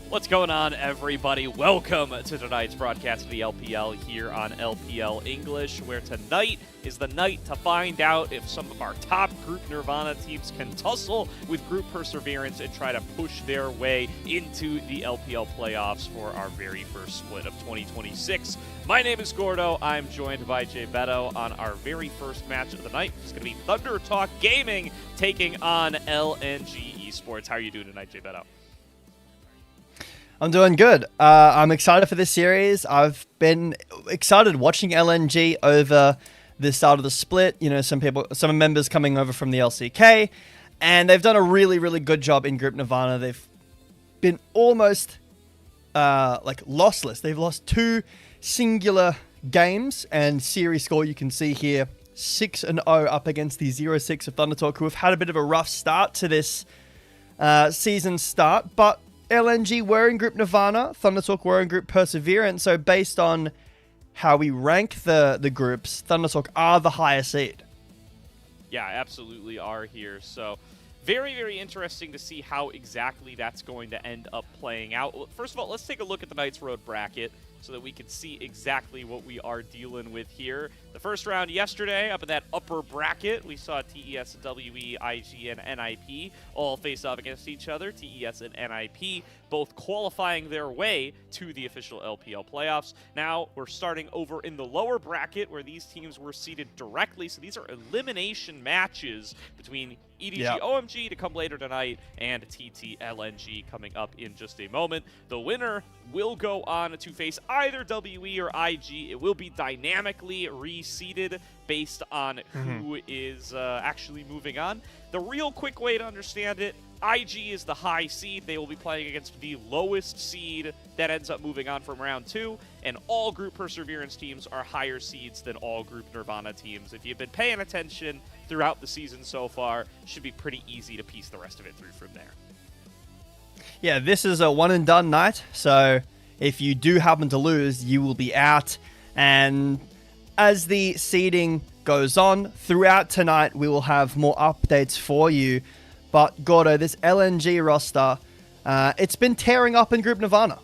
What's going on, everybody? Welcome to tonight's broadcast of the LPL here on LPL English, where tonight is the night to find out if some of our top Group Nirvana teams can tussle with Group Perseverance and try to push their way into the LPL playoffs for our very first split of 2026. My name is Gordo. I'm joined by Jay Beto on our very first match of the night. It's going to be Thunder Talk Gaming taking on LNG Esports. How are you doing tonight, Jay Beto? I'm doing good. I'm excited for this series. I've been excited watching LNG over the start of the split. You know, some members coming over from the LCK, and they've done a really, really good job in Group Nirvana. They've been almost lossless. They've lost 2 singular games, and series score you can see here, 6-0 up against the 0-6 of Thunder Talk, who have had a bit of a rough start to this season start, but LNG were in Group Nirvana, Thunder Talk were in Group Perseverance, so based on how we rank the groups, Thunder Talk are the higher seed. Yeah, absolutely are here. So very, very interesting to see how exactly that's going to end up playing out. First of all, let's take a look at the Knights Road bracket so that we can see exactly what we are dealing with here. The first round yesterday, up in that upper bracket, we saw TES, WE, IG, and NIP all face off against each other. TES and NIP both qualifying their way to the official LPL playoffs. Now we're starting over in the lower bracket where these teams were seeded directly. So these are elimination matches between EDG OMG to come later tonight and TT LNG coming up in just a moment. The winner will go on to face either WE or IG. It will be dynamically reseeded based on who is actually moving on. The real quick way to understand it, IG is the high seed. They will be playing against the lowest seed that ends up moving on from round 2, and all Group Perseverance teams are higher seeds than all Group Nirvana teams. If you've been paying attention throughout the season so far, should be pretty easy to piece the rest of it through from there. Yeah, this is a one and done night, so if you do happen to lose, you will be out. And as the seeding goes on throughout tonight, we will have more updates for you. But Gordo, this LNG roster, it's been tearing up in Group Nirvana.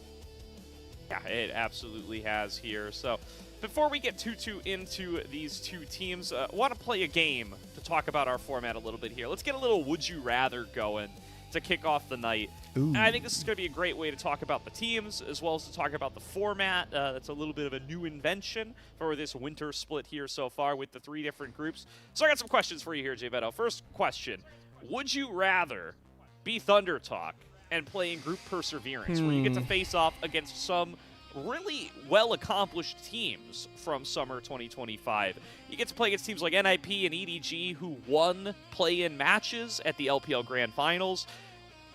Yeah, it absolutely has here. So before we get too into these two teams, I want to play a game to talk about our format a little bit here. Let's get a little Would You Rather going to kick off the night. And I think this is going to be a great way to talk about the teams as well as to talk about the format. That's a little bit of a new invention for this winter split here so far with the 3 different groups. So I got some questions for you here, Jay Beto. First question, would you rather be Thunder Talk and play in Group Perseverance where you get to face off against some really well-accomplished teams from summer 2025? You get to play against teams like NIP and EDG who won play-in matches at the LPL Grand Finals.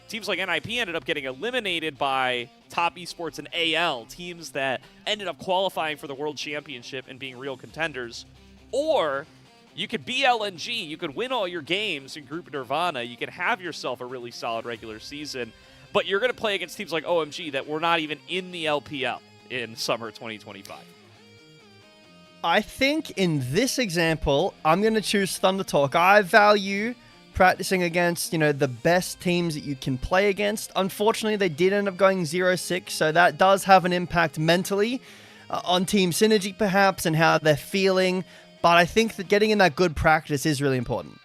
Teams like NIP ended up getting eliminated by Top Esports and AL, teams that ended up qualifying for the World Championship and being real contenders. Or you could be LNG, you could win all your games in Group Nirvana, you could have yourself a really solid regular season, but you're going to play against teams like OMG that were not even in the LPL in summer 2025. I think in this example, I'm going to choose Thunder Talk. I value practicing against, the best teams that you can play against. Unfortunately, they did end up going 0-6, so that does have an impact mentally on team synergy perhaps and how they're feeling. But I think that getting in that good practice is really important.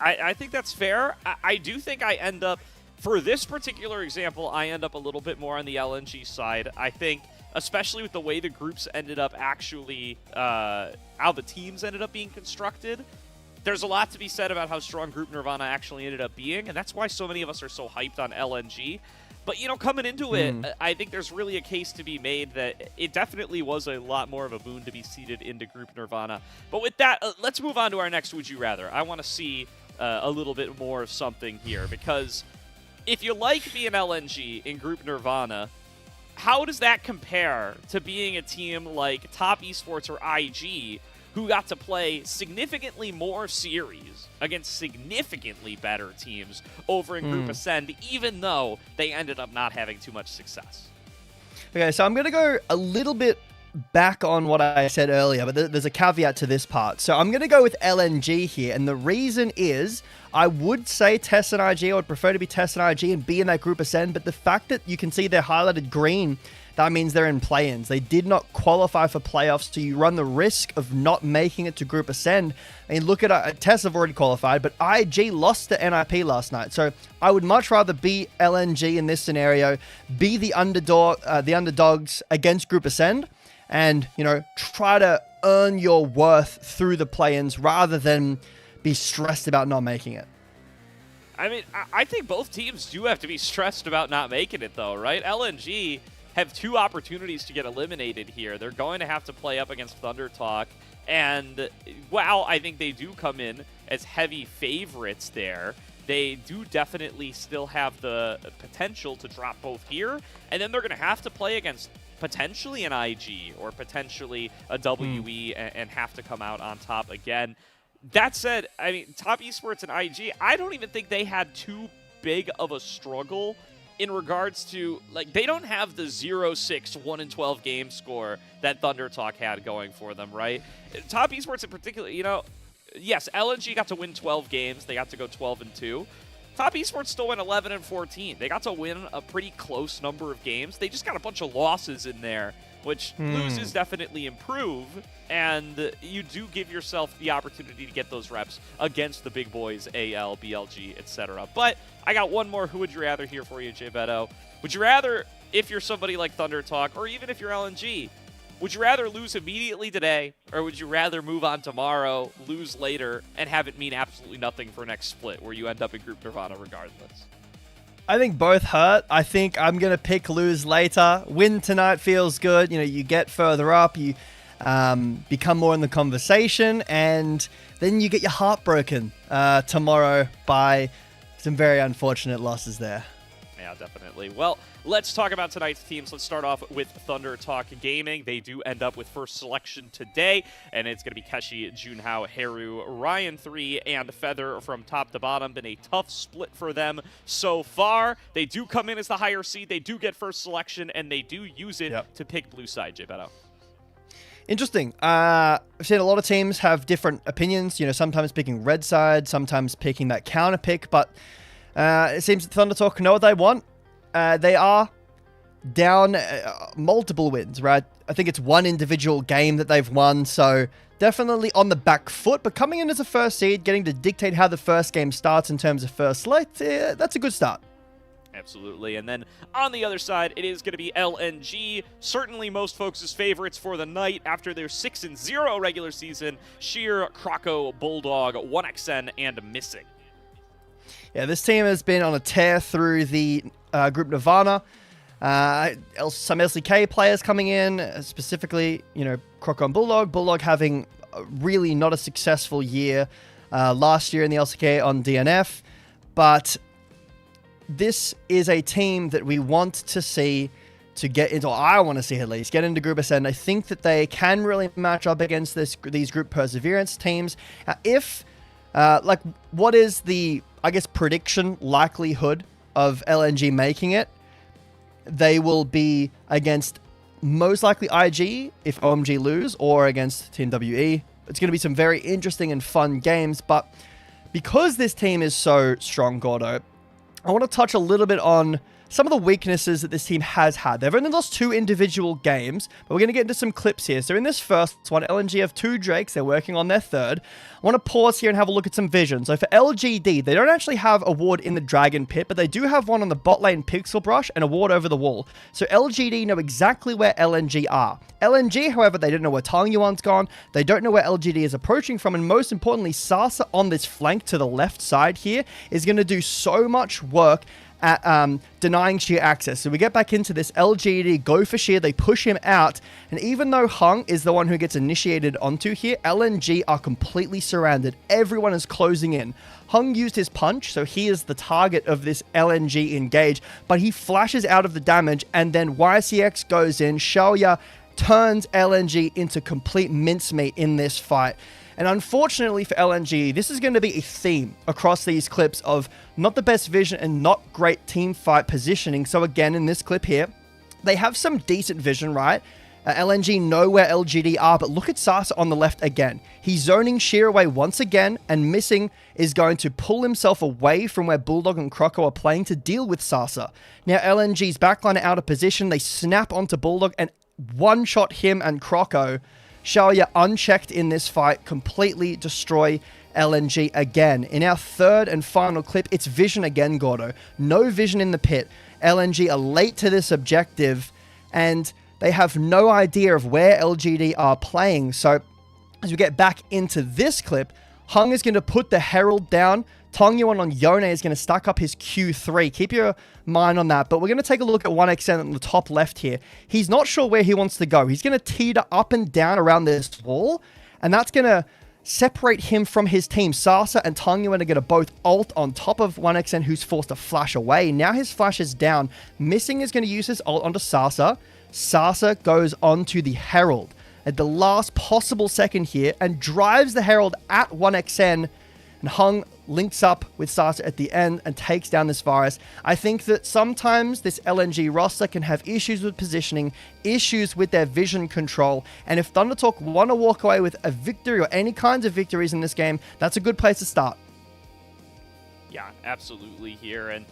I think that's fair. I do think I end up, for this particular example, I end up a little bit more on the LNG side. I think, especially with the way the groups ended up actually, how the teams ended up being constructed, there's a lot to be said about how strong Group Nirvana actually ended up being, and that's why so many of us are so hyped on LNG. But, coming into it, I think there's really a case to be made that it definitely was a lot more of a boon to be seeded into Group Nirvana. But with that, let's move on to our next Would You Rather. I want to see a little bit more of something here, because if you like being LNG in Group Nirvana, how does that compare to being a team like Top Esports or IG, who got to play significantly more series against significantly better teams over in Group Ascend, even though they ended up not having too much success? Okay, so I'm going to go a little bit back on what I said earlier, but there's a caveat to this part. So I'm going to go with LNG here, and the reason is I would say Tess and IG. I would prefer to be Tess and IG and be in that group ascend, but the fact that you can see they're highlighted green, that means they're in play-ins. They did not qualify for playoffs, so you run the risk of not making it to group ascend. I mean, look at Tess have already qualified, but IG lost to NIP last night. So I would much rather be LNG in this scenario, be the underdogs against group ascend, and, you know, try to earn your worth through the play-ins rather than be stressed about not making it. I mean, I think both teams do have to be stressed about not making it, though, right? LNG have 2 opportunities to get eliminated here. They're going to have to play up against Thunder Talk, and while I think they do come in as heavy favorites there, they do definitely still have the potential to drop both here, and then they're going to have to play against potentially an IG or potentially a WE and have to come out on top again. That said, I mean, Top Esports and IG, I don't even think they had too big of a struggle in regards to, like, they don't have the 0-6, 1-12 game score that Thunder Talk had going for them, right? Top Esports in particular, you know, yes, LNG got to win 12 games. They got to go 12-2. Top Esports still went 11-14. They got to win a pretty close number of games. They just got a bunch of losses in there, which loses definitely improve, and you do give yourself the opportunity to get those reps against the big boys, AL, BLG, etc. But I got one more who would you rather here for you, Jay Beto. Would you rather, if you're somebody like Thunder Talk, or even if you're LNG, would you rather lose immediately today, or would you rather move on tomorrow, lose later, and have it mean absolutely nothing for next split, where you end up in Group Nirvana regardless? I think both hurt. I think I'm going to pick lose later. Win tonight feels good. You know, you get further up, you become more in the conversation, and then you get your heart broken tomorrow by some very unfortunate losses there. Yeah, definitely. Well, let's talk about tonight's teams. Let's start off with Thunder Talk Gaming. They do end up with first selection today, and it's going to be Keshi, Junhao, Haru, Ryan 3, and Feather from top to bottom. Been a tough split for them so far. They do come in as the higher seed. They do get first selection, and they do use it to pick blue side, Jay Beto. Interesting. I've seen a lot of teams have different opinions, you know, sometimes picking red side, sometimes picking that counter pick, but it seems that Thunder Talk know what they want. They are down multiple wins, right? I think it's one individual game that they've won, so definitely on the back foot, but coming in as a first seed, getting to dictate how the first game starts in terms of first select, that's a good start. Absolutely. And then on the other side, it is going to be LNG. Certainly most folks' favorites for the night after their 6-0 regular season. Sheer, Croco, Bulldog, 1XN, and Missing. Yeah, this team has been on a tear through the Group Nirvana. Some LCK players coming in, specifically, you know, Croco and Bulldog. Bulldog having really not a successful year last year in the LCK on DNF. But this is a team that we want to see to get into, or I want to see at least, get into Group Ascend. I think that they can really match up against these Group Perseverance teams. What is the, I guess, prediction likelihood of LNG making it? They will be against most likely IG if OMG lose, or against Team WE. It's going to be some very interesting and fun games, but because this team is so strong, Gordo, I want to touch a little bit on some of the weaknesses that this team has had. They've only lost 2 individual games, but we're going to get into some clips here. So in this first one, LNG have 2 Drakes. They're working on their third. I want to pause here and have a look at some vision. So for LGD, they don't actually have a ward in the Dragon Pit, but they do have one on the bot lane Pixel Brush and a ward over the wall. So LGD know exactly where LNG are. LNG, however, they don't know where Tang Yuan's gone. They don't know where LGD is approaching from. And most importantly, Sasa on this flank to the left side here is going to do so much work at denying sheer access. So we get back into this. LGD go for sheer, they push him out, and even though Hung is the one who gets initiated onto here, LNG are completely surrounded. Everyone is closing in. Hung used his punch, so he is the target of this LNG engage, but he flashes out of the damage, and then YCX goes in. Xiaoya turns LNG into complete mincemeat in this fight. And unfortunately for LNG, this is going to be a theme across these clips of not the best vision and not great team fight positioning. So again, in this clip here, they have some decent vision, right? LNG know where LGD are, but look at Sasa on the left again. He's zoning Sheer away once again, and Missing is going to pull himself away from where Bulldog and Croco are playing to deal with Sasa. Now LNG's backline are out of position. They snap onto Bulldog and one-shot him and Croco. Xiaoya unchecked in this fight, completely destroy LNG again. In our third and final clip, it's Vision again, Gordo. No Vision in the pit. LNG are late to this objective, and they have no idea of where LGD are playing. So as we get back into this clip, Hung is going to put the Herald down. Tong Yuan on Yone is going to stack up his Q3. Keep your mind on that. But we're going to take a look at 1xN on the top left here. He's not sure where he wants to go. He's going to teeter up and down around this wall, and that's going to separate him from his team. Sasa and Tong Yuan are going to both ult on top of 1xN, who's forced to flash away. Now his flash is down. Missing is going to use his ult onto Sasa. Sasa goes on to the Herald at the last possible second here and drives the Herald at 1xN, and Hung links up with Sasa at the end and takes down this virus. I think that sometimes this LNG roster can have issues with positioning, issues with their vision control, and if ThunderTalk want to walk away with a victory or any kinds of victories in this game, that's a good place to start. Yeah, absolutely here, and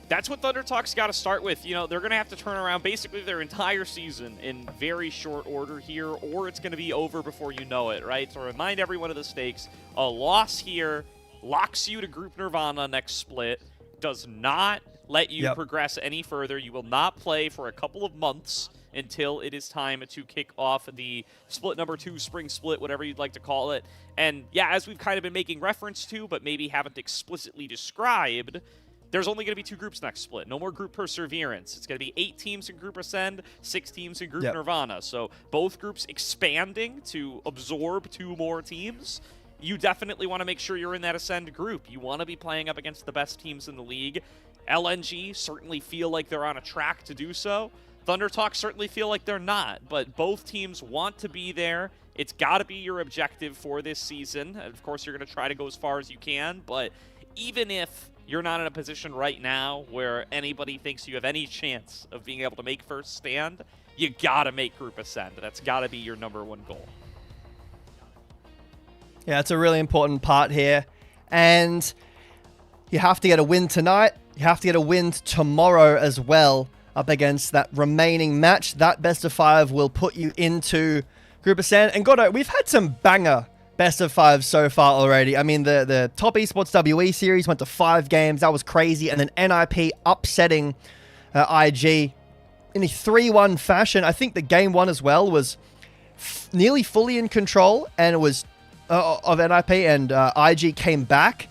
that's what ThunderTalk's got to start with. You know, they're going to have to turn around basically their entire season in very short order here, or it's going to be over before you know it, right? So remind everyone of the stakes. A loss here locks you to Group Nirvana next split, does not let you progress any further. You will not play for a couple of months until it is time to kick off the split number 2, spring split, whatever you'd like to call it. And yeah, as we've kind of been making reference to, but maybe haven't explicitly described, there's only going to be 2 groups next split. No more Group Perseverance. It's going to be 8 teams in Group Ascend, 6 teams in Group Nirvana. So both groups expanding to absorb 2 more teams. You definitely want to make sure you're in that Ascend group. You want to be playing up against the best teams in the league. LNG certainly feel like they're on a track to do so. ThunderTalk certainly feel like they're not, but both teams want to be there. It's got to be your objective for this season. And of course, you're going to try to go as far as you can, but even if you're not in a position right now where anybody thinks you have any chance of being able to make first stand, you got to make Group Ascend. That's got to be your #1 goal. Yeah, it's a really important part here. And you have to get a win tonight. You have to get a win tomorrow as well up against that remaining match. That best of 5 will put you into Group Ascend. And Gordo, we've had some banger best of 5 so far already. I mean, the Top Esports WE series went to 5 games. That was crazy. And then NIP upsetting IG in a 3-1 fashion. I think the game 1 as well was nearly fully in control, and it was of NIP, and IG came back.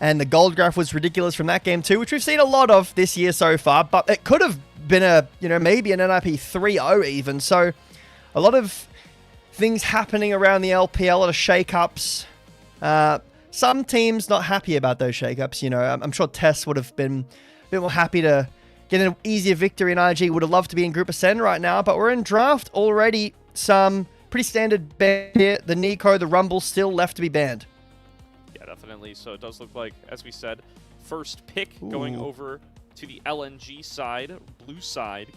And the gold graph was ridiculous from that game too, which we've seen a lot of this year so far. But it could have been maybe an NIP 3-0 even. So a lot of things happening around the LPL, a lot of shakeups. Some teams not happy about those shakeups. You know, I'm sure Tess would have been a bit more happy to get an easier victory in IG. Would have loved to be in Group Ascend right now, but we're in draft already. Some pretty standard ban here. The Nico, the Rumble still left to be banned. Yeah, definitely. So it does look like, as we said, first pick going over to the LNG side, blue side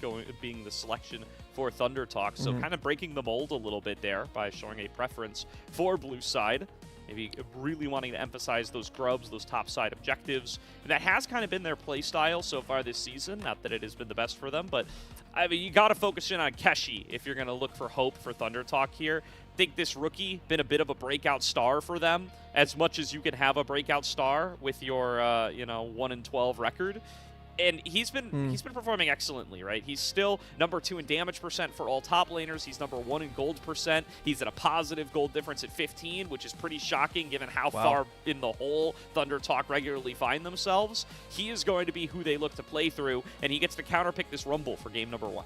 being the selection for ThunderTalk. So kind of breaking the mold a little bit there by showing a preference for blue side. Maybe really wanting to emphasize those grubs, those top side objectives. And that has kind of been their play style so far this season. Not that it has been the best for them, but I mean, you got to focus in on Keshi if you're going to look for hope for ThunderTalk here. I think this rookie been a bit of a breakout star for them, as much as you can have a breakout star with your 1-12 record. And he's been performing excellently, right? He's still #2 in damage percent for all top laners. He's #1 in gold percent. He's at a positive gold difference at 15, which is pretty shocking given how far in the hole ThunderTalk regularly find themselves. He is going to be who they look to play through, and he gets to counterpick this Rumble for game #1.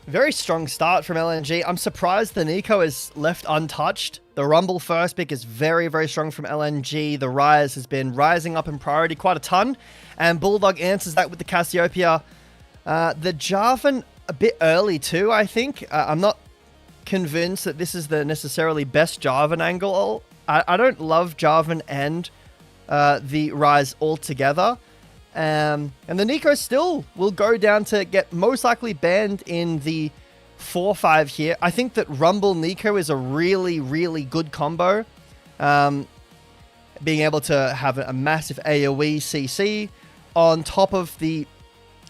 Very strong start from LNG. I'm surprised the Nico is left untouched. The Rumble first pick is very, very strong from LNG. The Rise has been rising up in priority quite a ton. And Bulldog answers that with the Cassiopeia. The Jarvan a bit early too, I think. I'm not convinced that this is the necessarily best Jarvan angle. I don't love Jarvan and the Rise altogether. And the Nico still will go down to get most likely banned in the 4-5 here. I think that Rumble Nico is a really, really good combo. Being able to have a massive AoE CC on top of the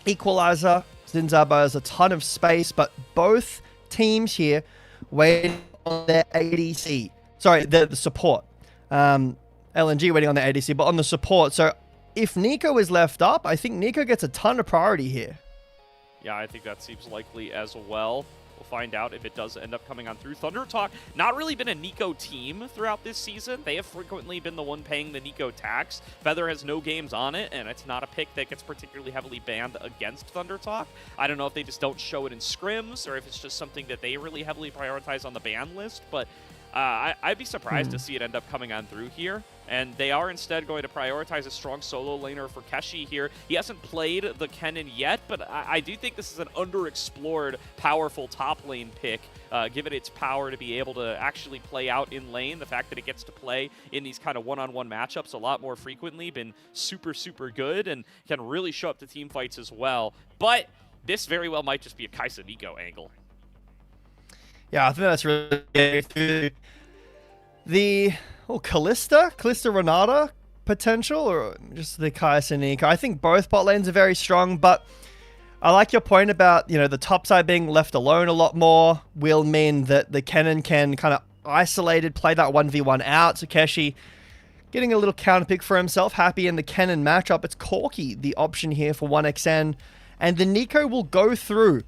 equalizer. Zinzabo has a ton of space, but both teams here waiting on their ADC. Sorry, the support. LNG waiting on the ADC, but on the support. So if Nico is left up, I think Nico gets a ton of priority here. Yeah, I think that seems likely as well. We'll find out if it does end up coming on through. Thunder Talk, not really been a Nico team throughout this season. They have frequently been the one paying the Nico tax. Feather has no games on it, and it's not a pick that gets particularly heavily banned against Thunder Talk. I don't know if they just don't show it in scrims, or if it's just something that they really heavily prioritize on the ban list, but I'd be surprised to see it end up coming on through here. And they are instead going to prioritize a strong solo laner for Keshi here. He hasn't played the Kennen yet, but I do think this is an underexplored, powerful top lane pick, given its power to be able to actually play out in lane. The fact that it gets to play in these kind of one-on-one matchups a lot more frequently, been super, super good, and can really show up to team fights as well. But this very well might just be a Kaisa Nico angle. Yeah, I think that's really good. The Kalista Renata potential, or just the Kaisa Nico. I think both bot lanes are very strong, but I like your point about, the top side being left alone a lot more will mean that the Kennen can kind of isolated play that 1v1 out. Takeshi getting a little counter pick for himself, happy in the Kennen matchup. It's Corki, the option here for 1xN, and the Nico will go through.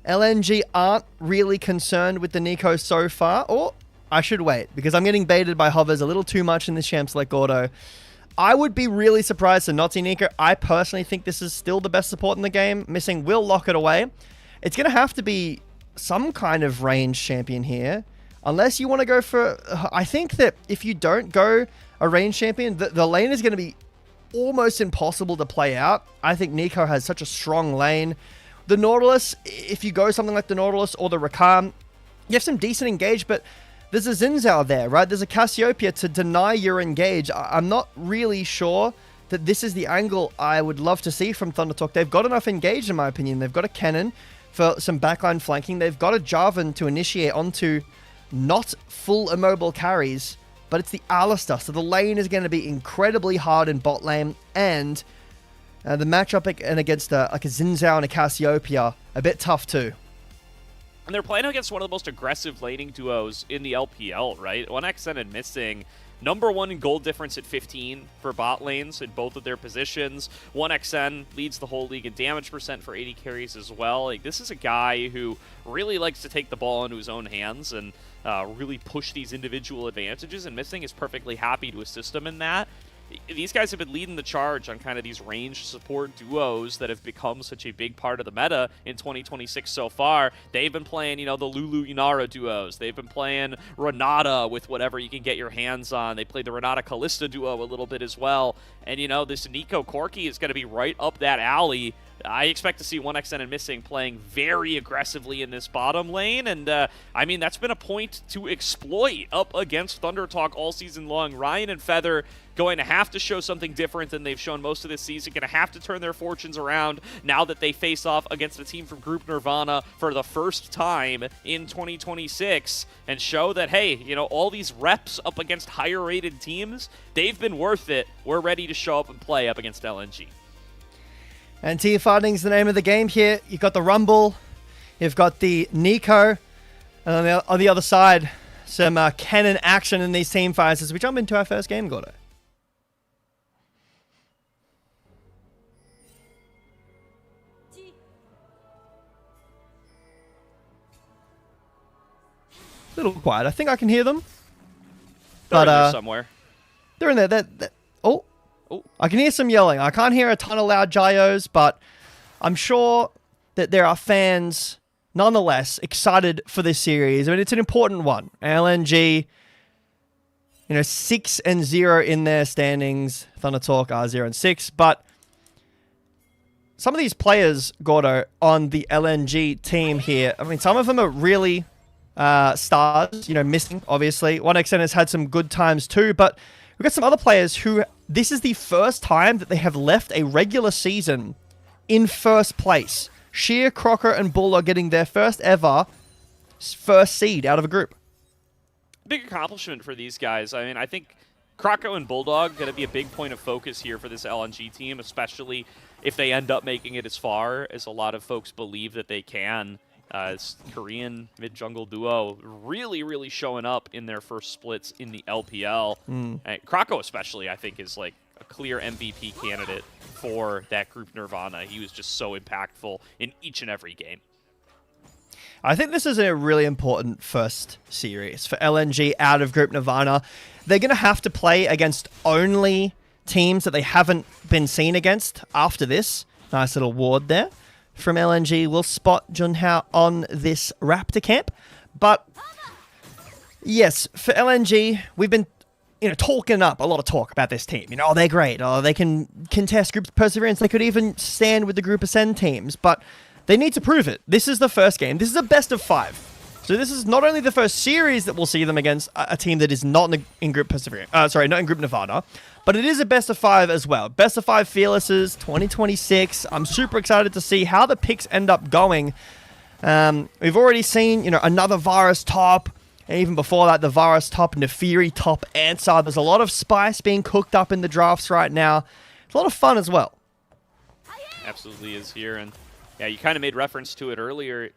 LNG aren't really concerned with the Nico so far, or I should wait, because I'm getting baited by hovers a little too much in this champ select auto. I would be really surprised to not see Nico. I personally think this is still the best support in the game. Missing will lock it away. It's going to have to be some kind of range champion here, unless you want to go for... I think that if you don't go a range champion, the lane is going to be almost impossible to play out. I think Nico has such a strong lane. The Nautilus, if you go something like the Nautilus or the Rakan, you have some decent engage, but there's a Xin Zhao there, right? There's a Cassiopeia to deny your engage. I'm not really sure that this is the angle I would love to see from Thunder Talk. They've got enough engage, in my opinion. They've got a Kennen for some backline flanking. They've got a Jarvan to initiate onto not full immobile carries, but it's the Alistar. So the lane is going to be incredibly hard in bot lane, and the matchup against like a Xin Zhao and a Cassiopeia, a bit tough too. And they're playing against one of the most aggressive laning duos in the LPL, right? 1xN and Missing, #1 in gold difference at 15 for bot lanes in both of their positions. 1xN leads the whole league in damage percent for 80 carries as well. Like, this is a guy who really likes to take the ball into his own hands and really push these individual advantages, and Missing is perfectly happy to assist him in that. These guys have been leading the charge on kind of these range support duos that have become such a big part of the meta in 2026 so far. They've been playing, the Lulu Inara duos. They've been playing Renata with whatever you can get your hands on. They played the Renata Kalista duo a little bit as well. And, this Nico Corki is going to be right up that alley. I expect to see 1xN and Missing playing very aggressively in this bottom lane, and that's been a point to exploit up against Thunder Talk all season long. Ryan and Feather going to have to show something different than they've shown most of this season, going to have to turn their fortunes around now that they face off against a team from Group Nirvana for the first time in 2026, and show that, hey, all these reps up against higher rated teams, they've been worth it. We're ready to show up and play up against LNG. And team fighting is the name of the game here. You've got the Rumble, you've got the Nico, and on the other side, some Kennen action in these team fights as we jump into our first game, Gordo. A little quiet. I think I can hear them. They're in there somewhere. They're in there. Oh, I can hear some yelling. I can't hear a ton of loud gyos, but I'm sure that there are fans nonetheless excited for this series. It's an important one. LNG, 6-0 in their standings. Thunder Talk are 0-6, but some of these players, Gordo, on the LNG team here, some of them are really stars, Missing, obviously. 1xN has had some good times too, but we've got some other players who, this is the first time that they have left a regular season in first place. Sheer, Crocker, and Bulldog getting their first ever first seed out of a group. Big accomplishment for these guys. I mean, I think Croco and Bulldog going to be a big point of focus here for this LNG team, especially if they end up making it as far as a lot of folks believe that they can. This Korean mid-jungle duo really, really showing up in their first splits in the LPL. Croco especially, I think, is like a clear MVP candidate for that group Nirvana. He was just so impactful in each and every game. I think this is a really important first series for LNG out of Group Nirvana. They're going to have to play against only teams that they haven't been seen against after this. Nice little ward there from LNG. We'll spot Junhao on this Raptor camp. But yes, for LNG, we've been talking up a lot of talk about this team. Oh, they're great. Oh, they can contest Group Perseverance. They could even stand with the Group Ascend teams. But they need to prove it. This is the first game. This is a best of 5. So this is not only the first series that we'll see them against a team that is not in Group Perseverance. Sorry, not in Group Nirvana. But it is a best of 5 as well. Best of 5 Fearlesses 2026. I'm super excited to see how the picks end up going. We've already seen, another Varus top. And even before that, the Varus top, Nefiri top, Ansar. There's a lot of spice being cooked up in the drafts right now. It's a lot of fun as well. Absolutely is here. And yeah, you kind of made reference to it earlier.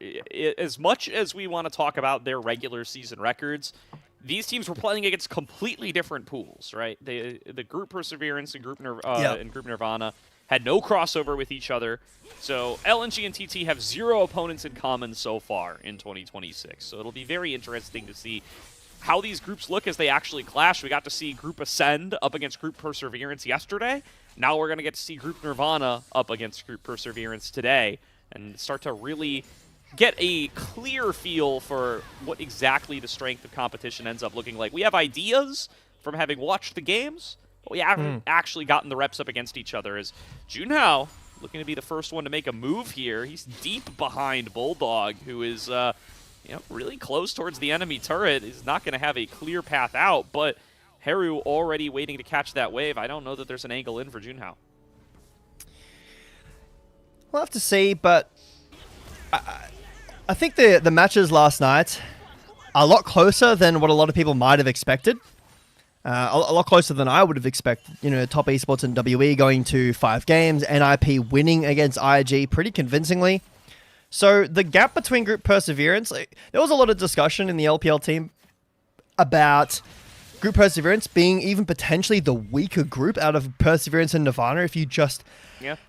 As much as we want to talk about their regular season records, these teams were playing against completely different pools, right? The Group Perseverance and Group Nirvana had no crossover with each other. So LNG and TT have 0 opponents in common so far in 2026. So it'll be very interesting to see how these groups look as they actually clash. We got to see Group Ascend up against Group Perseverance yesterday. Now we're going to get to see Group Nirvana up against Group Perseverance today and start to really get a clear feel for what exactly the strength of competition ends up looking like. We have ideas from having watched the games, but we haven't actually gotten the reps up against each other. As Junhao looking to be the first one to make a move here. He's deep behind Bulldog, who is really close towards the enemy turret. He's not going to have a clear path out, but Heru already waiting to catch that wave. I don't know that there's an angle in for Junhao. We'll have to see, but I think the matches last night are a lot closer than what a lot of people might have expected. A lot closer than I would have expected. Top esports and WE going to 5 games, NIP winning against IG pretty convincingly. So the gap between Group Perseverance, there was a lot of discussion in the LPL team about Group Perseverance being even potentially the weaker group out of Perseverance and Nirvana if you just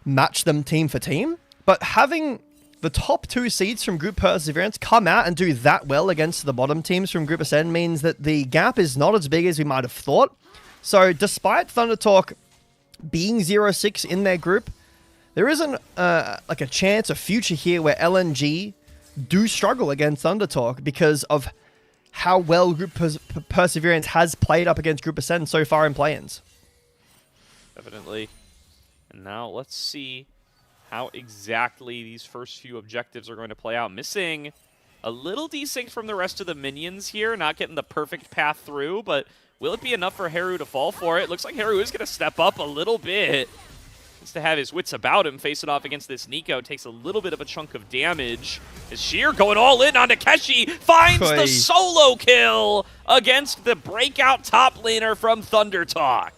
match them team for team. But having the top 2 seeds from Group Perseverance come out and do that well against the bottom teams from Group Ascend means that the gap is not as big as we might have thought. So despite ThunderTalk being 0-6 in their group, there isn't a chance, a future here where LNG do struggle against ThunderTalk because of how well Group Perseverance has played up against Group Ascend so far in play-ins. Definitely. And now let's see how exactly these first few objectives are going to play out. Missing a little desync from the rest of the minions here, not getting the perfect path through, but will it be enough for Heru to fall for it? Looks like Heru is going to step up a little bit. Just to have his wits about him, facing off against this Nico, takes a little bit of a chunk of damage. As Sheer going all in on Takeshi, finds the solo kill against the breakout top laner from ThunderTalk.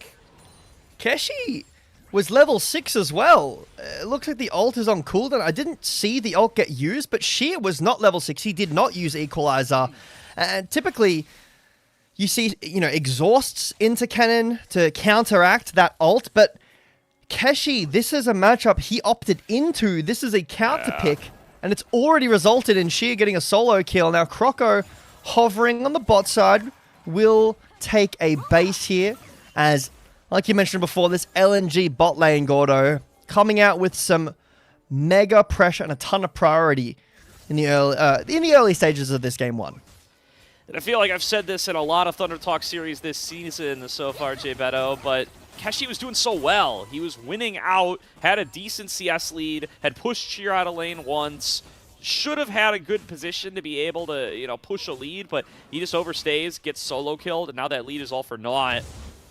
Keshi was level 6 as well. It looks like the ult is on cooldown. I didn't see the ult get used, but Sheer was not level 6. He did not use Equalizer. And typically, you see, exhausts into cannon to counteract that ult, but Keshi, this is a matchup he opted into. This is a counter pick, and it's already resulted in Sheer getting a solo kill. Now, Croco, hovering on the bot side, will take a base here as, like you mentioned before, this LNG bot lane, Gordo, coming out with some mega pressure and a ton of priority in the early stages of this game 1. And I feel like I've said this in a lot of ThunderTalk series this season so far, Jay Beto, but Keshi was doing so well. He was winning out, had a decent CS lead, had pushed Sheer out of lane once, should have had a good position to be able to, push a lead, but he just overstays, gets solo killed, and now that lead is all for naught.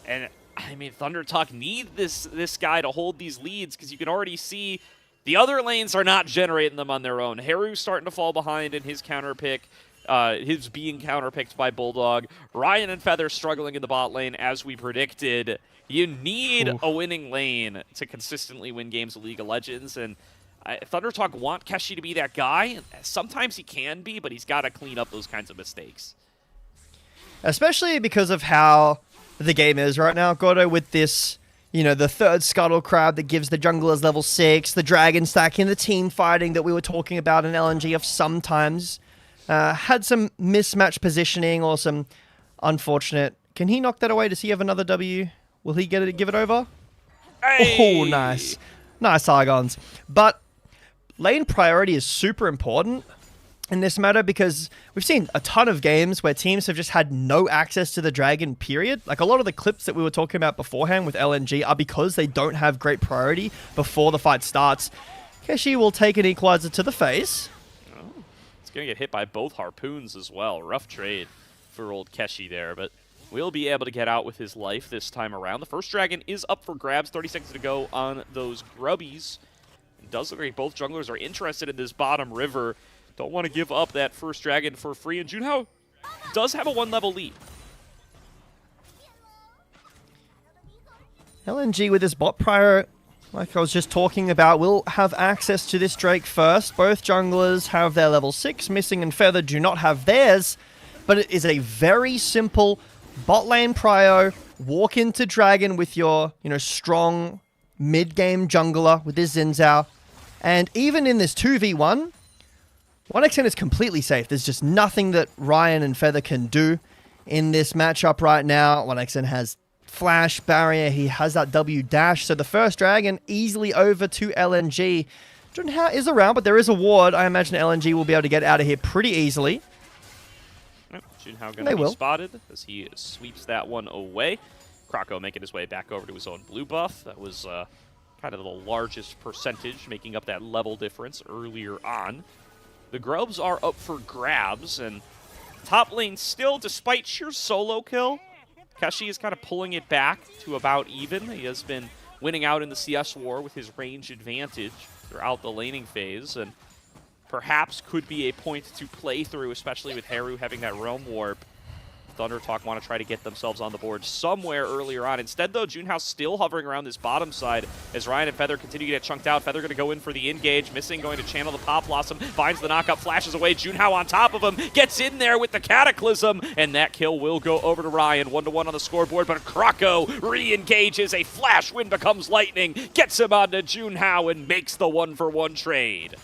And I mean, ThunderTalk need this guy to hold these leads because you can already see The other lanes are not generating them on their own. Haru's starting to fall behind in his counter pick. His being counterpicked by Bulldog. Ryan and Feather struggling in the bot lane, as we predicted. You need a winning lane to consistently win games of League of Legends, and Thunder Talk want Keshi to be that guy. Sometimes he can be, but he's got to clean up those kinds of mistakes. Especially because of how the game is right now, Gordo, with this, you know, the third Scuttle Crab that gives the junglers level 6, the Dragon Stack in the team fighting that we were talking about in LNG of sometimes. Had some mismatch positioning or some unfortunate... Can he knock that away? Does he have another W? Will he get it? Give it over? Hey! Oh, nice. Nice Argons. But lane priority is super important in this matter because we've seen a ton of games where teams have just had no access to the Dragon, period. Like a lot of the clips that we were talking about beforehand with LNG are because they don't have great priority before the fight starts. Keshi will take an equalizer to the face. Going to get hit by both harpoons as well. Rough trade for old Keshi there, but will be able to get out with his life this time around. The first dragon is up for grabs. 30 seconds to go on those grubbies. It does look like both junglers are interested in this bottom river. Don't want to give up that first dragon for free, and Junhao does have a 1-level lead. LNG with his bot prior, like I was just talking about, will have access to this Drake first. Both junglers have their level 6. Missing and Feather do not have theirs. But it is a very simple bot lane prio. Walk into Dragon with your, strong mid-game jungler with his Xin Zhao. And even in this 2v1, 1xN is completely safe. There's just nothing that Ryan and Feather can do in this matchup right now. 1xN has flash barrier, he has that W dash, so the first dragon easily over to LNG. Junhao is around, but there is a ward. I imagine LNG will be able to get out of here pretty easily. Yep, Junhao going to be spotted as he sweeps that one away. Krako making his way back over to his own blue buff. That was kind of the largest percentage, making up that level difference earlier on. The grubs are up for grabs, and top lane still, despite sheer solo kill, Keshi is kind of pulling it back to about even. He has been winning out in the CS war with his range advantage throughout the laning phase, and perhaps could be a point to play through, especially with Haru having that Realm Warp. Thunder Talk want to try to get themselves on the board somewhere earlier on. Instead, though, Junhao still hovering around this bottom side as Ryan and Feather continue to get chunked out. Feather going to go in for the engage. Missing, going to channel the Pop Blossom. Finds the knockup, flashes away. Junhao on top of him. Gets in there with the Cataclysm. And that kill will go over to Ryan. 1-1 on the scoreboard, but Krako re-engages. A flash win becomes lightning. Gets him onto Junhao and makes the 1-for-1 trade.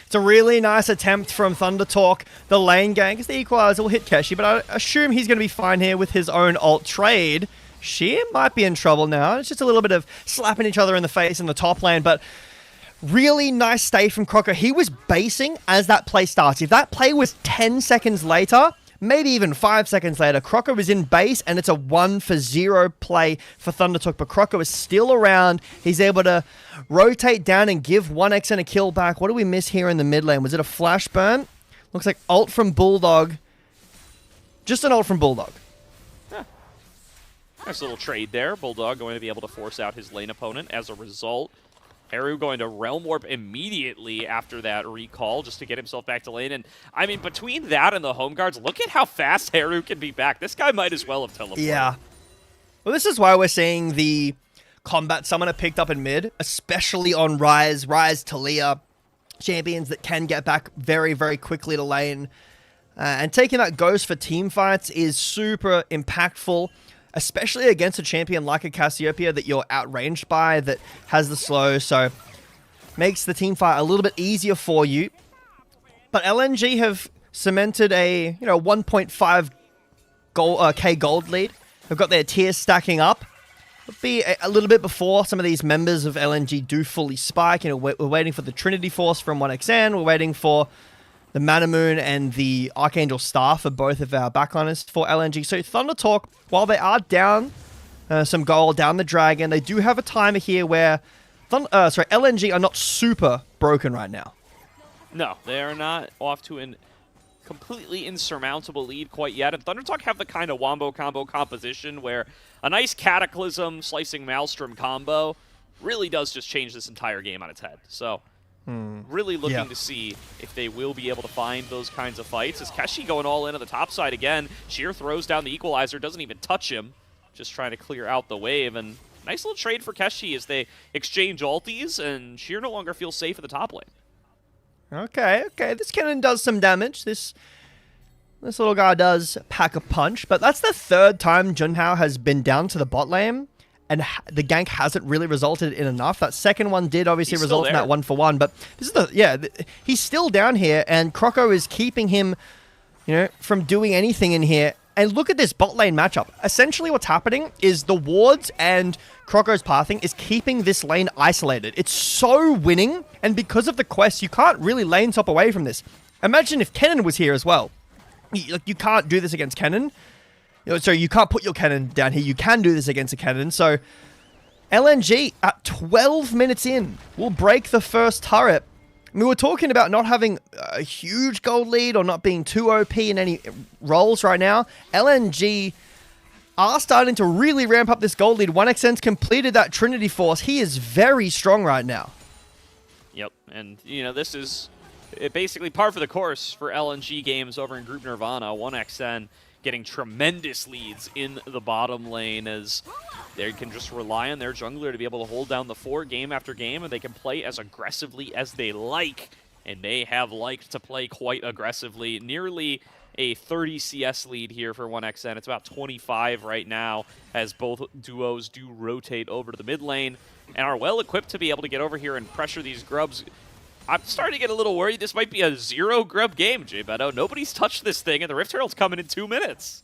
It's a really nice attempt from Thunder Talk. The lane gang, because the equalizer will hit Keshi, but I assume he's going to be fine here with his own ult trade. Sheer might be in trouble now. It's just a little bit of slapping each other in the face in the top lane, but really nice stay from Kroko. He was basing as that play starts. If that play was 10 seconds later, maybe even 5 seconds later, Kroko was in base, and it's a 1-for-0 play for Thunder Talk, but Kroko is still around. He's able to rotate down and give 1xN a kill back. What do we miss here in the mid lane? Was it a flash burn? Looks like ult from Bulldog. Just an ult from Bulldog. Yeah. Nice little trade there. Bulldog going to be able to force out his lane opponent as a result. Haru going to Realm Warp immediately after that recall just to get himself back to lane. And, I mean, between that and the home guards, look at how fast Haru can be back. This guy might as well have teleported. Yeah. Well, this is why we're seeing the combat summoner picked up in mid, especially on Ryze, Talia, champions that can get back very, very quickly to lane. And taking that Ghost for team fights is super impactful, especially against a champion like a Cassiopeia that you're outranged by, that has the slow, so makes the team fight a little bit easier for you. But LNG have cemented a 1.5 K gold lead. They've got their tiers stacking up. It'll be a little bit before some of these members of LNG do fully spike. We're waiting for the Trinity Force from 1xN. We're waiting for the Manamoon and the Archangel Star for both of our backliners for LNG. So Thunder Talk, while they are down some gold, down the Dragon, they do have a timer here where LNG are not super broken right now. No, they are not off to an completely insurmountable lead quite yet. And Thunder Talk have the kind of wombo combo composition where a nice Cataclysm slicing Maelstrom combo really does just change this entire game on its head. So Really looking to see if they will be able to find those kinds of fights. As Keshi going all in on the top side again. Sheer throws down the equalizer, doesn't even touch him. Just trying to clear out the wave. And nice little trade for Keshi as they exchange ultis, and Sheer no longer feels safe at the top lane. Okay. This cannon does some damage. This little guy does pack a punch, but that's the third time Junhao has been down to the bot lane, and the gank hasn't really resulted in enough. That second one did obviously result in that 1-for-1, but this is he's still down here, and Croco is keeping him, from doing anything in here. And look at this bot lane matchup. Essentially what's happening is the wards and Croco's pathing is keeping this lane isolated. It's so winning, and because of the quest, you can't really lane top away from this. Imagine if Kennen was here as well. You can't do this against Kennen. So you can't put your Kennen down here. You can do this against a Kennen. So LNG at 12 minutes in will break the first turret. We were talking about not having a huge gold lead or not being too OP in any roles right now. LNG are starting to really ramp up this gold lead. 1xn's completed that Trinity Force. He is very strong right now. Yep, and this is basically par for the course for LNG games over in Group Nirvana. 1xn getting tremendous leads in the bottom lane as they can just rely on their jungler to be able to hold down the fort game after game, and they can play as aggressively as they like, and they have liked to play quite aggressively. Nearly a 30 CS lead here for 1xn. It's about 25 right now as both duos do rotate over to the mid lane and are well equipped to be able to get over here and pressure these grubs. I'm starting to get a little worried. This might be a 0 grub game, Jay Beto. Nobody's touched this thing, and the Rift Herald's coming in 2 minutes.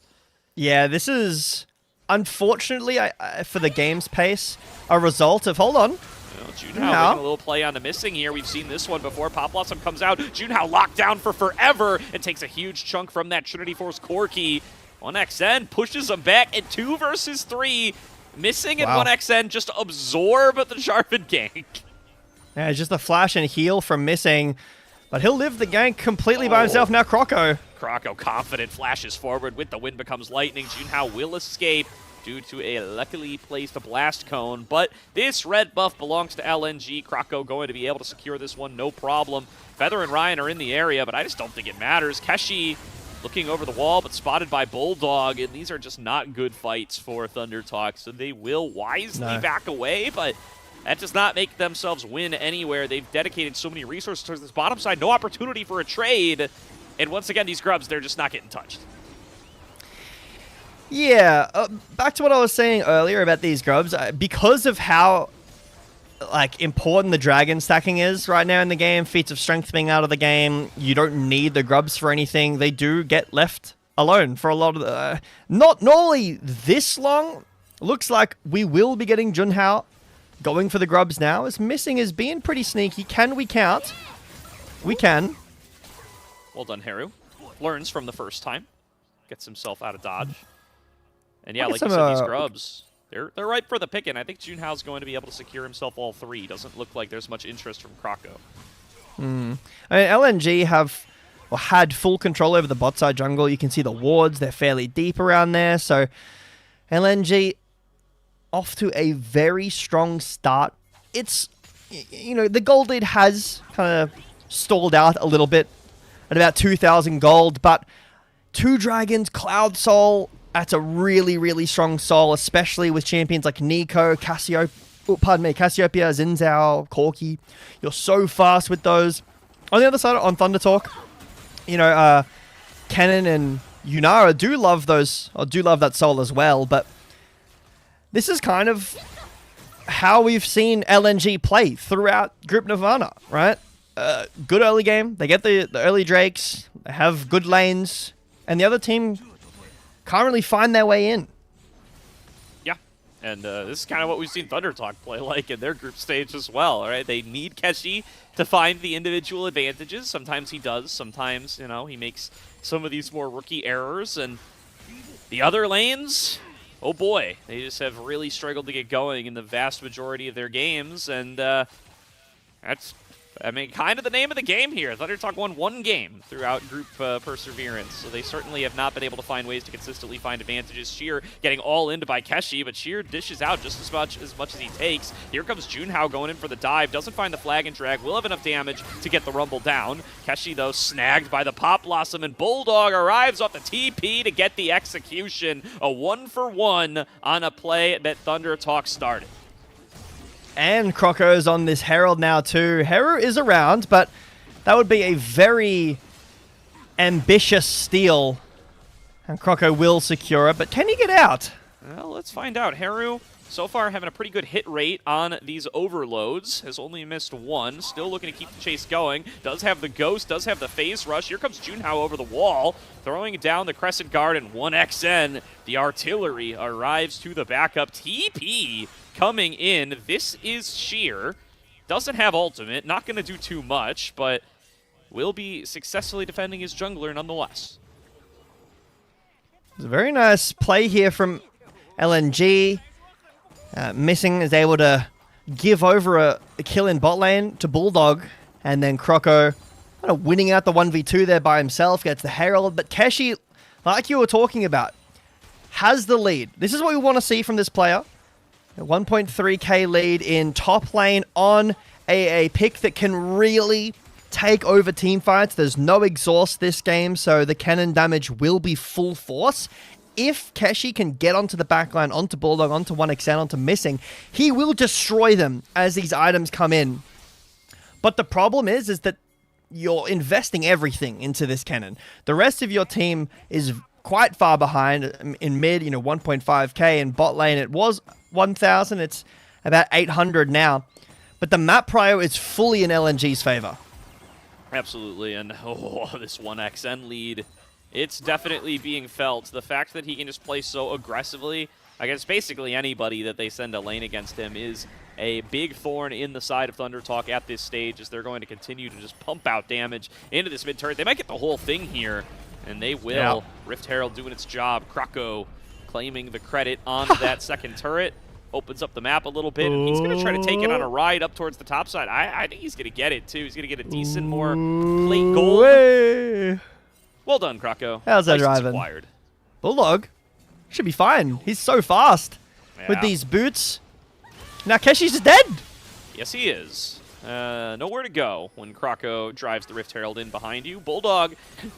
Yeah, this is, unfortunately, for the game's pace, a result of... Hold on. Junhao making a little play on the missing here. We've seen this one before. Pop Blossom comes out. Junhao locked down for forever and takes a huge chunk from that Trinity Force Corki. 1xn pushes him back at 2 versus 3. Missing and 1xn just absorb the Jarvan gank. Yeah, just a flash and heal from Missing, but he'll live the gank completely by himself. Now Croco confident flashes forward with the wind becomes lightning. Junhao will escape due to a luckily placed blast cone, but this red buff belongs to LNG. Croco going to be able to secure this one, no problem. Feather and Ryan are in the area, but I just don't think it matters. Keshi looking over the wall, but spotted by Bulldog, and these are just not good fights for Thunder Talk, so they will wisely back away, but that does not make themselves win anywhere. They've dedicated so many resources towards this bottom side. No opportunity for a trade. And once again, these grubs, they're just not getting touched. Yeah, back to what I was saying earlier about these grubs. Because of how important the dragon stacking is right now in the game, feats of strength being out of the game, you don't need the grubs for anything. They do get left alone for a lot of the... not normally this long. Looks like we will be getting Junhao going for the grubs now, as Missing is being pretty sneaky. Can we count? We can. Well done, Haru. Learns from the first time. Gets himself out of dodge. And yeah, like you said, these grubs, they're ripe for the picking. I think Junhao's going to be able to secure himself all 3. Doesn't look like there's much interest from Croco. I mean, LNG had full control over the bot side jungle. You can see the wards. They're fairly deep around there. So LNG... off to a very strong start. It's, the gold lead has kind of stalled out a little bit at about 2,000 gold, but 2 dragons, Cloud Soul, that's a really, really strong soul, especially with champions like Nico, Cassiopeia, Xin Zhao, Corki. You're so fast with those. On the other side, on Thunder Talk, Kennen and Yunara do love that soul as well, but this is kind of how we've seen LNG play throughout Group Nirvana, right? Good early game. They get the early Drakes. They have good lanes. And the other team can't really find their way in. Yeah. And this is kind of what we've seen Thunder Talk play like in their group stage as well, all right? They need Keshi to find the individual advantages. Sometimes he does. Sometimes, he makes some of these more rookie errors. And the other lanes... oh boy, they just have really struggled to get going in the vast majority of their games, and that's I mean, kind of the name of the game here. ThunderTalk won one game throughout group perseverance, so they certainly have not been able to find ways to consistently find advantages. Sheer getting all into by Keshi, but Sheer dishes out just as much as he takes. Here comes Junhao going in for the dive. Doesn't find the flag and drag. Will have enough damage to get the rumble down. Keshi, though, snagged by the Pop Blossom, and Bulldog arrives off the TP to get the execution. A 1-for-1 on a play that ThunderTalk started. And Croco's on this Herald now too. Heru is around, but that would be a very ambitious steal. And Croco will secure it, but can he get out? Well, let's find out. Heru, so far, having a pretty good hit rate on these overloads. Has only missed one. Still looking to keep the chase going. Does have the Ghost, does have the Phase Rush. Here comes Junhao over the wall, throwing down the Crescent Guard and 1XN. The artillery arrives to the backup. TP coming in. This is Sheer. Doesn't have ultimate. Not going to do too much, but will be successfully defending his jungler nonetheless. It's a very nice play here from LNG. Missing is able to give over a kill in bot lane to Bulldog, and then Croco kind of winning out the 1v2 there by himself, gets the Herald. But Keshi, like you were talking about, has the lead. This is what we want to see from this player. A 1.3k lead in top lane on a pick that can really take over team fights. There's no exhaust this game, so the cannon damage will be full force. If Keshi can get onto the backline, onto Bulldog, onto 1XN, onto Missing, he will destroy them as these items come in. But the problem is that you're investing everything into this cannon. The rest of your team is quite far behind in mid, 1.5k. In bot lane, it was 1,000. It's about 800 now. But the map prio is fully in LNG's favor. Absolutely, and this 1XN lead, it's definitely being felt. The fact that he can just play so aggressively against basically anybody that they send a lane against him is a big thorn in the side of ThunderTalk at this stage, as they're going to continue to just pump out damage into this mid turret. They might get the whole thing here, and they will. Yeah. Rift Herald doing its job. Croco claiming the credit on that second turret. Opens up the map a little bit, and he's going to try to take it on a ride up towards the top side. I think he's going to get it, too. He's going to get a decent more plate goal. Well done, Croco. How's that driving? Bulldog should be fine. He's so fast with these boots. Now Keshi's dead. Yes, he is. Nowhere to go when Croco drives the Rift Herald in behind you. Bulldog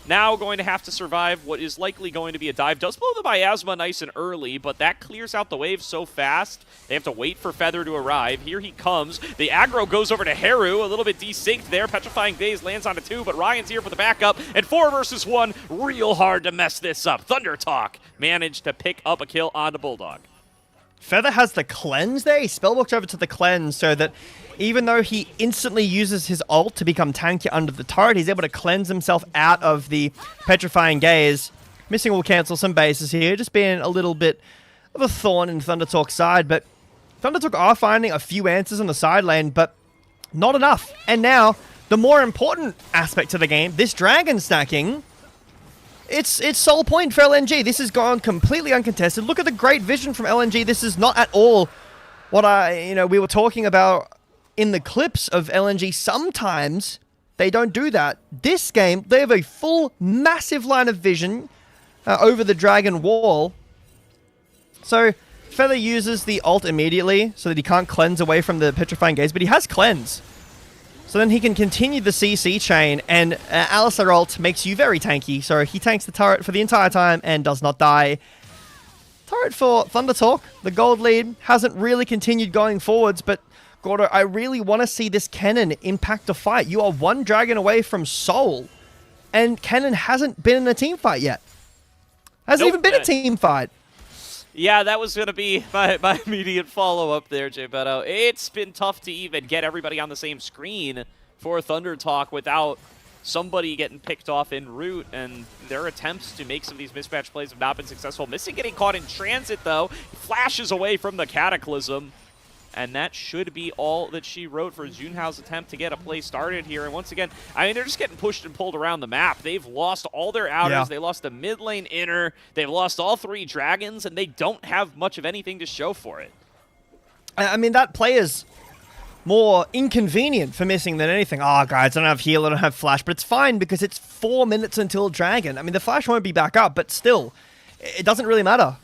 now going to have to survive what is likely going to be a dive. Does blow the miasma nice and early, but that clears out the wave so fast. They have to wait for Feather to arrive. Here he comes. The aggro goes over to Heru. A little bit desynced there. Petrifying Daze lands onto 2, but Ryan's here for the backup. And 4 versus 1. Real hard to mess this up. ThunderTalk managed to pick up a kill onto Bulldog. Feather has the cleanse there. He spellbooked over to the cleanse so that even though he instantly uses his ult to become tanky under the turret, he's able to cleanse himself out of the Petrifying Gaze. Missing will cancel some bases here, just being a little bit of a thorn in ThunderTalk's side, but ThunderTalk are finding a few answers on the side lane, but not enough. And now, the more important aspect to the game, this dragon stacking, it's sole point for LNG. This has gone completely uncontested. Look at the great vision from LNG. This is not at all what we were talking about in the clips of LNG. Sometimes they don't do that. This game, they have a full, massive line of vision over the dragon wall. So Feather uses the ult immediately so that he can't cleanse away from the Petrifying Gaze, but he has cleanse. So then he can continue the CC chain, and Alistar ult makes you very tanky, so he tanks the turret for the entire time and does not die. Turret for ThunderTalk, the gold lead, hasn't really continued going forwards, but Gordo, I really want to see this cannon impact a fight. You are one dragon away from Soul, and cannon hasn't been in a team fight yet. Hasn't even been a team fight. Yeah, that was going to be my immediate follow-up there, Jay Beto. It's been tough to even get everybody on the same screen for ThunderTalk without somebody getting picked off en route, and their attempts to make some of these mismatch plays have not been successful. Missing getting caught in transit, though. He flashes away from the Cataclysm, and that should be all that she wrote for Junhao's attempt to get a play started here. And once again, I mean, they're just getting pushed and pulled around the map. They've lost all their outers. Yeah. They lost the mid lane inner. They've lost all 3 dragons, and they don't have much of anything to show for it. I mean, that play is more inconvenient for missing than anything. Oh, guys, I don't have heal, I don't have flash, but it's fine because it's 4 minutes until Dragon. I mean, the flash won't be back up, but still, it doesn't really matter.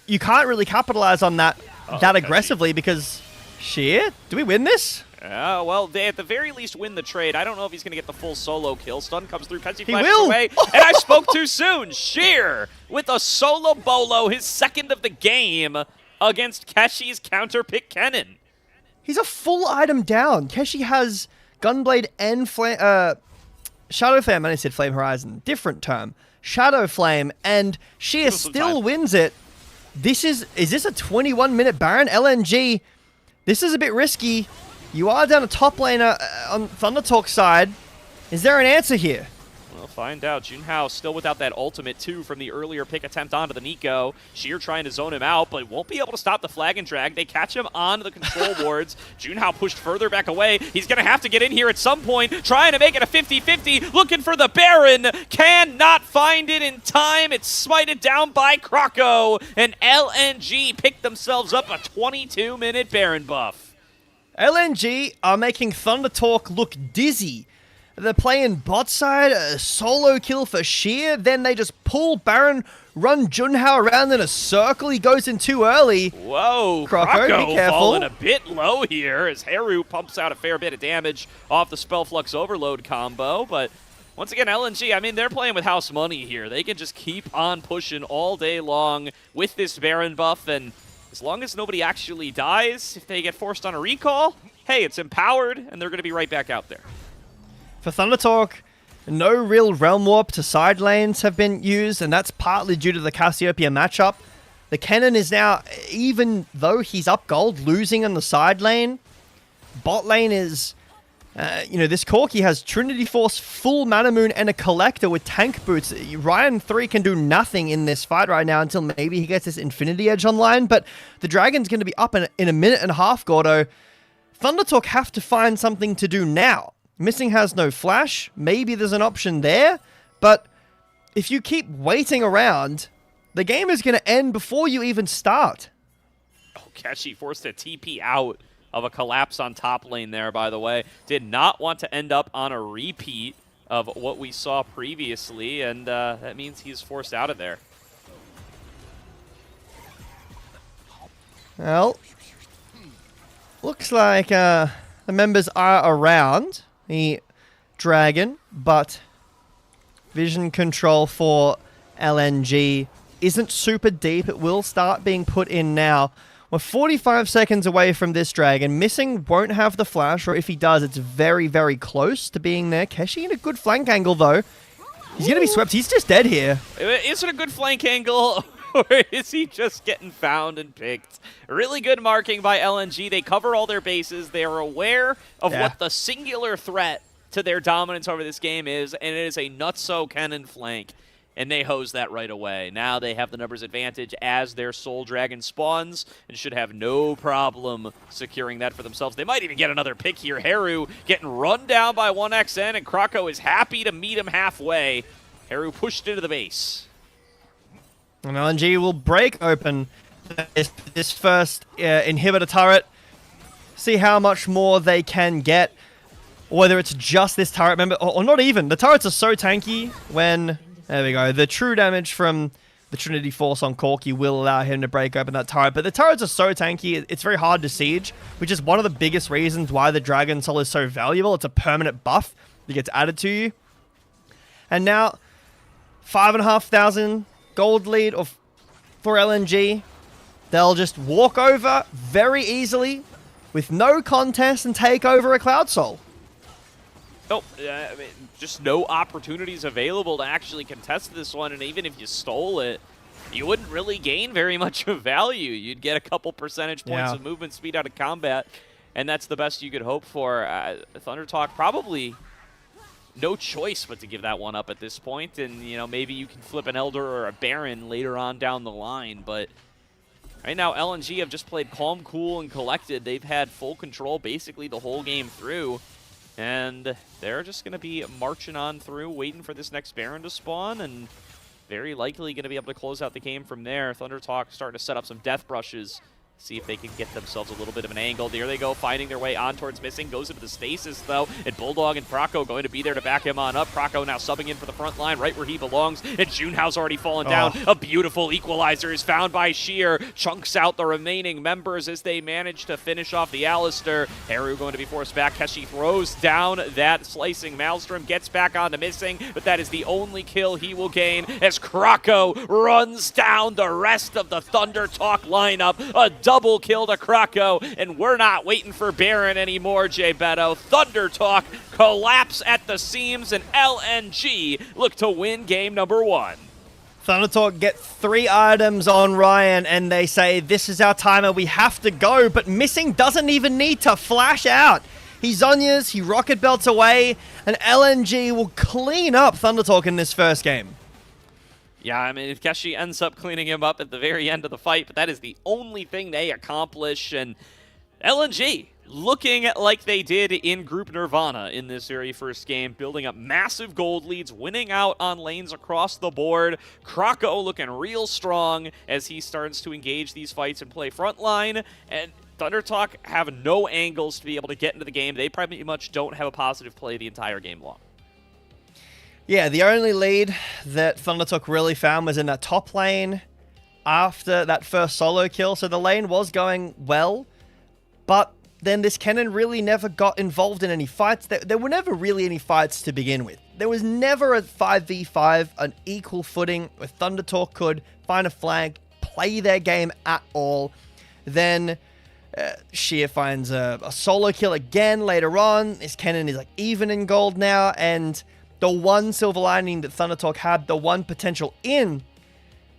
You can't really capitalize on that aggressively because, shit, do we win this? Well, they at the very least win the trade. I don't know if he's going to get the full solo kill. Stun comes through, Kenshi flashes away, and I spoke too soon. Sheer with a solo bolo, his second of the game against Keshi's counter pick Kennen. He's a full item down. Keshi has Gunblade and Shadow Flame, and I said Flame Horizon, different term. Shadow Flame, and Sheer still wins it. Is this a 21-minute Baron? LNG, this is a bit risky. You are down a top laner on Thunder Talk's side. Is there an answer here? We'll find out. Junhao still without that ultimate, too, from the earlier pick attempt onto the Nico. Sheer trying to zone him out, but won't be able to stop the flag and drag. They catch him onto the control wards. Junhao pushed further back away. He's going to have to get in here at some point, trying to make it a 50-50, looking for the Baron. Cannot find it in time. It's smited down by Krocko, and LNG picked themselves up a 22-minute Baron buff. LNG are making Thunder Talk look dizzy. They're playing bot side, a solo kill for Sheer, then they just pull Baron, run Junhao around in a circle. He goes in too early. Whoa, Krocko, be careful. Falling a bit low here as Heru pumps out a fair bit of damage off the Spell Flux Overload combo, but once again, LNG, I mean, they're playing with house money here. They can just keep on pushing all day long with this Baron buff, and as long as nobody actually dies, if they get forced on a recall, hey, it's empowered, and they're going to be right back out there. For Thunder Talk, no real Realm Warp to side lanes have been used, and that's partly due to the Cassiopeia matchup. The Kennen is now, even though he's up gold, losing on the side lane. Bot lane is, this Corki has Trinity Force, full Mana Moon, and a Collector with tank boots. Ryan 3 can do nothing in this fight right now until maybe he gets his Infinity Edge online, but the Dragon's going to be up in a minute and a half, Gordo. Thunder Talk have to find something to do now. Missing has no flash. Maybe there's an option there, but if you keep waiting around, the game is going to end before you even start. Oh, Keshi forced a TP out of a collapse on top lane there, by the way. Did not want to end up on a repeat of what we saw previously, and that means he's forced out of there. Well, looks like the members are around the Dragon, but vision control for LNG isn't super deep. It will start being put in now. We're 45 seconds away from this Dragon. Missing won't have the flash, or if he does, it's very, very close to being there. Keshi in a good flank angle, though. He's going to be swept. He's just dead here. Is it a good flank angle, or is he just getting found and picked? Really good marking by LNG. They cover all their bases. They are aware of what the singular threat to their dominance over this game is, and it is a nutso cannon flank. And they hose that right away. Now they have the numbers advantage as their Soul Dragon spawns and should have no problem securing that for themselves. They might even get another pick here. Heru getting run down by 1XN, and Krocko is happy to meet him halfway. Heru pushed into the base. And LNG will break open this first inhibitor turret. See how much more they can get. Whether it's just this turret, remember, or not even. The turrets are so tanky when... There we go. The true damage from the Trinity Force on Corki will allow him to break open that turret. But the turrets are so tanky, it's very hard to siege, which is one of the biggest reasons why the Dragon Soul is so valuable. It's a permanent buff that gets added to you. And now, 5,500 gold lead for LNG. They'll just walk over very easily with no contest and take over a Cloud Soul. Oh, I mean, just no opportunities available to actually contest this one, and even if you stole it, you wouldn't really gain very much of value. You'd get a couple percentage points of movement speed out of combat, and that's the best you could hope for. Thunder Talk probably no choice but to give that one up at this point, and maybe you can flip an Elder or a Baron later on down the line, but right now LNG have just played calm, cool, and collected. They've had full control basically the whole game through. And they're just going to be marching on through, waiting for this next Baron to spawn, and very likely going to be able to close out the game from there. Thunder Talk starting to set up some death brushes See if they can get themselves a little bit of an angle. There they go, finding their way on towards Missing. Goes into the stasis, though, and Bulldog and Praco going to be there to back him on up. Praco now subbing in for the front line, right where he belongs, and Junhao's already fallen down. A beautiful equalizer is found by Sheer. Chunks out the remaining members as they manage to finish off the Alistair. Haru going to be forced back. Keshi throws down that slicing Maelstrom, gets back onto Missing, but that is the only kill he will gain as Krakow runs down the rest of the Thunder Talk lineup. A double kill to Krakow, and we're not waiting for Baron anymore, Jay Beto. Thunder Talk collapse at the seams, and LNG look to win game number 1. Thunder Talk get 3 items on Ryan, and they say, this is our timer, we have to go, but Missing doesn't even need to flash out. He Zhonya's, he rocket belts away, and LNG will clean up Thunder Talk in this first game. Yeah, I mean, Keshi ends up cleaning him up at the very end of the fight, but that is the only thing they accomplish, and LNG looking like they did in Group Nirvana in this very first game, building up massive gold leads, winning out on lanes across the board. Krakow looking real strong as he starts to engage these fights and play frontline, and Thunder Talk have no angles to be able to get into the game. They pretty much don't have a positive play the entire game long. Yeah, the only lead that Thunder Talk really found was in that top lane after that first solo kill. So the lane was going well, but then this Kennen really never got involved in any fights. There were never really any fights to begin with. There was never a 5v5, an equal footing where Thunder Talk could find a flank, play their game at all. Then Sheer finds a solo kill again later on. This Kennen is like even in gold now, and the one silver lining that Thunder Talk had, the one potential in,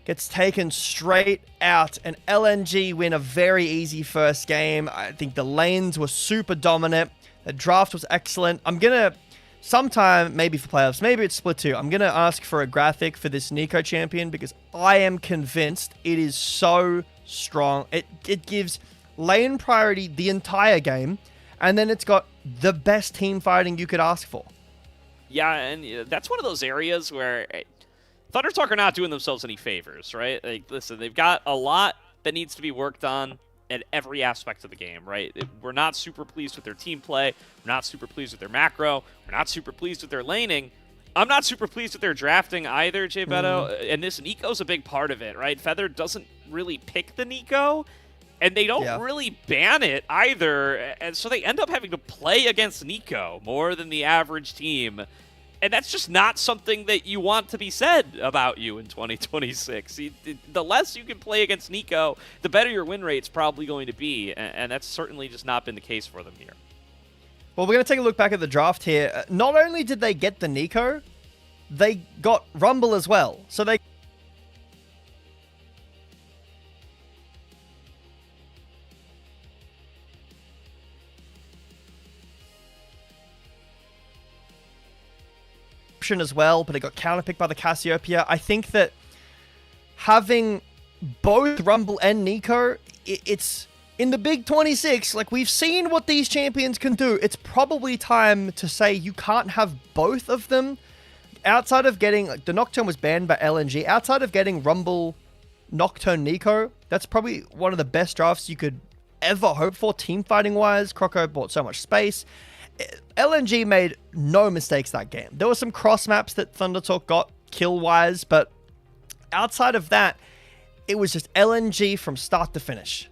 gets taken straight out, and LNG win a very easy first game. I think the lanes were super dominant. The draft was excellent. I'm going to, sometime, maybe for playoffs, maybe it's Split 2, I'm going to ask for a graphic for this Nico champion because I am convinced it is so strong. It gives lane priority the entire game, and then it's got the best team fighting you could ask for. Yeah, and that's one of those areas where Thunder Talk are not doing themselves any favors, right? Like, listen, they've got a lot that needs to be worked on at every aspect of the game, right? We're not super pleased with their team play. We're not super pleased with their macro. We're not super pleased with their laning. I'm not super pleased with their drafting either, Jay Beto, and this Nico's a big part of it, right? Feather doesn't really pick the Nico, and they don't really ban it either, and so they end up having to play against Nico more than the average team. And that's just not something that you want to be said about you in 2026. The less you can play against Nico, the better your win rate's probably going to be, and that's certainly just not been the case for them here. Well, we're going to take a look back at the draft here. Not only did they get the Nico, they got Rumble as well. So they as well, but it got counterpicked by the Cassiopeia. I think that having both Rumble and Nico, it's in the Big 26, like we've seen what these champions can do. It's probably time to say you can't have both of them. Outside of getting, like, the Nocturne was banned by LNG, outside of getting Rumble, Nocturne, Nico, that's probably one of the best drafts you could ever hope for team fighting wise. Croco bought so much space. LNG made no mistakes that game. There were some cross maps that Thunder Talk got kill-wise, but outside of that, it was just LNG from start to finish.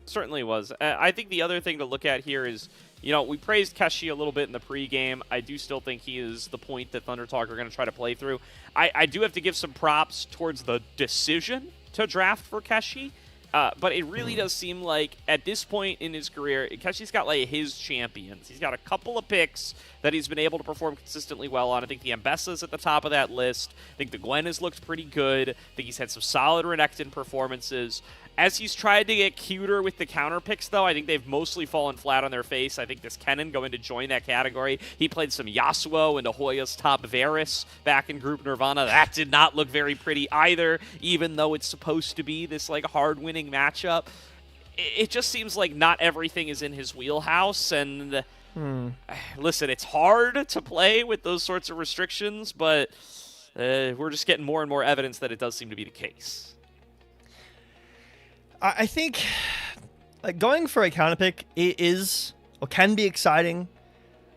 Certainly was. I think the other thing to look at here is, you know, we praised Keshi a little bit in the pregame. I do still think he is the point that Thunder Talk are going to try to play through. I do have to give some props towards the decision to draft for Keshi. But it really does seem like, at this point in his career, Keshi's got, like, his champions. He's got a couple of picks that he's been able to perform consistently well on. I think the Ambessa's at the top of that list. I think the Gwen has looked pretty good. I think he's had some solid Renekton performances. As he's tried to get cuter with the counter picks, though, I think they've mostly fallen flat on their face. I think this Kennen going to join that category. He played some Yasuo into Hoya's top Varus back in Group Nirvana. That did not look very pretty either, even though it's supposed to be this, like, hard-winning matchup. It just seems like not everything is in his wheelhouse, and listen, it's hard to play with those sorts of restrictions, but we're just getting more and more evidence that it does seem to be the case. I think like going for a counter pick is or can be exciting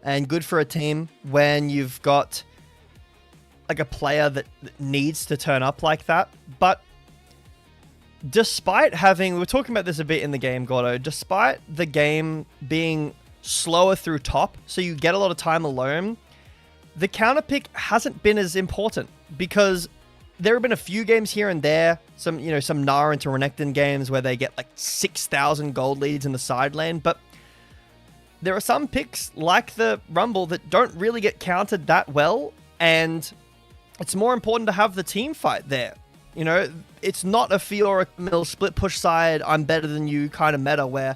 and good for a team when you've got like a player that needs to turn up like that. But despite having, we were talking about this a bit in the game, Gordo, despite the game being slower through top, so you get a lot of time alone, the counter pick hasn't been as important because there have been a few games here and there, some Nara into Renekton games where they get like 6,000 gold leads in the side lane, but there are some picks like the Rumble that don't really get countered that well, and it's more important to have the team fight there. You know, it's not a Fiora middle split push side, I'm better than you kind of meta where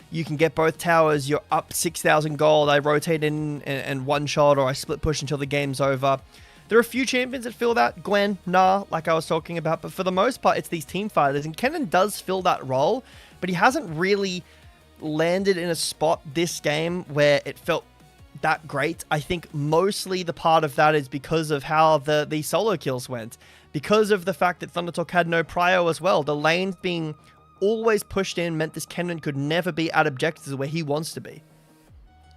you can get both towers, you're up 6,000 gold, I rotate in and one shot, or I split push until the game's over. There are a few champions that fill that, Gwen, Nah, like I was talking about, but for the most part, it's these team fighters, and Kennen does fill that role, but he hasn't really landed in a spot this game where it felt that great. I think mostly the part of that is because of how the solo kills went, because of the fact that ThunderTalk had no prio as well. The lanes being always pushed in meant this Kennen could never be at objectives where he wants to be.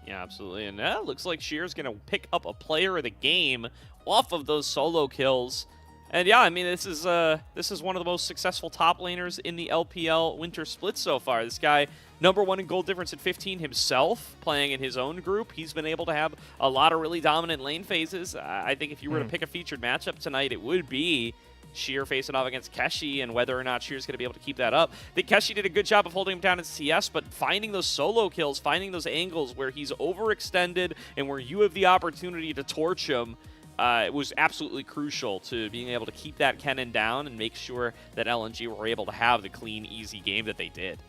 Yeah, absolutely. And it looks like Sheer's going to pick up a player of the game off of those solo kills. And yeah, I mean, this is one of the most successful top laners in the LPL Winter Split so far. This guy, #1 in gold difference at 15 himself, playing in his own group. He's been able to have a lot of really dominant lane phases. I think if you were to pick a featured matchup tonight, it would be Sheer facing off against Keshi, and whether or not Sheer's going to be able to keep that up. I think Keshi did a good job of holding him down in CS, but finding those solo kills, finding those angles where he's overextended and where you have the opportunity to torch him, it was absolutely crucial to being able to keep that Kennen down and make sure that LNG were able to have the clean, easy game that they did.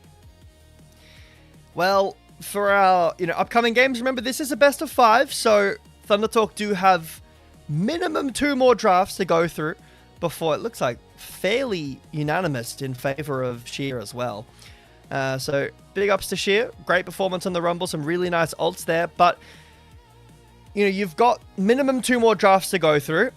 Well, for our upcoming games, remember this is a best of 5, so ThunderTalk do have minimum 2 more drafts to go through before it looks like fairly unanimous in favor of Sheer as well. So big ups to Sheer. Great performance on the Rumble. Some really nice ults there. But, you've got minimum 2 more drafts to go through.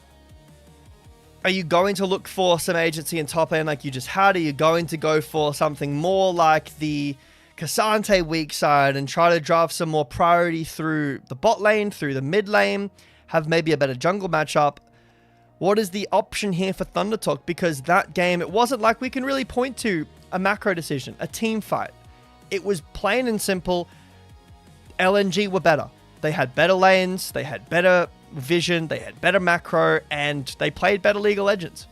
Are you going to look for some agency in top lane like you just had? Are you going to go for something more like the Cassante weak side and try to draft some more priority through the bot lane, through the mid lane, have maybe a better jungle matchup? What is the option here for ThunderTalk? Because that game, it wasn't like we can really point to a macro decision, a team fight. It was plain and simple. LNG were better. They had better lanes, they had better vision, they had better macro, and they played better League of Legends.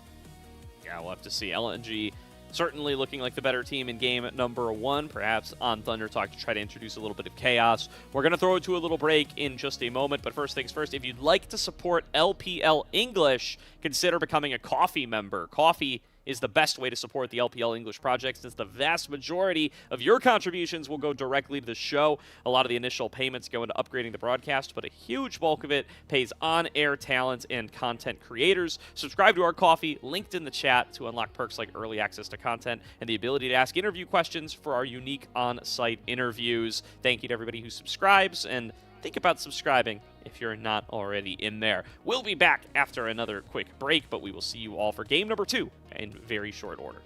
Yeah, we'll have to see. LNG certainly looking like the better team in game #1, perhaps on ThunderTalk to try to introduce a little bit of chaos. We're going to throw it to a little break in just a moment, but first things first, if you'd like to support LPL English, consider becoming a Coffee member. Coffee is the best way to support the LPL English project, since the vast majority of your contributions will go directly to the show. A lot of the initial payments go into upgrading the broadcast, but a huge bulk of it pays on-air talent and content creators. Subscribe to our Coffee, linked in the chat, to unlock perks like early access to content and the ability to ask interview questions for our unique on-site interviews. Thank you to everybody who subscribes, and think about subscribing if you're not already in there. We'll be back after another quick break, but we will see you all for game #2 in very short order.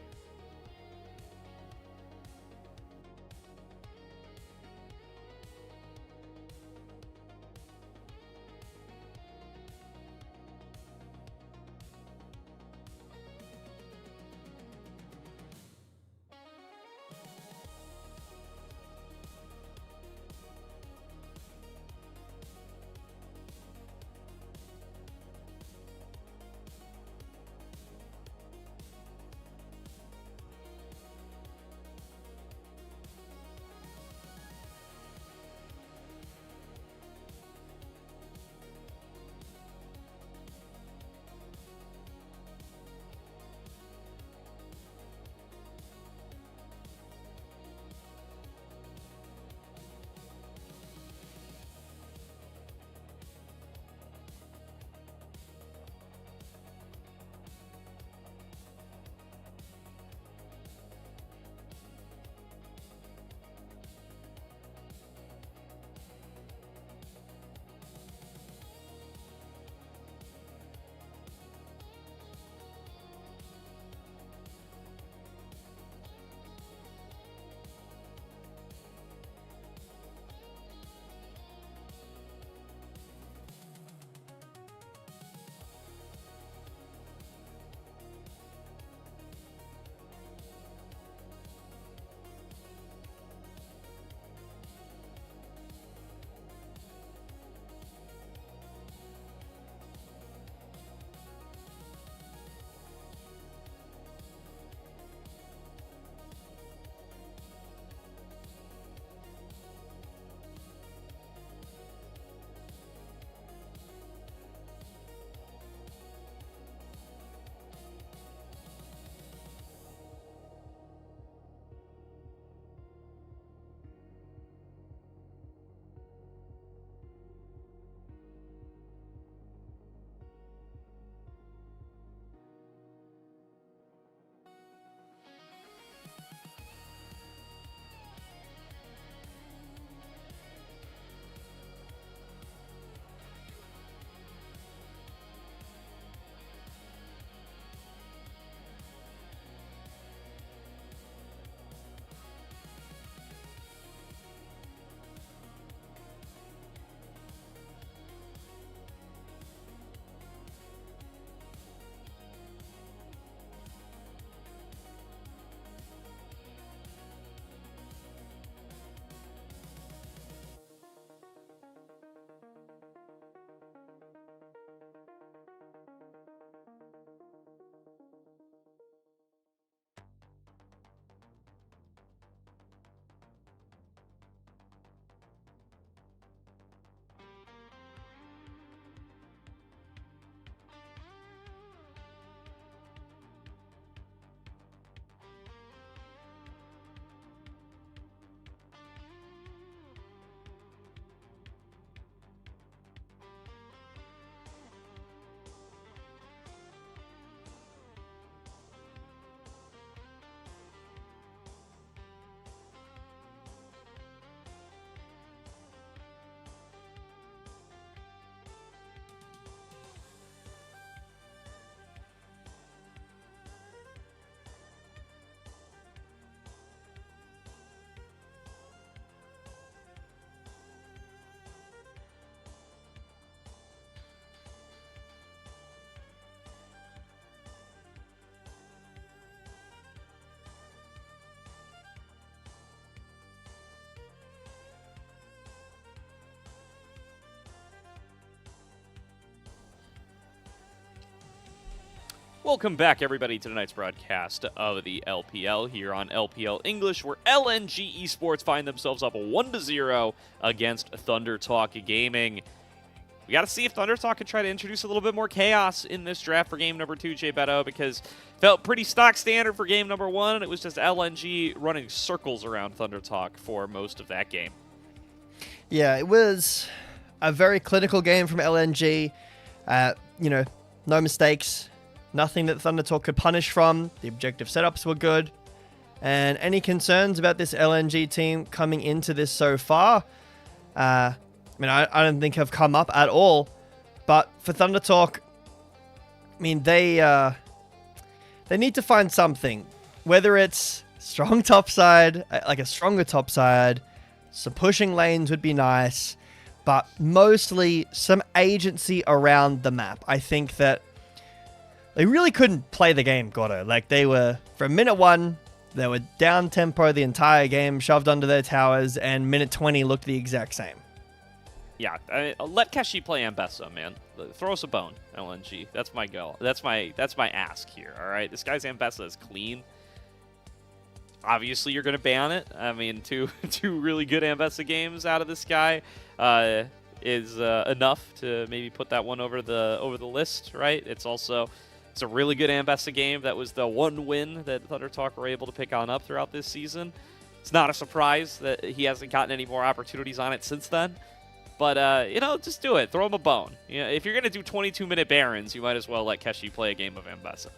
Welcome back, everybody, to tonight's broadcast of the LPL here on LPL English, where LNG Esports find themselves up 1-0 against Thunder Talk Gaming. We got to see if Thunder Talk can try to introduce a little bit more chaos in this draft for game number 2, Jay Beto, because felt pretty stock standard for game number 1, and it was just LNG running circles around Thunder Talk for most of that game. Yeah, it was a very clinical game from LNG. No mistakes. Nothing that Thunder Talk could punish from. The objective setups were good. And any concerns about this LNG team coming into this so far, I don't think have come up at all. But for Thunder Talk, they need to find something. Whether it's strong topside, like a stronger topside, some pushing lanes would be nice, but mostly some agency around the map. I think that they really couldn't play the game, Gordo. Like, they were, from minute 1, they were down tempo the entire game, shoved under their towers, and minute 20 looked the exact same. Yeah, let Keshi play Ambessa, man. Throw us a bone, LNG. That's my goal. That's my ask here, all right? This guy's Ambessa is clean. Obviously, you're going to ban it. I mean, two really good Ambessa games out of this guy is enough to maybe put that one over the list, right? It's a really good Ambessa game. That was the one win that Thunder Talk were able to pick on up throughout this season. It's not a surprise that he hasn't gotten any more opportunities on it since then. But, just do it. Throw him a bone. If you're going to do 22-minute Barons, you might as well let Keshi play a game of Ambessa.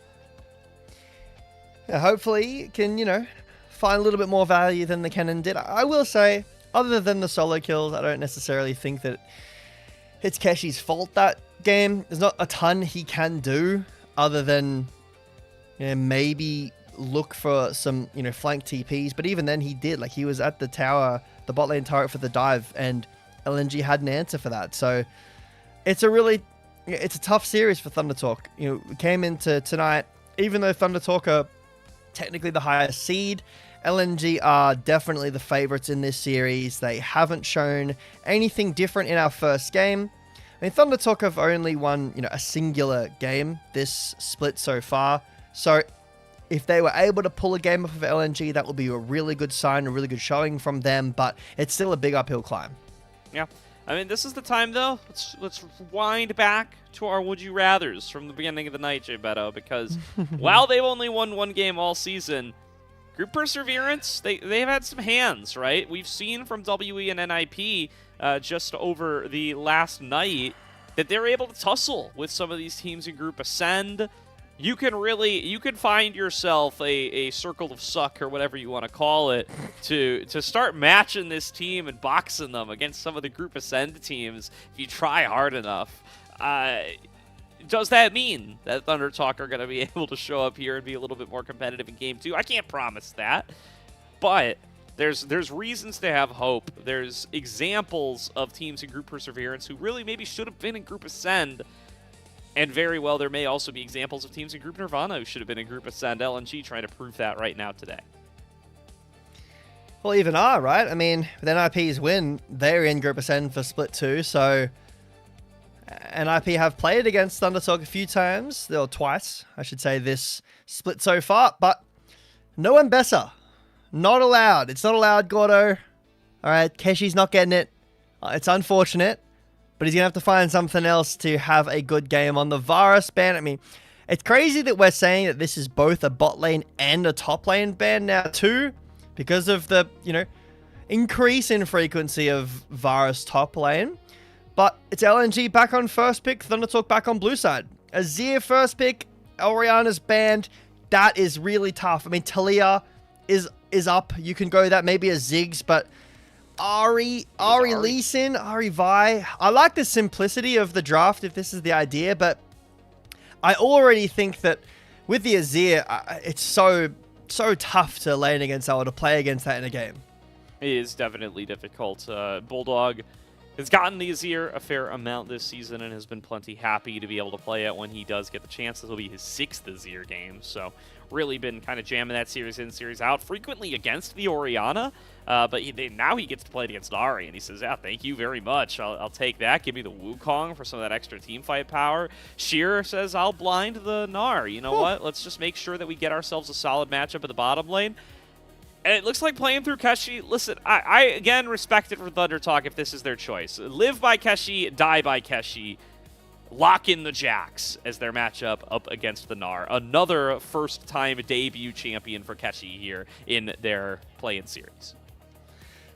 Yeah, hopefully he can, find a little bit more value than the Cannon did. I will say, other than the solo kills, I don't necessarily think that it's Keshi's fault that game. There's not a ton he can do other than maybe look for some, flank TPs. But even then he did. Like, he was at the tower, the bot lane turret for the dive, and LNG had an answer for that. So it's a tough series for Thunder Talk. We came into tonight, even though Thunder Talk are technically the highest seed, LNG are definitely the favorites in this series. They haven't shown anything different in our first game. Thunder Talk have only won, a singular game this split so far. So if they were able to pull a game off of LNG, that would be a really good sign, a really good showing from them, but it's still a big uphill climb. Yeah. This is the time, though. Let's wind back to our Would You Rathers from the beginning of the night, Jay Beto, because while they've only won one game all season, Group Perseverance, they've had some hands, right? We've seen from WE and NIP just over the last night that they're able to tussle with some of these teams in Group Ascend. You can find yourself a circle of suck or whatever you want to call it to start matching this team and boxing them against some of the Group Ascend teams if you try hard enough. Does that mean that Thunder Talk are going to be able to show up here and be a little bit more competitive in Game 2? I can't promise that, but there's reasons to have hope. There's examples of teams in Group Perseverance who really maybe should have been in Group Ascend. And very well, there may also be examples of teams in Group Nirvana who should have been in Group Ascend. LNG trying to prove that right now today. Well, even are, right? With NIP's win, they're in Group Ascend for Split 2, so NIP have played against Thunder Talk a few times, or twice, I should say, this split so far, but no Ambessa. Not allowed. It's not allowed, Gordo. Alright, Keshi's not getting it. It's unfortunate. But he's going to have to find something else to have a good game on the Varus ban. It's crazy that we're saying that this is both a bot lane and a top lane ban now too, because of the, increase in frequency of Varus top lane. But it's LNG back on first pick, Thunder Talk back on blue side. Azir first pick, Oriana's banned. That is really tough. Talia is up. You can go that, maybe a Ziggs, but Ari Lee Sin, Ari Vi. I like the simplicity of the draft if this is the idea, but I already think that with the Azir, it's so tough to lane against or to play against that in a game. It is definitely difficult. Bulldog has gotten the Azir a fair amount this season and has been plenty happy to be able to play it when he does get the chance. This will be his 6th Azir game, so really been kind of jamming that series in, series out, frequently against the Orianna. But now he gets to play it against Ari, and he says, yeah, thank you very much. I'll take that. Give me the Wukong for some of that extra team fight power. Sheer says, I'll blind the Gnar. You know what? Let's just make sure that we get ourselves a solid matchup in the bottom lane. And it looks like playing through Keshi. Listen, I again respect it for Thunder Talk if this is their choice. Live by Keshi, die by Keshi. Lock in the Jax as their matchup up against the Gnar. Another first-time debut champion for Keshi here in their play-in series.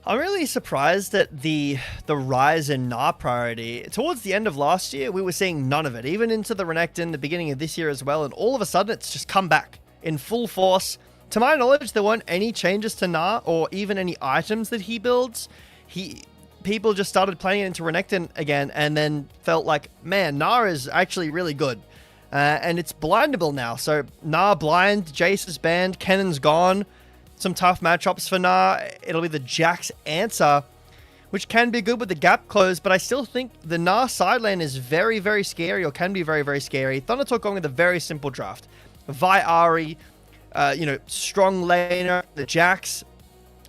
I'm really surprised at the rise in Gnar priority. Towards the end of last year, we were seeing none of it, even into the Renekton, the beginning of this year as well, and all of a sudden it's just come back in full force. To my knowledge, there weren't any changes to Gnar or even any items that he builds. People just started playing it into Renekton again and then felt like, man, Gnar is actually really good. And it's blindable now. So Gnar blind, Jace is banned, Kennen's gone. Some tough matchups for Gnar. It'll be the Jax answer, which can be good with the gap closed, but I still think the Gnar side lane is very, very scary, or can be very, very scary. Thunder Talk going with a very simple draft. Vi Ari, strong laner, the Jax.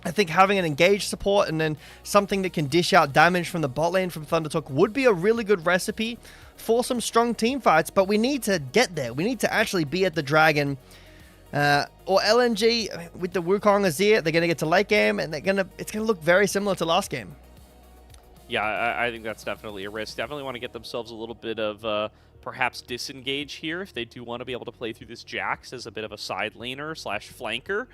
I think having an engaged support and then something that can dish out damage from the bot lane from Thunder Talk would be a really good recipe for some strong team fights, but we need to get there. We need to actually be at the Dragon. Or LNG with the Wukong Azir, they're going to get to late game, and it's going to look very similar to last game. Yeah, I think that's definitely a risk. Definitely want to get themselves a little bit of perhaps disengage here if they do want to be able to play through this Jax as a bit of a side laner / flanker.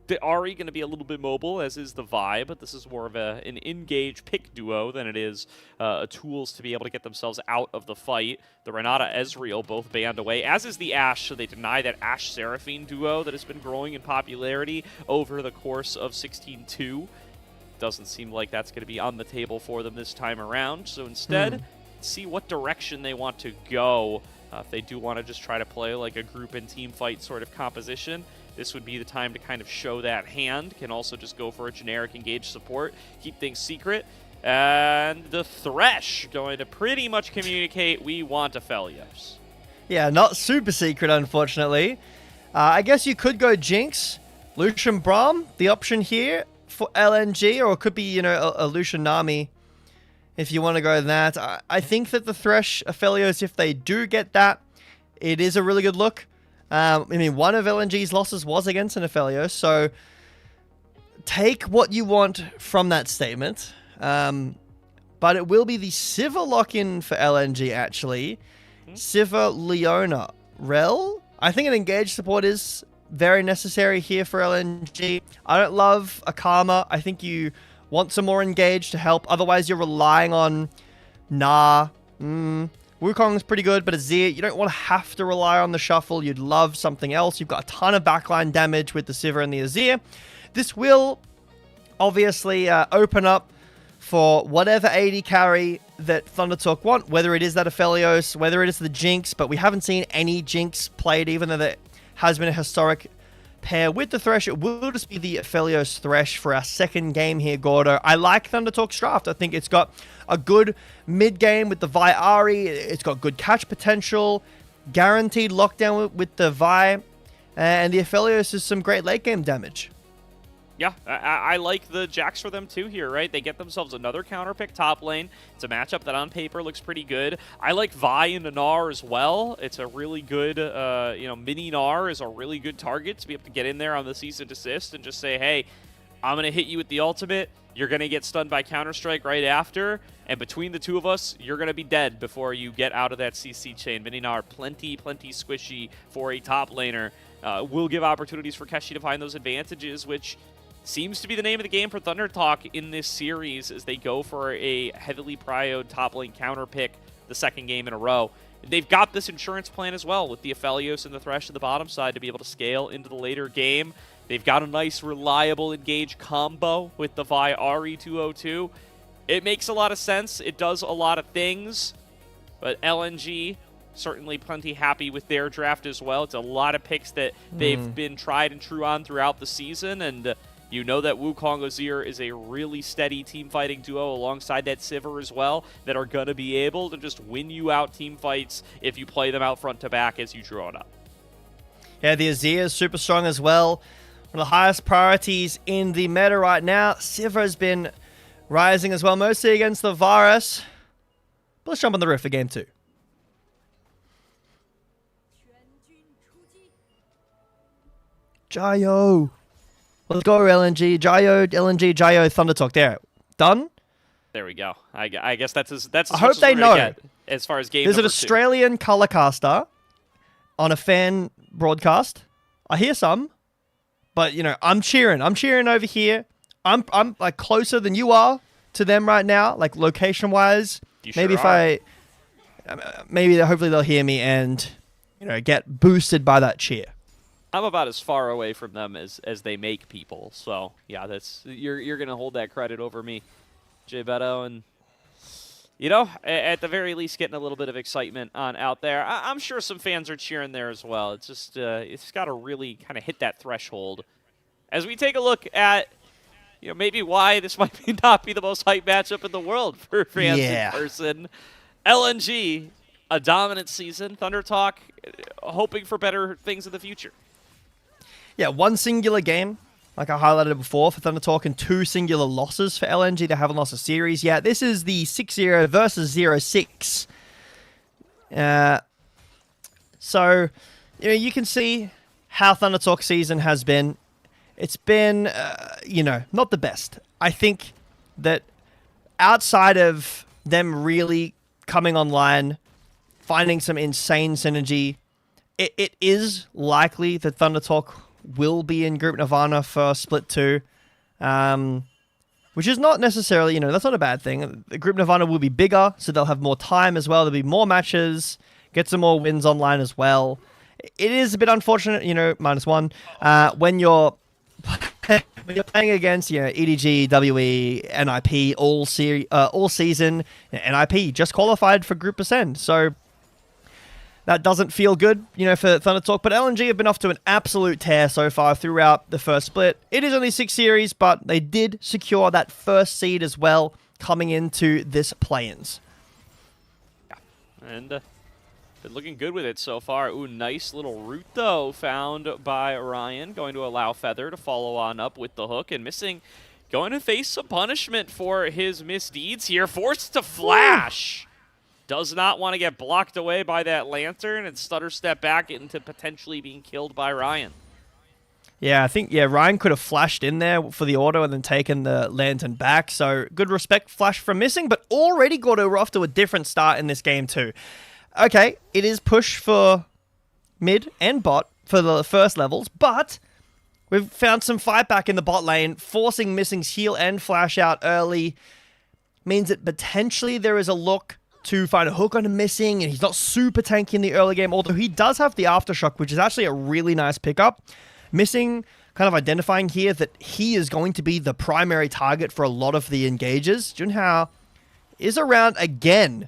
The Ari going to be a little bit mobile, as is the Vi, but this is more of an engage pick duo than it is tools to be able to get themselves out of the fight. The Renata Ezreal both banned away, as is the Ashe, so they deny that Ashe Seraphine duo that has been growing in popularity over the course of 16-2. Doesn't seem like that's going to be on the table for them this time around, so instead, see what direction they want to go. If they do want to just try to play like a group and team fight sort of composition, this would be the time to kind of show that hand. Can also just go for a generic engage support, keep things secret. And the Thresh going to pretty much communicate, we want Aphelios. Yeah, not super secret, unfortunately. I guess you could go Jinx, Lucian Braum, the option here for LNG, or it could be, a Lucian Nami if you want to go that. I think that the Thresh Aphelios, if they do get that, it is a really good look. One of LNG's losses was against an Aphelios, so take what you want from that statement. But it will be the Sivir lock-in for LNG, actually. Sivir, Leona, Rel. I think an engaged support is very necessary here for LNG. I don't love a Karma. I think you want some more engaged to help. Otherwise, you're relying on Gnar. Wukong's pretty good, but Azir, you don't want to have to rely on the shuffle. You'd love something else. You've got a ton of backline damage with the Sivir and the Azir. This will obviously open up for whatever AD carry that Thunder Talk want, whether it is that Aphelios, whether it is the Jinx, but we haven't seen any Jinx played, even though there has been a historic pair with the Thresh. It will just be the Aphelios Thresh for our second game here, Gordo. I like Thunder Talk's draft. I think it's got a good mid-game with the Vi Ari. It's got good catch potential, guaranteed lockdown with the Vi, and the Aphelios is some great late-game damage. Yeah, I like the Jax for them too here, right? They get themselves another counter pick top lane. It's a matchup that on paper looks pretty good. I like Vi into Gnar as well. It's a really good, mini Gnar is a really good target to be able to get in there on the cease and desist and just say, hey, I'm going to hit you with the ultimate. You're going to get stunned by Counter-Strike right after. And between the two of us, you're going to be dead before you get out of that CC chain. Mini Gnar, plenty squishy for a top laner. Will give opportunities for Keshi to find those advantages, which seems to be the name of the game for Thunder Talk in this series as they go for a heavily prioed top lane counter pick the second game in a row. They've got this insurance plan as well with the Aphelios and the Thresh at the bottom side to be able to scale into the later game. They've got a nice, reliable engage combo with the Vi Ari 202. It makes a lot of sense. It does a lot of things. But LNG, certainly plenty happy with their draft as well. It's a lot of picks that they've been tried and true on throughout the season, and you know that Wukong Azir is a really steady team fighting duo alongside that Sivir as well that are going to be able to just win you out team fights if you play them out front to back as you draw it up. Yeah, the Azir is super strong as well. One of the highest priorities in the meta right now. Siva's been rising as well, mostly against the Varus. But let's jump on the roof for game 2. Jayo. Let's go, LNG. Jayo, LNG, Jayo, Thunder Talk. There. Done? There we go. I guess that's as I hope they know. As far as game There's an number 2. Australian color caster on a fan broadcast. I hear some, but you know, I'm cheering. I'm cheering over here. I'm like closer than you are to them right now, like location wise. Maybe if I, maybe hopefully they'll hear me and you know get boosted by that cheer. I'm about as far away from them as they make people. So yeah, that's you're gonna hold that credit over me, Jay Beto, and you know, at the very least, getting a little bit of excitement on out there. I'm sure some fans are cheering there as well. It's just it's got to really kind of hit that threshold. As we take a look at, you know, maybe why this might not be the most hype matchup in the world for fans in person. LNG, a dominant season. Thunder Talk, hoping for better things in the future. Yeah, one singular game, like I highlighted before, for Thunder Talk, and 2 singular losses for LNG. They haven't lost a series yet. This is the 6-0 versus 0-6. So, you know, you can see how Thunder Talk season has been. It's been, you know, not the best. I think that outside of them really coming online, finding some insane synergy, it is likely that Thunder Talk will be in Group Nirvana for Split 2, which is not necessarily, you know, that's not a bad thing. The Group Nirvana will be bigger, so they'll have more time as well. There'll be more matches, get some more wins online as well. It is a bit unfortunate, you know, -1, when you're playing against, you know, EDG, WE, NIP all season. NIP just qualified for Group Ascend, so that doesn't feel good, you know, for Thunder Talk. But LNG have been off to an absolute tear so far throughout the first split. It is only 6 series, but they did secure that first seed as well coming into this play-ins. Yeah, and been looking good with it so far. Ooh, nice little route, though, found by Ryan. Going to allow Feather to follow on up with the hook. And Missing going to face some punishment for his misdeeds here. Forced to flash. Does not want to get blocked away by that lantern and stutter step back into potentially being killed by Ryan. Yeah, I think, Ryan could have flashed in there for the auto and then taken the lantern back. So good respect flash from Missing, but already got off to a different start in this game too. Okay, it is push for mid and bot for the first levels, but we've found some fight back in the bot lane, forcing Missing's heal and flash out early. Means that potentially there is a look to find a hook on him Missing, and he's not super tanky in the early game, although he does have the Aftershock, which is actually a really nice pickup. Missing kind of identifying here that he is going to be the primary target for a lot of the engages. Junhao is around again.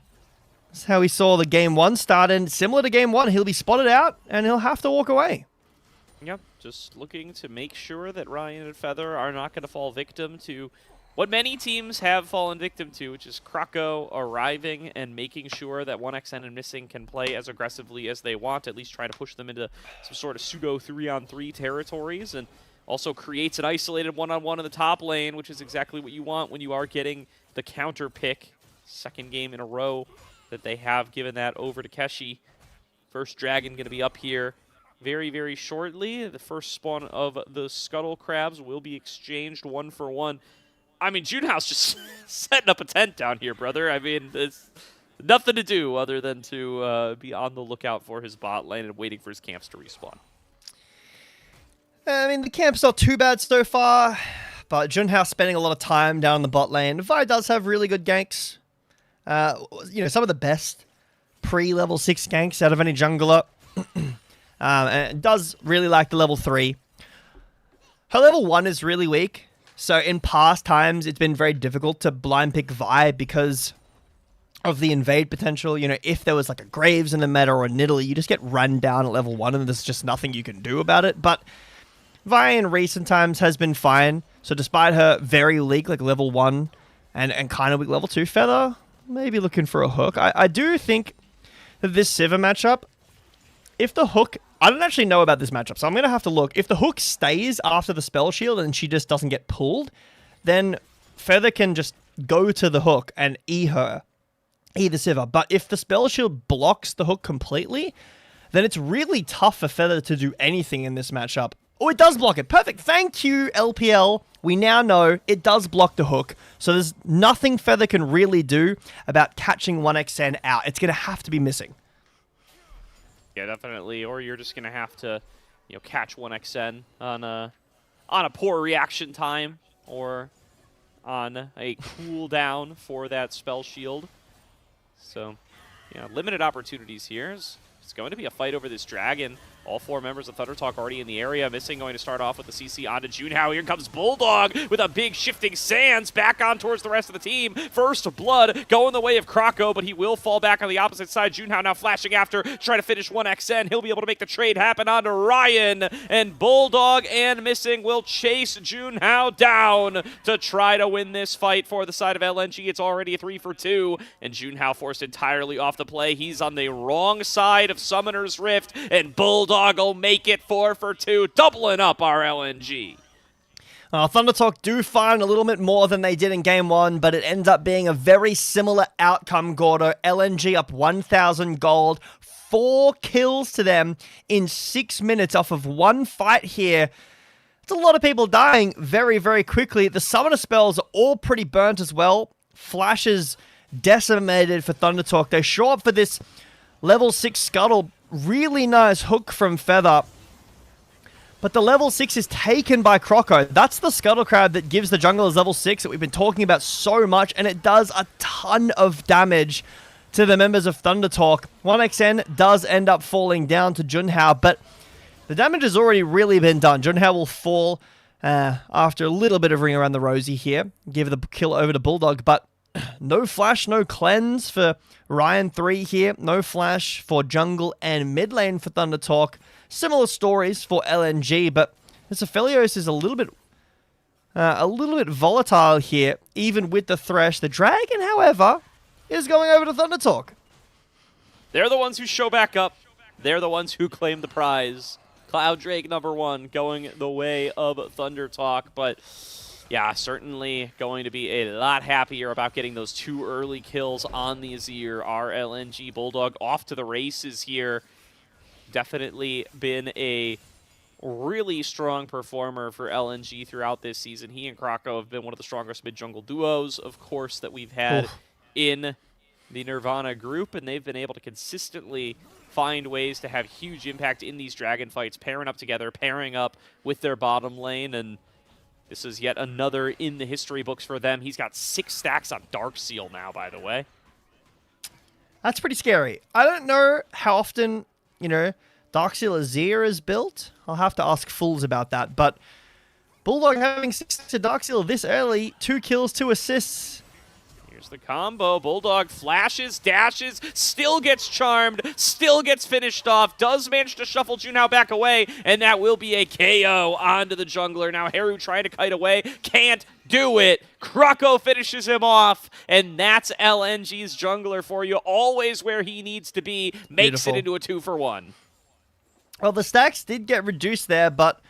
That's how we saw the game 1 start, and similar to game 1, he'll be spotted out, and he'll have to walk away. Yep, just looking to make sure that Ryan and Feather are not going to fall victim to what many teams have fallen victim to, which is Krako arriving and making sure that 1xN and Missing can play as aggressively as they want, at least try to push them into some sort of pseudo 3-on-3 territories, and also creates an isolated 1-on-1 in the top lane, which is exactly what you want when you are getting the counter pick. Second game in a row that they have given that over to Keshi. First Dragon going to be up here very, very shortly. The first spawn of the Scuttle Crabs will be exchanged 1-for-1. I mean, Junehouse just setting up a tent down here, brother. I mean, it's nothing to do other than to be on the lookout for his bot lane and waiting for his camps to respawn. I mean, the camp's not too bad so far, but Junhouse spending a lot of time down in the bot lane. Vi does have really good ganks. You know, some of the best pre-level 6 ganks out of any jungler. And it does really like the level 3. Her level 1 is really weak. So in past times, it's been very difficult to blind pick Vi because of the invade potential. You know, if there was like a Graves in the meta or a Nidalee, you just get run down at level 1 and there's just nothing you can do about it. But Vi in recent times has been fine. So despite her very weak, like level 1 and kind of weak level 2, Feather maybe looking for a hook. I do think that this Sivir matchup, if the hook I don't actually know about this matchup, so I'm going to have to look. If the hook stays after the spell shield and she just doesn't get pulled, then Feather can just go to the hook and E her, E the Sivir. But if the spell shield blocks the hook completely, then it's really tough for Feather to do anything in this matchup. Oh, it does block it. Perfect. Thank you, LPL. We now know it does block the hook, so there's nothing Feather can really do about catching 1xN out. It's going to have to be missing. Yeah, definitely. Or you're just going to have to, catch 1xN on a poor reaction time or on a cooldown for that spell shield. So, limited opportunities here. It's going to be a fight over this dragon. All 4 members of Thunder Talk already in the area. Missing going to start off with the CC onto Junhao. Here comes Bulldog with a big shifting sands back on towards the rest of the team. First blood going the way of Kroko, but he will fall back on the opposite side. Junhao now flashing after, trying to finish 1xN. He'll be able to make the trade happen onto Ryan. And Bulldog and Missing will chase Junhao down to try to win this fight for the side of LNG. It's already a 3 for 2, and Junhao forced entirely off the play. He's on the wrong side of Summoner's Rift, and Bulldog will make it 4 for 2, doubling up our LNG. Thunder Talk do find a little bit more than they did in Game 1, but it ends up being a very similar outcome, Gordo. LNG up 1,000 gold, 4 kills to them in 6 minutes off of one fight here. It's a lot of people dying very, very quickly. The summoner spells are all pretty burnt as well. Flashes decimated for Thunder Talk. They show up for this level 6 scuttle. Really nice hook from Feather. But the level 6 is taken by Kroko. That's the Scuttle Crab that gives the junglers level 6 that we've been talking about so much, and it does a ton of damage to the members of Thunder Talk. 1xN does end up falling down to Junhao, but the damage has already really been done. Junhao will fall after a little bit of ring around the rosy here. Give the kill over to Bulldog, but no flash, no cleanse for Ryan 3 here. No flash for jungle and mid lane for Thunder Talk. Similar stories for LNG, but this Aphelios is a little bit volatile here, even with the Thresh. The Dragon, however, is going over to Thunder Talk. They're the ones who show back up. They're the ones who claim the prize. Cloud Drake #1 going the way of Thunder Talk, but yeah, certainly going to be a lot happier about getting those 2 early kills on the Azir. Our LNG Bulldog off to the races here. Definitely been a really strong performer for LNG throughout this season. He and Kroko have been one of the strongest mid-jungle duos, of course, that we've had in the Nirvana group, and they've been able to consistently find ways to have huge impact in these dragon fights, pairing up together, pairing up with their bottom lane, and this is yet another in the history books for them. He's got 6 stacks on Dark Seal now, by the way. That's pretty scary. I don't know how often, Dark Seal Azir is built. I'll have to ask Fools about that. But Bulldog having 6 to Dark Seal this early, 2 kills, 2 assists. Here's the combo. Bulldog flashes, dashes, still gets charmed, still gets finished off, does manage to shuffle Junhao back away, and that will be a KO onto the jungler. Now Haru trying to kite away, can't do it. Kroko finishes him off, and that's LNG's jungler for you. Always where he needs to be, makes it into a 2 for 1. Well, the stacks did get reduced there, but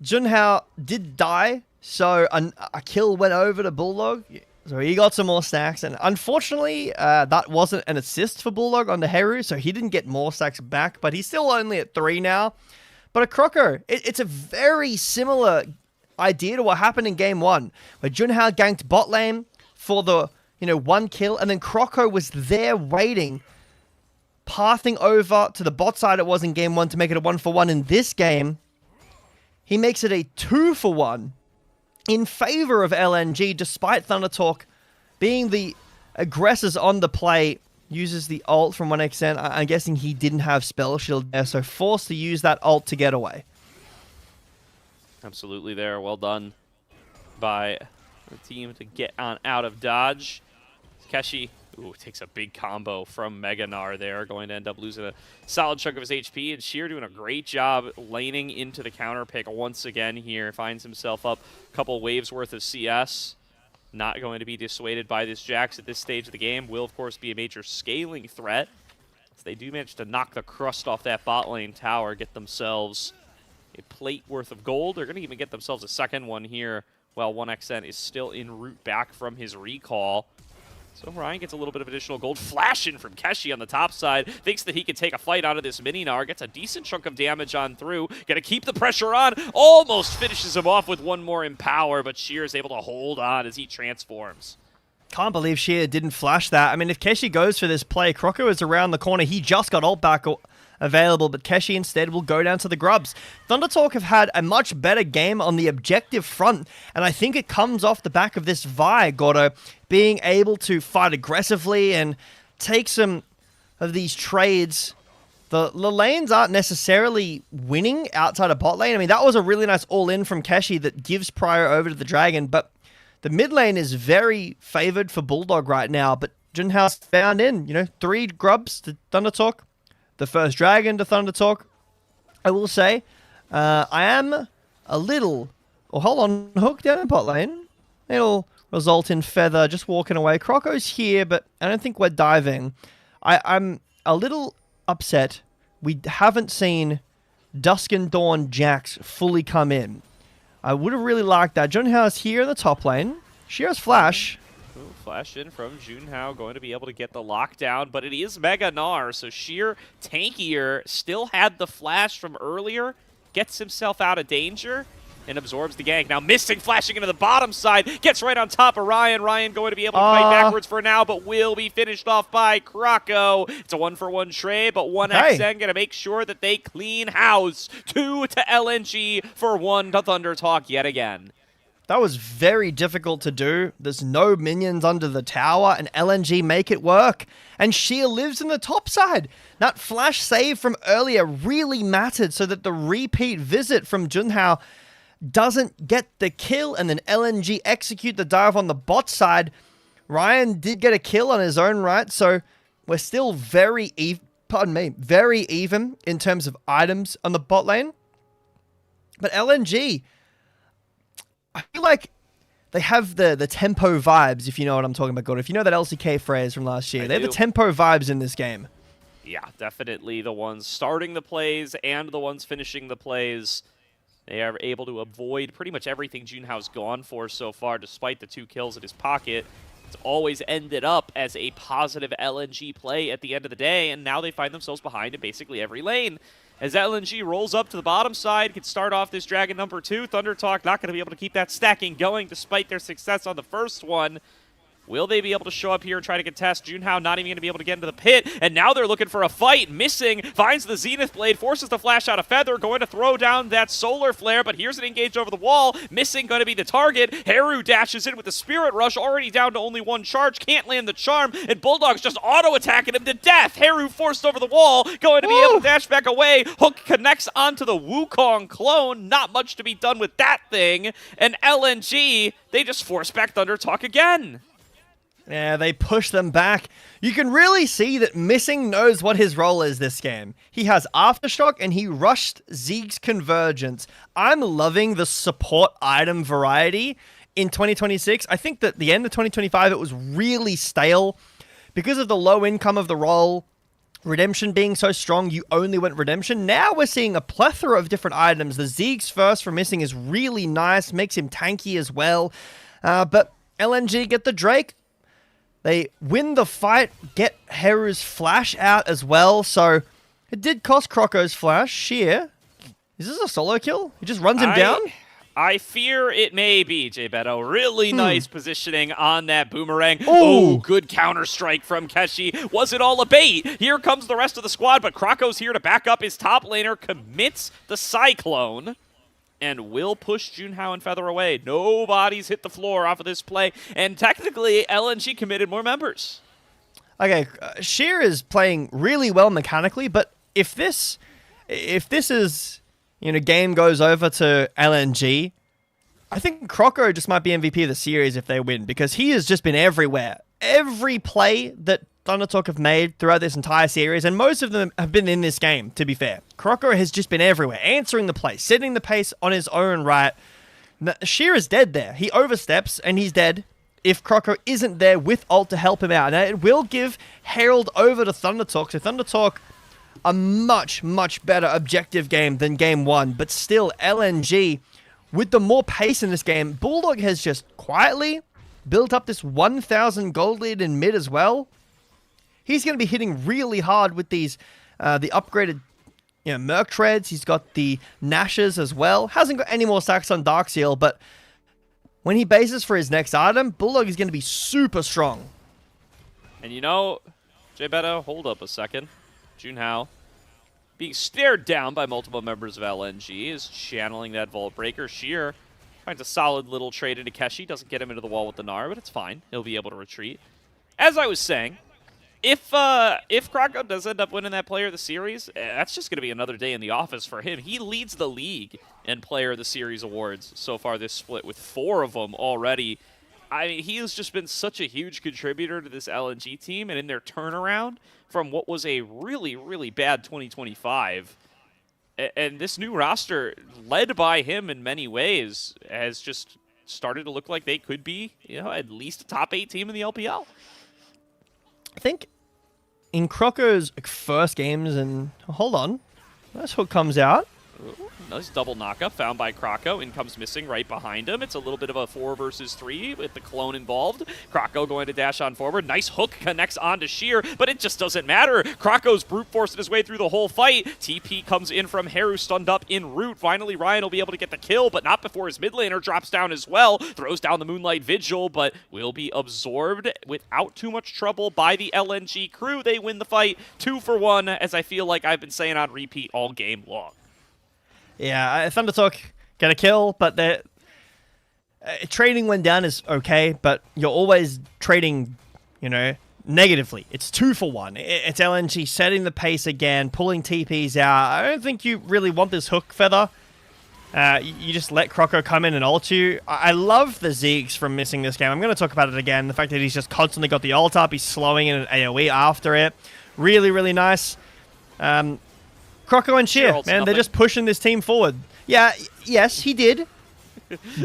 Junhao did die, so a kill went over to Bulldog. So he got some more stacks, and unfortunately, that wasn't an assist for Bulldog on the Heru, so he didn't get more stacks back, but he's still only at 3 now. But a Kroko, it's a very similar idea to what happened in Game 1, where Junhao ganked bot lane for the 1 kill, and then Kroko was there waiting, pathing over to the bot side it was in Game 1 to make it a 1 for 1. In this game, he makes it a 2 for 1. In favor of LNG, despite Thunder Talk being the aggressors on the play. Uses the ult from 1xN. I'm guessing he didn't have Spell Shield there, so forced to use that ult to get away. Absolutely there. Well done by the team to get on out of dodge. Keshi takes a big combo from Meganar there, going to end up losing a solid chunk of his HP, and Sheer doing a great job laning into the counter pick once again here. Finds himself up a couple waves worth of CS. Not going to be dissuaded by this Jax at this stage of the game. Will, of course, be a major scaling threat. So they do manage to knock the crust off that bot lane tower, get themselves a plate worth of gold. They're going to even get themselves a second one here while 1xN is still en route back from his recall. So Ryan gets a little bit of additional gold. Flashing from Keshi on the top side. Thinks that he can take a fight out of this Mini-Gnar. Gets a decent chunk of damage on through. Gonna keep the pressure on. Almost finishes him off with one more Empower, but Sheer is able to hold on as he transforms. Can't believe Sheer didn't flash that. I mean, if Keshi goes for this play, Croco is around the corner. He just got ult back available, but Keshi instead will go down to the grubs. ThunderTalk have had a much better game on the objective front, and I think it comes off the back of this Vi, Gordo, being able to fight aggressively and take some of these trades. The lanes aren't necessarily winning outside of bot lane. I mean, that was a really nice all-in from Keshi that gives Prior over to the Dragon, but the mid lane is very favored for Bulldog right now, but Junhao's found in, 3 grubs to ThunderTalk. The first Dragon to ThunderTalk. I will say, I am a little... Oh, hold on. Hook down in bot lane. It'll result in Feather just walking away. Croco's here, but I don't think we're diving. I'm a little upset. We haven't seen Dusk and Dawn Jax fully come in. I would have really liked that. Junhao's here in the top lane. She has Flash. Ooh, flash in from Junhao, going to be able to get the lockdown, but it is Mega Gnar, so Sheer tankier, still had the flash from earlier, gets himself out of danger, and absorbs the gank. Now Missing flashing into the bottom side, gets right on top of Ryan. Ryan going to be able to fight backwards for now, but will be finished off by Croco. It's a 1-for-1 trade, but 1xN going to make sure that they clean house. 2 to LNG for 1 to ThunderTalk yet again. That was very difficult to do. There's no minions under the tower, and LNG make it work. And Sheer lives in the top side. That flash save from earlier really mattered so that the repeat visit from Junhao doesn't get the kill, and then LNG execute the dive on the bot side. Ryan did get a kill on his own right, so we're still very even in terms of items on the bot lane. But LNG, I feel like they have the tempo vibes, if you know what I'm talking about, God. If you know that LCK phrase from last year, they have the tempo vibes in this game. Yeah, definitely the ones starting the plays and the ones finishing the plays. They are able to avoid pretty much everything Junhao's gone for so far, despite the 2 kills in his pocket. It's always ended up as a positive LNG play at the end of the day, and now they find themselves behind in basically every lane. As LNG rolls up to the bottom side, can start off this Dragon number 2. ThunderTalk not going to be able to keep that stacking going despite their success on the first one. Will they be able to show up here and try to contest? Junhao not even going to be able to get into the pit, and now they're looking for a fight. Missing finds the Zenith Blade, forces the flash out of Feather, going to throw down that Solar Flare, but here's an engage over the wall. Missing going to be the target. Haru dashes in with the Spirit Rush, already down to only 1 charge, can't land the charm, and Bulldog's just auto-attacking him to death. Haru forced over the wall, going to be able to dash back away. Hook connects onto the Wukong clone, not much to be done with that thing, and LNG, they just force back ThunderTalk again. Yeah, they push them back. You can really see that Missing knows what his role is this game. He has Aftershock, and he rushed Zeke's Convergence. I'm loving the support item variety in 2026. I think that the end of 2025, it was really stale. Because of the low income of the role, Redemption being so strong, you only went Redemption. Now we're seeing a plethora of different items. The Zeke's first for Missing is really nice, makes him tanky as well. But LNG get the Drake. They win the fight, get Heru's flash out as well, so it did cost Croco's flash. Sheer, is this a solo kill? He just runs him down? I fear it may be, J Beto. Really nice positioning on that boomerang. Ooh. Oh, good counter-strike from Keshi. Was it all a bait? Here comes the rest of the squad, but Croco's here to back up his top laner, commits the Cyclone, and will push Junhao and Feather away. Nobody's hit the floor off of this play, and technically, LNG committed more members. Okay, Sheer is playing really well mechanically, but if this is, game goes over to LNG, I think Croco just might be MVP of the series if they win, because he has just been everywhere. Every play that ThunderTalk have made throughout this entire series, and most of them have been in this game, to be fair. Croco has just been everywhere, answering the play, setting the pace on his own right. Sheer is dead there. He oversteps, and he's dead. if Croco isn't there with ult to help him out. Now, it will give Herald over to Thunder Talk. So Thunder Talk, a much, much better objective game than game 1. But still, LNG, with the more pace in this game, Bulldog has just quietly built up this 1,000 gold lead in mid as well. He's going to be hitting really hard with these, the upgraded Merc Treads. He's got the Nashes as well. Hasn't got any more stacks on Darkseal, but when he bases for his next item, Bulldog is going to be super strong. And Jay Beto, hold up a second. Junhao being stared down by multiple members of LNG is channeling that Vault Breaker. Sheer finds a solid little trade into Keshi. Doesn't get him into the wall with the Gnar, but it's fine. He'll be able to retreat. As I was saying, if Croco does end up winning that Player of the Series, that's just going to be another day in the office for him. He leads the league in Player of the Series awards so far this split with 4 of them already. I mean, he has just been such a huge contributor to this LNG team, and in their turnaround from what was a really, really bad 2025. And this new roster, led by him in many ways, has just started to look like they could be, at least a top 8 team in the LPL. I think in Croco's first games, and hold on, this hook comes out. Ooh, nice double knockup found by Croco. In comes missing right behind him. It's a little bit of a 4 versus 3 with the clone involved. Croco going to dash on forward. Nice hook connects onto Sheer, but it just doesn't matter. Croco's brute forcing his way through the whole fight. TP comes in from Haru, stunned up en route. Finally, Ryan will be able to get the kill, but not before his mid laner drops down as well. Throws down the Moonlight Vigil, but will be absorbed without too much trouble by the LNG crew. They win the fight 2-for-1, as I feel like I've been saying on repeat all game long. Yeah, Thunder Talk get a kill, but trading when down is okay, but you're always trading, negatively. It's 2-for-1. It's LNG setting the pace again, pulling TPs out. I don't think you really want this hook feather. You just let Croco come in and ult you. I love the Zeeks from missing this game. I'm going to talk about it again. The fact that he's just constantly got the ult up. He's slowing in an AoE after it. Really, really nice. Croco and Sheer, man, they're just pushing this team forward. Yeah, yes, he did.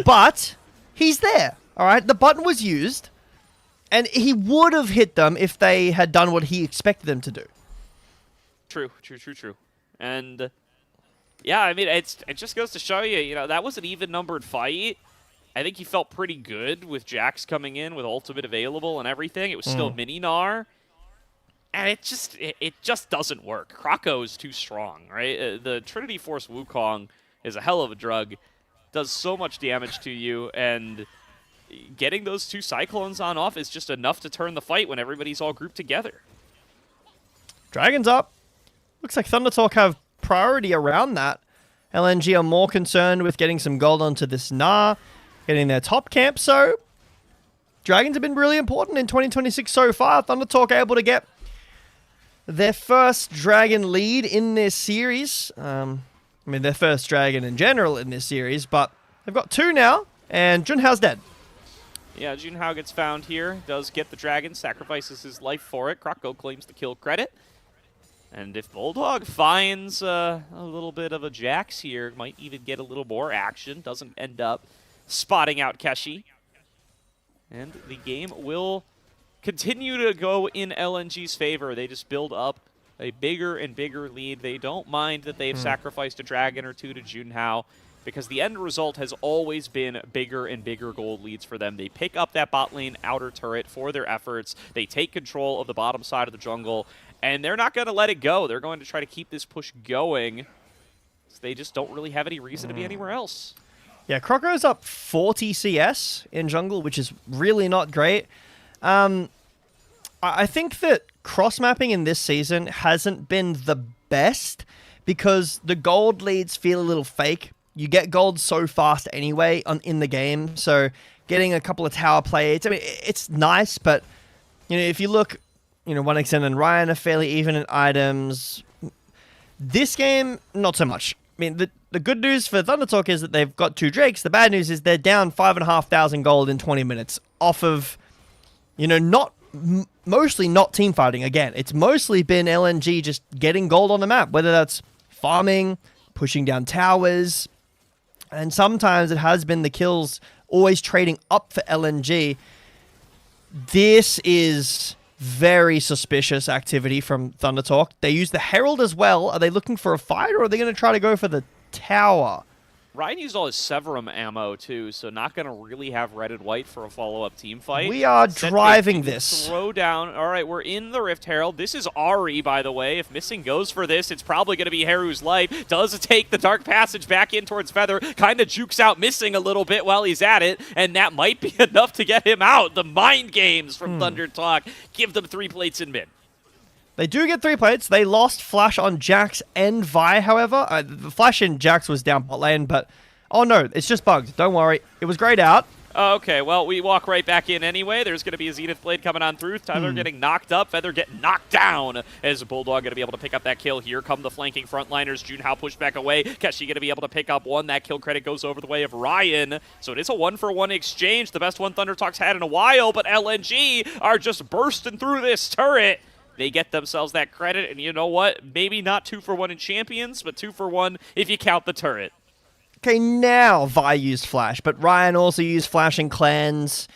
But he's there, all right? The button was used, and he would have hit them if they had done what he expected them to do. True. And, yeah, I mean, it just goes to show you, that was an even-numbered fight. I think he felt pretty good with Jax coming in with ultimate available and everything. It was still mini-Gnar. And it just doesn't work. Croco is too strong, right? The Trinity Force Wukong is a hell of a drug. Does so much damage to you, and getting those 2 Cyclones on off is just enough to turn the fight when everybody's all grouped together. Dragon's up. Looks like Thunder Talk have priority around that. LNG are more concerned with getting some gold onto this Gnar, getting their top camp, so Dragons have been really important in 2026 so far. Thunder Talk able to get their first Dragon lead in this series. Their first Dragon in general in this series, but they've got 2 now, and Junhao's dead. Yeah, Junhao gets found here, does get the Dragon, sacrifices his life for it. Croco claims the kill credit. And if Bulldog finds a little bit of a Jax here, might even get a little more action, doesn't end up spotting out Keshi. And the game will continue to go in LNG's favor. They just build up a bigger and bigger lead. They don't mind that they've sacrificed a Dragon or 2 to Junhao, because the end result has always been bigger and bigger gold leads for them. They pick up that bot lane outer turret for their efforts. They take control of the bottom side of the jungle, and they're not going to let it go. They're going to try to keep this push going. So they just don't really have any reason to be anywhere else. Yeah, Croco's up 40 CS in jungle, which is really not great. I think that cross-mapping in this season hasn't been the best because the gold leads feel a little fake. You get gold so fast anyway in the game, so getting a couple of tower plays, it's nice, but if you look, 1xN and Ryan are fairly even in items. This game, not so much. The good news for Thunder Talk is that they've got 2 Drakes. The bad news is they're down 5,500 gold in 20 minutes off of, mostly not team fighting. Again, it's mostly been LNG just getting gold on the map, whether that's farming, pushing down towers, and sometimes it has been the kills always trading up for LNG. This is very suspicious activity from Thunder Talk. They use the Herald as well. Are they looking for a fight, or are they going to try to go for the tower? Ryan used all his Severum ammo, too, so not going to really have red and white for a follow-up team fight. We are driving this. Throw down. All right, we're in the Rift Herald. This is Ari, by the way. If Missing goes for this, it's probably going to be Haru's life. Does take the Dark Passage back in towards Feather. Kind of jukes out Missing a little bit while he's at it, and that might be enough to get him out. The mind games from Thunder Talk give them 3 plates in mid. They do get 3 plates. They lost Flash on Jax and Vi, however. The Flash in Jax was down bot lane, but... Oh, no, it's just bugged. Don't worry. It was grayed out. Okay, well, we walk right back in anyway. There's going to be a Zenith Blade coming on through. Tyler getting knocked up. Feather getting knocked down. As Bulldog going to be able to pick up that kill. Here come the flanking frontliners. Junhao pushed back away. Keshi going to be able to pick up one. That kill credit goes over the way of Ryan. So it is a 1-for-1 exchange. The best one Thunder Talk's had in a while, but LNG are just bursting through this turret. They get themselves that credit, and you know what? Maybe not 2-for-1 in Champions, but 2-for-1 if you count the turret. Okay, now Vi used Flash, but Ryan also used Flash in Clans.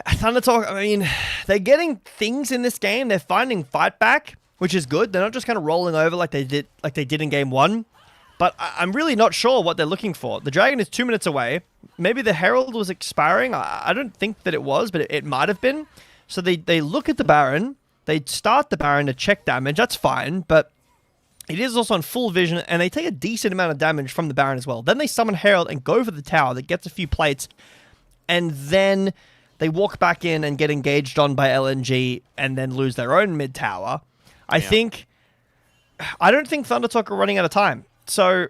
Thunder Talk, I mean, they're getting things in this game. They're finding fight back, which is good. They're not just kind of rolling over like they did in game 1. But I'm really not sure what they're looking for. The Dragon is 2 minutes away. Maybe the Herald was expiring. I don't think that it was, but it might have been. So they look at the Baron. They start the Baron to check damage. That's fine, but it is also on full vision, and they take a decent amount of damage from the Baron as well. Then they summon Herald and go for the tower that gets a few plates, and then they walk back in and get engaged on by LNG and then lose their own mid tower. I don't think Thunder Talk are running out of time. So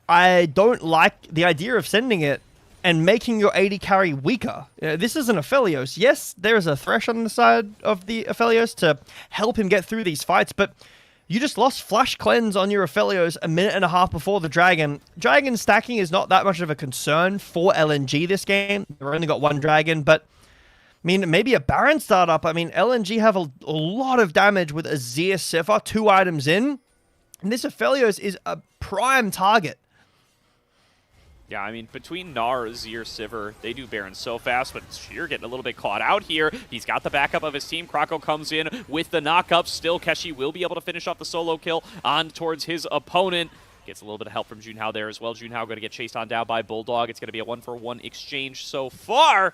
I don't like the idea of sending it and making your AD carry weaker. This is an Aphelios. Yes, there is a Thresh on the side of the Aphelios to help him get through these fights, but you just lost Flash Cleanse on your Aphelios a minute and a half before the Dragon. Dragon stacking is not that much of a concern for LNG this game. They've only got 1 Dragon, but I mean, maybe a Baron startup. I mean, LNG have a lot of damage with Azir Sivir, 2 items in, and this Aphelios is a prime target. Yeah, I mean, between Gnar, Azir, Sivir, they do Baron so fast, but Sheer getting a little bit caught out here. He's got the backup of his team. Krako comes in with the knockup. Still, Keshi will be able to finish off the solo kill on towards his opponent. Gets a little bit of help from Junhao there as well. Junhao going to get chased on down by Bulldog. It's going to be a 1-for-1 exchange so far.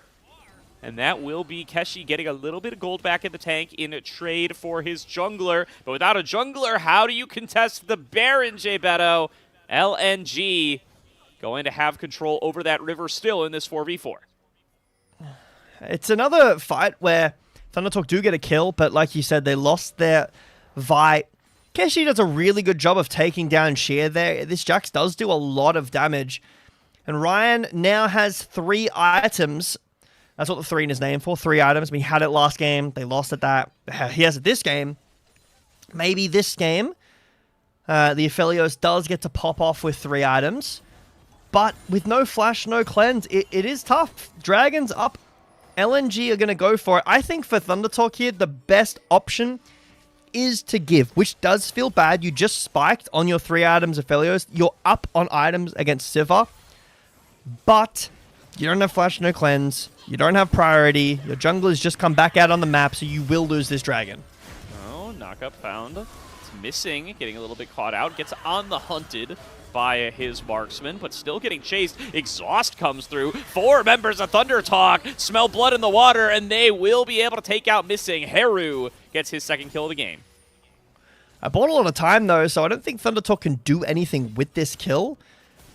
And that will be Keshi getting a little bit of gold back in the tank in a trade for his jungler. But without a jungler, how do you contest the Baron, J. Beto? LNG going to have control over that river still in this 4v4. It's another fight where Thunder Talk do get a kill, but like you said, they lost their Vi. Keshi does a really good job of taking down Sheer there. This Jax does do a lot of damage. And Ryan now has 3 items. That's what the 3 in his name for, 3 items. I mean, he had it last game. They lost at that. He has it this game. Maybe this game, the Aphelios does get to pop off with 3 items. But with no Flash, no Cleanse, it is tough. Dragons up. LNG are going to go for it. I think for Thunder Talk here, the best option is to give, which does feel bad. You just spiked on your 3 items Aphelios. You're up on items against Sivir. But you don't have Flash, no Cleanse. You don't have priority. Your junglers just come back out on the map, so you will lose this dragon. Oh, knockup found. It's Missing, getting a little bit caught out. Gets on the hunted by his marksman, but still getting chased. Exhaust comes through. 4 members of Thunder Talk smell blood in the water, and they will be able to take out Missing. Haru gets his 2nd kill of the game. I bought a lot of time, though, so I don't think Thunder Talk can do anything with this kill.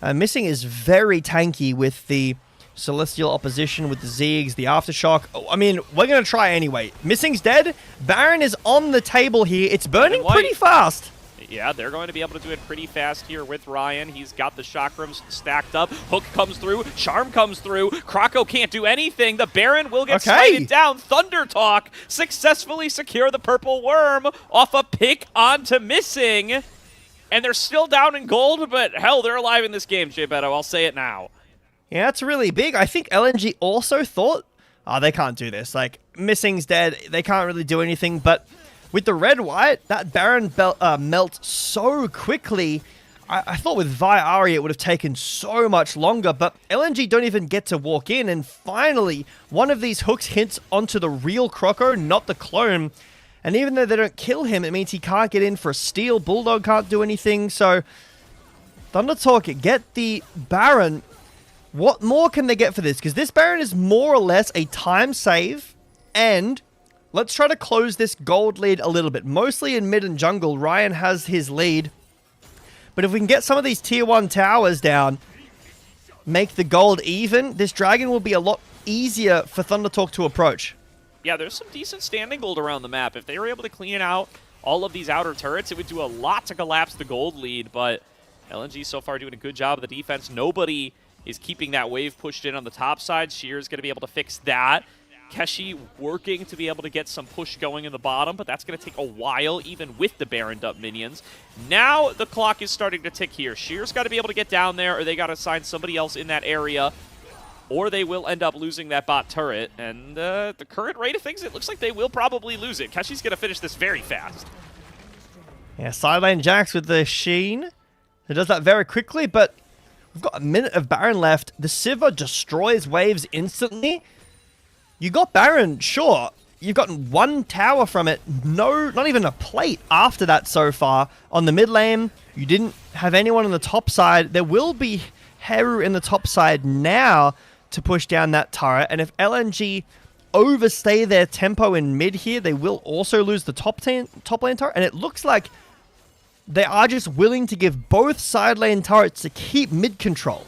Missing is very tanky with the Celestial Opposition, with the Ziggs, the Aftershock. I mean, we're going to try anyway. Missing's dead. Baron is on the table here. It's burning pretty fast. Yeah, they're going to be able to do it pretty fast here with Ryan. He's got the chakrams stacked up. Hook comes through. Charm comes through. Krako can't do anything. The Baron will get slighted down. Thunder Talk successfully secure the purple worm off a pick onto Missing. And they're still down in gold, but hell, they're alive in this game, J. Beto. I'll say it now. Yeah, that's really big. I think LNG also thought, oh, they can't do this. Like, Missing's dead. They can't really do anything. But with the red-white, that Baron melts so quickly. I thought with Vi Ari it would have taken so much longer, but LNG don't even get to walk in, and finally, one of these hooks hits onto the real Croco, not the clone. And even though they don't kill him, it means he can't get in for a steal. Bulldog can't do anything, so Thunder Talk get the Baron. What more can they get for this? Because this Baron is more or less a time save, and let's try to close this gold lead a little bit. Mostly in mid and jungle, Ryan has his lead. But if we can get some of these tier 1 towers down, make the gold even, this dragon will be a lot easier for Thunder Talk to approach. Yeah, there's some decent standing gold around the map. If they were able to clean out all of these outer turrets, it would do a lot to collapse the gold lead. But LNG so far doing a good job of the defense. Nobody is keeping that wave pushed in on the top side. Sheer's going to be able to fix that. Keshi working to be able to get some push going in the bottom, but that's going to take a while, even with the Baroned up minions. Now the clock is starting to tick here. Sheer's got to be able to get down there, or they got to assign somebody else in that area, or they will end up losing that bot turret. And the current rate of things, it looks like they will probably lose it. Keshi's going to finish this very fast. Yeah, side lane Jax with the Sheen. It does that very quickly, but we've got a minute of Baron left. The Sivir destroys waves instantly. You got Baron, sure. You've gotten one tower from it. No, not even a plate after that so far. On the mid lane, you didn't have anyone on the top side. There will be Heru in the top side now to push down that turret. And if LNG overstay their tempo in mid here, they will also lose the top lane turret. And it looks like they are just willing to give both side lane turrets to keep mid control.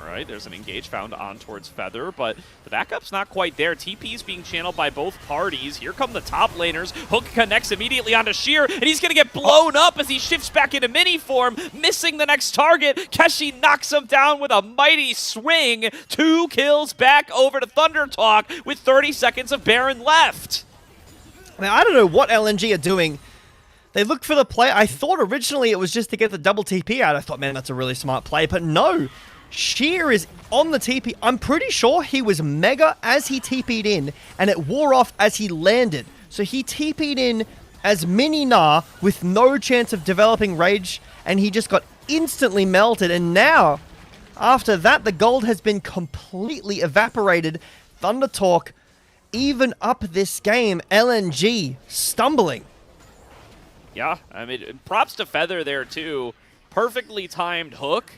Right, there's an engage found on towards Feather, but the backup's not quite there. TP's being channeled by both parties. Here come the top laners. Hook connects immediately onto Sheer, and he's going to get blown up as he shifts back into mini form, missing the next target. Keshi knocks him down with a mighty swing. 2 kills back over to Thunder Talk with 30 seconds of Baron left. Now, I don't know what LNG are doing. They looked for the play. I thought originally it was just to get the double TP out. I thought, man, that's a really smart play, but no. Sheer is on the TP. I'm pretty sure he was mega as he TP'd in, and it wore off as he landed. So he TP'd in as mini Nah with no chance of developing rage, and he just got instantly melted. And now, after that, the gold has been completely evaporated. Thunder Talk even up this game. LNG stumbling. Yeah, I mean, props to Feather there too. Perfectly timed hook.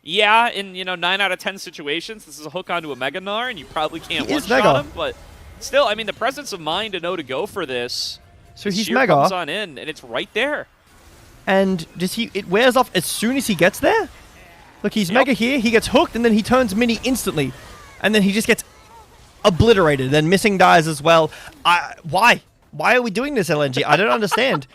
Yeah, in 9 out of 10 situations, this is a hook onto a Mega Gnar, and you probably can't one-shot him. But still, I mean, the presence of mind to know to go for this. So he's Sheer Mega. Comes on in, and it's right there. And does it wears off as soon as he gets there? Look, he's Mega here. He gets hooked, and then he turns mini instantly, and then he just gets obliterated. Then missing dies as well. Why? Why are we doing this, LNG? I don't understand.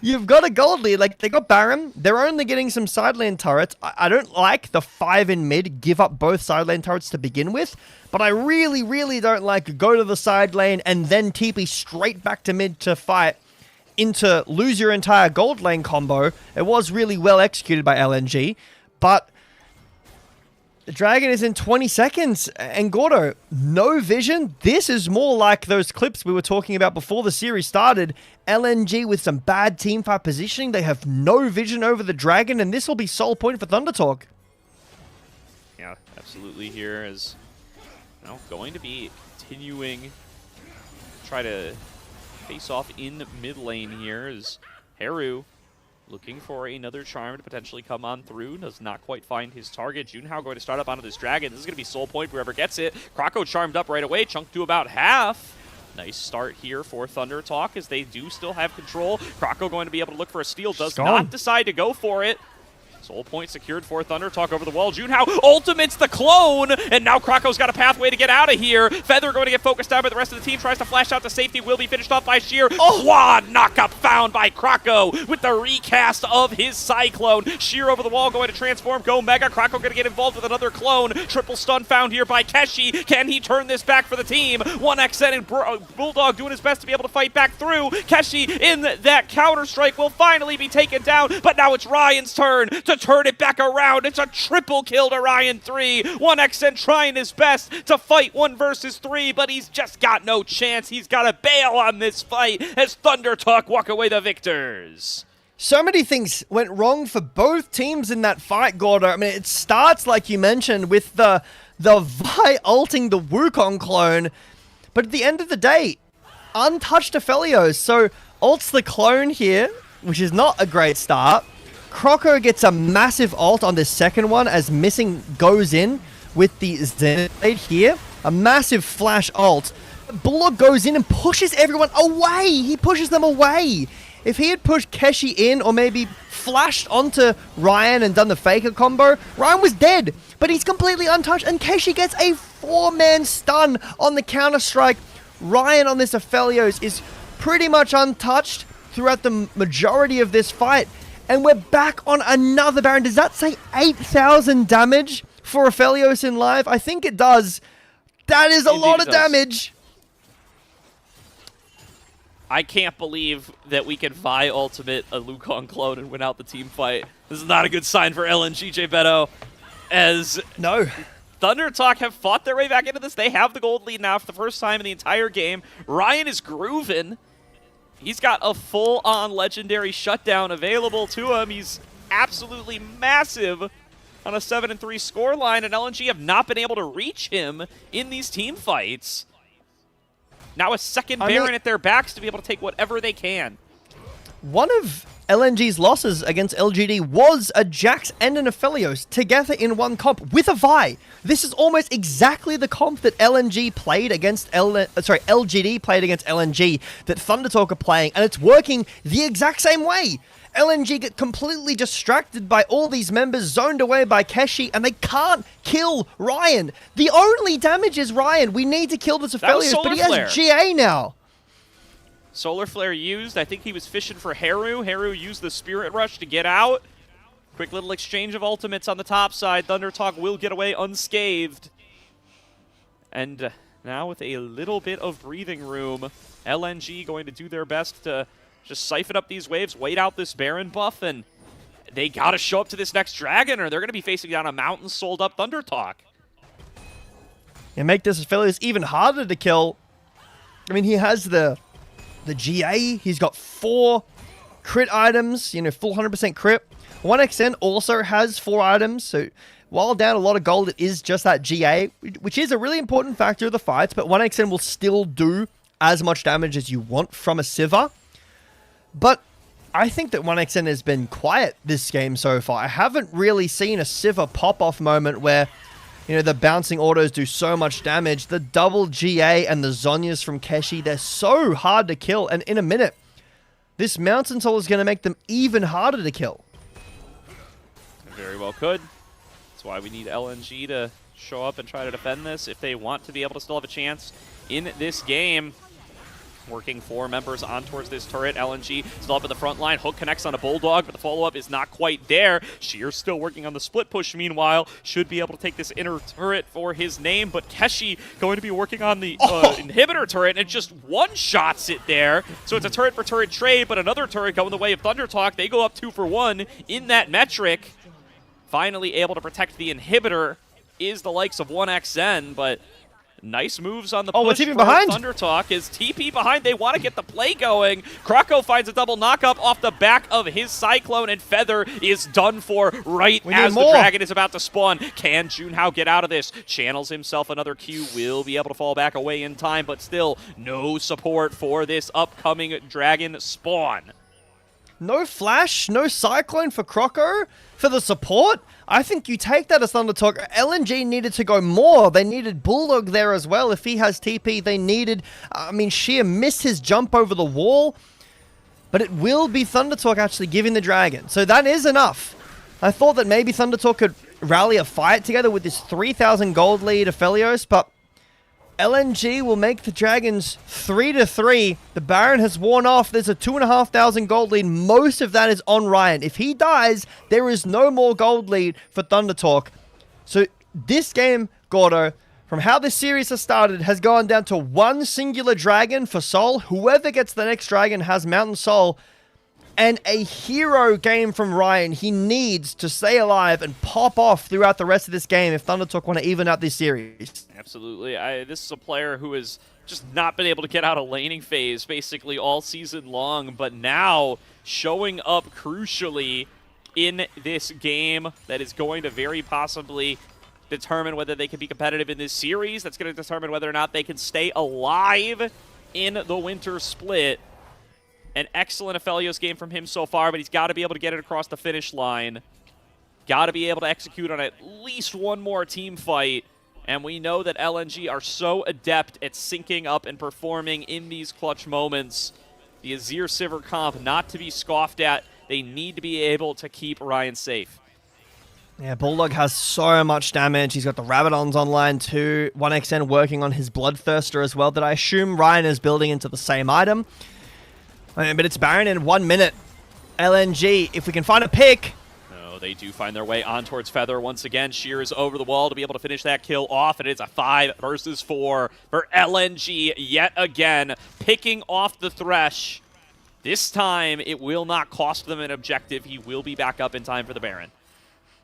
You've got a gold lead. Like, they got Baron. They're only getting some side lane turrets. I don't like the 5 in mid, give up both side lane turrets to begin with. But I really, really don't like go to the side lane and then TP straight back to mid to fight into lose your entire gold lane combo. It was really well executed by LNG. But the dragon is in 20 seconds. And Gordo, no vision. This is more like those clips we were talking about before the series started. LNG with some bad teamfight positioning. They have no vision over the dragon, and this will be sole point for Thunder Talk. Yeah, absolutely. Here is going to be continuing to try to face off in mid lane here is Heru. Looking for another charm to potentially come on through. Does not quite find his target. Junhao going to start up onto this dragon. This is going to be soul point whoever gets it. Croco charmed up right away. Chunked to about half. Nice start here for Thunder Talk as they do still have control. Croco going to be able to look for a steal. Does not decide to go for it. Soul point secured for Thunder Talk over the wall. Junhao ultimates the clone, and now Croco's got a pathway to get out of here. Feather going to get focused down by the rest of the team. Tries to flash out to safety. Will be finished off by Sheer. Quad knockup found by Croco with the recast of his Cyclone. Sheer over the wall going to transform. Go Mega. Croco going to get involved with another clone. Triple stun found here by Keshi. Can he turn this back for the team? 1xN and Bulldog doing his best to be able to fight back through. Keshi in that counter strike will finally be taken down, but now it's Ryan's turn to turn it back around. It's a triple kill to Ryan 3. 1xN trying his best to fight 1 versus 3, but he's just got no chance. He's got to bail on this fight as Thunder Talk walk away the victors. So many things went wrong for both teams in that fight, Gordo. I mean, it starts, like you mentioned, with the Vi ulting the Wukong clone. But at the end of the day, untouched Aphelios. So ults the clone here, which is not a great start. Croco gets a massive ult on this second one as Missing goes in with the Zenith Blade here. A massive flash ult. Bulldog goes in and pushes everyone away. He pushes them away. If he had pushed Keshi in or maybe flashed onto Ryan and done the Faker combo, Ryan was dead. But he's completely untouched and Keshi gets a 4-man stun on the Counter-Strike. Ryan on this Aphelios is pretty much untouched throughout the majority of this fight. And we're back on another Baron. Does that say 8,000 damage for Aphelios in live? I think it does. That is a lot of damage. I can't believe that we can Vi ultimate a Wukong clone and win out the team fight. This is not a good sign for LNG, J Beto. As no, Thunder Talk have fought their way back into this. They have the gold lead now for the first time in the entire game. Ryan is grooving. He's got a full-on legendary shutdown available to him. He's absolutely massive on a 7-3 scoreline, and LNG have not been able to reach him in these team fights. Now a second Baron at their backs to be able to take whatever they can. One of LNG's losses against LGD was a Jax and an Aphelios together in one comp with a Vi. This is almost exactly the comp that LGD played against LNG that Thunder Talk are playing, and it's working the exact same way. LNG get completely distracted by all these members zoned away by Keshi, and they can't kill Ryan. The only damage is Ryan. We need to kill this Aphelios, but he has GA now. Solar Flare used. I think he was fishing for Haru. Haru used the Spirit Rush to get out. Quick little exchange of ultimates on the top side. Thunder Talk will get away unscathed. And now with a little bit of breathing room, LNG going to do their best to just siphon up these waves, wait out this Baron buff, and they got to show up to this next Dragon or they're going to be facing down a Mountain sold up Thunder Talk. And make this Aphelios even harder to kill. I mean, he has the GA, he's got 4 crit items, you know, full 100% crit. 1XN also has 4 items, so while down a lot of gold, it is just that GA, which is a really important factor of the fights, but 1XN will still do as much damage as you want from a Sivir. But I think that 1XN has been quiet this game so far. I haven't really seen a Sivir pop-off moment where, you know, the bouncing autos do so much damage. The double GA and the Zhonya's from Keshi, they're so hard to kill. And in a minute, this Mountain Soul is going to make them even harder to kill. Very well could. That's why we need LNG to show up and try to defend this if they want to be able to still have a chance in this game. Working 4 members on towards this turret. LNG still up in the front line. Hook connects on a Bulldog, but the follow-up is not quite there. Sheer still working on the split push, meanwhile. Should be able to take this inner turret for his name, but Keshi going to be working on the inhibitor turret, and it just one-shots it there. So it's a turret for turret trade, but another turret going the way of Thunder Talk. They go up 2 for 1 in that metric. Finally able to protect the inhibitor is the likes of 1XN, but nice moves on the push what's even behind? Thunder Talk is TP behind. They want to get the play going. Croco finds a double knockup off the back of his Cyclone, and Feather is done for right as the Dragon is about to spawn. Can Junhao get out of this? Channels himself another Q. Will be able to fall back away in time, but still no support for this upcoming Dragon spawn. No flash, no Cyclone for Croco for the support. I think you take that as Thunder Talk. LNG needed to go more. They needed Bulldog there as well. If he has TP, they needed... I mean, Sheer missed his jump over the wall. But it will be Thunder Talk actually giving the Dragon. So that is enough. I thought that maybe Thunder Talk could rally a fight together with this 3,000 gold lead Aphelios, but LNG will make the Dragons 3-3. The Baron has worn off. There's a 2,500 gold lead. Most of that is on Ryan. If he dies, there is no more gold lead for Thunder Talk. So this game, Gordo, from how this series has started, has gone down to one singular Dragon for Soul. Whoever gets the next Dragon has Mountain Soul. and a hero game from Ryan. He needs to stay alive and pop off throughout the rest of this game if Thundertalk want to even out this series. Absolutely. This is a player who has just not been able to get out of laning phase basically all season long, but now showing up crucially in this game that is going to very possibly determine whether they can be competitive in this series. That's going to determine whether or not they can stay alive in the winter split. An excellent Aphelios game from him so far, but he's got to be able to get it across the finish line. Got to be able to execute on at least one more team fight. And we know that LNG are so adept at syncing up and performing in these clutch moments. The Azir Sivir comp not to be scoffed at. They need to be able to keep Ryan safe. Yeah, Bulldog has so much damage. He's got the Rabadons online too. 1xN working on his Bloodthirster as well that I assume Ryan is building into the same item. But it's Baron in 1 minute. LNG, if we can find a pick. They do find their way on towards Feather once again. Sheer is over the wall to be able to finish that kill off, and it's a 5 versus 4 for LNG yet again, picking off the Thresh. This time, it will not cost them an objective. He will be back up in time for the Baron.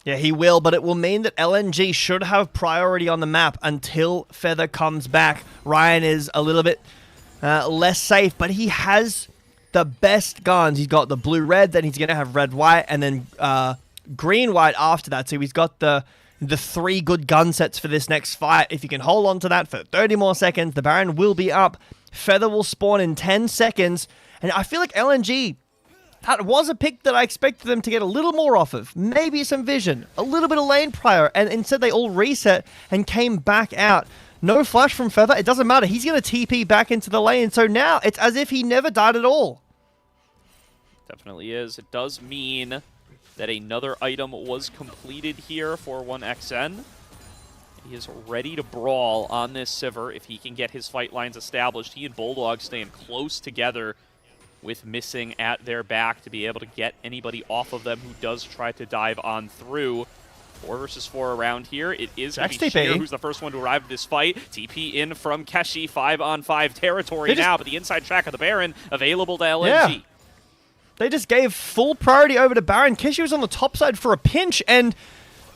Yeah, he will, but it will mean that LNG should have priority on the map until Feather comes back. Ryan is a little bit less safe, but he has the best guns. He's got the blue-red, then he's going to have red-white, and then green-white after that. So he's got the 3 good gun sets for this next fight. If you can hold on to that for 30 more seconds, the Baron will be up. Feather will spawn in 10 seconds. And I feel like LNG, that was a pick that I expected them to get a little more off of. Maybe some vision, a little bit of lane prior, and instead they all reset and came back out. No flash from Feather. It doesn't matter. He's going to TP back into the lane. So now it's as if he never died at all. Definitely is. It does mean that another item was completed here for 1xN. He is ready to brawl on this Sivir if he can get his fight lines established. He and Bulldog staying close together with Missing at their back to be able to get anybody off of them who does try to dive on through. 4 versus 4 around here. It is going to be Sheer who's the first one to arrive at this fight. TP in from Keshi, 5-on-5 territory now, but the inside track of the Baron available to LNG. Yeah. They just gave full priority over to Baron. Keshi was on the top side for a pinch, and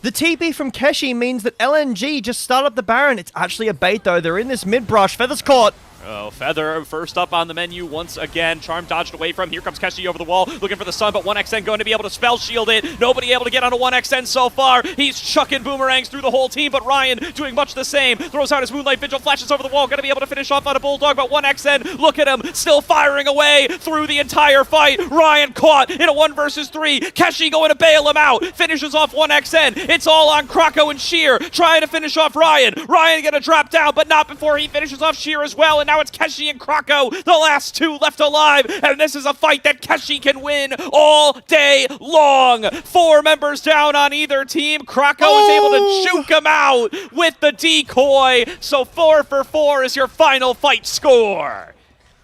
the TP from Keshi means that LNG just start up the Baron. It's actually a bait, though. They're in this mid-brush. Feather's caught. Oh, Feather first up on the menu once again. Charm dodged away from. Here comes Keshi over the wall, looking for the sun, but 1xN going to be able to spell shield it. Nobody able to get onto 1xN so far. He's chucking boomerangs through the whole team, but Ryan doing much the same. Throws out his Moonlight Vigil, flashes over the wall, going to be able to finish off on a Bulldog, but 1xN, look at him, still firing away through the entire fight. Ryan caught in a 1 versus 3. Keshi going to bail him out. Finishes off 1xN. It's all on Krako and Sheer, trying to finish off Ryan. Ryan going to drop down, but not before he finishes off Sheer as well, and now it's Keshi and Krako, the last 2 left alive, and this is a fight that Keshi can win all day long. 4 members down on either team. Krako is able to juke him out with the decoy, so 4 for 4 is your final fight score.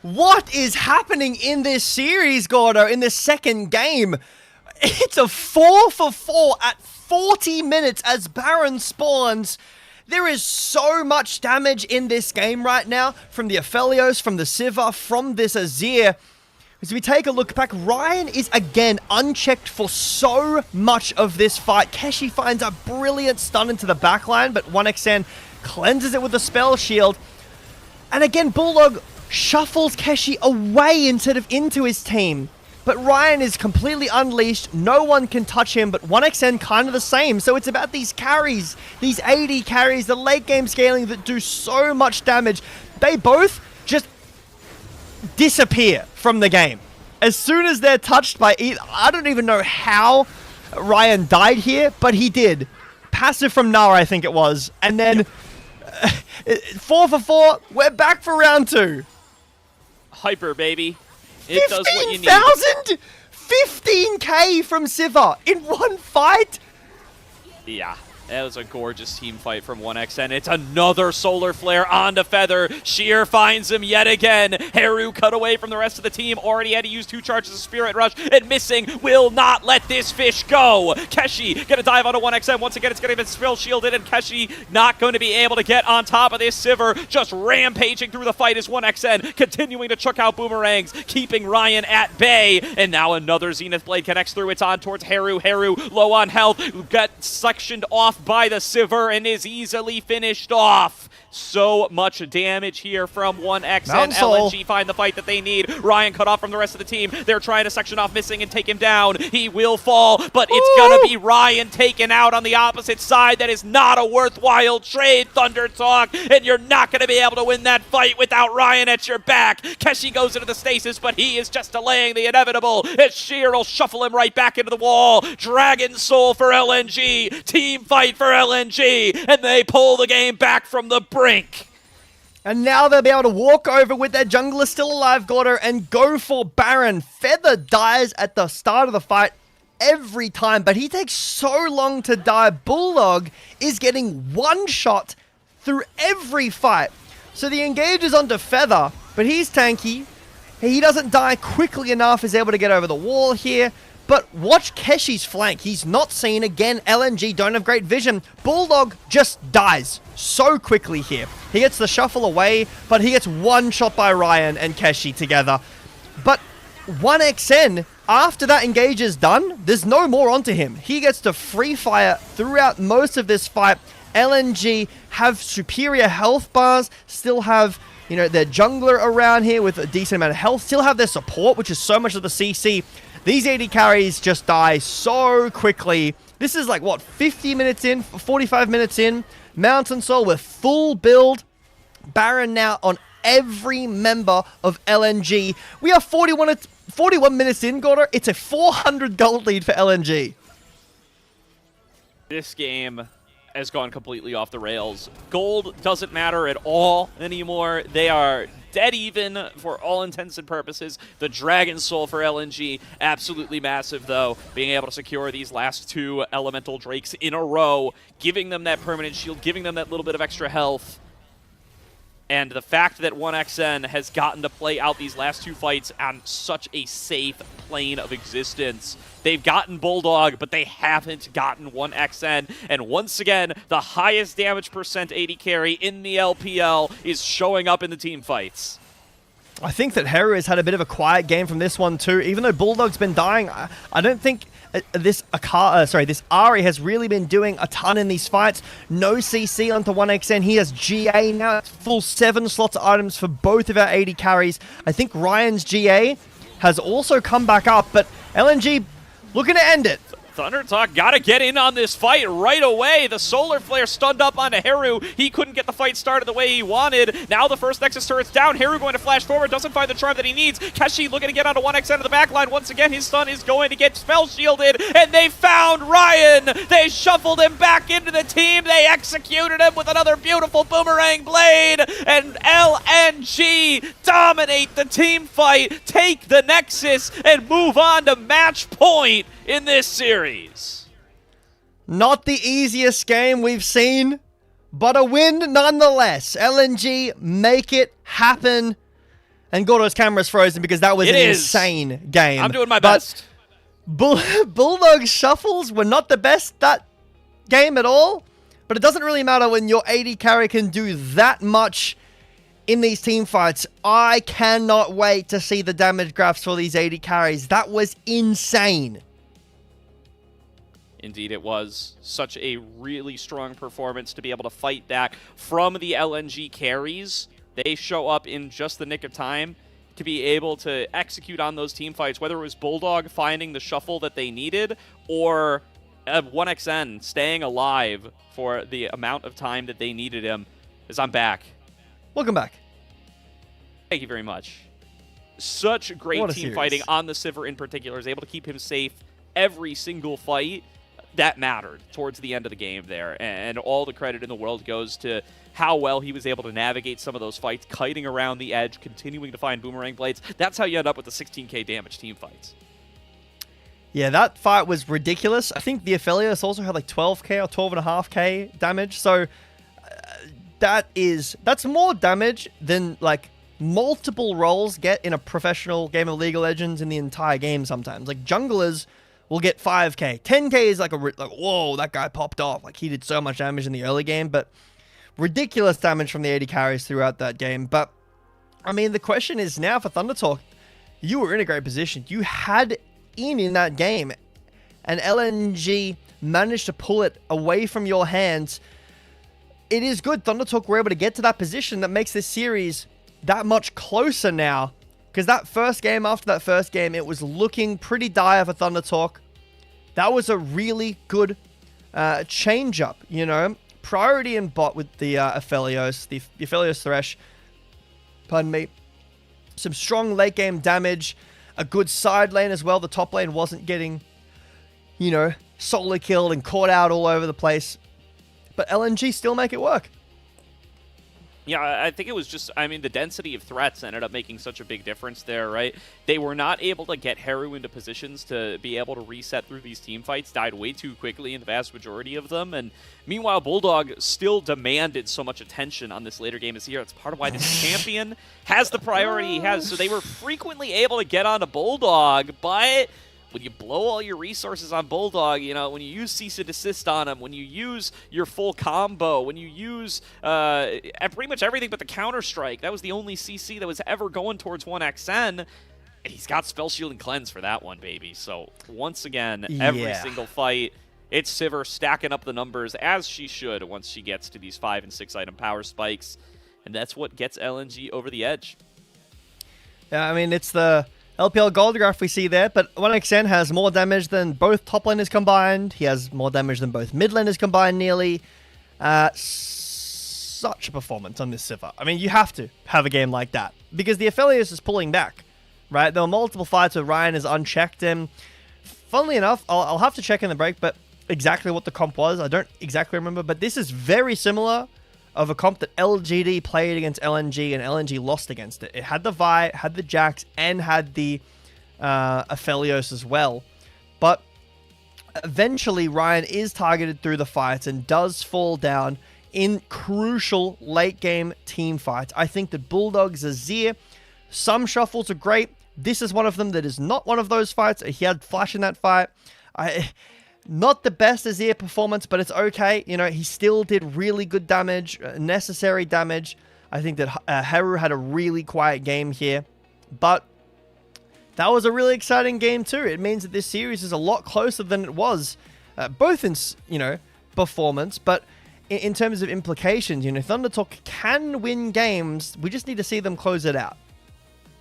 What is happening in this series, Gordo, in this second game? It's a 4 for 4 at 40 minutes as Baron spawns. There is so much damage in this game right now from the Aphelios, from the Sivir, from this Azir. As we take a look back, Ryan is again unchecked for so much of this fight. Keshi finds a brilliant stun into the backline, but 1xN cleanses it with the spell shield. And again, Bulldog shuffles Keshi away instead of into his team. But Ryan is completely unleashed. No one can touch him, but 1xN kind of the same. So it's about these carries, these AD carries, the late game scaling that do so much damage. They both just disappear from the game. As soon as they're touched by either, I don't even know how Ryan died here, but he did. Passive from Nara, I think it was. And then 4 for 4, we're back for round 2. Hyper, baby. It does what you need. 15,000? 15k from Sivir in one fight? Yeah. That was a gorgeous team fight from 1XN. It's another Solar Flare onto Feather. Sheer finds him yet again. Haru cut away from the rest of the team. Already had to use 2 charges of Spirit Rush. And missing will not let this fish go. Keshi gonna dive onto 1XN. Once again, it's gonna be spell shielded. And Keshi not going to be able to get on top of this Sivir. Just rampaging through the fight as 1XN. Continuing to chuck out boomerangs. Keeping Ryan at bay. And now another Zenith Blade connects through. It's on towards Haru. Haru low on health. Got sectioned off by the Sivir and is easily finished off. So much damage here from 1XN. LNG find the fight that they need. Ryan cut off from the rest of the team. They're trying to section off missing and take him down. He will fall, but it's gonna be Ryan taken out on the opposite side. That is not a worthwhile trade, Thunder Talk, and you're not gonna be able to win that fight without Ryan at your back. Keshi goes into the stasis, but he is just delaying the inevitable. As Sheer will shuffle him right back into the wall. Dragon Soul for LNG. Team fight for LNG, and they pull the game back from the brink. And now they'll be able to walk over with their jungler still alive, Gordo, and go for Baron. Feather dies at the start of the fight every time, but he takes so long to die. Bulldog is getting one shot through every fight. So the engage is onto Feather, but he's tanky. He doesn't die quickly enough, is able to get over the wall here. But watch Keshi's flank. He's not seen. Again, LNG don't have great vision. Bulldog just dies so quickly here. He gets the shuffle away, but he gets one shot by Ryan and Keshi together. But 1XN, after that engage is done, there's no more onto him. He gets to free fire throughout most of this fight. LNG have superior health bars, still have, you know, their jungler around here with a decent amount of health, still have their support, which is so much of the CC. These AD carries just die so quickly. This is like, what, 50 minutes in, 45 minutes in. Mountain Soul with full build. Baron now on every member of LNG. We are 41 minutes in, Gordo. It's a 400 gold lead for LNG. This game has gone completely off the rails. Gold doesn't matter at all anymore. They are dead even for all intents and purposes. The Dragon Soul for LNG, absolutely massive though. Being able to secure these last 2 Elemental Drakes in a row, giving them that permanent shield, giving them that little bit of extra health. And the fact that 1XN has gotten to play out these last 2 fights on such a safe plane of existence. They've gotten Bulldog, but they haven't gotten 1XN. And once again, the highest damage percent AD carry in the LPL is showing up in the team fights. I think that Haru has had a bit of a quiet game from this one too. Even though Bulldog's been dying, I don't think this Ahri has really been doing a ton in these fights. No CC onto 1XN. He has GA now. It's full 7 slots of items for both of our AD carries. I think Ryan's GA has also come back up, but LNG looking to end it. Thunder Talk gotta get in on this fight right away. The Solar Flare stunned up onto Haru. He couldn't get the fight started the way he wanted. Now the first Nexus turret's down. Haru going to flash forward, doesn't find the charm that he needs. Keshi looking to get onto 1XN of the backline. Once again, his stun is going to get spell shielded, and they found Ryan. They shuffled him back into the team. They executed him with another beautiful boomerang blade, and LNG dominate the team fight, take the Nexus, and move on to match point in this series. Not the easiest game we've seen, but a win nonetheless. LNG make it happen. And Gordo's camera's frozen because that was an insane game. I'm doing my best. Bulldog shuffles were not the best that game at all, but it doesn't really matter when your AD carry can do that much in these team fights. I cannot wait to see the damage graphs for these AD carries. That was insane. Indeed, it was such a really strong performance to be able to fight back from the LNG carries. They show up in just the nick of time to be able to execute on those team fights, whether it was Bulldog finding the shuffle that they needed or 1XN staying alive for the amount of time that they needed him. As I'm back. Welcome back. Thank you very much. Such great team fighting on the Sivir in particular. Is able to keep him safe every single fight. That mattered towards the end of the game there, and all the credit in the world goes to how well he was able to navigate some of those fights, kiting around the edge, continuing to find boomerang blades. That's how you end up with the 16k damage team fights. Yeah, that fight was ridiculous. I think the Aphelios also had like 12k or 12.5k damage. So that's more damage than like multiple roles get in a professional game of League of Legends in the entire game sometimes. Like junglers will get 5k. 10k is like whoa, that guy popped off. Like he did so much damage in the early game, but ridiculous damage from the AD carries throughout that game. But I mean, the question is now for Thunder Talk, you were in a great position. You had in that game, and LNG managed to pull it away from your hands. It is good Thunder Talk were able to get to that position that makes this series that much closer now. Because that first game, after that first game, it was looking pretty dire for Thunder Talk. That was a really good change-up, you know. Priority in bot with the Aphelios, the Aphelios Thresh. Pardon me. Some strong late game damage. A good side lane as well. The top lane wasn't getting, you know, solo killed and caught out all over the place. But LNG still make it work. Yeah, I think it was just, I mean, the density of threats ended up making such a big difference there, right? They were not able to get Heru into positions to be able to reset through these team fights, died way too quickly in the vast majority of them, and meanwhile, Bulldog still demanded so much attention on this later game this year. That's part of why this champion has the priority he has, so they were frequently able to get onto Bulldog, but when you blow all your resources on Bulldog, you know, when you use cease and desist on him, when you use your full combo, when you use pretty much everything but the Counter-Strike, that was the only CC that was ever going towards 1xN, and he's got Spell Shield and Cleanse for that one, baby. So, once again, every single fight, it's Sivir stacking up the numbers as she should once she gets to these 5 and 6 item power spikes, and that's what gets LNG over the edge. Yeah, I mean, it's the LPL Gold Graph we see there, but 1xN has more damage than both top laners combined. He has more damage than both mid laners combined nearly. Such a performance on this Sivir. I mean, you have to have a game like that because the Aphelios is pulling back, right? There were multiple fights where Ryan has unchecked him. Funnily enough, I'll have to check in the break, but exactly what the comp was, I don't exactly remember, but this is very similar of a comp that LGD played against LNG and LNG lost against it. It had the Vi, had the Jax, and had the Aphelios as well. But eventually, Ryan is targeted through the fights and does fall down in crucial late-game team fights. I think that Bulldog's Azir, some shuffles are great. This is one of them that is not one of those fights. He had Flash in that fight. Not the best Azir performance, but it's okay. You know, he still did really good damage, necessary damage. I think that Heru had a really quiet game here. But that was a really exciting game too. It means that this series is a lot closer than it was, both in, you know, performance, but in terms of implications. You know, Thunder Talk can win games. We just need to see them close it out.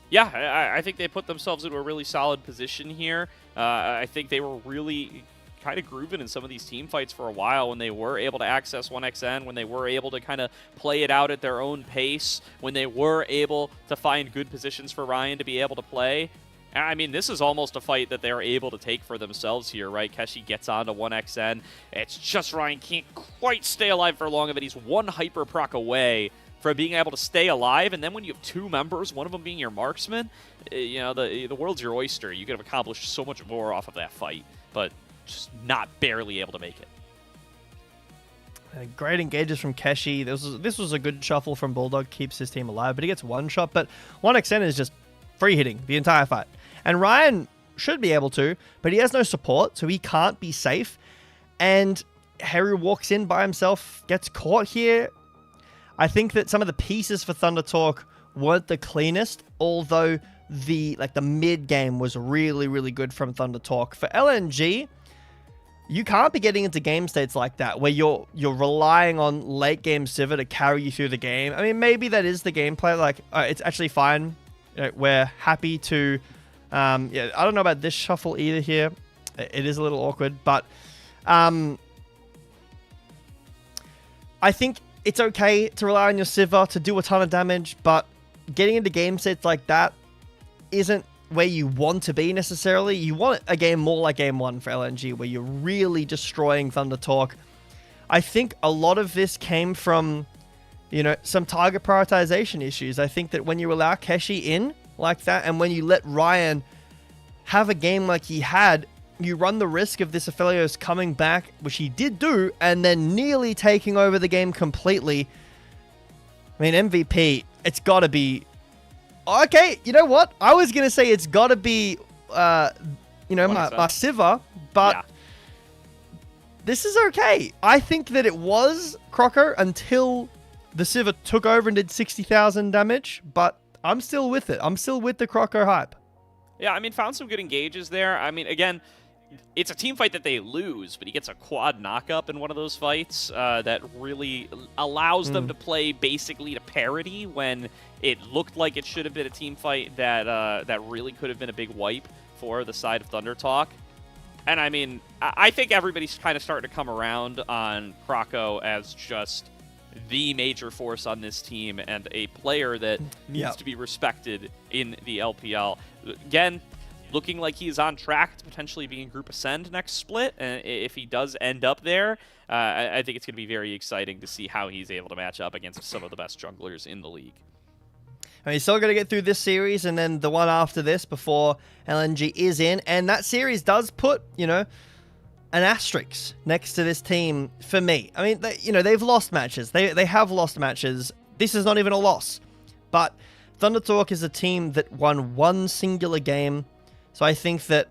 Yeah, I think they put themselves into a really solid position here. I think they were really kind of grooving in some of these team fights for a while when they were able to access 1xN, when they were able to kind of play it out at their own pace, when they were able to find good positions for Ryan to be able to play. I mean, this is almost a fight that they're able to take for themselves here, right? Keshi gets onto 1xN. It's just Ryan can't quite stay alive for long of it. He's one hyper proc away from being able to stay alive, and then when you have two members, one of them being your marksman, you know, the world's your oyster. You could have accomplished so much more off of that fight, but just not barely able to make it. Great engages from Keshi. This was a good shuffle from Bulldog, keeps his team alive, but he gets one shot, but 1xN is just free hitting the entire fight. And Ryan should be able to, but he has no support, so he can't be safe. And Heru walks in by himself, gets caught here. I think that some of the pieces for Thunder Talk weren't the cleanest, although the mid game was really, really good from Thunder Talk. For LNG, you can't be getting into game states like that where you're relying on late game Sivir to carry you through the game. I mean, maybe that is the gameplay. Like, it's actually fine. We're happy to. Yeah, I don't know about this shuffle either here. It is a little awkward, but I think it's okay to rely on your Sivir to do a ton of damage, but getting into game sets like that isn't where you want to be necessarily. You want a game more like game one for LNG, where you're really destroying Thunder Talk. I think a lot of this came from, you know, some target prioritization issues. I think that when you allow Keshi in like that, and when you let Ryan have a game like he had, you run the risk of this Aphelios coming back, which he did do, and then nearly taking over the game completely. I mean, MVP, it's got to be... Okay, you know what? I was going to say it's got to be, my Siva, but... Yeah. This is okay. I think that it was Crocker until the Siva took over and did 60,000 damage, but I'm still with it. I'm still with the Crocker hype. Yeah, I mean, found some good engages there. I mean, again, it's a team fight that they lose, but he gets a quad knock-up in one of those fights that really allows them to play basically to parity when it looked like it should have been a team fight that really could have been a big wipe for the side of Thunder Talk. And, I mean, I think everybody's kind of starting to come around on Croco as just the major force on this team and a player that needs to be respected in the LPL. Again, looking like he's on track to potentially being Group Ascend next split. And if he does end up there, I think it's going to be very exciting to see how he's able to match up against some of the best junglers in the league. I mean, he's still going to get through this series and then the one after this before LNG is in. And that series does put, an asterisk next to this team for me. I mean, they've lost matches. They have lost matches. This is not even a loss. But Thunder Talk is a team that won one singular game. So I think that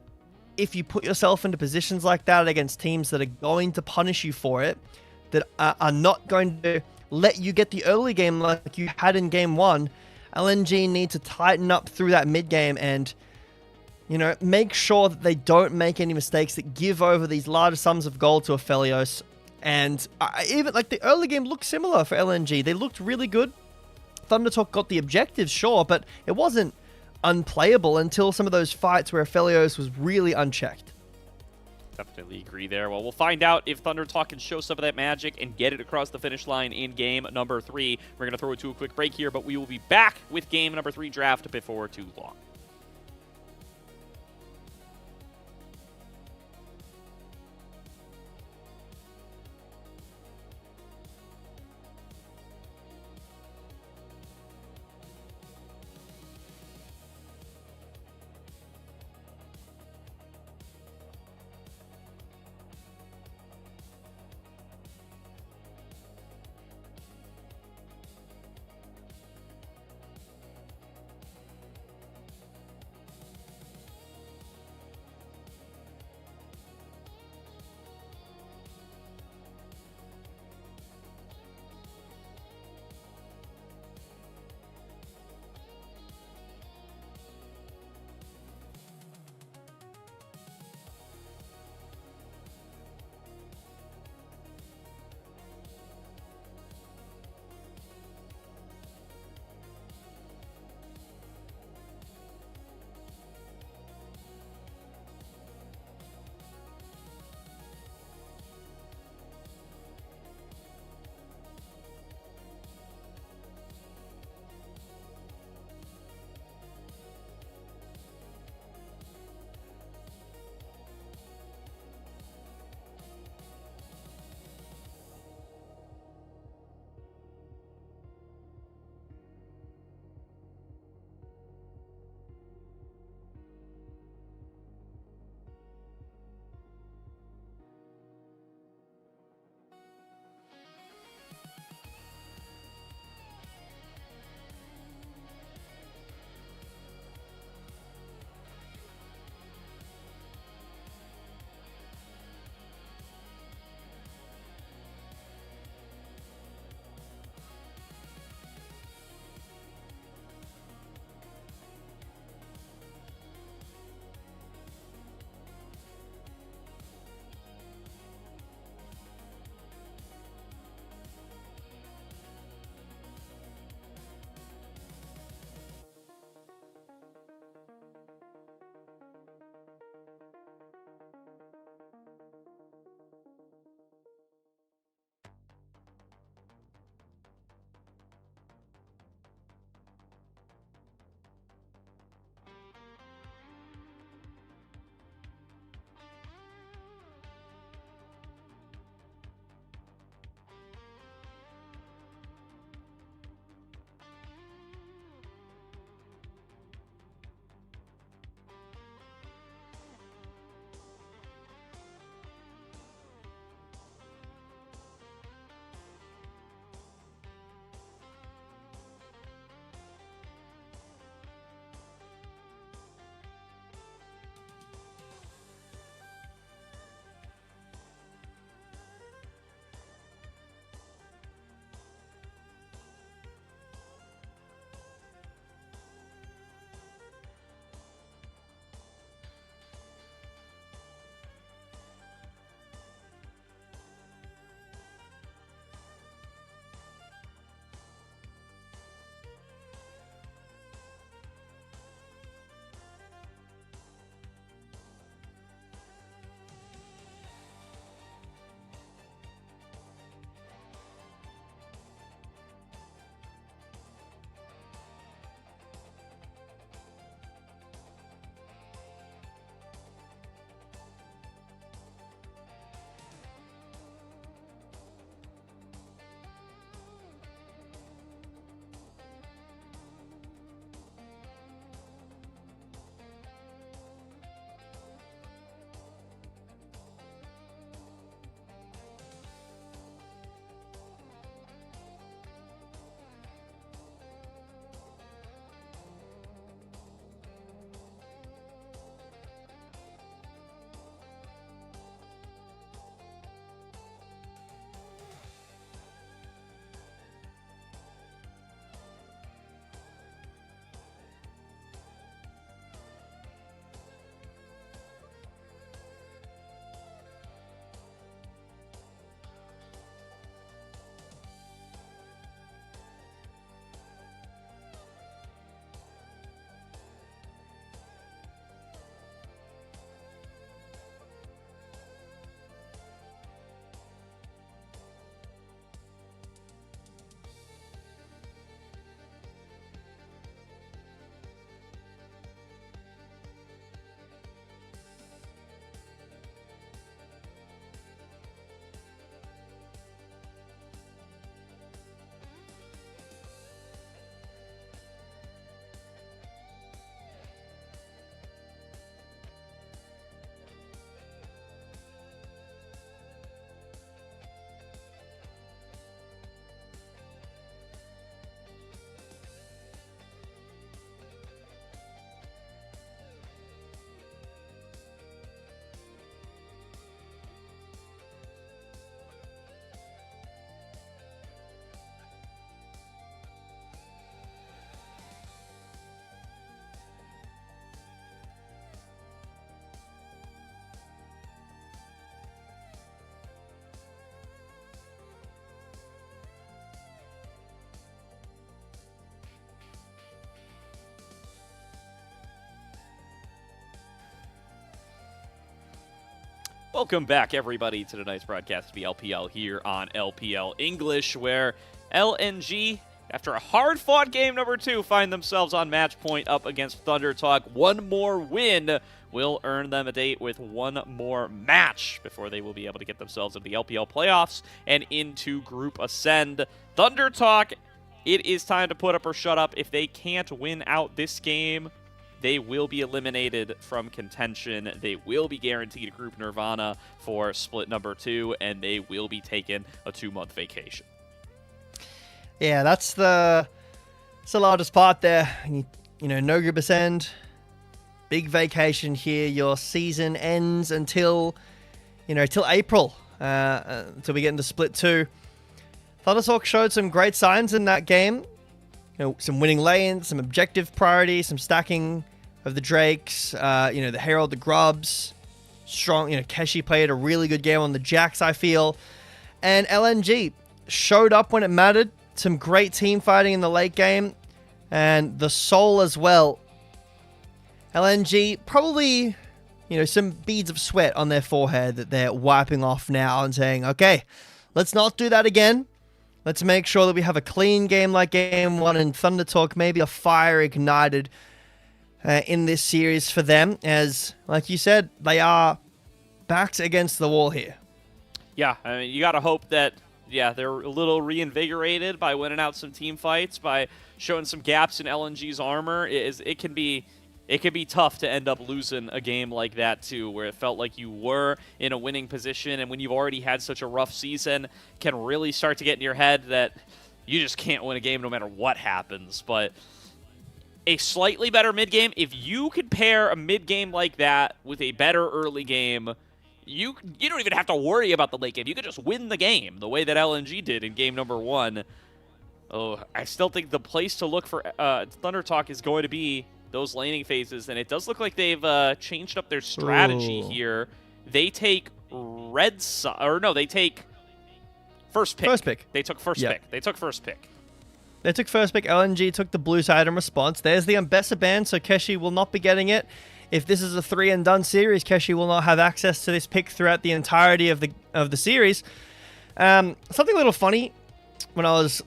if you put yourself into positions like that against teams that are going to punish you for it, that are not going to let you get the early game like you had in game one, LNG need to tighten up through that mid game and, make sure that they don't make any mistakes that give over these large sums of gold to Aphelios. And even like the early game looked similar for LNG. They looked really good. Thunder Talk got the objectives, sure, but it wasn't unplayable until some of those fights where Aphelios was really unchecked. Definitely agree there. Well, we'll find out if Thunder Talk can show some of that magic and get it across the finish line in game number 3. We're going to throw it to a quick break here, but we will be back with game number 3 draft before too long. Welcome back, everybody, to tonight's broadcast of the LPL here on LPL English, where LNG, after a hard-fought game number 2, find themselves on match point up against Thunder Talk. One more win will earn them a date with one more match before they will be able to get themselves into the LPL playoffs and into Group Ascend. Thunder Talk, it is time to put up or shut up. If they can't win out this game, they will be eliminated from contention. They will be guaranteed Group Nirvana for split number 2, and they will be taking a 2-month vacation. Yeah, that's the largest part there. You know, no Group Ascend, big vacation here. Your season ends until April, until we get into split 2. Thundertalk showed some great signs in that game. Some winning lanes, some objective priority, some stacking of the Drakes, the Herald, the Grubs. Strong, Keshi played a really good game on the Jacks, I feel. And LNG showed up when it mattered. Some great team fighting in the late game. And the Soul as well. LNG, probably, some beads of sweat on their forehead that they're wiping off now and saying, okay, let's not do that again. Let's make sure that we have a clean game like Game 1 and Thunder Talk, maybe a fire ignited in this series for them, as, like you said, they are backs against the wall here. Yeah, I mean, you got to hope that, they're a little reinvigorated by winning out some team fights, by showing some gaps in LNG's armor. It can be tough to end up losing a game like that, too, where it felt like you were in a winning position, and when you've already had such a rough season, can really start to get in your head that you just can't win a game no matter what happens. But a slightly better mid-game, if you could pair a mid-game like that with a better early game, you don't even have to worry about the late game. You could just win the game the way that LNG did in game number 1. Oh, I still think the place to look for Thunder Talk is going to be those laning phases, and it does look like they've changed up their strategy here. They take they take first pick. First pick. They took first pick. They took first pick. They took first pick. LNG took the blue side in response. There's the Ambessa ban, so Keshi will not be getting it. If this is a 3-and-done series, Keshi will not have access to this pick throughout the entirety of the series. Something a little funny when I was,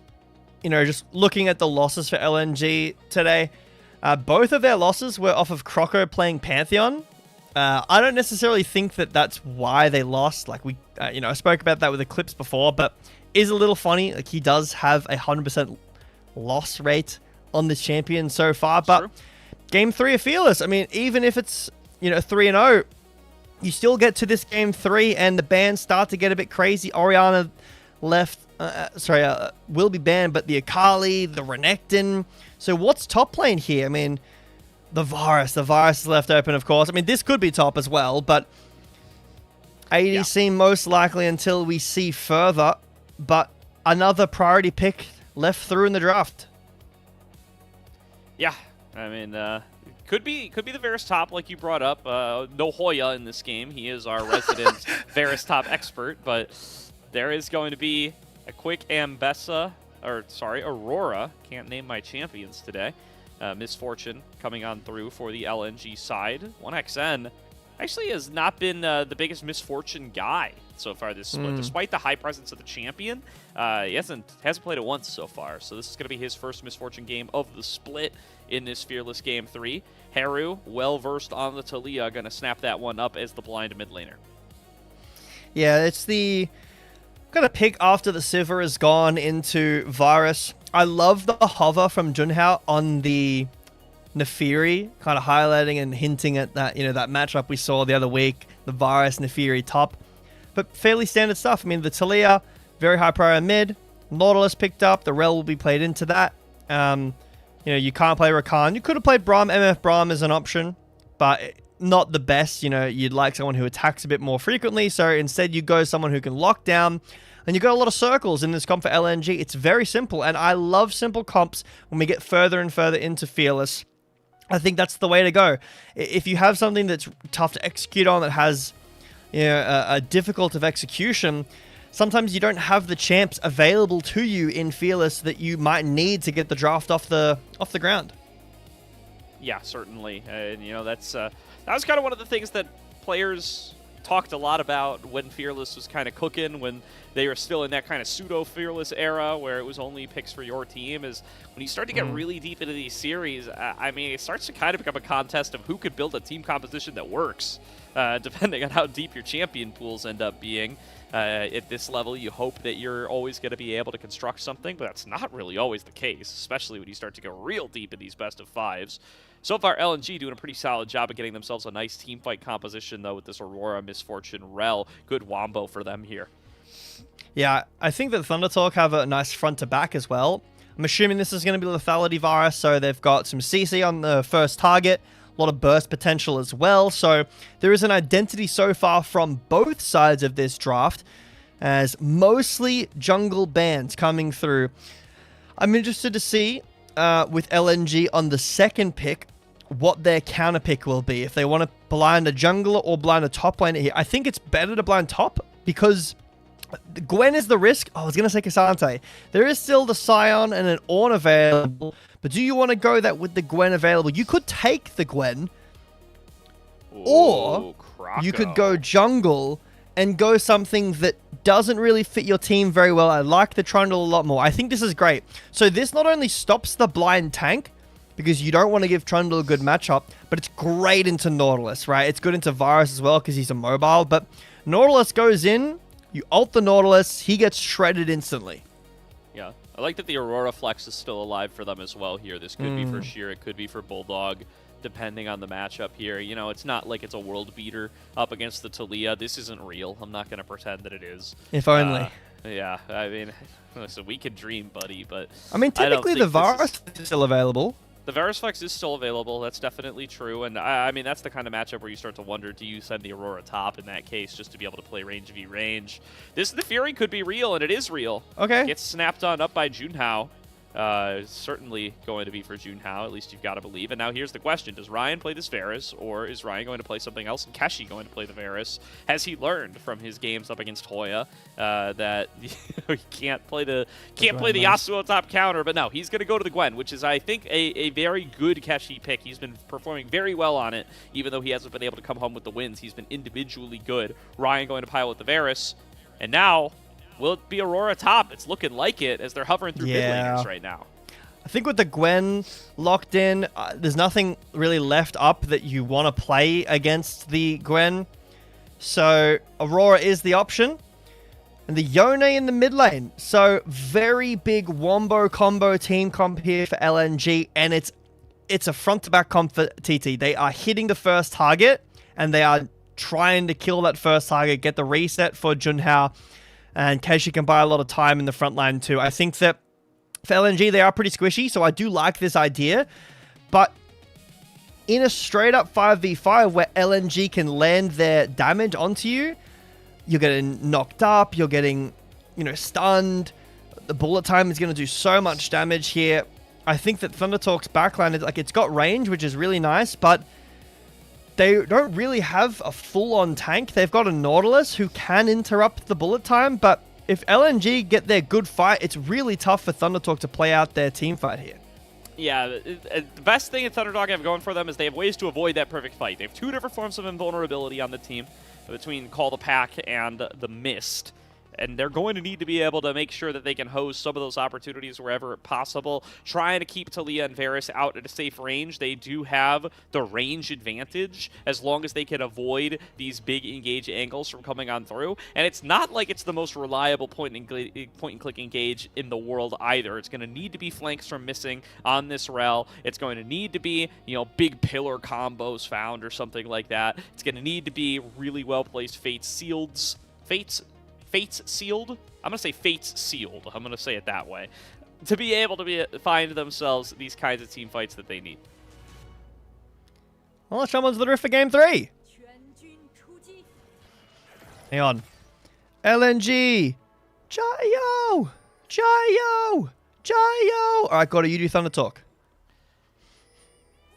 just looking at the losses for LNG today. Both of their losses were off of Croco playing Pantheon. I don't necessarily think that that's why they lost. Like I spoke about that with Eclipse before, but is a little funny. Like he does have a 100% loss rate on this champion so far. But true. Game 3 of Fearless, I mean, even if it's 3-0, you still get to this game 3 and the bans start to get a bit crazy. Orianna left. Will be banned, but the Akali, the Renekton. So what's top lane here? I mean, the Varus is left open, of course. I mean, this could be top as well, but ADC most likely until we see further. But another priority pick left through in the draft. Yeah, I mean, could be the Varus top, like you brought up. No Hoya in this game. He is our resident Varus top expert, but there is going to be a quick Aurora. Can't name my champions today. Misfortune coming on through for the LNG side. 1XN actually has not been the biggest Misfortune guy so far this split. Despite the high presence of the champion, he hasn't played it once so far. So this is going to be his first Misfortune game of the split in this Fearless Game 3. Haru, well-versed on the Taliyah, going to snap that one up as the blind mid laner. Yeah, it's the kind of pick after the Sivir has gone into Varus. I love the hover from Junhao on the Nefiri, kind of highlighting and hinting at that, that matchup we saw the other week, the Varus Nefiri top. But fairly standard stuff. I mean, the Taliyah, very high prior mid. Nautilus picked up. The Rel will be played into that. You can't play Rakan. You could have played Braum. MF Braum is an option, but not the best. You'd like someone who attacks a bit more frequently. So instead, you go someone who can lock down. And you've got a lot of circles in this comp for LNG. It's very simple, and I love simple comps when we get further and further into Fearless. I think that's the way to go. If you have something that's tough to execute on, that has a difficult of execution, sometimes you don't have the champs available to you in Fearless that you might need to get the draft off the ground. Yeah, certainly. That was kind of one of the things that players talked a lot about when Fearless was kind of cooking, when they were still in that kind of pseudo-Fearless era where it was only picks for your team, is when you start to get really deep into these series, I mean, it starts to kind of become a contest of who could build a team composition that works, depending on how deep your champion pools end up being. At this level, you hope that you're always going to be able to construct something, but that's not really always the case, especially when you start to go real deep in these best of fives. So far, LNG doing a pretty solid job of getting themselves a nice team fight composition, though, with this Aurora, Misfortune, Rel. Good wombo for them here. Yeah, I think that Thunder Talk have a nice front to back as well. I'm assuming this is going to be Lethality Virus, so they've got some CC on the first target, a lot of burst potential as well. So there is an identity so far from both sides of this draft, as mostly jungle bans coming through. I'm interested to see with LNG on the second pick what their counter pick will be. If they want to blind a jungler or blind a top laner here. I think it's better to blind top because Gwen is the risk. Oh, I was going to say Cassante. There is still the Scion and an Ornn available, but do you want to go that with the Gwen available? You could take the Gwen, or you could go jungle and go something that doesn't really fit your team very well. I like the Trundle a lot more. I think this is great. So this not only stops the blind tank, because you don't want to give Trundle a good matchup, but it's great into Nautilus, right? It's good into Virus as well because he's a mobile, but Nautilus goes in, you ult the Nautilus, he gets shredded instantly. Yeah, I like that the Aurora Flex is still alive for them as well here. This could be for Sheer, it could be for Bulldog, depending on the matchup here. You know, it's not like it's a world beater up against the Taliyah. This isn't real. I'm not going to pretend that it is. If only. Yeah, I mean, listen, we can dream, buddy, but I mean, technically the Virus is still available. The Varus Flex is still available. That's definitely true. And I mean, that's the kind of matchup where you start to wonder, do you send the Aurora top in that case just to be able to play range v range? The Fury could be real, and it is real. Okay. Gets snapped on up by Junhao. Certainly going to be for Junhao, at least you've got to believe. And now here's the question. Does Ryan play this Varus, or is Ryan going to play something else? And Keshi going to play the Varus? Has he learned from his games up against Hoya that he can't play the Yasuo top counter? But no, he's going to go to the Gwen, which is, I think, a very good Keshi pick. He's been performing very well on it, even though he hasn't been able to come home with the wins. He's been individually good. Ryan going to pilot the Varus, and now will it be Aurora top? It's looking like it as they're hovering through mid laners right now. I think with the Gwen locked in, there's nothing really left up that you want to play against the Gwen. So Aurora is the option. And the Yone in the mid lane. So very big wombo combo team comp here for LNG. And it's a front-to-back comp for TT. They are hitting the first target. And they are trying to kill that first target. Get the reset for Junhao. And Keshi can buy a lot of time in the front line too. I think that for LNG, they are pretty squishy, so I do like this idea. But in a straight-up 5v5 where LNG can land their damage onto you, you're getting knocked up, you're getting, stunned. The bullet time is going to do so much damage here. I think that Thunder Talk's backline, it's got range, which is really nice, but they don't really have a full-on tank. They've got a Nautilus who can interrupt the bullet time, but if LNG get their good fight, it's really tough for Thunder Talk to play out their team fight here. Yeah, the best thing that Thunder Talk have going for them is they have ways to avoid that perfect fight. They have two different forms of invulnerability on the team between Call the Pack and the Mist. And they're going to need to be able to make sure that they can host some of those opportunities wherever possible. Trying to keep Taliyah and Varus out at a safe range. They do have the range advantage as long as they can avoid these big engage angles from coming on through. And it's not like it's the most reliable point-and-click engage in the world either. It's going to need to be flanks from missing on this rel. It's going to need to be, big pillar combos found or something like that. It's going to need to be really well-placed Fates sealed. I'm going to say Fates sealed. I'm going to say it that way. To be able to find themselves these kinds of team fights that they need. Well, someone's the rift for game 3. Hang on. LNG. Jayo. Jayo. Jayo. All right, Gordo, you do Thunder Talk.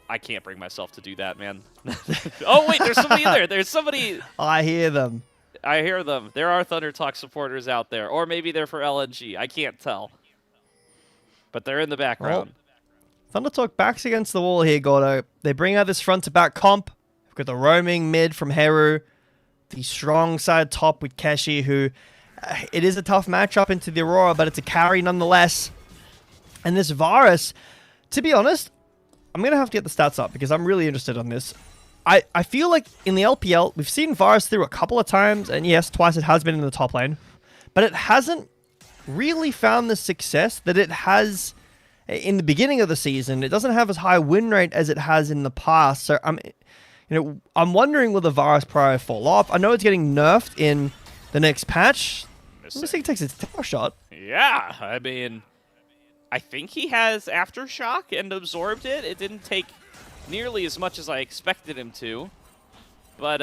I can't bring myself to do that, man. Oh, wait, there's somebody in there. There's somebody. I hear them. I hear them. There are Thunder Talk supporters out there. Or maybe they're for LNG. I can't tell. But they're in the background. Well, Thunder Talk backs against the wall here, Gordo. They bring out this front-to-back comp. We've got the roaming mid from Heru. the strong side top with Keshi, who it is a tough matchup into the Aurora, but it's a carry nonetheless. And this Varus, to be honest, I'm going to have to get the stats up because I'm really interested on this. I feel like in the LPL, we've seen Varus through a couple of times, and yes, twice it has been in the top lane, but it hasn't really found the success that it has in the beginning of the season. It doesn't have as high win rate as it has in the past. So I'm wondering, will the Varus prior fall off? I know it's getting nerfed in the next patch. Missing takes its tower shot. Yeah, I mean, I think he has Aftershock and absorbed it. It didn't take nearly as much as I expected him to. But,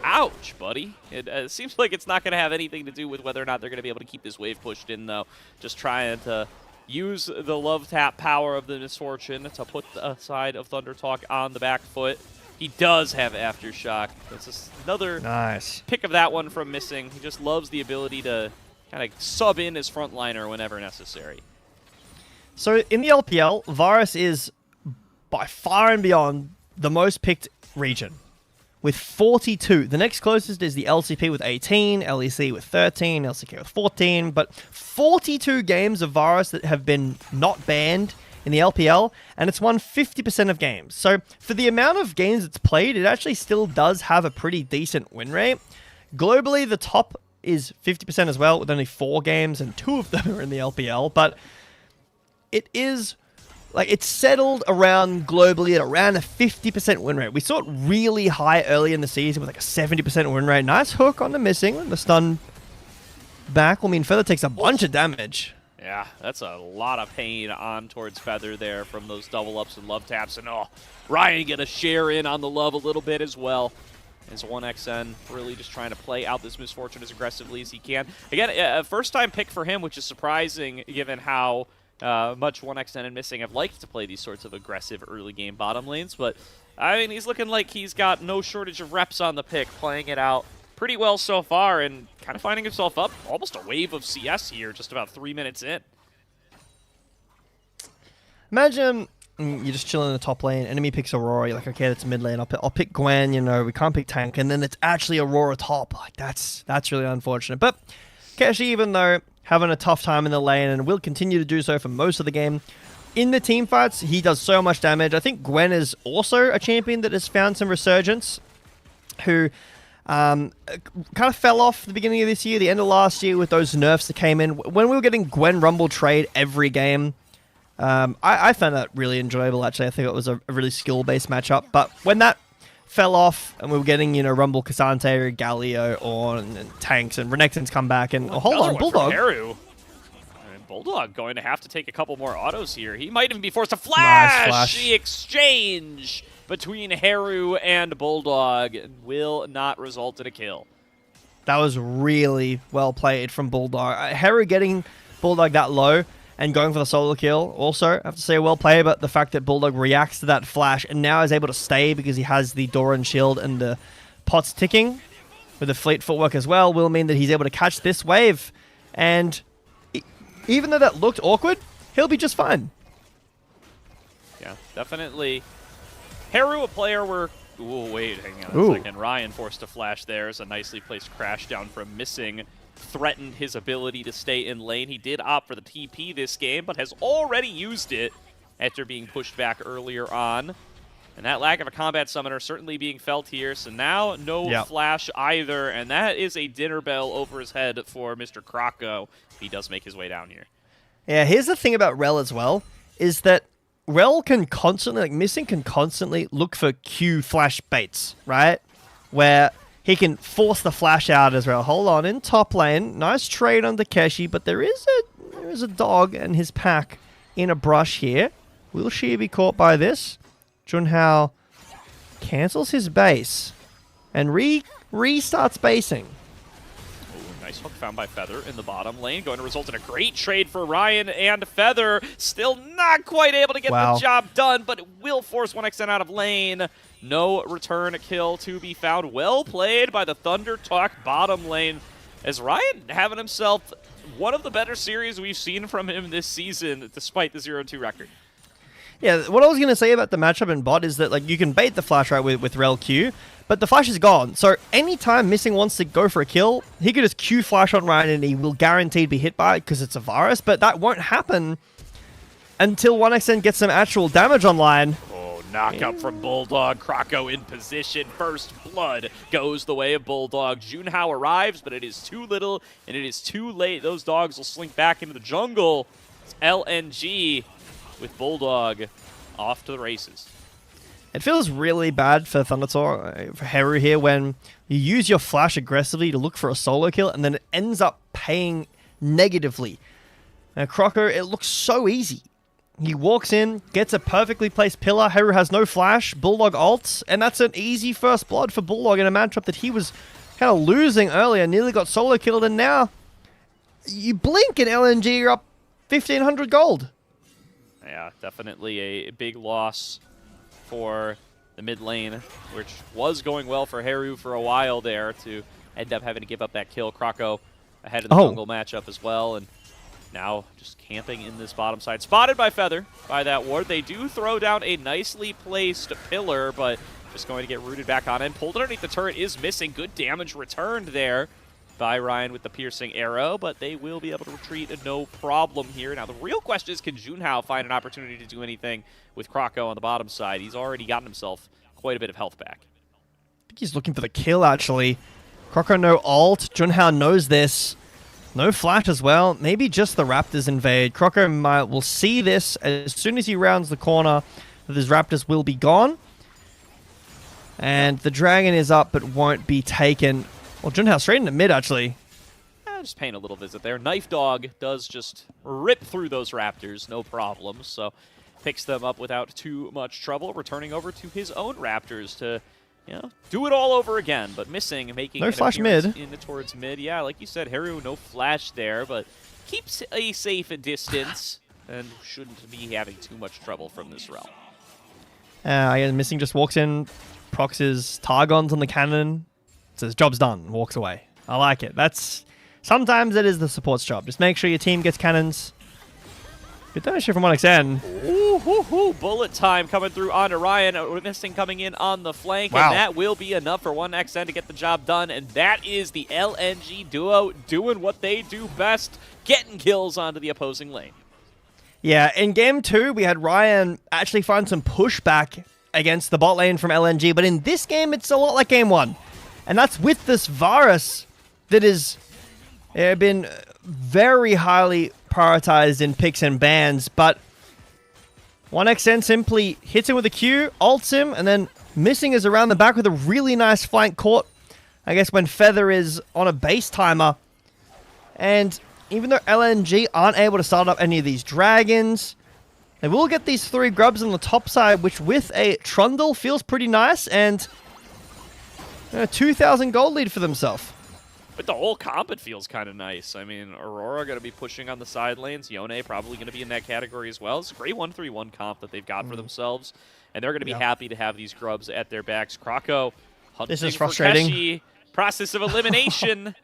ouch, buddy. It seems like it's not going to have anything to do with whether or not they're going to be able to keep this wave pushed in, though. Just trying to use the love tap power of the Misfortune to put the side of Thunder Talk on the back foot. He does have Aftershock. That's just another nice pick of that one from Missing. He just loves the ability to kind of sub in his frontliner whenever necessary. So in the LPL, Varus is by far and beyond the most picked region with 42. The next closest is the LCP with 18, LEC with 13, LCK with 14, but 42 games of Varus that have been not banned in the LPL, and it's won 50% of games. So for the amount of games it's played, it actually still does have a pretty decent win rate. Globally, the top is 50% as well, with only 4 games, and 2 of them are in the LPL, but it is like it's settled around globally at around a 50% win rate. We saw it really high early in the season with like a 70% win rate. Nice hook on the Missing. The stun back will mean Feather takes a bunch of damage. Yeah, that's a lot of pain on towards Feather there from those double ups and love taps. And Ryan get a share in on the love a little bit as well. As 1XN really just trying to play out this Misfortune as aggressively as he can. Again, a first-time pick for him, which is surprising given how much 1XN and Missing have liked to play these sorts of aggressive early game bottom lanes, but I mean, he's looking like he's got no shortage of reps on the pick, playing it out pretty well so far and kind of finding himself up almost a wave of CS here just about 3 minutes in. Imagine you're just chilling in the top lane, enemy picks Aurora, you're like, okay, that's mid lane, I'll pick Gwen, we can't pick tank, and then it's actually Aurora top. Like, that's really unfortunate. But Keshi, even though having a tough time in the lane and will continue to do so for most of the game, in the team fights, he does so much damage. I think Gwen is also a champion that has found some resurgence, who kind of fell off the beginning of this year, the end of last year with those nerfs that came in. When we were getting Gwen Rumble trade every game, I found that really enjoyable, actually. I think it was a really skill-based matchup. But when that fell off and we were getting, Rumble, Cassante, Galio, Ornn, and tanks, and Renekton's come back, and hold on, Bulldog. Bulldog going to have to take a couple more autos here. He might even be forced to flash. Nice flash. The exchange between Haru and Bulldog will not result in a kill. That was really well played from Bulldog. Haru getting Bulldog that low and going for the solo kill, also, I have to say, well played, but the fact that Bulldog reacts to that flash and now is able to stay because he has the Doran shield and the pots ticking with the fleet footwork as well will mean that he's able to catch this wave. And even though that looked awkward, he'll be just fine. Yeah, definitely. Haru, a player where... Ooh, wait, hang on a second. Ryan forced a flash there as a nicely placed crash down from Missing. Threatened his ability to stay in lane. He did opt for the TP this game, but has already used it after being pushed back earlier on. And that lack of a combat summoner certainly being felt here. So now no flash either, and that is a dinner bell over his head for Mr. Krocko if he does make his way down here. Yeah, here's the thing about Rel as well, is that Rel can constantly, like Missing can constantly look for Q flash baits, right? Where he can force the flash out as well. Hold on, in top lane, nice trade on Keshi, but there is a dog and his pack in a brush here. Will she be caught by this? Junhao cancels his base and restarts basing. Nice hook found by Feather in the bottom lane, going to result in a great trade for Ryan and Feather. Still not quite able to get the job done, but it will force 1XN out of lane. No return kill to be found. Well played by the Thunder Talk bottom lane, as Ryan having himself one of the better series we've seen from him this season, despite the 0-2 record. Yeah, what I was going to say about the matchup in bot is that like you can bait the flash right with Rel Q, But the flash is gone, so anytime Missing wants to go for a kill, he could just Q flash on Ryan and he will guaranteed be hit by it because it's a virus, but that won't happen until 1xN gets some actual damage online. Oh, knockup from Bulldog. Krako in position. First blood goes the way of Bulldog. Junhao arrives, but it is too little and it is too late. Those dogs will slink back into the jungle. It's LNG with Bulldog off to the races. It feels really bad for Thundertor, for Heru here, when you use your flash aggressively to look for a solo kill, and then it ends up paying negatively. Now, Kroko, it looks so easy. He walks in, gets a perfectly placed pillar, Heru has no flash, Bulldog ults, and that's an easy first blood for Bulldog in a matchup that he was kind of losing earlier, nearly got solo killed, and now you blink and LNG, you're up 1,500 gold. Yeah, definitely a big loss for the mid lane, which was going well for Heru for a while there, to end up having to give up that kill. Krako ahead of the jungle matchup as well, and now just camping in this bottom side. Spotted by Feather by that ward. They do throw down a nicely placed pillar, but just going to get rooted back on in. Pulled underneath the turret is missing. Good damage returned there by Ryan with the piercing arrow, but they will be able to retreat no problem here. Now the real question is, can Junhao find an opportunity to do anything with Krako on the bottom side? He's already gotten himself quite a bit of health back. I think he's looking for the kill, actually. Kroko no ult. Junhao knows this. No flash as well. Maybe just the Raptors invade. Kroko will see this as soon as he rounds the corner that his Raptors will be gone. And the dragon is up but won't be taken. Well, Junhao straight into mid, actually. Just paying a little visit there. Knife Dog does just rip through those Raptors, no problem. So picks them up without too much trouble, returning over to his own Raptors to, you know, do it all over again. But Missing, making no flash mid. Towards mid. Yeah, like you said, Heru, no flash there, but keeps a safe distance and shouldn't be having too much trouble from this realm. Missing just walks in, procs his Targons on the cannon, says job's done, walks away. I like it. Sometimes it is the support's job. Just make sure your team gets cannons. Good damage from 1xN. Ooh, bullet time coming through onto Ryan. Missing coming in on the flank, wow. And that will be enough for 1xN to get the job done. And that is the LNG duo doing what they do best, getting kills onto the opposing lane. Yeah, in Game 2, we had Ryan actually find some pushback against the bot lane from LNG, but in this game, it's a lot like Game 1. And that's with this virus that has been very highly prioritized in picks and bans, but 1xN simply hits him with a Q, ults him, and then Missing is around the back with a really nice flank caught, I guess, when Feather is on a base timer. And even though LNG aren't able to start up any of these dragons, they will get these 3 grubs on the top side, which with a Trundle feels pretty nice, and 2,000 gold lead for themselves. But the whole comp, it feels kind of nice. I mean, Aurora going to be pushing on the side lanes. Yone probably going to be in that category as well. It's a great 1-3-1 comp that they've got for themselves. And they're going to be happy to have these grubs at their backs. Krako hunting this is frustrating. for Keshi. Process of elimination.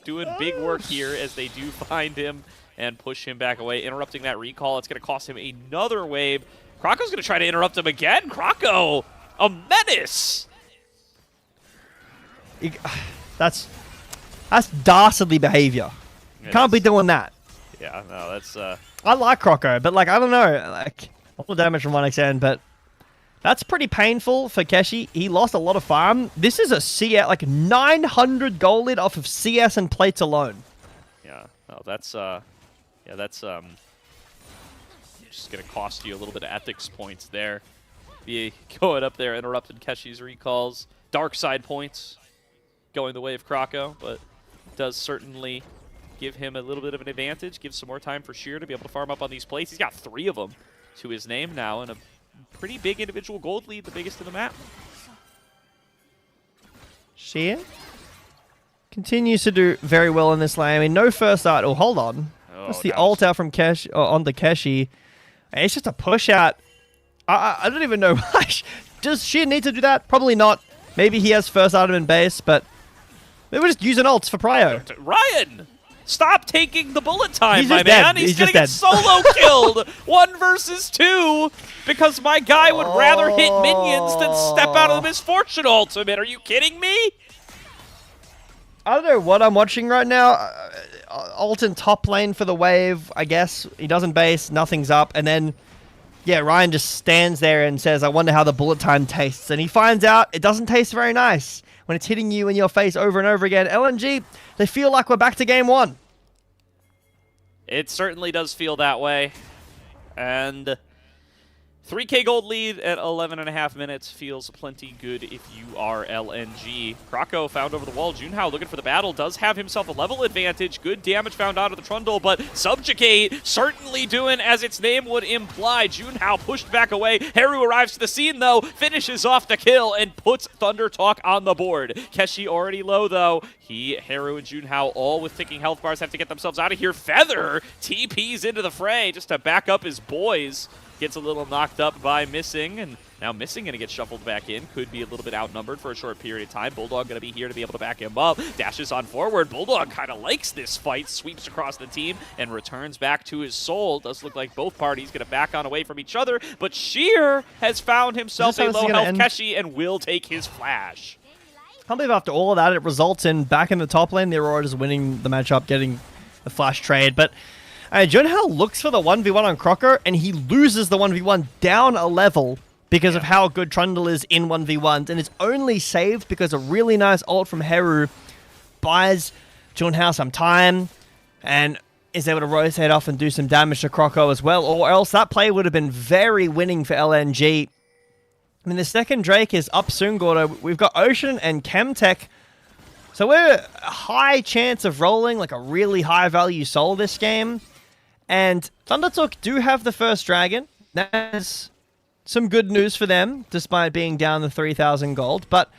Doing big work here as they do find him and push him back away. Interrupting that recall. It's going to cost him another wave. Krako's going to try to interrupt him again. Krako, a menace. That's dastardly behavior. Can't be doing that. Yeah, no, that's... I like Kroko, but, like, I don't know. Like, all the damage from 1xN, but that's pretty painful for Keshi. He lost a lot of farm. This is a CS, like, 900 gold lead off of CS and plates alone. Yeah, no, that's... that's just going to cost you a little bit of ethics points there. Be going up there, interrupted Keshi's recalls. Dark side points going the way of Krako, but does certainly give him a little bit of an advantage. Gives some more time for Sheer to be able to farm up on these plates. He's got 3 of them to his name now, and a pretty big individual gold lead, the biggest in the map. Sheer continues to do very well in this lane. I mean, no first art. Oh, hold on. That's the ult out from Keshi, onto Keshi. It's just a push out. I don't even know. Does Sheer need to do that? Probably not. Maybe he has first item in base, but maybe we'll just use an ult for Prio. Ryan! Stop taking the bullet time, He's my just dead. man. He's gonna just get dead. solo killed 1 versus 2 because my guy would rather hit minions than step out of the misfortune ultimate. Are you kidding me? I don't know what I'm watching right now. Alton top lane for the wave, I guess. He doesn't base, nothing's up. And then, yeah, Ryan just stands there and says, I wonder how the bullet time tastes. And he finds out it doesn't taste very nice when it's hitting you in your face over and over again. LNG, they feel like we're back to game 1. It certainly does feel that way. And 3K gold lead at 11.5 minutes feels plenty good if you are LNG. Krako found over the wall. Junhao looking for the battle. Does have himself a level advantage. Good damage found out of the Trundle, but Subjugate certainly doing as its name would imply. Junhao pushed back away. Haru arrives to the scene, though, finishes off the kill, and puts Thunder Talk on the board. Keshi already low, though. Haru and Junhao, all with ticking health bars, have to get themselves out of here. Feather TPs into the fray just to back up his boys. Gets a little knocked up by Missing, and now Missing going to get shuffled back in. Could be a little bit outnumbered for a short period of time. Bulldog going to be here to be able to back him up. Dashes on forward. Bulldog kind of likes this fight. Sweeps across the team and returns back to his soul. Does look like both parties going to back on away from each other, but Sheer has found himself a low-health Keshi and will take his flash. I can't believe after all of that, it results in back in the top lane, they're already just winning the matchup, getting the flash trade. But Junhao looks for the 1v1 on Crocker, and he loses the 1v1 down a level because of how good Trundle is in 1v1s, and it's only saved because a really nice ult from Haru buys Junhao some time and is able to rotate off and do some damage to Croco as well, or else that play would have been very winning for LNG. I mean, the second Drake is up soon, Gordo. We've got Ocean and Chemtech, so we're a high chance of rolling like a really high-value soul this game. And Thundertalk do have the first dragon. That's some good news for them, despite being down the 3,000 gold. But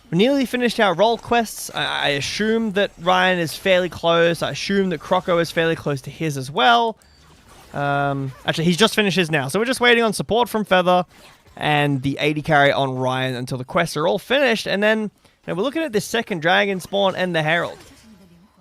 we nearly finished our role quests. I assume that Ryan is fairly close. I assume that Croco is fairly close to his as well. Actually, he's just finished his now. So we're just waiting on support from Feather and the 80 carry on Ryan until the quests are all finished. And then we're looking at this second dragon spawn and the Herald.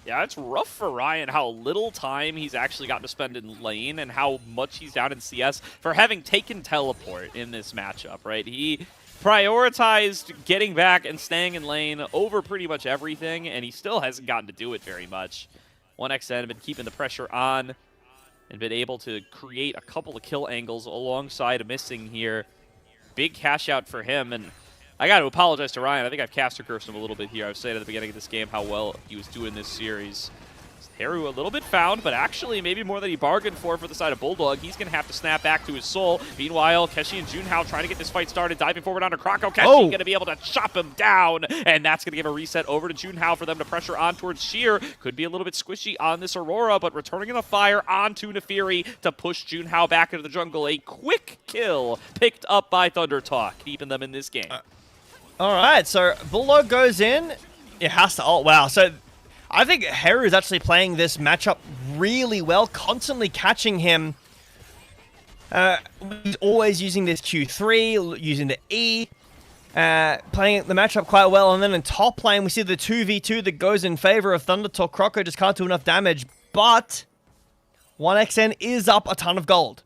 Yeah, it's rough for Ryan how little time he's actually gotten to spend in lane and how much he's down in CS for having taken teleport in this matchup, right? He prioritized getting back and staying in lane over pretty much everything, and he still hasn't gotten to do it very much. 1xN been keeping the pressure on and been able to create a couple of kill angles alongside Missing here. Big cash out for him, and I got to apologize to Ryan. I think I've caster cursed him a little bit here. I was saying at the beginning of this game how well he was doing this series. Haru a little bit found, but actually maybe more than he bargained for the side of Bulldog. He's going to have to snap back to his soul. Meanwhile, Keshi and Junhao trying to get this fight started, diving forward onto Krako. Keshi going to be able to chop him down, and that's going to give a reset over to Junhao for them to pressure on towards Sheer. Could be a little bit squishy on this Aurora, but returning in the fire onto Nefiri to push Junhao back into the jungle. A quick kill picked up by Thunder Talk, keeping them in this game. All right, so Bulldog goes in. It has to ult. Wow, so I think Haru is actually playing this matchup really well, constantly catching him. He's always using this Q3, using the E, playing the matchup quite well. And then in top lane, we see the 2v2 that goes in favor of Thundertalk. Croco just can't do enough damage, but 1xN is up a ton of gold.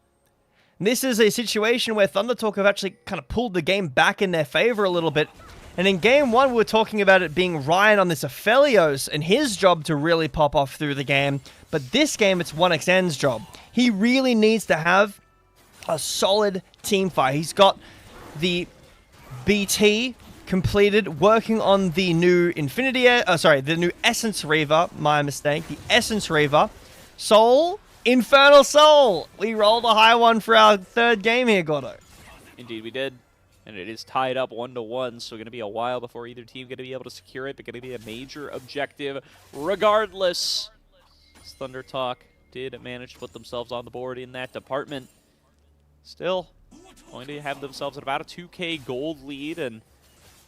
This is a situation where Thundertalk have actually kind of pulled the game back in their favor a little bit. And in game one, we were talking about it being Ryan on this Aphelios and his job to really pop off through the game. But this game, it's 1xN's job. He really needs to have a solid team fight. He's got the BT completed, working on the new the new Essence Reaver, my mistake, the Essence Reaver. Soul, Infernal Soul. We rolled a high one for our third game here, Gordo. Indeed we did. And it is tied up 1-1, so going to be a while before either team going to be able to secure it, but going to be a major objective regardless. Thunder Talk did manage to put themselves on the board in that department. Still going to have themselves at about a 2K gold lead and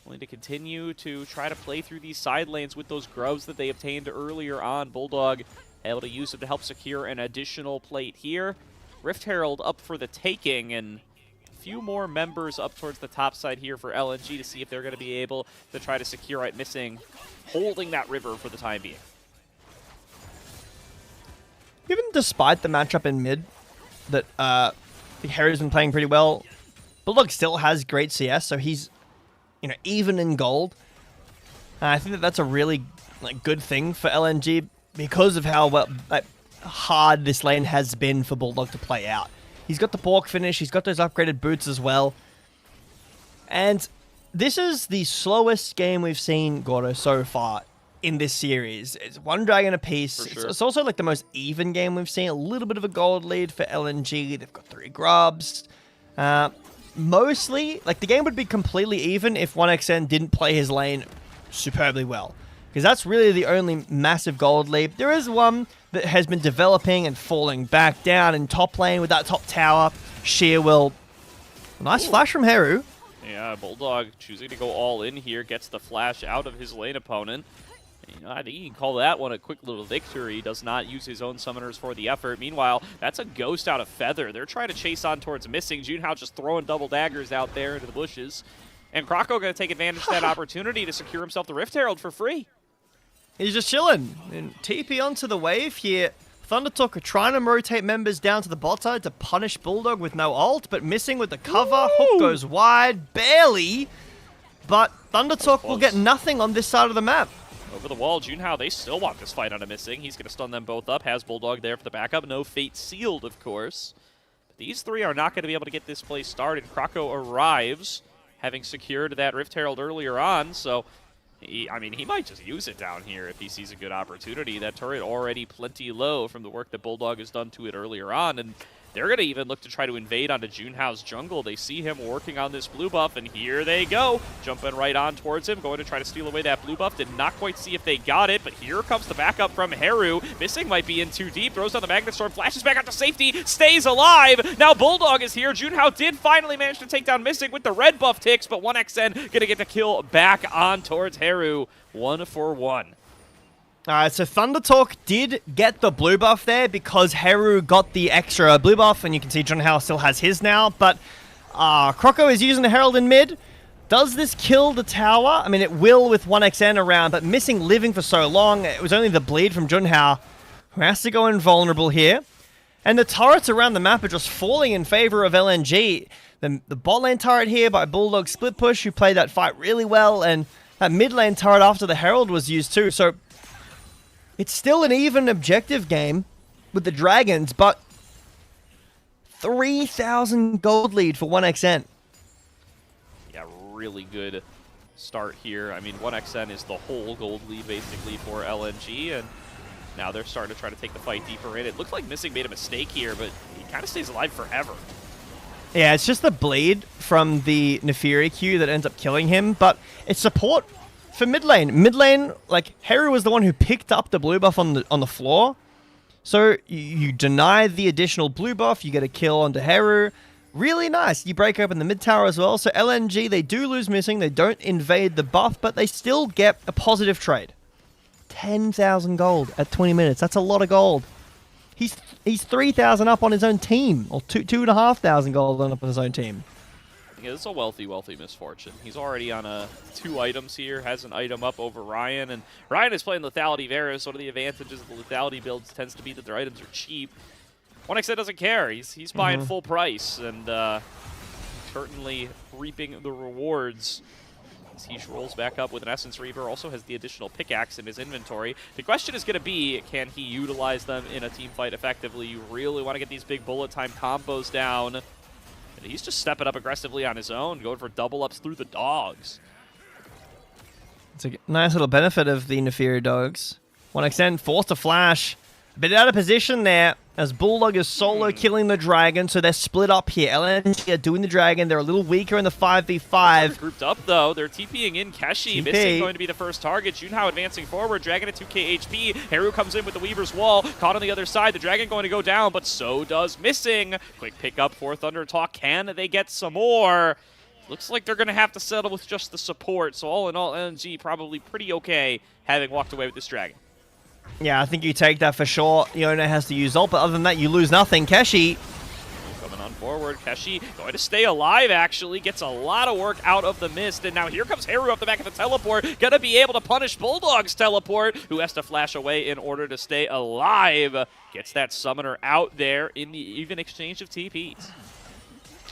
going to continue to try to play through these side lanes with those grubs that they obtained earlier on. Bulldog able to use them to help secure an additional plate here. Rift Herald up for the taking, and few more members up towards the top side here for LNG to see if they're going to be able to try to secure it. Missing, holding that river for the time being. even despite the matchup in mid, that Harry's been playing pretty well, Bulldog still has great CS, so he's, you know, even in gold. I think that that's a really good thing for LNG because of how hard this lane has been for Bulldog to play out. He's got the pork finish, he's got those upgraded boots as well. And this is the slowest game we've seen, Gordo, so far in this series. It's one dragon apiece. Sure. It's also like the most even game we've seen. A little bit of a gold lead for LNG. They've got 3 grubs. Mostly, like, the game would be completely even if 1xN didn't play his lane superbly well. Because that's really the only massive gold lead. There is one that has been developing and falling back down in top lane with that top tower. Sheer will... Nice flash from Heru. Yeah, Bulldog choosing to go all in here, gets the flash out of his lane opponent. You know, I think you can call that one a quick little victory. Does not use his own summoners for the effort. Meanwhile, that's a ghost out of Feather. They're trying to chase on towards Missing. Junhao just throwing double daggers out there into the bushes. And Krako going to take advantage of that opportunity to secure himself the Rift Herald for free. He's just chilling. And TP onto the wave here. Thundertalk are trying to rotate members down to the bot side to punish Bulldog with no ult, but Missing with the cover. Woo! Hook goes wide, barely. But Thundertalk will get nothing on this side of the map. Over the wall, Junhao, they still want this fight on a Missing. He's going to stun them both up. Has Bulldog there for the backup. No fate sealed, of course. But these three are not going to be able to get this play started. Krako arrives, having secured that Rift Herald earlier on, so... he might just use it down here if he sees a good opportunity. That turret already plenty low from the work that Bulldog has done to it earlier on, and they're going to even look to try to invade onto Junhao's jungle. They see him working on this blue buff, and here they go. Jumping right on towards him, going to try to steal away that blue buff. Did not quite see if they got it, but here comes the backup from Heru. Missing might be in too deep, throws down the Magnet Storm, flashes back out to safety, stays alive. Now Bulldog is here. Junhao did finally manage to take down Missing with the red buff ticks, but 1xN going to get the kill back on towards Heru. 1 for 1. Alright, so Thundertalk did get the blue buff there because Heru got the extra blue buff, and you can see Junhao still has his now, but Kroko is using the Herald in mid. Does this kill the tower? I mean, it will with 1xN around, but Missing living for so long, it was only the bleed from Junhao who has to go invulnerable here. And the turrets around the map are just falling in favor of LNG. The bot lane turret here by Bulldog Split Push, who played that fight really well, and that mid lane turret after the Herald was used too, so... it's still an even objective game with the Dragons, but 3,000 gold lead for 1xN. Yeah, really good start here. I mean, 1xN is the whole gold lead basically for LNG, and now they're starting to try to take the fight deeper in. It looks like Missing made a mistake here, but he kind of stays alive forever. Yeah, it's just the bleed from the Nefiri Q that ends up killing him, but it's support for mid lane. Mid lane, like, Heru was the one who picked up the blue buff on the floor. So you deny the additional blue buff, you get a kill onto Heru. Really nice. You break open the mid tower as well. So LNG, they do lose Missing. They don't invade the buff, but they still get a positive trade. 10,000 gold at 20 minutes. That's a lot of gold. He's 3,000 up on his own team, or 2,500 gold up on his own team. Yeah, it's a wealthy misfortune. He's already on 2 items here, has an item up over Ryan, and Ryan is playing Lethality Varus. One of the advantages of the Lethality builds tends to be that their items are cheap. 1xN doesn't care. He's buying full price, and certainly reaping the rewards. As he rolls back up with an Essence Reaver, also has the additional pickaxe in his inventory. The question is going to be, can he utilize them in a team fight effectively? You really want to get these big bullet time combos down. And he's just stepping up aggressively on his own, going for double ups through the dogs. It's a nice little benefit of the Nefiri dogs. 1xN forced to flash. A bit out of position there, as Bulldog is solo killing the Dragon, so they're split up here. LNG are doing the Dragon. They're a little weaker in the 5v5. They're grouped up, though. They're TPing in Keshi. Missing going to be the first target. Junhao advancing forward. Dragon at 2k HP. Heru comes in with the Weaver's Wall. Caught on the other side. The Dragon going to go down, but so does Missing. Quick pickup for Thundertalk. Can they get some more? Looks like they're going to have to settle with just the support. So all in all, LNG probably pretty okay having walked away with this Dragon. Yeah, I think you take that for sure. Yona has to use ult, but other than that, you lose nothing. Keshi coming on forward. Keshi going to stay alive, actually. Gets a lot of work out of the mist. And now here comes Haru up the back of the teleport. Going to be able to punish Bulldog's teleport, who has to flash away in order to stay alive. Gets that summoner out there in the even exchange of TPs.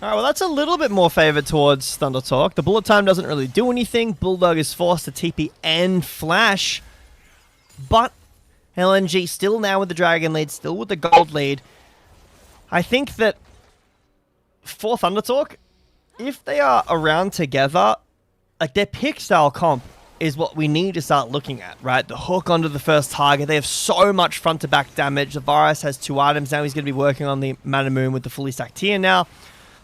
All right, well, that's a little bit more favored towards Thunder Talk. The bullet time doesn't really do anything. Bulldog is forced to TP and flash. But LNG still now with the Dragon lead, still with the gold lead. I think that for Thunder Talk, if they are around together, like their pick style comp is what we need to start looking at, right? The hook onto the first target. They have so much front to back damage. The Varus has 2 items. Now he's going to be working on the Mana Moon with the fully stacked tier now.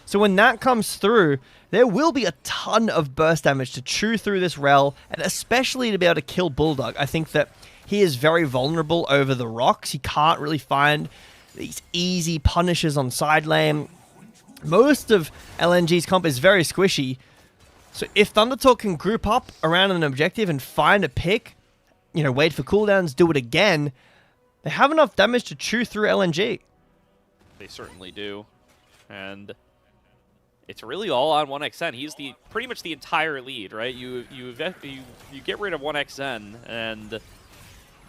So when that comes through, there will be a ton of burst damage to chew through this rel, and especially to be able to kill Bulldog. I think that he is very vulnerable over the rocks. He can't really find these easy punishes on side lane. Most of LNG's comp is very squishy. So if Thunder Talk can group up around an objective and find a pick, you know, wait for cooldowns, do it again, they have enough damage to chew through LNG. They certainly do. And it's really all on 1xN. He's the pretty much the entire lead, right? You get rid of 1xN, and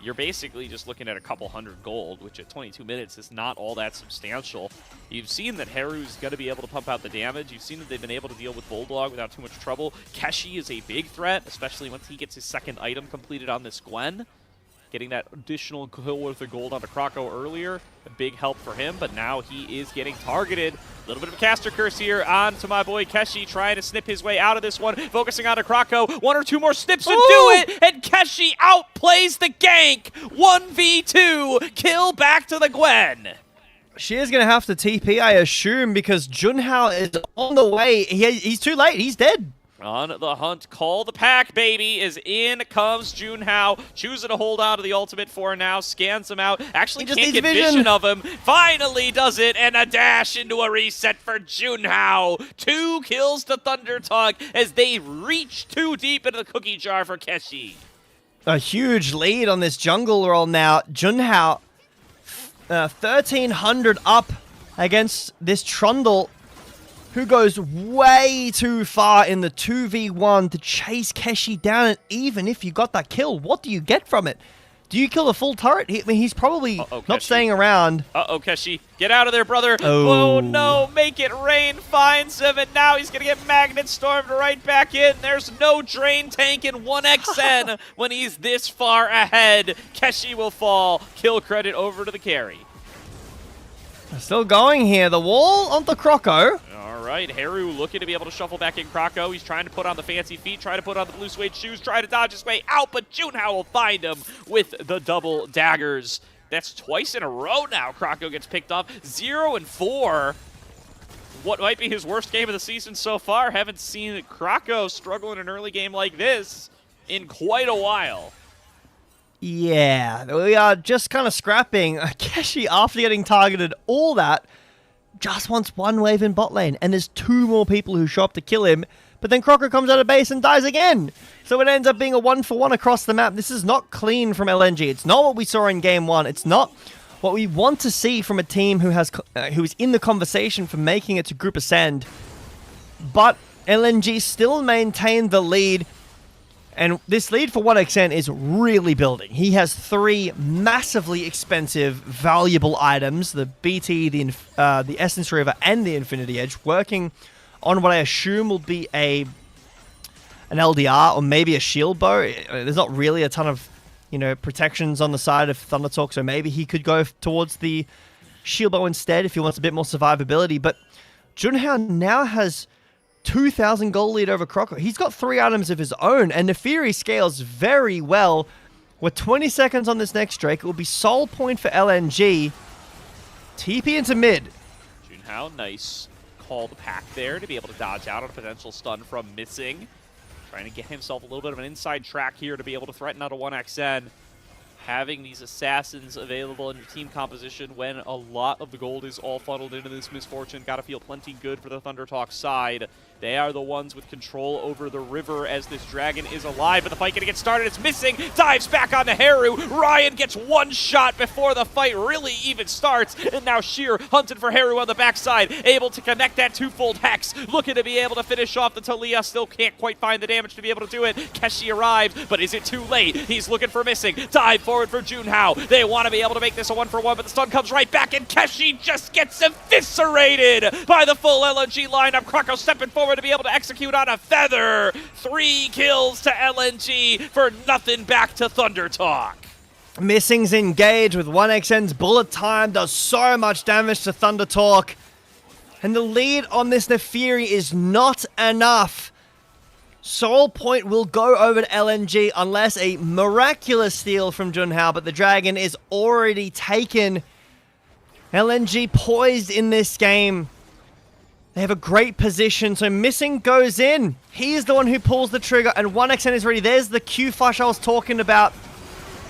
you're basically just looking at a couple hundred gold, which at 22 minutes is not all that substantial. You've seen that Haru's going to be able to pump out the damage. You've seen that they've been able to deal with Bulldog without too much trouble. Keshi is a big threat, especially once he gets his second item completed on this Gwen. Getting that additional kill worth of gold onto Krako earlier, a big help for him, but now he is getting targeted. A little bit of a caster curse here onto my boy Keshi, trying to snip his way out of this one, focusing onto Krako. 1 or 2 more snips would do it, and Keshi outplays the gank. 1v2, kill back to the Gwen. She is going to have to TP, I assume, because Junhao is on the way. He's too late. He's dead. On the hunt, call the pack, baby, is in comes Junhao, choosing to hold on to the ultimate for now, scans him out, actually can't get vision of him, finally does it, and a dash into a reset for Junhao. 2 kills to Thunder Talk as they reach too deep into the cookie jar for Keshi. A huge lead on this jungle roll now. Junhao, 1,300 up against this Trundle, who goes way too far in the 2v1 to chase Keshi down. And even if you got that kill, what do you get from it? Do you kill a full turret? I mean, he's probably not staying around. Uh-oh, Keshi. Get out of there, brother. Oh, no. Make it rain finds him, and now he's going to get Magnet Stormed right back in. There's no drain tank in 1xN when he's this far ahead. Keshi will fall. Kill credit over to the carry. Still going here. The wall onto Krako. All right, Haru looking to be able to shuffle back in Krako. He's trying to put on the fancy feet, trying to put on the blue suede shoes, trying to dodge his way out, but Junhao will find him with the double daggers. That's twice in a row now Krako gets picked off. 0-4. What might be his worst game of the season so far. Haven't seen Krako struggle in an early game like this in quite a while. Yeah, we are just kind of scrapping. Keshi, after getting targeted all that, just wants 1 wave in bot lane, and there's 2 more people who show up to kill him, but then Crocker comes out of base and dies again. So it ends up being a 1-for-1 across the map. This is not clean from LNG. It's not what we saw in game 1. It's not what we want to see from a team who is in the conversation for making it to Group Ascend. But LNG still maintained the lead. And this lead for 1xN is really building. He has 3 massively expensive, valuable items, the BT, the Essence River, and the Infinity Edge, working on what I assume will be an LDR or maybe a shield bow. There's not really a ton of, protections on the side of Thunder Talk, so maybe he could go towards the shield bow instead if he wants a bit more survivability. But Junhao now has 2,000 gold lead over Crocker. He's got 3 items of his own, and Nefiri scales very well. With 20 seconds on this next Drake, it will be soul point for LNG. TP into mid. Junhao, nice call the pack there to be able to dodge out on a potential stun from missing. Trying to get himself a little bit of an inside track here to be able to threaten out a 1xN. Having these assassins available in your team composition when a lot of the gold is all funneled into this misfortune. Got to feel plenty good for the Thunder Talk side. They are the ones with control over the river as this dragon is alive, but the fight gonna get started. It's missing, dives back onto Haru. Ryan gets one shot before the fight really even starts, and now Sheer hunting for Haru on the backside, able to connect that twofold hex, looking to be able to finish off the Talia. Still can't quite find the damage to be able to do it. Keshi arrives, but is it too late? He's looking for missing. Dive forward for Junhao. They want to be able to make this a 1-for-1, but the stun comes right back, and Keshi just gets eviscerated by the full LNG lineup. Krako stepping forward to be able to execute on a feather. 3 kills to LNG for nothing back to Thunder Talk. Missing's engaged with 1xn's bullet time, does so much damage to Thunder Talk. And the lead on this Nefiri is not enough. Soul Point will go over to LNG unless a miraculous steal from Junhao, but the Dragon is already taken. LNG poised in this game. They have a great position, so Missing goes in. He is the one who pulls the trigger, and 1xn is ready. There's the Q flash I was talking about.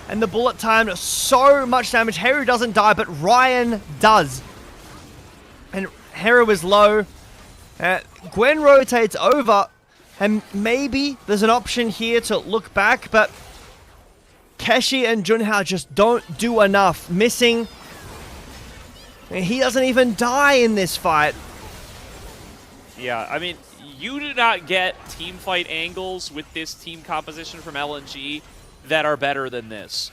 And the bullet time, so much damage. Haru doesn't die, but Ryan does. And Haru is low. Gwen rotates over, and maybe there's an option here to look back, but Keshi and Junhao just don't do enough. Missing. He doesn't even die in this fight. Yeah, I mean, you do not get team fight angles with this team composition from LNG that are better than this.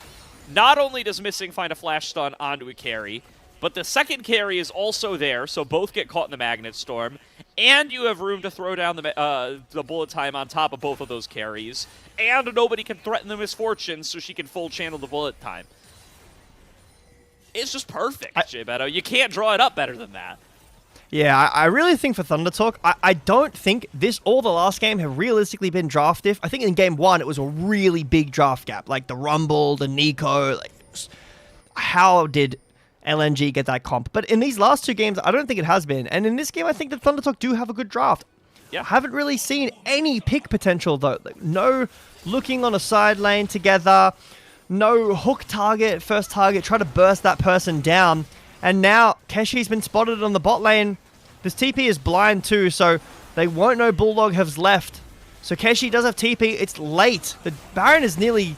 Not only does Missing find a flash stun onto a carry, but the second carry is also there, so both get caught in the Magnet Storm, and you have room to throw down the bullet time on top of both of those carries, and nobody can threaten the Misfortune, so she can full channel the bullet time. It's just perfect, Jay Beto. You can't draw it up better than that. Yeah, I really think for Thunder Talk, I don't think this or the last game have realistically been draft diff. I think in game 1, it was a really big draft gap. Like the Rumble, the Nico, like how did LNG get that comp? But in these last 2 games, I don't think it has been. And in this game, I think that Thunder Talk do have a good draft. Yeah. I haven't really seen any pick potential though. Like, no looking on a side lane together, no hook target, first target, try to burst that person down. And now Keshi's been spotted on the bot lane. This TP is blind too, so they won't know Bulldog has left. So Keshi does have TP. It's late. The Baron is nearly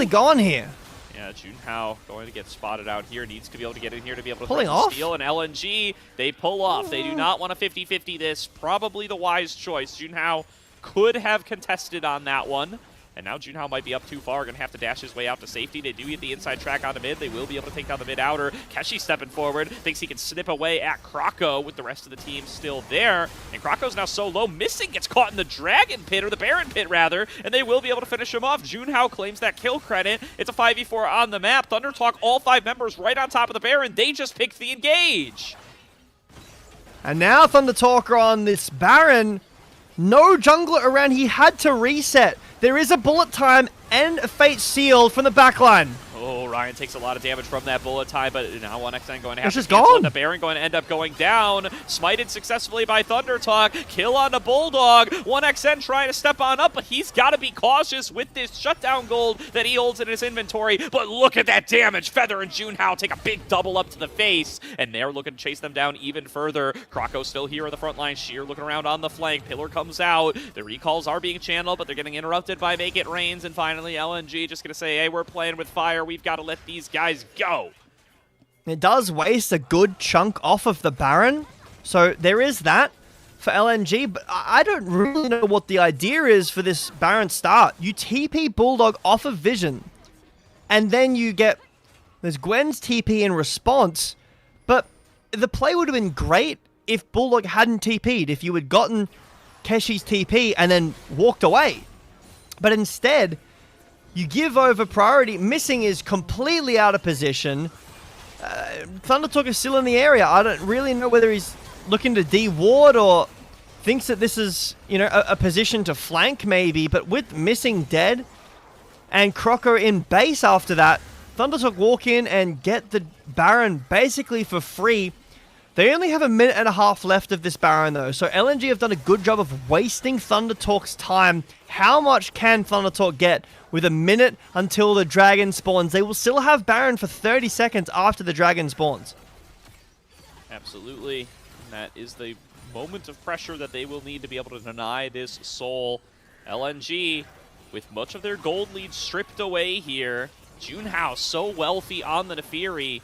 gone here. Yeah, Junhao going to get spotted out here. Needs to be able to get in here to be able to pulling off. Steal. And LNG, they pull off. They do not want to 50-50 this. Probably the wise choice. Junhao could have contested on that one. And now Junhao might be up too far, going to have to dash his way out to safety. They do get the inside track on the mid. They will be able to take down the mid outer. Keshi stepping forward, thinks he can snip away at Krako with the rest of the team still there. And Krako's now so low. Missing gets caught in the Dragon Pit, or the Baron Pit rather, and they will be able to finish him off. Junhao claims that kill credit. It's a 5v4 on the map. Thunder Talk, all 5 members right on top of the Baron. They just picked the engage. And now Thunder Talk on this Baron. No jungler around. He had to reset. There is a bullet time and a fate seal from the backline. Oh, Ryan takes a lot of damage from that bullet time, but now 1xn going to have it's to just cancel gone. The Baron going to end up going down. Smited successfully by Thunder Talk. Kill on the Bulldog. 1xn trying to step on up, but he's got to be cautious with this shutdown gold that he holds in his inventory. But look at that damage. Feather and Junhao take a big double up to the face, and they're looking to chase them down even further. Krako still here on the front line. Sheer looking around on the flank. Pillar comes out. The recalls are being channeled, but they're getting interrupted by Make It Rains, and finally LNG just going to say, hey, we're playing with fire. We've got to let these guys go. It does waste a good chunk off of the Baron, so there is that for LNG, but I don't really know what the idea is for this Baron start. You TP Bulldog off of Vision, and then you get... There's Gwen's TP in response, but the play would have been great if Bulldog hadn't TP'd, if you had gotten Keshi's TP and then walked away. But instead, you give over priority. Missing is completely out of position. Thunder Talk is still in the area. I don't really know whether he's looking to de-ward or thinks that this is, you know, a position to flank maybe. But with Missing dead and Crocker in base after that, Thunder Talk walk in and get the Baron basically for free. They only have a minute and a half left of this Baron though, so LNG have done a good job of wasting Thunder Talk's time. How much can Thunder Talk get with a minute until the dragon spawns? They will still have Baron for 30 seconds after the dragon spawns. Absolutely. And that is the moment of pressure that they will need to be able to deny this soul. LNG, with much of their gold lead stripped away here. Junhao so wealthy on the Nefiri.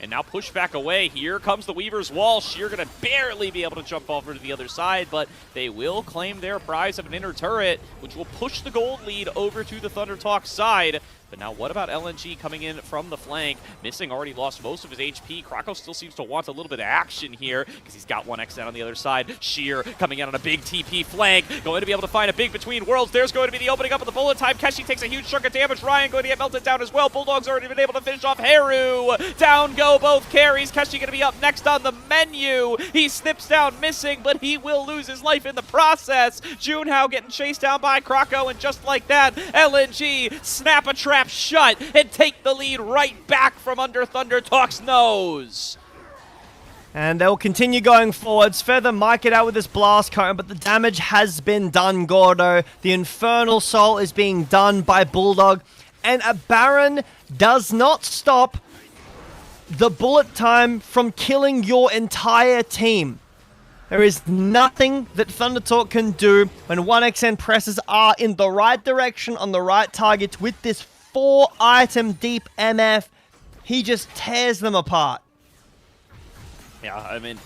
And now push back away. Here comes the Weaver's Wall. Sheer going to barely be able to jump over to the other side, but they will claim their prize of an inner turret, which will push the gold lead over to the Thunder Talk side. But now what about LNG coming in from the flank? Missing already lost most of his HP. Krakow still seems to want a little bit of action here because he's got 1x down on the other side. Sheer coming in on a big TP flank. Going to be able to find a big between worlds. There's going to be the opening up of the bullet time. Keshi takes a huge chunk of damage. Ryan going to get melted down as well. Bulldog's already been able to finish off Haru. Down go both carries. Keshi going to be up next on the menu. He snips down missing, but he will lose his life in the process. Junhao getting chased down by Krakow, and just like that, LNG snap a trap shut and take the lead right back from under Thunder Talk's nose. And they'll continue going forwards. Feather might get out with this blast cone, but the damage has been done, Gordo. The Infernal Soul is being done by Bulldog, and a Baron does not stop the bullet time from killing your entire team. There is nothing that Thunder Talk can do when 1xN presses are in the right direction on the right target with this 4-item deep MF. He just tears them apart. Yeah, I mean,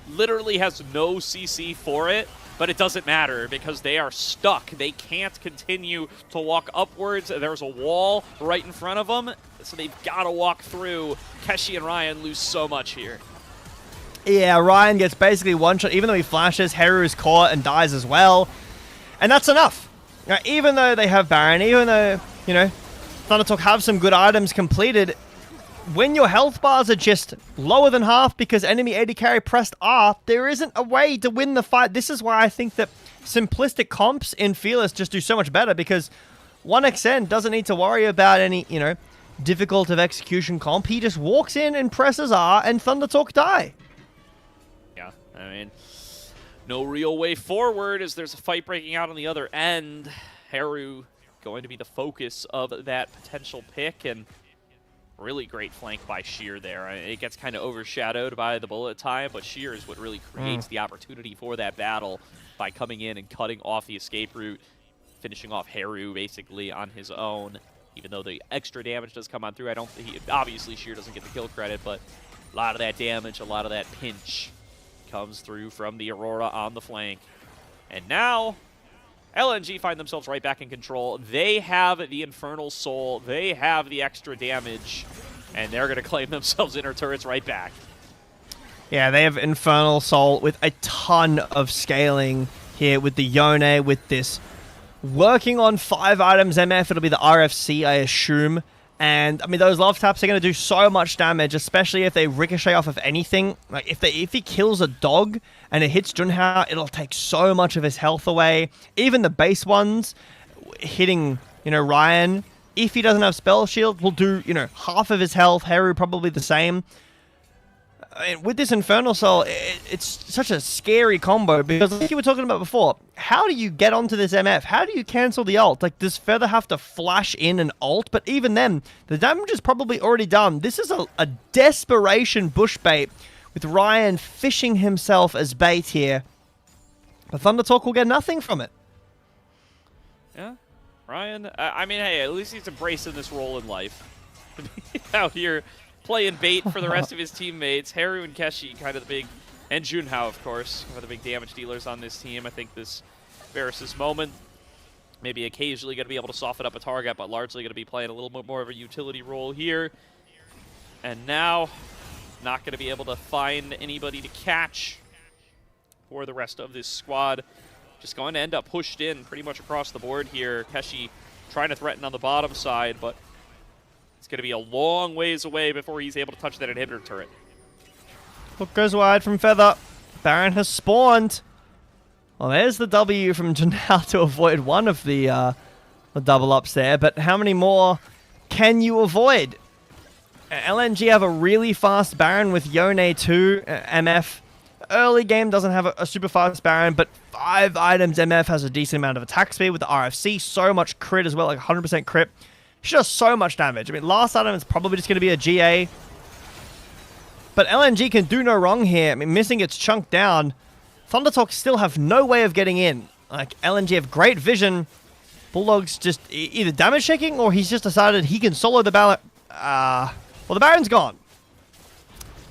literally has no CC for it, but it doesn't matter because they are stuck. They can't continue to walk upwards. There's a wall right in front of them, so they've got to walk through. Keshi and Ryan lose so much here. Yeah, Ryan gets basically one shot. Even though he flashes, Haru is caught and dies as well. And that's enough. Now, even though they have Baron, even though, you know, Thunder Talk have some good items completed, when your health bars are just lower than half because enemy AD carry pressed R, there isn't a way to win the fight. This is why I think that simplistic comps in Fearless just do so much better, because 1xN doesn't need to worry about any, you know, difficult of execution comp. He just walks in and presses R and Thunder Talk die. Yeah, I mean, no real way forward as there's a fight breaking out on the other end. Haru going to be the focus of that potential pick, and really great flank by Sheer there. It gets kind of overshadowed by the bullet time, but Sheer is what really creates the opportunity for that battle by coming in and cutting off the escape route, finishing off Haru basically on his own. Even though the extra damage does come on through, obviously Sheer doesn't get the kill credit, but a lot of that damage, a lot of that pinch comes through from the Aurora on the flank. And now LNG find themselves right back in control. They have the Infernal Soul. They have the extra damage. And they're going to claim themselves inner turrets right back. Yeah, they have Infernal Soul with a ton of scaling here with the Yone, with this working on 5 items MF. It'll be the RFC, I assume. And, I mean, those love taps are going to do so much damage, especially if they ricochet off of anything. Like, if he kills a dog and it hits Junhao, it'll take so much of his health away. Even the base ones hitting, you know, Ryan, if he doesn't have Spell Shield, will do, you know, half of his health. Haru probably the same. I mean, with this Infernal Soul, it's such a scary combo because, like you were talking about before, how do you get onto this MF? How do you cancel the ult? Like, does Feather have to flash in an ult? But even then, the damage is probably already done. This is a desperation bush bait with Ryan fishing himself as bait here. But Thunder Talk will get nothing from it. Yeah, Ryan, I mean, hey, at least he's embracing this role in life. Out here playing bait for the rest of his teammates. Haru and Keshi, kind of the big, and Junhao, of course, one of the big damage dealers on this team. I think this Varus' moment, maybe occasionally going to be able to soften up a target, but largely going to be playing a little bit more of a utility role here. And now, not going to be able to find anybody to catch for the rest of this squad. Just going to end up pushed in pretty much across the board here. Keshi trying to threaten on the bottom side, but it's going to be a long ways away before he's able to touch that inhibitor turret. Hook goes wide from Feather. Baron has spawned. Well, there's the W from Junhao to avoid one of the double ups there, but how many more can you avoid? LNG have a really fast Baron with Yone 2, MF. Early game doesn't have a super fast Baron, but 5 items MF has a decent amount of attack speed with the RFC. So much crit as well, like 100% crit. She does so much damage. I mean, last item is probably just going to be a GA. But LNG can do no wrong here. I mean, missing its chunk down. ThunderTalk still have no way of getting in. Like, LNG have great vision. Bulldog's just either damage checking or he's just decided he can solo the Baron. Well, the Baron's gone.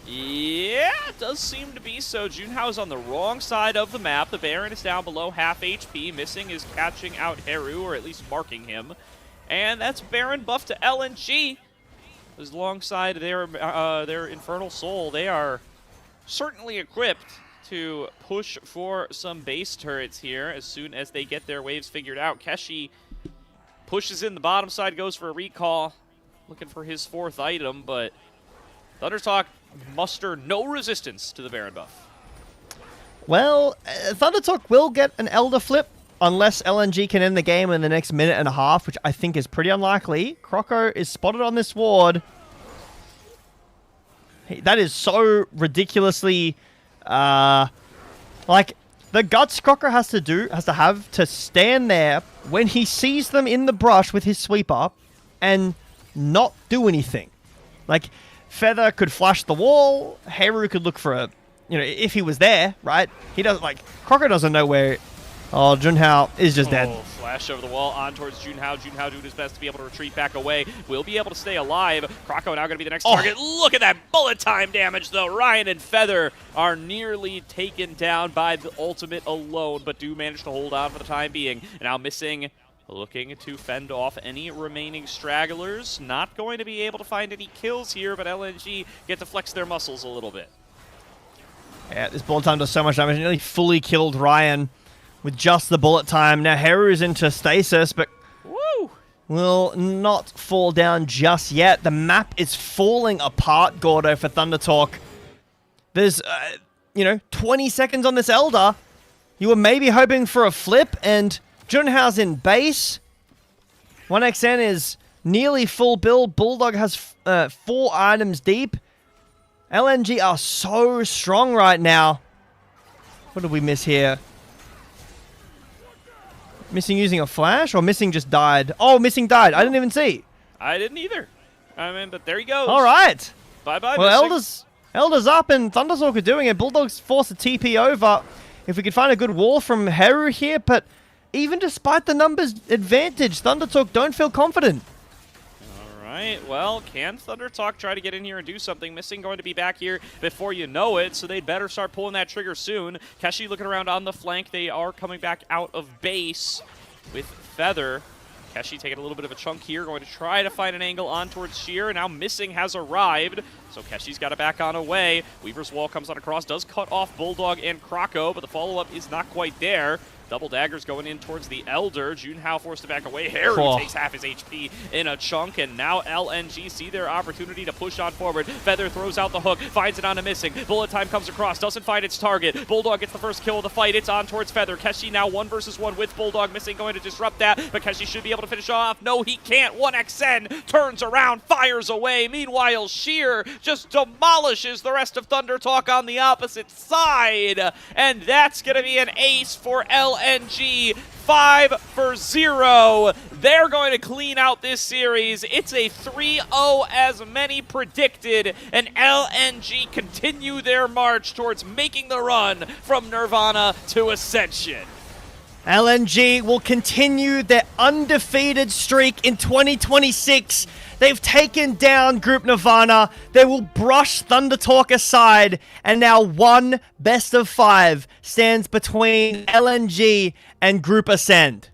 Yeah, it does seem to be so. Junhao's on the wrong side of the map. The Baron is down below half HP. Missing is catching out Heru, or at least marking him. And that's Baron buff to LNG. Alongside their Infernal Soul, they are certainly equipped to push for some base turrets here as soon as they get their waves figured out. Keshi pushes in the bottom side, goes for a recall, looking for his 4th item, but ThunderTalk muster no resistance to the Baron buff. Well, ThunderTalk will get an Elder flip unless LNG can end the game in the next minute and a half, which I think is pretty unlikely. Croco is spotted on this ward. That is so ridiculously... like, the guts Croco has to have to stand there when he sees them in the brush with his sweeper and not do anything. Like, Feather could flash the wall, Heru could look for a, if he was there, right? He doesn't, like, Croco doesn't know where... Oh, Junhao is just dead. Flash over the wall on towards Junhao. Junhao doing his best to be able to retreat back away. Will be able to stay alive. Croco now going to be the next target. Look at that bullet time damage, though. Ryan and Feather are nearly taken down by the ultimate alone, but do manage to hold on for the time being. And now Missing, looking to fend off any remaining stragglers. Not going to be able to find any kills here, but LNG get to flex their muscles a little bit. Yeah, this bullet time does so much damage. It nearly fully killed Ryan with just the bullet time. Now Heru is into stasis, but will not fall down just yet. The map is falling apart, Gordo, for ThunderTalk. There's, 20 seconds on this Elder. You were maybe hoping for a flip, and Junhao's in base. 1XN is nearly full build. Bulldog has 4 items deep. LNG are so strong right now. What did we miss here? Missing using a flash, or Missing just died? Oh, Missing died. I didn't even see. I didn't either. I mean, but there he goes. All right. Bye-bye, well, Missing. Elder's up, and ThunderTalk are doing it. Bulldogs force a TP over. If we could find a good wall from Heru here, but even despite the numbers advantage, ThunderTalk don't feel confident. Right, well, can ThunderTalk try to get in here and do something? Missing going to be back here before you know it, so they'd better start pulling that trigger soon. Keshi looking around on the flank. They are coming back out of base with Feather. Keshi taking a little bit of a chunk here, going to try to find an angle on towards Sheer, and now Missing has arrived, so Keshi's got to back on away. Weaver's Wall comes on across, does cut off Bulldog and Croco, but the follow-up is not quite there. Double daggers going in towards the Elder. Junhao forced to back away. Heru takes half his HP in a chunk, and now LNG see their opportunity to push on forward. Feather throws out the hook, finds it on a Missing. Bullet time comes across, doesn't find its target. Bulldog gets the first kill of the fight. It's on towards Feather. Keshi now 1 versus 1 with Bulldog. Missing going to disrupt that, but Keshi should be able to finish off. No, he can't. 1XN turns around, fires away. Meanwhile, Sheer just demolishes the rest of ThunderTalk on the opposite side, and that's going to be an ace for LNG. 5-0. They're going to clean out this series. It's a 3-0 as many predicted, and LNG continue their march towards making the run from Nirvana to Ascension. LNG will continue their undefeated streak in 2026. They've taken down Group Nirvana. They will brush ThunderTalk aside, and now one best of 5 stands between LNG and Group Ascend.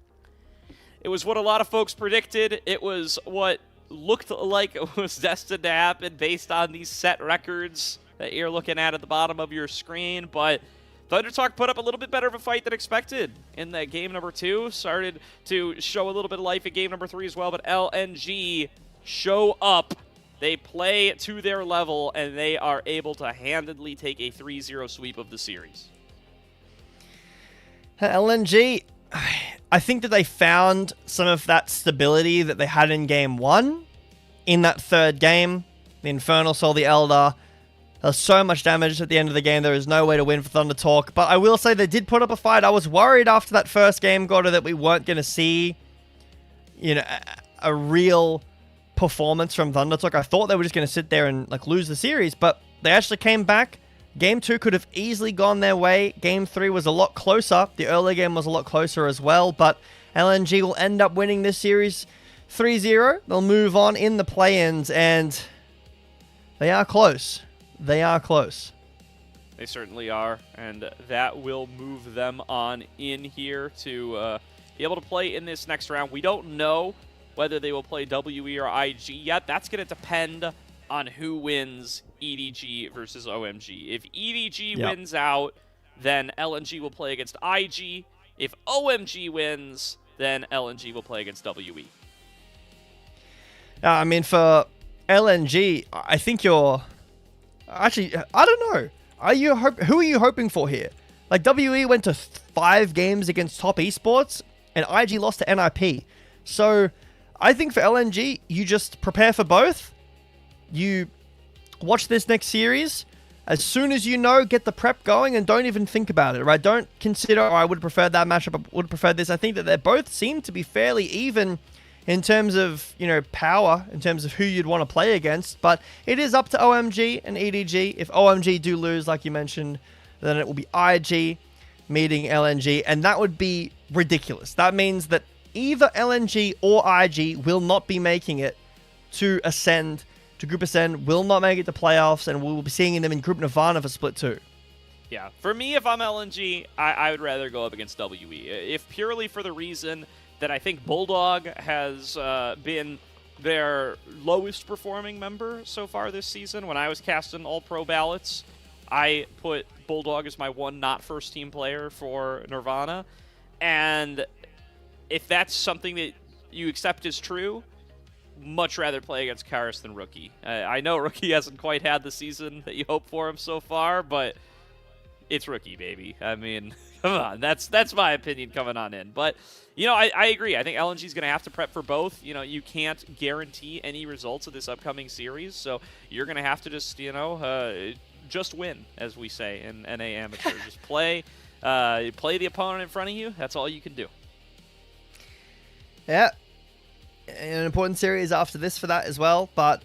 It was what a lot of folks predicted. It was what looked like it was destined to happen based on these set records that you're looking at the bottom of your screen, but ThunderTalk put up a little bit better of a fight than expected in that game number 2. Started to show a little bit of life in game number 3 as well, but LNG show up. They play to their level, and they are able to handedly take a 3-0 sweep of the series. LNG, I think that they found some of that stability that they had in game 1 in that third game. The Infernal Soul, the Elder. There's so much damage at the end of the game. There is no way to win for ThunderTalk. But I will say they did put up a fight. I was worried after that first game, Gordo, that we weren't going to see, a real performance from ThunderTalk. I thought they were just going to sit there and lose the series, but they actually came back. Game 2 could have easily gone their way. Game 3 was a lot closer. The early game was a lot closer as well, but LNG will end up winning this series 3-0. They'll move on in the play-ins, and they are close. They are close. They certainly are, and that will move them on in here to be able to play in this next round. We don't know whether they will play WE or IG yet. That's going to depend on who wins EDG versus OMG. If EDG wins out, then LNG will play against IG. If OMG wins, then LNG will play against WE. I mean, for LNG, I think you're... Actually, I don't know. Who are you hoping for here? Like, WE went to 5 games against top esports, and IG lost to NIP. So, I think for LNG, you just prepare for both. You watch this next series. As soon as you know, get the prep going and don't even think about it, right? Don't consider, oh, I would have preferred that matchup, I would have preferred this. I think that they both seem to be fairly even in terms of, you know, power, in terms of who you'd want to play against. But it is up to OMG and EDG. If OMG do lose, like you mentioned, then it will be IG meeting LNG, and that would be ridiculous. That means that either LNG or IG will not be making it to Ascend, to Group Ascend, will not make it to playoffs, and we will be seeing them in Group Nirvana for Split 2. Yeah, for me, if I'm LNG, I would rather go up against WE. If purely for the reason that I think Bulldog has been their lowest performing member so far this season. When I was casting all-pro ballots, I put Bulldog as my one not first-team player for Nirvana. And if that's something that you accept as true, much rather play against Karis than Rookie. I know Rookie hasn't quite had the season that you hope for him so far, but it's Rookie, baby. I mean, come on. That's my opinion coming on in. But, you know, I agree. I think LNG is going to have to prep for both. You know, you can't guarantee any results of this upcoming series, so you're going to have to just, you know, just win, as we say in NA Amateur. Just play the opponent in front of you. That's all you can do. Yeah. An important series after this for that as well, but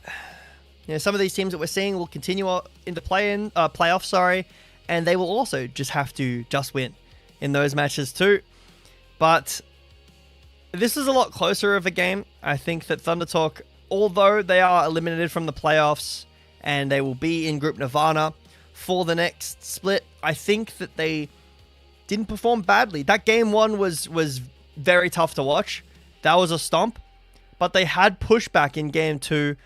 you know, some of these teams that we're seeing will continue into playoffs, and they will also just have to just win in those matches too. But this is a lot closer of a game. I think that Thunder Talk, although they are eliminated from the playoffs and they will be in Group Nirvana for the next split, I think that they didn't perform badly. That game 1 was very tough to watch. That was a stomp. But they had pushback in game 2,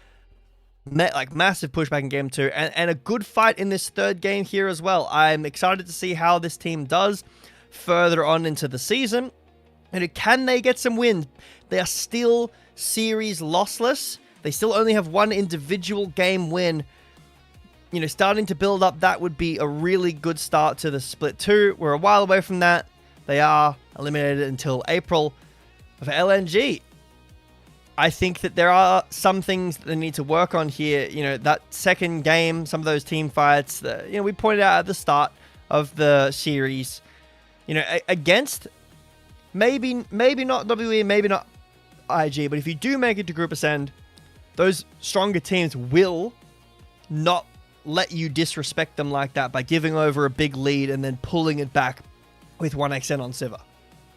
massive pushback in game 2, and a good fight in this third game here as well. I'm excited to see how this team does further on into the season. And can they get some wins? They are still series lossless. They still only have one individual game win. You know, starting to build up, that would be a really good start to the Split 2. We're a while away from that. They are eliminated until April. For LNG, I think that there are some things that they need to work on here. You know, that second game, some of those team fights that, you know, we pointed out at the start of the series, you know, against maybe not WE, maybe not IG, but if you do make it to Group Ascend, those stronger teams will not let you disrespect them like that by giving over a big lead and then pulling it back with 1xN on Sivir.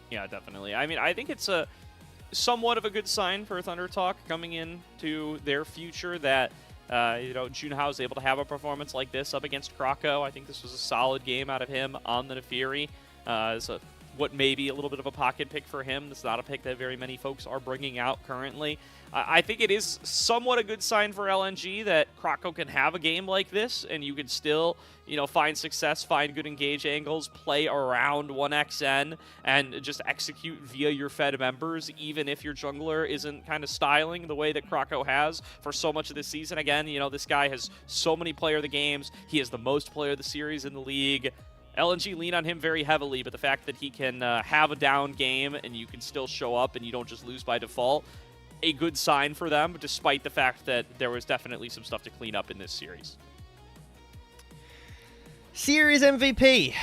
Yeah, definitely. I mean, I think it's a somewhat of a good sign for Thunder Talk coming into their future that, you know, Junhao is able to have a performance like this up against Krako. I think this was a solid game out of him on the Nefiri. It's what may be a little bit of a pocket pick for him. It's not a pick that very many folks are bringing out currently. I think it is somewhat a good sign for LNG that Krako can have a game like this, and you can still, you know, find success, find good engage angles, play around 1xN, and just execute via your Fed members, even if your jungler isn't kind of styling the way that Krako has for so much of this season. Again, you know, this guy has so many player of the games. He is the most player of the series in the league. LNG lean on him very heavily, but the fact that he can have a down game and you can still show up and you don't just lose by default, a good sign for them, despite the fact that there was definitely some stuff to clean up in this series. Series MVP.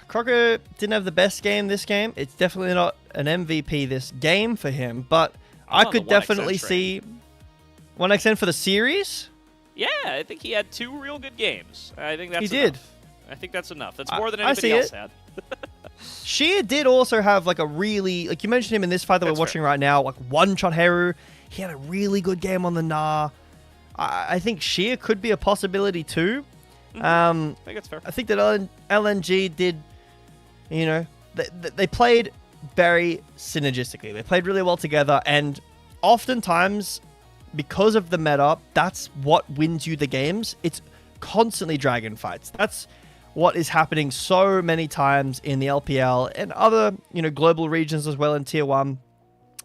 Crocker didn't have the best game this game. It's definitely not an MVP this game for him, but I could definitely see 1xN for the series. Yeah, I think he had 2 real good games. I think that's He did. enough. I think that's enough. That's more than I anybody see else it. had. Sheer did also have like a really, like you mentioned him in this fight that That's we're watching right now, like one-shot Heru. He had a really good game on the Gnar. I think Sheer could be a possibility too. I think that's fair. I think that LNG did, you know, they played very synergistically. They played really well together, and oftentimes, because of the meta, that's what wins you the games. It's constantly dragon fights. That's what is happening so many times in the LPL and other, global regions as well in Tier 1.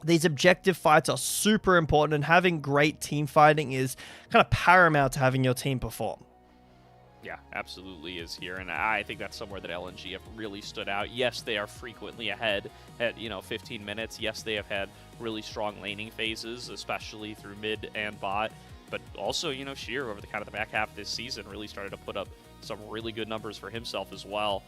These objective fights are super important, and having great team fighting is kind of paramount to having your team perform. Yeah, absolutely is here, and I think that's somewhere that LNG have really stood out. Yes, they are frequently ahead at 15 minutes. Yes, they have had really strong laning phases, especially through mid and bot. But also, Sheer over the kind of the back half of this season really started to put up some really good numbers for himself as well.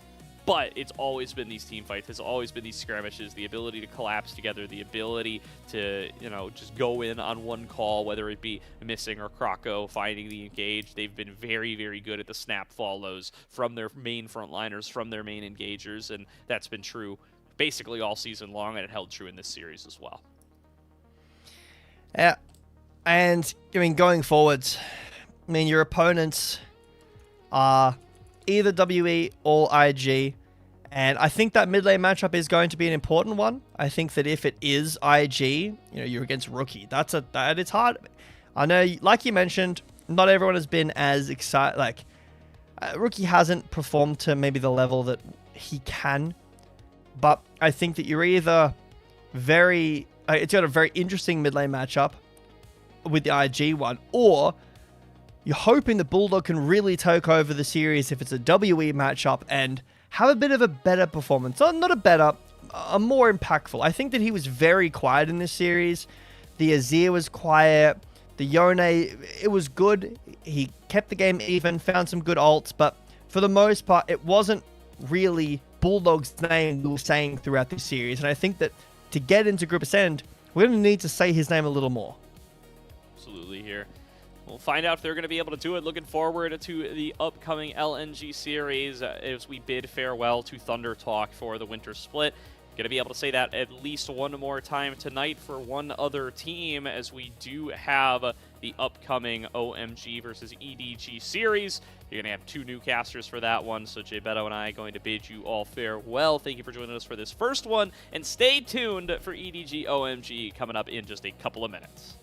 But it's always been these team fights. It's always been these skirmishes, the ability to collapse together, the ability to, just go in on one call, whether it be Missing or Kroko finding the engage. They've been very, very good at the snap follows from their main frontliners, from their main engagers, and that's been true basically all season long, and it held true in this series as well. Yeah, and, going forwards, your opponents are either WE or IG, and I think that mid lane matchup is going to be an important one. I think that if it is IG, you're against Rookie. That it's hard. I know, like you mentioned, not everyone has been as excited. Like, Rookie hasn't performed to maybe the level that he can, but I think that you're either it's got a very interesting mid lane matchup with the IG one, or you're hoping that Bulldog can really take over the series if it's a WE matchup and have a bit of a better performance. Not a better, a more impactful. I think that he was very quiet in this series. The Azir was quiet. The Yone, it was good. He kept the game even, found some good ults, but for the most part, it wasn't really Bulldog's name we were saying throughout this series. And I think that to get into Group Ascend, we're going to need to say his name a little more. Absolutely here. We'll find out if they're going to be able to do it. Looking forward to the upcoming LNG series as we bid farewell to Thunder Talk for the Winter Split. Going to be able to say that at least one more time tonight for one other team, as we do have the upcoming OMG versus EDG series. You're going to have 2 new casters for that one, so Jay Beto and I are going to bid you all farewell. Thank you for joining us for this first one, and stay tuned for EDG OMG coming up in just a couple of minutes.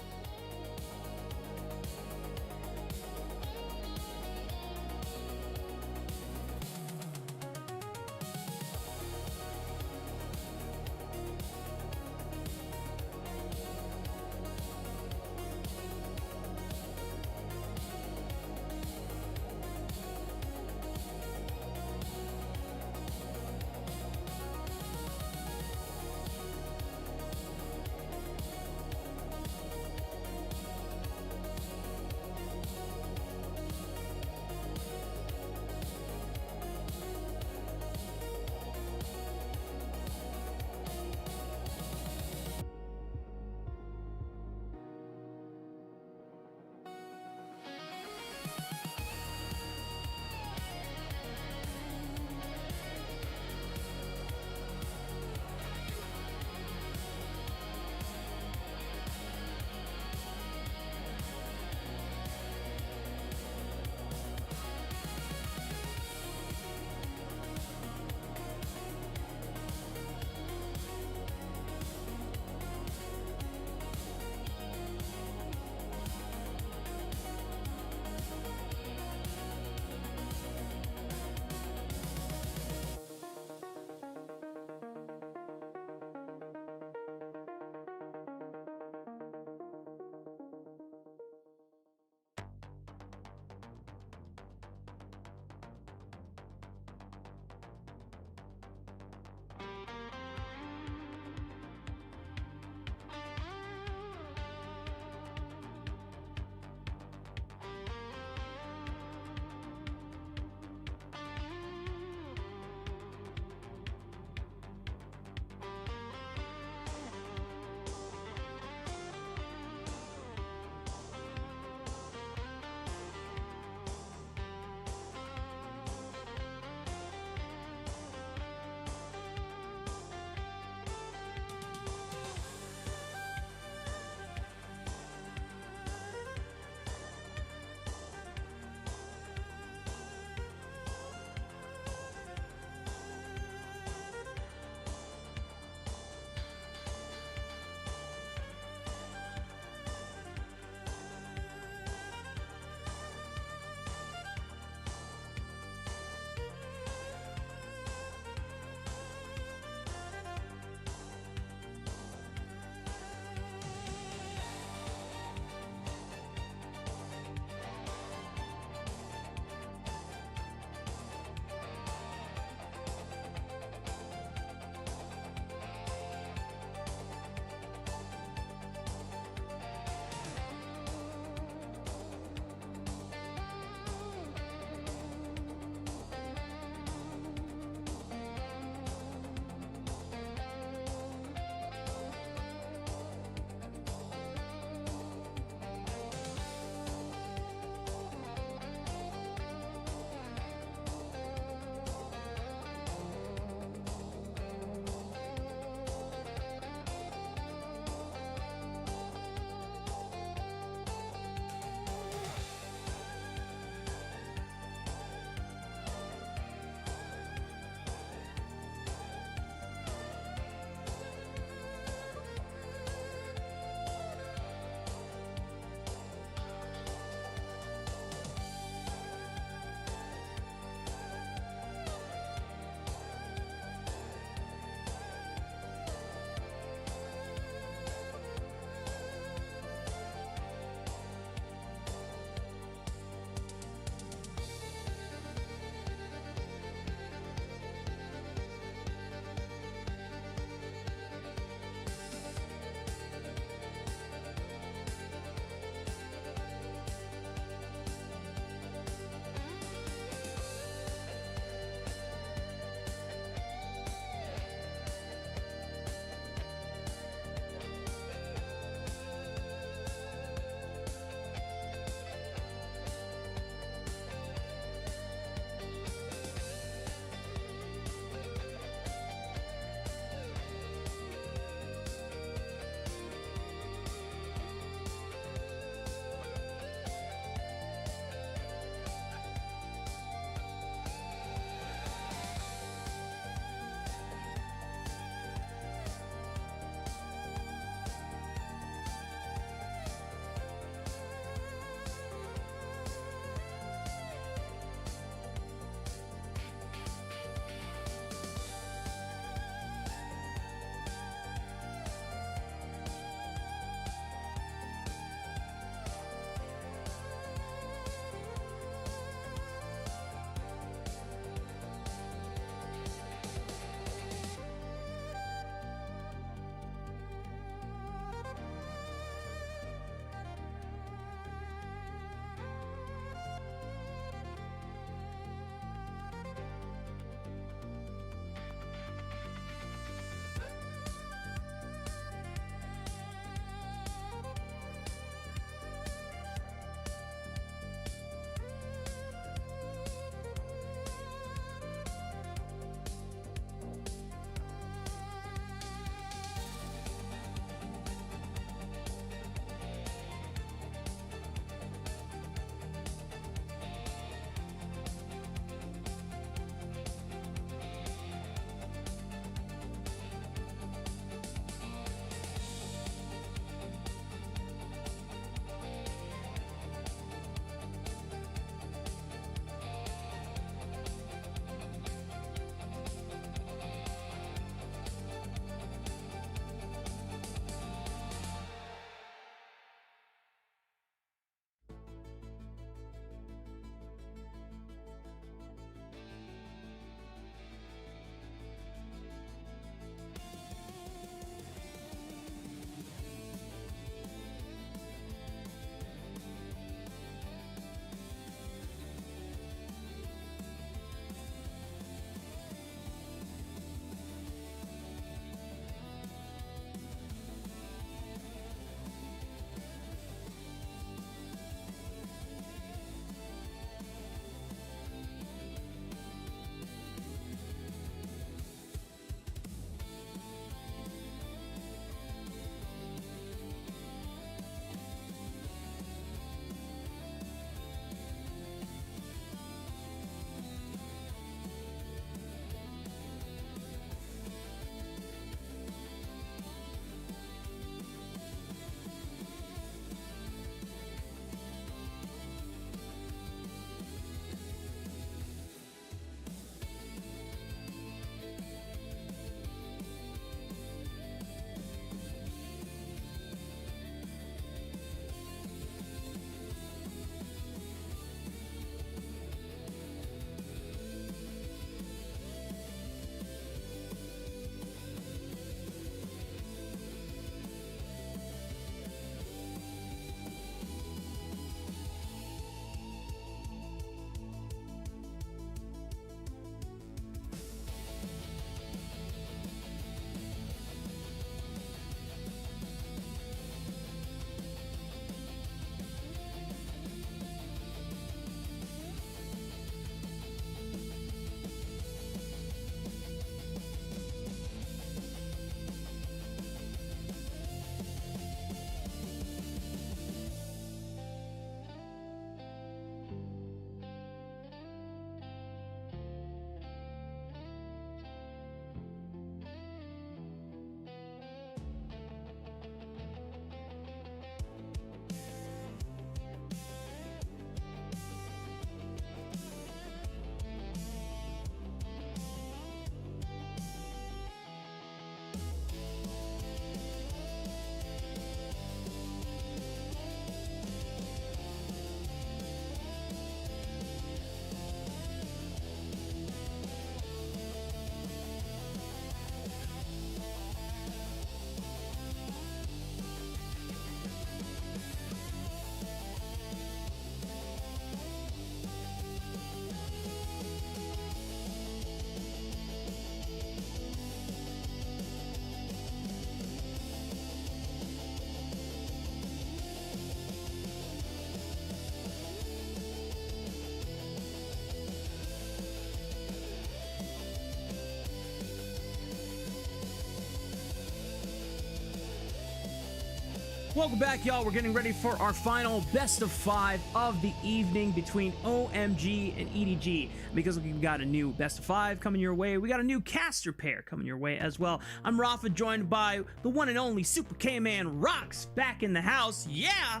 Welcome back, y'all. We're getting ready for our final best of 5 of the evening between OMG and EDG. Because we've got a new best of 5 coming your way, we got a new caster pair coming your way as well. I'm Rafa, joined by the one and only Super K-Man Rocks, back in the house. Yeah!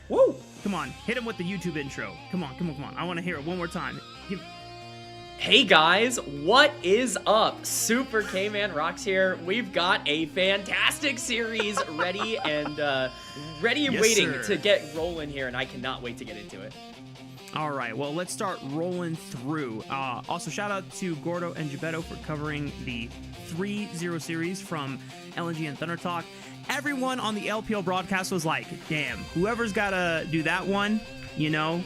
Woo! Come on, hit him with the YouTube intro. Come on. I want to hear it one more time. Hey guys, what is up? Super K-Man Rocks here. We've got a fantastic series ready and Yes, waiting sir. to get rolling here, and I cannot wait to get into it. All right, well, let's start rolling through. Also, shout out to Gordo and Gebetto for covering the 3-0 series from LNG and Thunder Talk. Everyone on the LPL broadcast was like, damn, whoever's got to do that one, you know,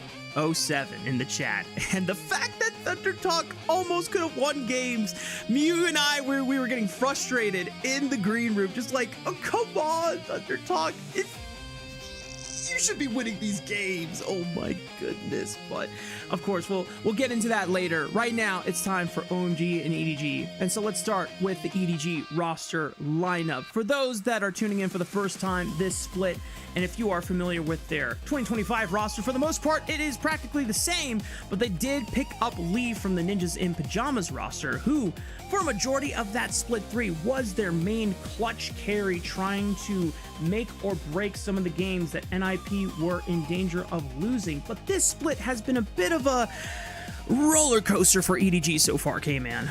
07 in the chat. And the fact that Thunder Talk almost could have won games, Mew and I, we were getting frustrated in the green room, just like, oh, come on, Thunder Talk. You should be winning these games. Oh my goodness. But of course, we'll get into that later. Right now, it's time for OMG and EDG. And so let's start with the EDG roster lineup. For those that are tuning in for the first time, this split, and if you are familiar with their 2025 roster, for the most part, it is practically the same, but they did pick up Lee from the Ninjas in Pajamas roster, who, for a majority of that split 3, was their main clutch carry, trying to make or break some of the games that NIP were in danger of losing. But this split has been a bit of a roller coaster for EDG so far, K-Man.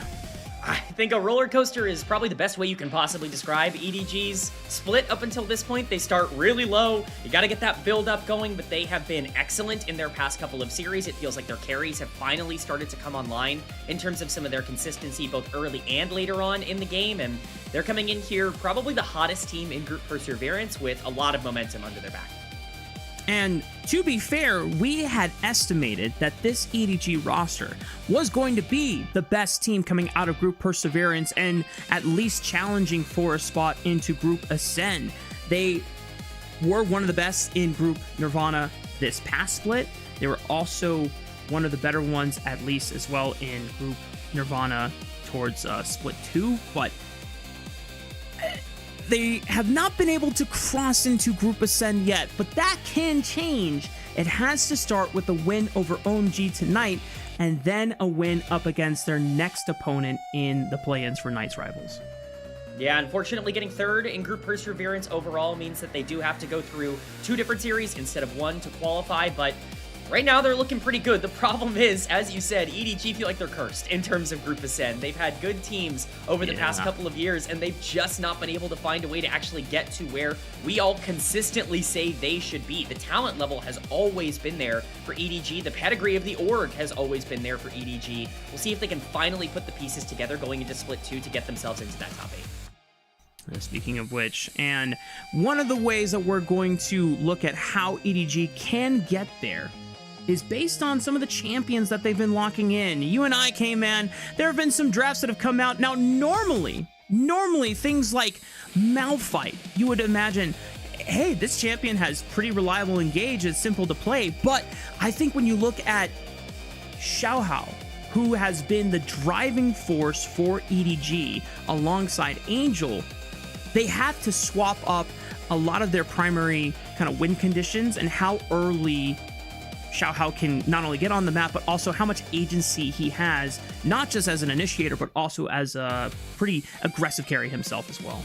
I think a roller coaster is probably the best way you can possibly describe EDG's split up until this point. They start really low. You got to get that build up going, but they have been excellent in their past couple of series. It feels like their carries have finally started to come online in terms of some of their consistency, both early and later on in the game. And they're coming in here probably the hottest team in Group Perseverance with a lot of momentum under their back. And to be fair, we had estimated that this EDG roster was going to be the best team coming out of Group Perseverance and at least challenging for a spot into Group Ascend. They were one of the best in Group Nirvana this past split. They were also one of the better ones, at least as well, in Group Nirvana towards Split 2, but they have not been able to cross into Group Ascend yet, but that can change. It has to start with a win over OMG tonight, and then a win up against their next opponent in the play-ins for Knights Rivals. Yeah, unfortunately getting third in Group Perseverance overall means that they do have to go through 2 different series instead of 1 to qualify, but right now they're looking pretty good. The problem is, as you said, EDG feel like they're cursed in terms of Group Ascend. They've had good teams over the past couple of years, and they've just not been able to find a way to actually get to where we all consistently say they should be. The talent level has always been there for EDG. The pedigree of the org has always been there for EDG. We'll see if they can finally put the pieces together going into Split 2 to get themselves into that top 8. Speaking of which, and one of the ways that we're going to look at how EDG can get there is based on some of the champions that they've been locking in. You and I, K-Man, there have been some drafts that have come out. Now, normally, things like Malphite, you would imagine, hey, this champion has pretty reliable engage, it's simple to play. But I think when you look at Xiaohao, who has been the driving force for EDG alongside Angel, they have to swap up a lot of their primary kind of win conditions and how early Xiaohao can not only get on the map, but also how much agency he has, not just as an initiator, but also as a pretty aggressive carry himself as well.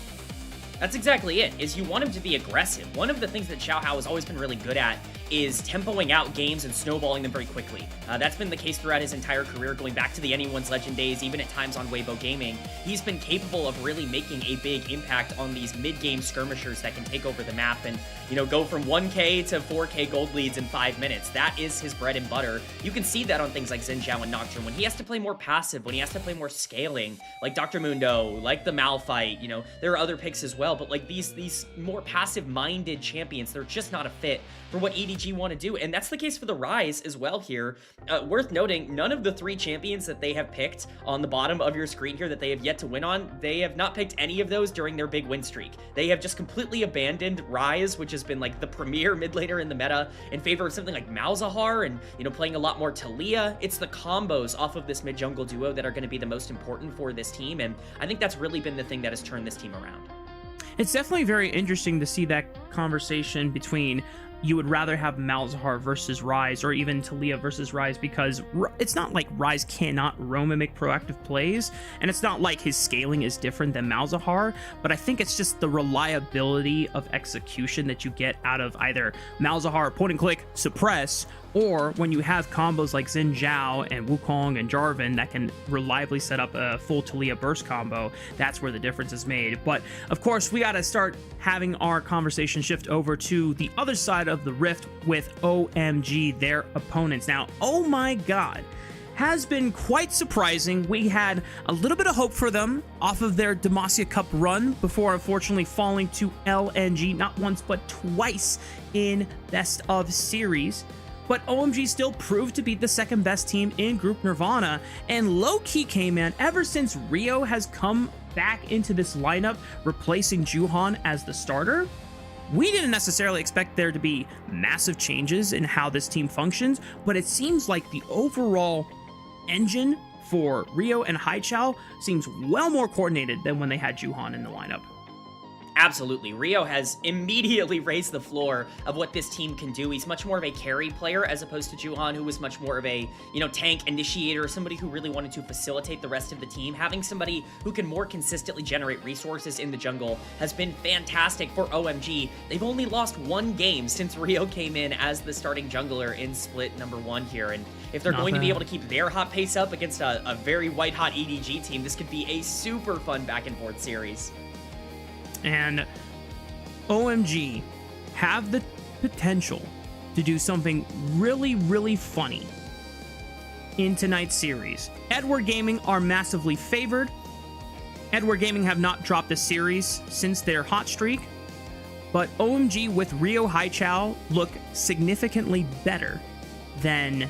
That's exactly it, is you want him to be aggressive. One of the things that Xiaohao has always been really good at is tempoing out games and snowballing them very quickly. That's been the case throughout his entire career, going back to the Anyone's Legend days, even at times on Weibo Gaming. He's been capable of really making a big impact on these mid-game skirmishers that can take over the map and, you know, go from 1k to 4k gold leads in 5 minutes. That is his bread and butter. You can see that on things like Xin Zhao and Nocturne. When he has to play more passive, when he has to play more scaling, like Dr. Mundo, like the Malphite, you know, there are other picks as well, but like these more passive-minded champions, they're just not a fit for what EDG want to do, and that's the case for the Rise as well here. Worth noting, none of the 3 champions that they have picked on the bottom of your screen here that they have yet to win on, they have not picked any of those during their big win streak. They have just completely abandoned Rise, which has been like the premier mid laner in the meta, in favor of something like Malzahar and, you know, playing a lot more Talia. It's the combos off of this mid-jungle duo that are going to be the most important for this team, and I think that's really been the thing that has turned this team around. It's definitely very interesting to see that conversation between you would rather have Malzahar versus Ryze or even Talia versus Ryze, because it's not like Ryze cannot roam and make proactive plays, and it's not like his scaling is different than Malzahar, but I think it's just the reliability of execution that you get out of either Malzahar point and click suppress, or when you have combos like Xin Zhao and Wukong and Jarvan that can reliably set up a full Talia burst combo, that's where the difference is made. But of course, we got to start having our conversation shift over to the other side of the rift with OMG, their opponents. Now, oh my god, has been quite surprising. We had a little bit of hope for them off of their Demacia Cup run before unfortunately falling to LNG not once but twice in best of series. But OMG still proved to be the second best team in Group Nirvana, and low-key K-Man, ever since Rio has come back into this lineup, replacing Juhan as the starter, we didn't necessarily expect there to be massive changes in how this team functions, but it seems like the overall engine for Rio and Haichao seems well more coordinated than when they had Juhan in the lineup. Absolutely. Rio has immediately raised the floor of what this team can do. He's much more of a carry player as opposed to Juhan, who was much more of a, tank initiator, somebody who really wanted to facilitate the rest of the team. Having somebody who can more consistently generate resources in the jungle has been fantastic for OMG. They've only lost one game since Rio came in as the starting jungler in Split number 1 here. And if they're going to be able to keep their hot pace up against a very white-hot EDG team, this could be a super fun back-and-forth series. And OMG have the potential to do something really, really funny in tonight's series. Edward Gaming are massively favored. Edward Gaming have not dropped a series since their hot streak, but OMG with Rio Haichao look significantly better than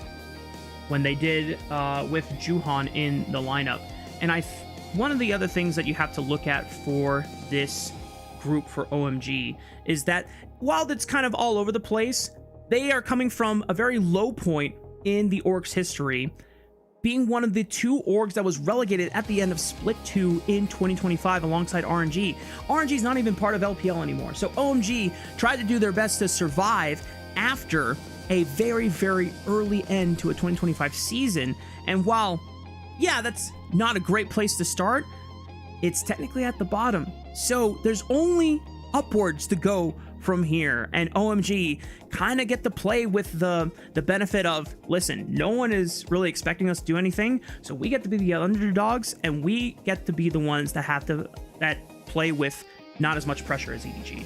when they did with Juhan in the lineup. And one of the other things that you have to look at for this group for OMG is that while it's kind of all over the place, they are coming from a very low point in the org's history, being one of the 2 orgs that was relegated at the end of Split 2 in 2025 alongside RNG. RNG is not even part of LPL anymore, so OMG tried to do their best to survive after a very, very early end to a 2025 season. And while, yeah, that's not a great place to start, it's technically at the bottom. So there's only upwards to go from here. And OMG kind of get to play with the benefit of, listen, no one is really expecting us to do anything, so we get to be the underdogs, and we get to be the ones that play with not as much pressure as EDG.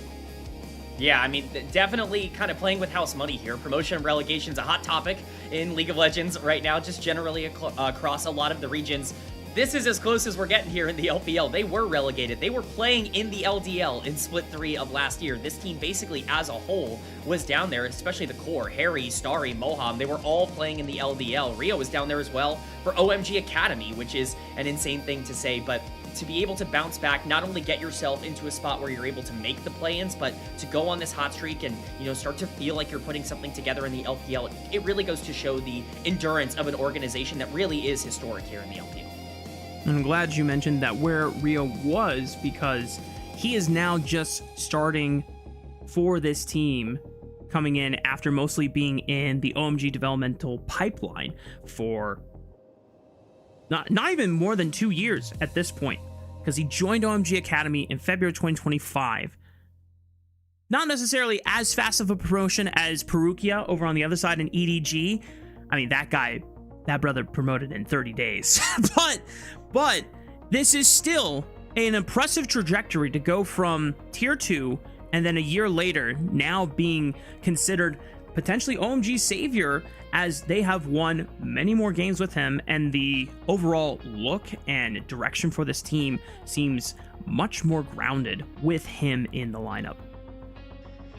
Yeah, I mean, definitely kind of playing with house money here. Promotion and relegation is a hot topic in League of Legends right now, just generally across a lot of the regions. This is as close as we're getting here in the LPL. They were relegated. They were playing in the LDL in Split 3 of last year. This team basically as a whole was down there, especially the core. Harry, Starry, Moham, they were all playing in the LDL. Rio was down there as well for OMG Academy, which is an insane thing to say, but to be able to bounce back, not only get yourself into a spot where you're able to make the play-ins, but to go on this hot streak and, start to feel like you're putting something together in the LPL, it really goes to show the endurance of an organization that really is historic here in the LPL. I'm glad you mentioned that where Rio was, because he is now just starting for this team, coming in after mostly being in the OMG developmental pipeline for not even more than 2 years at this point, because he joined OMG Academy in February 2025. Not necessarily as fast of a promotion as Perukia over on the other side in EDG. I mean, that brother promoted in 30 days. but this is still an impressive trajectory to go from tier 2 and then a year later now being considered potentially OMG's savior, as they have won many more games with him, and the overall look and direction for this team seems much more grounded with him in the lineup.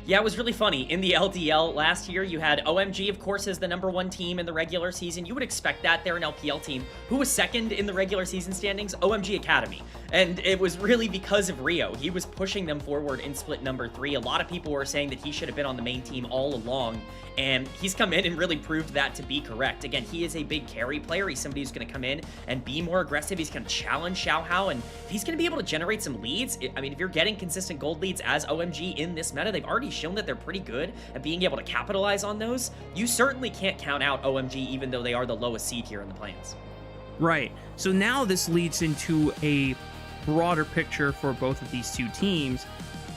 Yeah, it was really funny. In the LDL last year, you had OMG, of course, as the #1 team in the regular season. You would expect that. They're an LPL team. Who was second in the regular season standings? OMG Academy. And it was really because of Rio. He was pushing them forward in split number 3. A lot of people were saying that he should have been on the main team all along. And he's come in and really proved that to be correct. Again, he is a big carry player. He's somebody who's going to come in and be more aggressive. He's going to challenge Xiaohao. And if he's going to be able to generate some leads, I mean, if you're getting consistent gold leads as OMG in this meta, they've already shown that they're pretty good at being able to capitalize on those. You certainly can't count out OMG, even though they are the lowest seed here in the plans. Right. So now this leads into a broader picture for both of these two teams.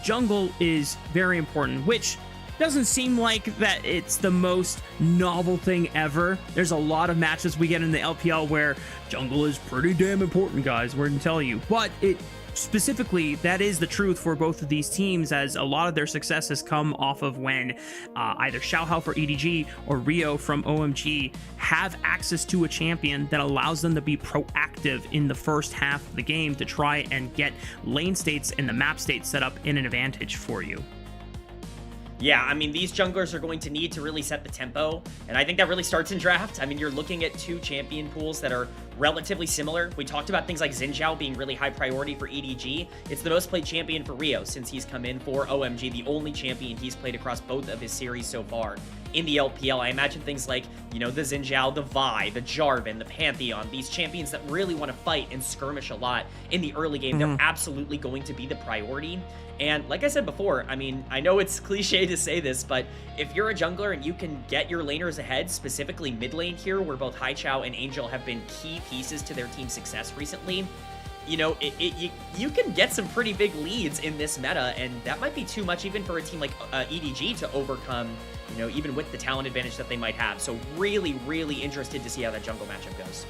Jungle is very important, which doesn't seem like that it's the most novel thing ever. There's a lot of matches we get in the LPL where jungle is pretty damn important, guys, we're gonna tell you. But it specifically, that is the truth for both of these teams, as a lot of their success has come off of when either Xiaohao for EDG or Rio from OMG have access to a champion that allows them to be proactive in the first half of the game to try and get lane states and the map states set up in an advantage for you. Yeah, I mean, these junglers are going to need to really set the tempo, and I think that really starts in draft. I mean, you're looking at two champion pools that are relatively similar. We talked about things like Xin Zhao being really high priority for EDG. It's the most played champion for Rio since he's come in for OMG, the only champion he's played across both of his series so far. In the LPL, I imagine things like, you know, the Xin Zhao, the Vi, the Jarvan, the Pantheon, these champions that really want to fight and skirmish a lot in the early game, they're absolutely going to be the priority. And like I said before, I mean, I know it's cliche to say this, but if you're a jungler and you can get your laners ahead, specifically mid lane here, where both Haichao and Angel have been key pieces to their team's success recently, you know, you can get some pretty big leads in this meta, and that might be too much even for a team like EDG to overcome, you know, even with the talent advantage that they might have. So really, really interested to see how that jungle matchup goes.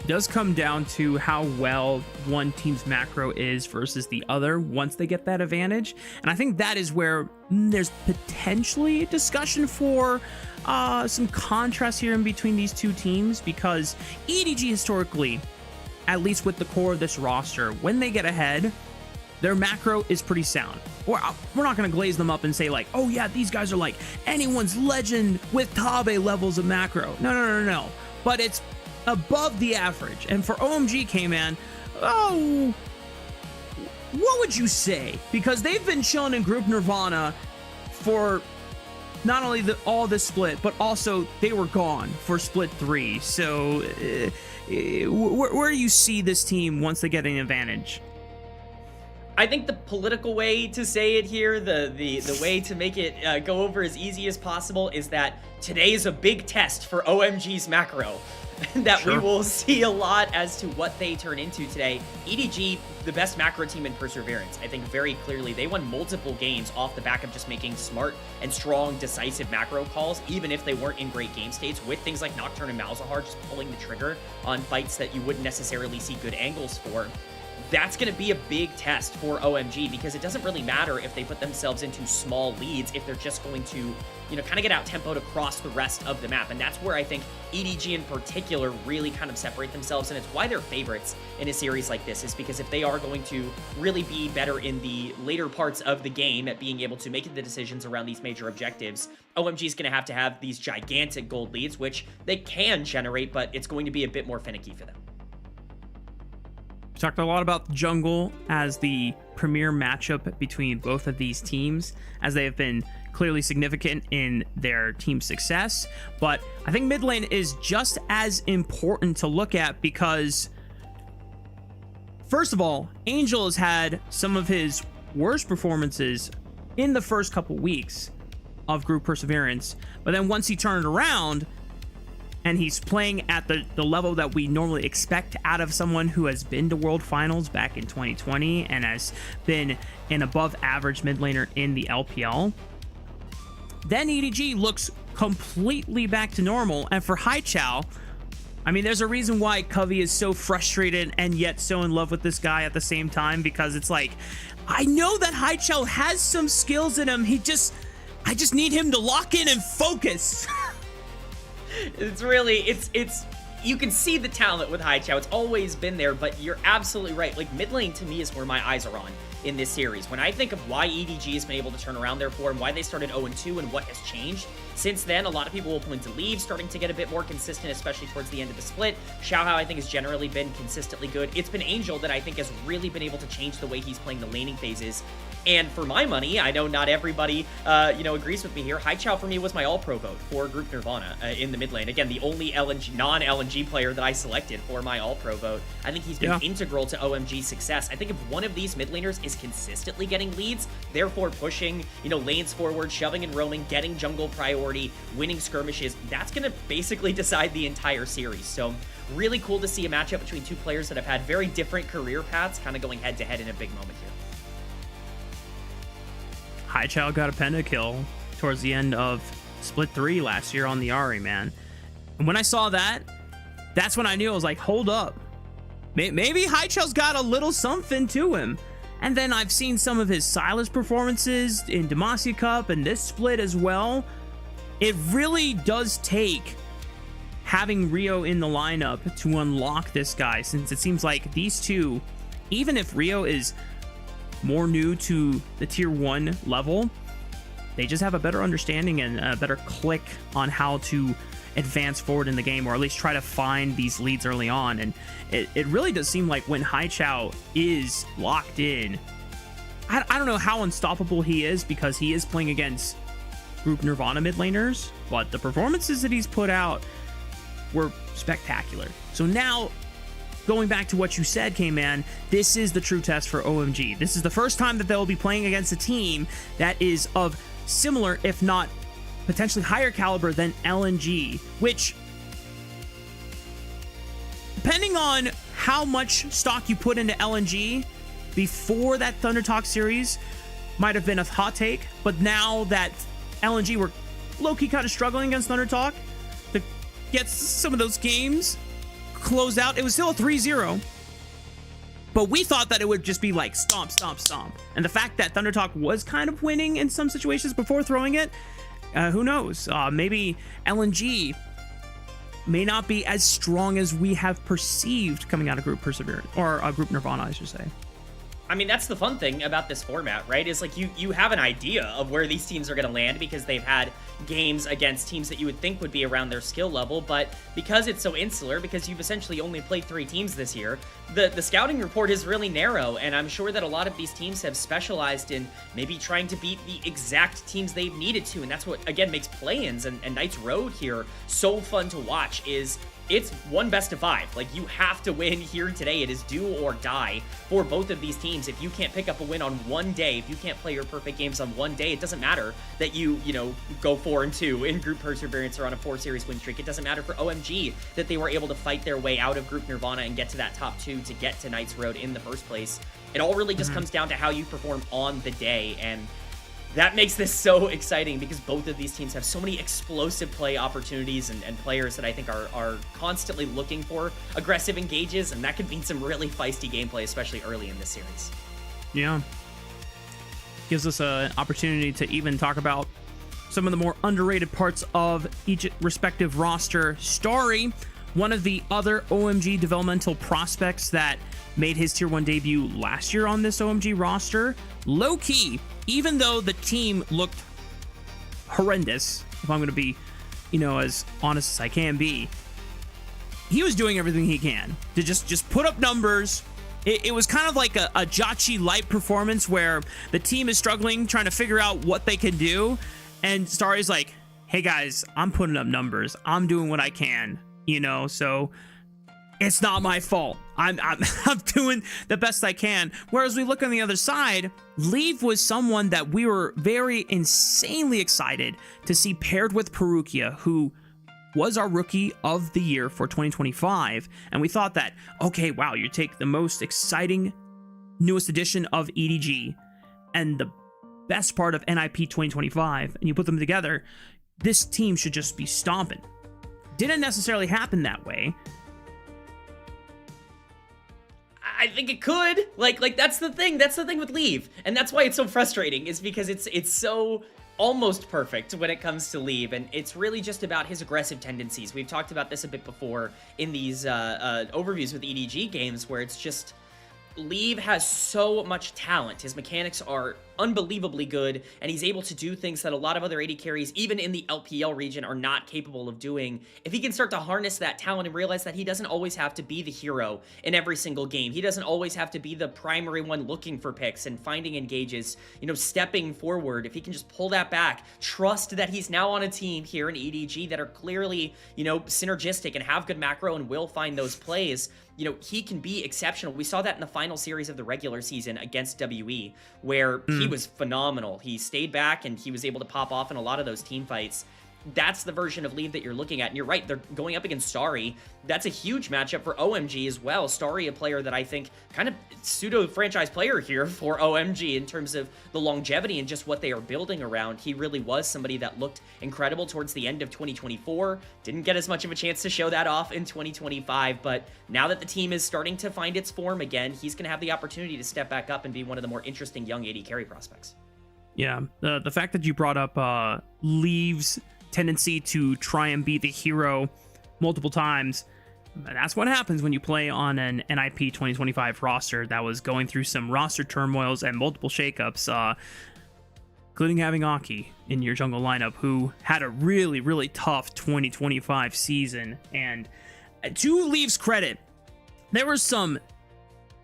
Does come down to how well one team's macro is versus the other once they get that advantage. And I think that is where there's potentially a discussion for some contrast here in between these two teams, because EDG historically, at least with the core of this roster, when they get ahead, their macro is pretty sound. We're not going to glaze them up and say like, oh yeah, these guys are like anyone's legend with Tabe levels of macro. No. But it's above the average. And for OMG, K-Man, oh, what would you say? Because they've been chilling in Group Nirvana for not only all this split, but also they were gone for split 3. So where do you see this team once they get an advantage? I think the political way to say it here, the way to make it go over as easy as possible, is that today is a big test for OMG's macro. That we will see a lot as to what they turn into today. EDG, the best macro team in Perseverance, I think very clearly. They won multiple games off the back of just making smart and strong, decisive macro calls, even if they weren't in great game states, with things like Nocturne and Malzahar just pulling the trigger on fights that you wouldn't necessarily see good angles for. That's going to be a big test for OMG, because it doesn't really matter if they put themselves into small leads if they're just going to, you know, kind of get out-tempoed across the rest of the map. And that's where I think EDG in particular really kind of separate themselves, and it's why they're favorites in a series like this, is because if they are going to really be better in the later parts of the game at being able to make the decisions around these major objectives, OMG is going to have these gigantic gold leads, which they can generate, but it's going to be a bit more finicky for them. We talked a lot about jungle as the premier matchup between both of these teams, as they have been clearly significant in their team success. But I think mid lane is just as important to look at, because first of all, Angel has had some of his worst performances in the first couple weeks of Group Perseverance, but then once he turned it around and he's playing at the level that we normally expect out of someone who has been to World Finals back in 2020 and has been an above average mid laner in the LPL, then EDG looks completely back to normal. And for Haichao, I mean, there's a reason why Covey is so frustrated and yet so in love with this guy at the same time, because it's like, I know that Haichao has some skills in him. I just need him to lock in and focus. It's really, you can see the talent with Haichao. It's always been there, but you're absolutely right. Like, mid lane to me is where my eyes are on. in this series. When I think of why EDG has been able to turn around their form, why they started 0-2 and what has changed since then, a lot of people will point to Leave starting to get a bit more consistent, especially towards the end of the split. Xiaohao, I think, has generally been consistently good. It's been Angel that I think has really been able to change the way he's playing the laning phases. And for my money, I know not everybody, agrees with me here. Haichao for me was my all-pro vote for Group Nirvana in the mid lane. Again, the only non-LNG player that I selected for my all-pro vote. I think he's been integral to OMG's success. I think if one of these mid laners is consistently getting leads, therefore pushing, lanes forward, shoving and roaming, getting jungle priority, winning skirmishes, that's going to basically decide the entire series. So really cool to see a matchup between two players that have had very different career paths kind of going head-to-head in a big moment here. Haichao got a pentakill towards the end of Split 3 last year on the Ahri, man. And when I saw that, that's when I knew. I was like, hold up. Maybe Haichao's got a little something to him. And then I've seen some of his Silas performances in Demacia Cup and this split as well. It really does take having Rio in the lineup to unlock this guy, since it seems like these two, even if Rio is more new to the tier 1 level, they just have a better understanding and a better click on how to advance forward in the game, or at least try to find these leads early on. And it really does seem like when Haichao is locked in, I don't know how unstoppable he is, because he is playing against Group Nirvana mid laners, but the performances that he's put out were spectacular. So now, going back to what you said, K-Man, this is the true test for OMG. This is the first time that they'll be playing against a team that is of similar, if not potentially higher caliber than LNG, which, depending on how much stock you put into LNG before that Thunder Talk series, might have been a hot take, but now that LNG were low-key kind of struggling against Thunder Talk to get some of those games closed out, it was still a 3-0, but we thought that it would just be like stomp, stomp, stomp. And the fact that Thunder Talk was kind of winning in some situations before throwing it, who knows? Maybe LNG may not be as strong as we have perceived coming out of Group Perseverance, or Group Nirvana, I should say. I mean, that's the fun thing about this format, right? Is like you have an idea of where these teams are going to land because they've had games against teams that you would think would be around their skill level, but because it's so insular, because you've essentially only played 3 teams this year, the scouting report is really narrow, and I'm sure that a lot of these teams have specialized in maybe trying to beat the exact teams they've needed to, and that's what, again, makes play-ins and Knight's Road here so fun to watch. Is it's 1 best of 5. Like, you have to win here today. It is do or die for both of these teams. If you can't pick up a win on one day, if you can't play your perfect games on one day, it doesn't matter that you go 4-2 in Group Perseverance or on a 4-series win streak. It doesn't matter for OMG that they were able to fight their way out of Group Nirvana and get to that top 2 to get to Knight's Road in the first place. It all really just comes down to how you perform on the day, and that makes this so exciting because both of these teams have so many explosive play opportunities and players that I think are constantly looking for aggressive engages, and that could mean some really feisty gameplay, especially early in this series. Yeah. Gives us an opportunity to even talk about some of the more underrated parts of each respective roster. Starry, one of the other OMG developmental prospects that made his Tier 1 debut last year on this OMG roster, low-key, even though the team looked horrendous, if I'm going to be, as honest as I can be, he was doing everything he can to just put up numbers. It was kind of like a Jachi light performance where the team is struggling, trying to figure out what they can do, and Starry's like, hey guys, I'm putting up numbers. I'm doing what I can, so it's not my fault. I'm doing the best I can. Whereas we look on the other side, Leave was someone that we were very insanely excited to see paired with Perukia, who was our Rookie of the Year for 2025. And we thought that, okay, wow, you take the most exciting, newest edition of EDG and the best part of NIP 2025, and you put them together, this team should just be stomping. Didn't necessarily happen that way. I think it could. Like that's the thing. That's the thing with Leave, and that's why it's so frustrating. Is because it's so almost perfect when it comes to Leave, and it's really just about his aggressive tendencies. We've talked about this a bit before in these overviews with EDG games, where it's just Leave has so much talent. His mechanics are unbelievably good, and he's able to do things that a lot of other AD carries, even in the LPL region, are not capable of doing. If he can start to harness that talent and realize that he doesn't always have to be the hero in every single game, he doesn't always have to be the primary one looking for picks and finding engages, you know, stepping forward. If he can just pull that back, trust that he's now on a team here in EDG that are clearly, you know, synergistic and have good macro and will find those plays, you know, he can be exceptional. We saw that in the final series of the regular season against WE, where he was phenomenal. He stayed back and he was able to pop off in a lot of those team fights. That's the version of Leave that you're looking at. And you're right, they're going up against Starry. That's a huge matchup for OMG as well. Starry, a player that I think kind of pseudo-franchise player here for OMG in terms of the longevity and just what they are building around. He really was somebody that looked incredible towards the end of 2024. Didn't get as much of a chance to show that off in 2025, but now that the team is starting to find its form again, he's going to have the opportunity to step back up and be one of the more interesting young AD carry prospects. Yeah, the fact that you brought up Leave's tendency to try and be the hero multiple times, that's what happens when you play on an NIP 2025 roster that was going through some roster turmoils and multiple shakeups, including having Aki in your jungle lineup, who had a really, really tough 2025 season. And to Leave's credit, there were some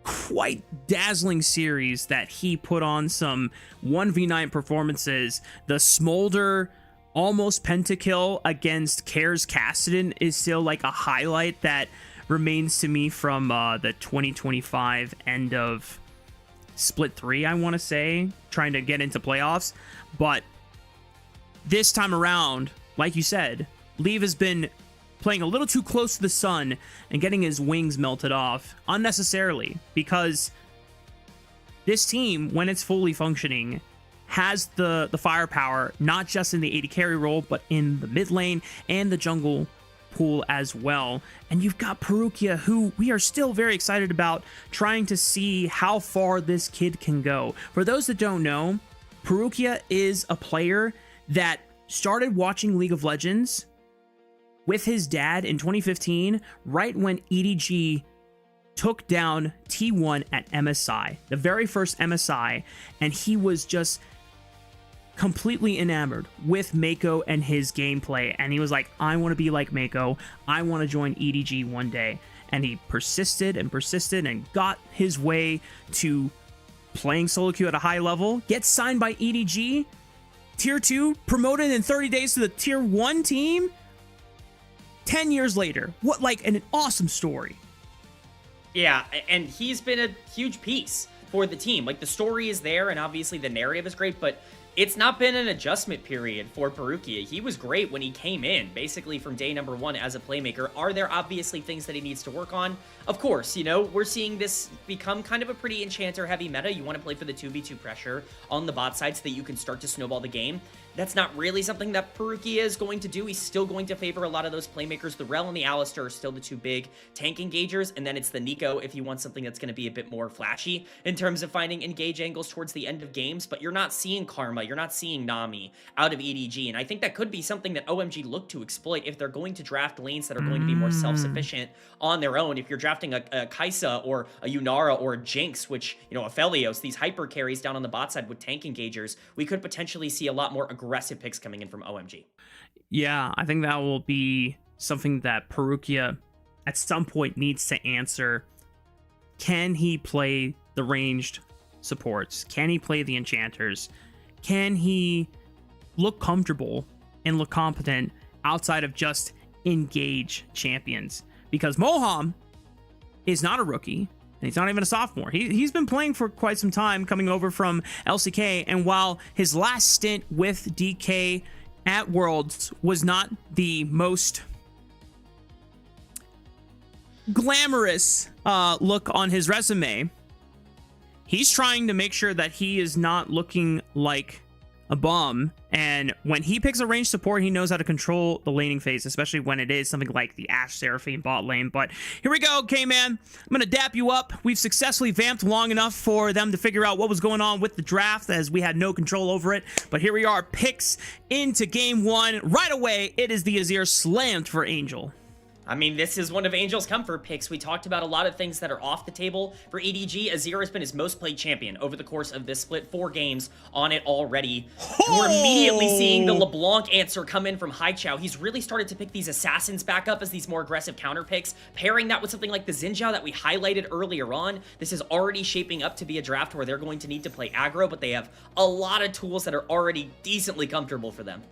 quite dazzling series that he put on, some 1v9 performances. The Smolder almost pentakill against Cares Cassidy is still like a highlight that remains to me from the 2025 end of Split 3, I want to say, trying to get into playoffs. But this time around, like you said, Leave has been playing a little too close to the sun and getting his wings melted off unnecessarily, because this team, when it's fully functioning, has the firepower, not just in the AD carry role, but in the mid lane and the jungle pool as well. And you've got Perukia, who we are still very excited about, trying to see how far this kid can go. For those that don't know, Perukia is a player that started watching League of Legends with his dad in 2015, right when EDG took down T1 at MSI, the very first MSI, and he was just completely enamored with Mako and his gameplay, and he was like, I want to be like Mako, I want to join EDG one day. And he persisted and persisted and got his way to playing solo queue at a high level, gets signed by EDG, tier 2, promoted in 30 days to the tier 1 team. 10 years later, what, like, an awesome story. Yeah, and he's been a huge piece for the team. Like, the story is there, and obviously the narrative is great, but it's not been an adjustment period for Perukia. He was great when he came in, basically from day number 1 as a playmaker. Are there obviously things that he needs to work on? Of course, you know, we're seeing this become kind of a pretty enchanter-heavy meta. You want to play for the 2v2 pressure on the bot side so that you can start to snowball the game. That's not really something that Perukia is going to do. He's still going to favor a lot of those playmakers. The Rel and the Alistar are still the two big tank engagers, and then it's the Nico if you want something that's going to be a bit more flashy in terms of finding engage angles towards the end of games, but you're not seeing Karma, you're not seeing Nami out of EDG, and I think that could be something that OMG look to exploit if they're going to draft lanes that are going to be more self-sufficient on their own. If you're drafting a Kai'Sa or a Yunara or a Jinx, which, you know, a Aphelios, these hyper carries down on the bot side with tank engagers, we could potentially see a lot more aggressive picks coming in from OMG. Yeah, I think that will be something that Perukia at some point needs to answer. Can he play the ranged supports? Can he play the enchanters? Can he look comfortable and look competent outside of just engage champions? Because Moham is not a rookie, and he's not even a sophomore. He's been playing for quite some time, coming over from LCK, and while his last stint with DK at Worlds was not the most glamorous look on his resume, he's trying to make sure that he is not looking like a bum, and when he picks a range support, he knows how to control the laning phase, especially when it is something like the Ashe Seraphine bot lane. But here we go, K-Man. I'm gonna dap you up. We've successfully vamped long enough for them to figure out what was going on with the draft, as we had no control over it. But here we are, picks into game 1. Right away, it is the Azir slammed for Angel. I mean, this is one of Angel's comfort picks. We talked about a lot of things that are off the table for EDG. Azir has been his most played champion over the course of this split, 4 games on it already. And we're immediately seeing the LeBlanc answer come in from Haichao. He's really started to pick these assassins back up as these more aggressive counter picks, pairing that with something like the Xin Zhao that we highlighted earlier on. This is already shaping up to be a draft where they're going to need to play aggro, but they have a lot of tools that are already decently comfortable for them.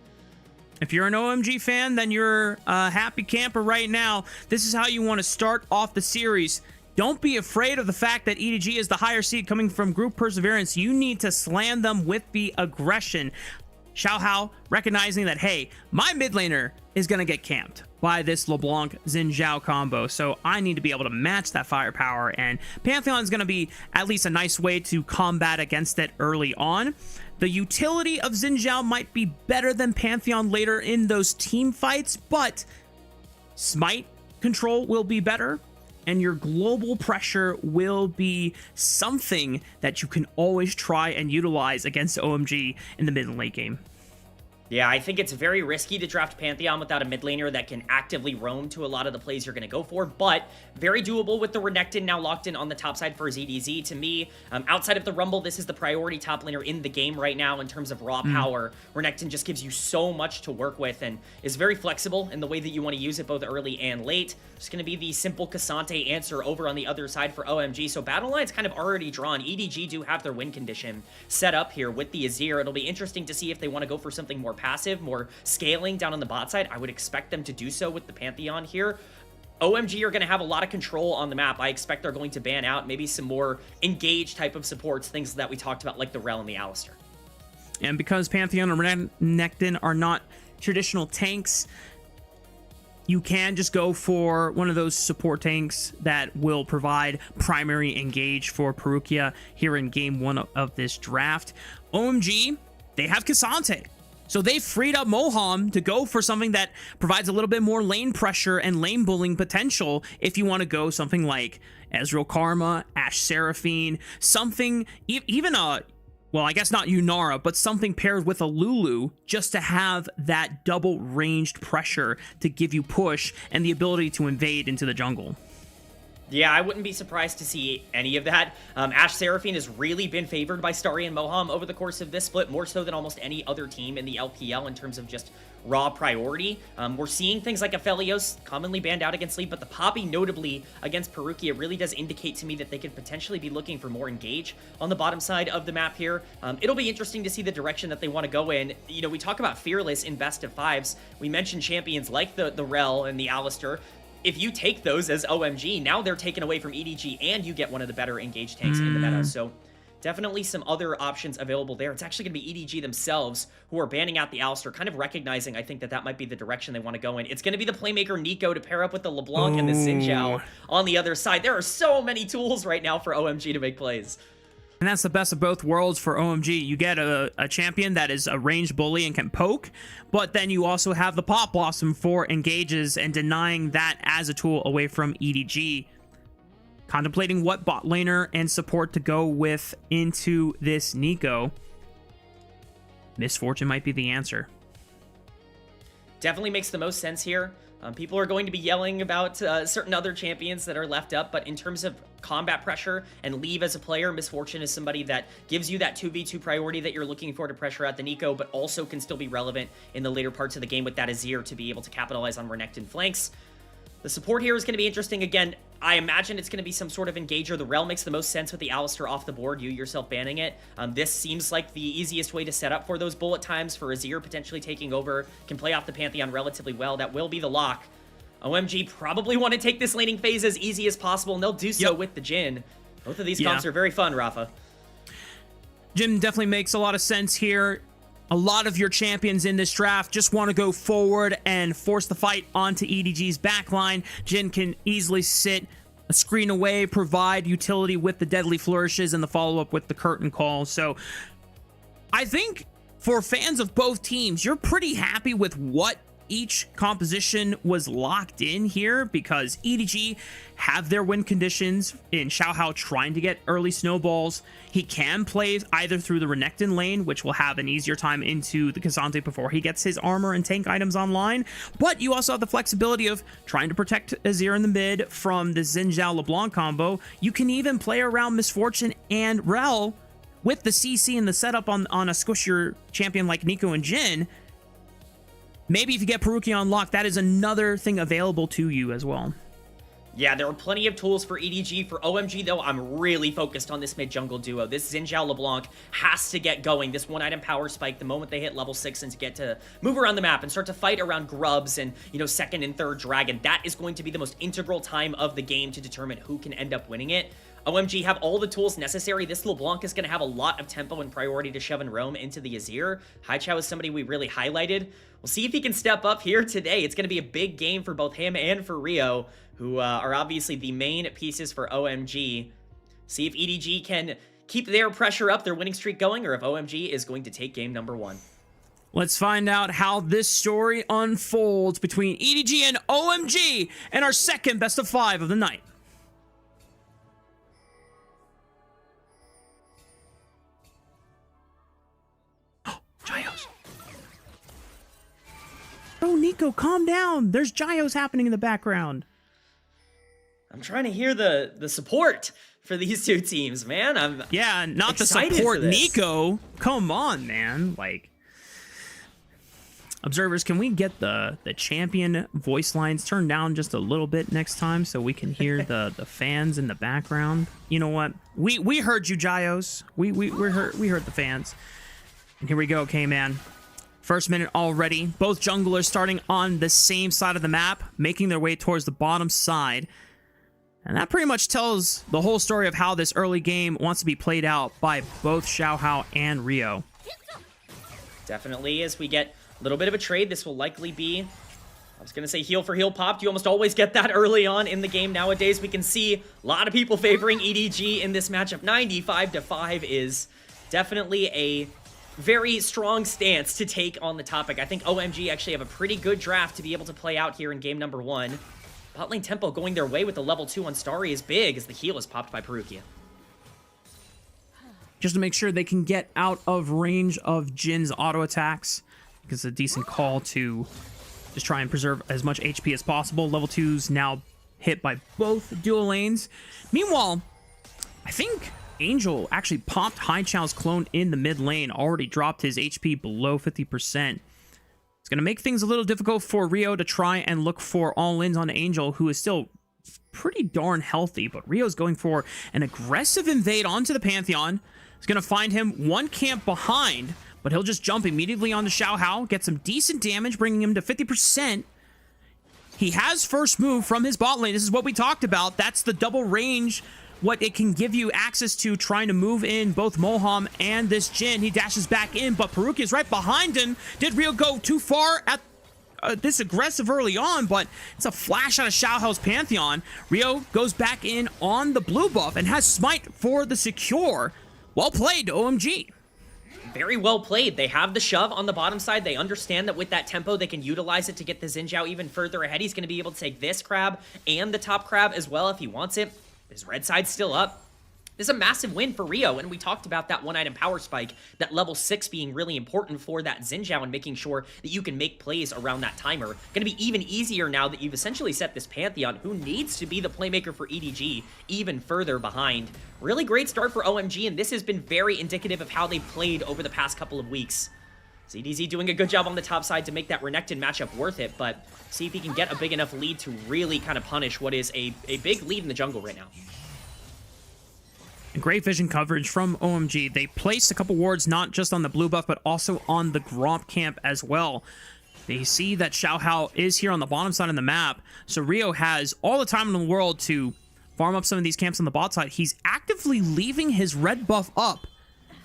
If you're an OMG fan, then you're a happy camper right now. This is how you want to start off the series. Don't be afraid of the fact that EDG is the higher seed coming from Group Perseverance. You need to slam them with the aggression. Xiaohao recognizing that, hey, my mid laner is going to get camped by this LeBlanc Xin Zhao combo, so I need to be able to match that firepower, and Pantheon is going to be at least a nice way to combat against it early on. The utility of Xin Zhao might be better than Pantheon later in those team fights, but smite control will be better, and your global pressure will be something that you can always try and utilize against OMG in the mid and late game. Yeah, I think it's very risky to draft Pantheon without a mid laner that can actively roam to a lot of the plays you're going to go for, but very doable with the Renekton now locked in on the top side for his EDZ. To me, outside of the Rumble, this is the priority top laner in the game right now in terms of raw power. Renekton just gives you so much to work with and is very flexible in the way that you want to use it both early and late. It's going to be the simple Cassante answer over on the other side for OMG, so battle line's kind of already drawn. EDG do have their win condition set up here with the Azir. It'll be interesting to see if they want to go for something more passive, more scaling down on the bot side. I would expect them to do so with the Pantheon here. OMG are going to have a lot of control on the map. I expect they're going to ban out maybe some more engaged type of supports, things that we talked about like the Rel and the Alistar. And because Pantheon and Renekton are not traditional tanks, you can just go for one of those support tanks that will provide primary engage for Perukia here in game 1 of this draft. OMG, they have Cassante. So they freed up Moham to go for something that provides a little bit more lane pressure and lane bullying potential if you want to go something like Ezreal Karma, Ashe Seraphine, something, even a, well, I guess not Yunara, but something paired with a Lulu just to have that double ranged pressure to give you push and the ability to invade into the jungle. Yeah, I wouldn't be surprised to see any of that. Ashe Seraphine has really been favored by Starry and Moham over the course of this split, more so than almost any other team in the LPL in terms of just raw priority. We're seeing things like Aphelios commonly banned out against League, but the Poppy notably against Perukia really does indicate to me that they could potentially be looking for more engage on the bottom side of the map here. It'll be interesting to see the direction that they want to go in. You know, we talk about Fearless in best of fives. We mentioned champions like the Rel and the Alistar. If you take those as OMG, now they're taken away from EDG and you get one of the better engaged tanks in the meta. So definitely some other options available there. It's actually going to be EDG themselves who are banning out the Alistar, kind of recognizing, I think, that that might be the direction they want to go in. It's going to be the playmaker Nico to pair up with the LeBlanc and the Xin Zhao on the other side. There are so many tools right now for OMG to make plays. And that's the best of both worlds for OMG. You get a champion that is a ranged bully and can poke, but then you also have the Pop Blossom for engages and denying that as a tool away from EDG. Contemplating what bot laner and support to go with into this Nico. Misfortune might be the answer. Definitely makes the most sense here. People are going to be yelling about certain other champions that are left up, but in terms of combat pressure and leave as a player, Misfortune is somebody that gives you that 2v2 priority that you're looking for to pressure out the Nico, but also can still be relevant in the later parts of the game with that Azir to be able to capitalize on Renekton flanks. The support here is going to be interesting. Again, I imagine it's going to be some sort of engager. The Rel makes the most sense with the Alistar off the board, you yourself banning it. This seems like the easiest way to set up for those bullet times for Azir potentially taking over. Can play off the Pantheon relatively well. That will be the lock. OMG probably want to take this laning phase as easy as possible, and they'll do so with the Jhin. Both of these comps are very fun, Rafa. Jhin definitely makes a lot of sense here. A lot of your champions in this draft just want to go forward and force the fight onto EDG's backline. Jhin can easily sit a screen away, provide utility with the deadly flourishes and the follow-up with the curtain call. So I think for fans of both teams, you're pretty happy with what each composition was locked in here because EDG have their win conditions in Xiaohao trying to get early snowballs. He can play either through the Renekton lane, which will have an easier time into the K'Sante before he gets his armor and tank items online, but you also have the flexibility of trying to protect Azir in the mid from the Xin Zhao LeBlanc combo. You can even play around Misfortune and Rel with the CC and the setup on a squishier champion like Nico and Jhin. Maybe if you get Perukia unlocked, that is another thing available to you as well. Yeah, there are plenty of tools for EDG. For OMG, though, I'm really focused on this mid-jungle duo. This Xin Zhao LeBlanc has to get going. This one-item power spike the moment they hit level 6 and to get to move around the map and start to fight around grubs and, you know, second and third dragon. That is going to be the most integral time of the game to determine who can end up winning it. OMG have all the tools necessary. This LeBlanc is going to have a lot of tempo and priority to shove and roam into the Azir. Haichao is somebody we really highlighted. We'll see if he can step up here today. It's going to be a big game for both him and for Rio, who are obviously the main pieces for OMG. See if EDG can keep their pressure up, their winning streak going, or if OMG is going to take game number 1. Let's find out how this story unfolds between EDG and OMG and our second best of 5 of the night. Gios. Bro, Nico, calm down. There's Gios happening in the background. I'm trying to hear the support for these two teams, man. I'm not the excited support for this. Nico. Come on, man. Like, observers, can we get the champion voice lines turned down just a little bit next time so we can hear the fans in the background? You know what? We heard you, Gios. We heard the fans. And here we go, K-Man. First minute already. Both junglers starting on the same side of the map, making their way towards the bottom side. And that pretty much tells the whole story of how this early game wants to be played out by both Xiaohao and Rio. Definitely, as we get a little bit of a trade, this will likely be, I was going to say heal for heal popped. You almost always get that early on in the game nowadays. We can see a lot of people favoring EDG in this matchup. 95-5 is definitely a very strong stance to take on the topic. I think OMG actually have a pretty good draft to be able to play out here in game number 1. Bot lane tempo going their way with the level 2 on Starry is big as the heal is popped by Perukia. Just to make sure they can get out of range of Jin's auto attacks. It's a decent call to just try and preserve as much HP as possible. Level 2's now hit by both dual lanes. Meanwhile, I think Angel actually popped Haichao's clone in the mid lane, already dropped his HP below 50%. It's going to make things a little difficult for Rio to try and look for all-ins on Angel, who is still pretty darn healthy, but Rio's going for an aggressive invade onto the Pantheon. He's going to find him one camp behind, but he'll just jump immediately onto Xiaohao, get some decent damage, bringing him to 50%. He has first move from his bot lane. This is what we talked about. That's the double range, what it can give you access to trying to move in both Moham and this Jhin. He dashes back in, but Perukia is right behind him. Did Rio go too far at this aggressive early on, but it's a flash out of Xiaohao's Pantheon. Rio goes back in on the blue buff and has Smite for the secure. Well played to OMG. Very well played. They have the shove on the bottom side. They understand that with that tempo, they can utilize it to get the Xin Zhao even further ahead. He's going to be able to take this crab and the top crab as well if he wants it. His red side's still up. This is a massive win for Rio, and we talked about that one-item power spike, that level 6 being really important for that Xin Zhao and making sure that you can make plays around that timer. Going to be even easier now that you've essentially set this Pantheon, who needs to be the playmaker for EDG, even further behind. Really great start for OMG, and this has been very indicative of how they played over the past couple of weeks. ZDZ doing a good job on the top side to make that Renekton matchup worth it, but see if he can get a big enough lead to really kind of punish what is a big lead in the jungle right now. Great vision coverage from OMG. They placed a couple wards not just on the blue buff, but also on the Gromp camp as well. They see that Xiaohao is here on the bottom side of the map, so Rio has all the time in the world to farm up some of these camps on the bot side. He's actively leaving his red buff up.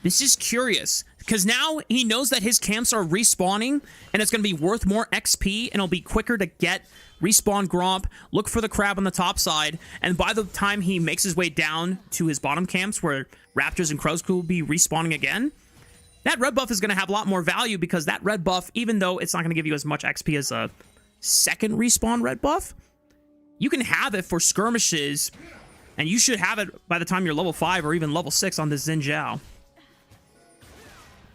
This is curious, because now he knows that his camps are respawning, and it's going to be worth more XP, and it'll be quicker to get respawn Gromp, look for the crab on the top side, and by the time he makes his way down to his bottom camps, where Raptors and Crows will be respawning again, that red buff is going to have a lot more value, because that red buff, even though it's not going to give you as much XP as a second respawn red buff, you can have it for skirmishes, and you should have it by the time you're level 5 or even level 6 on this Xin Zhao.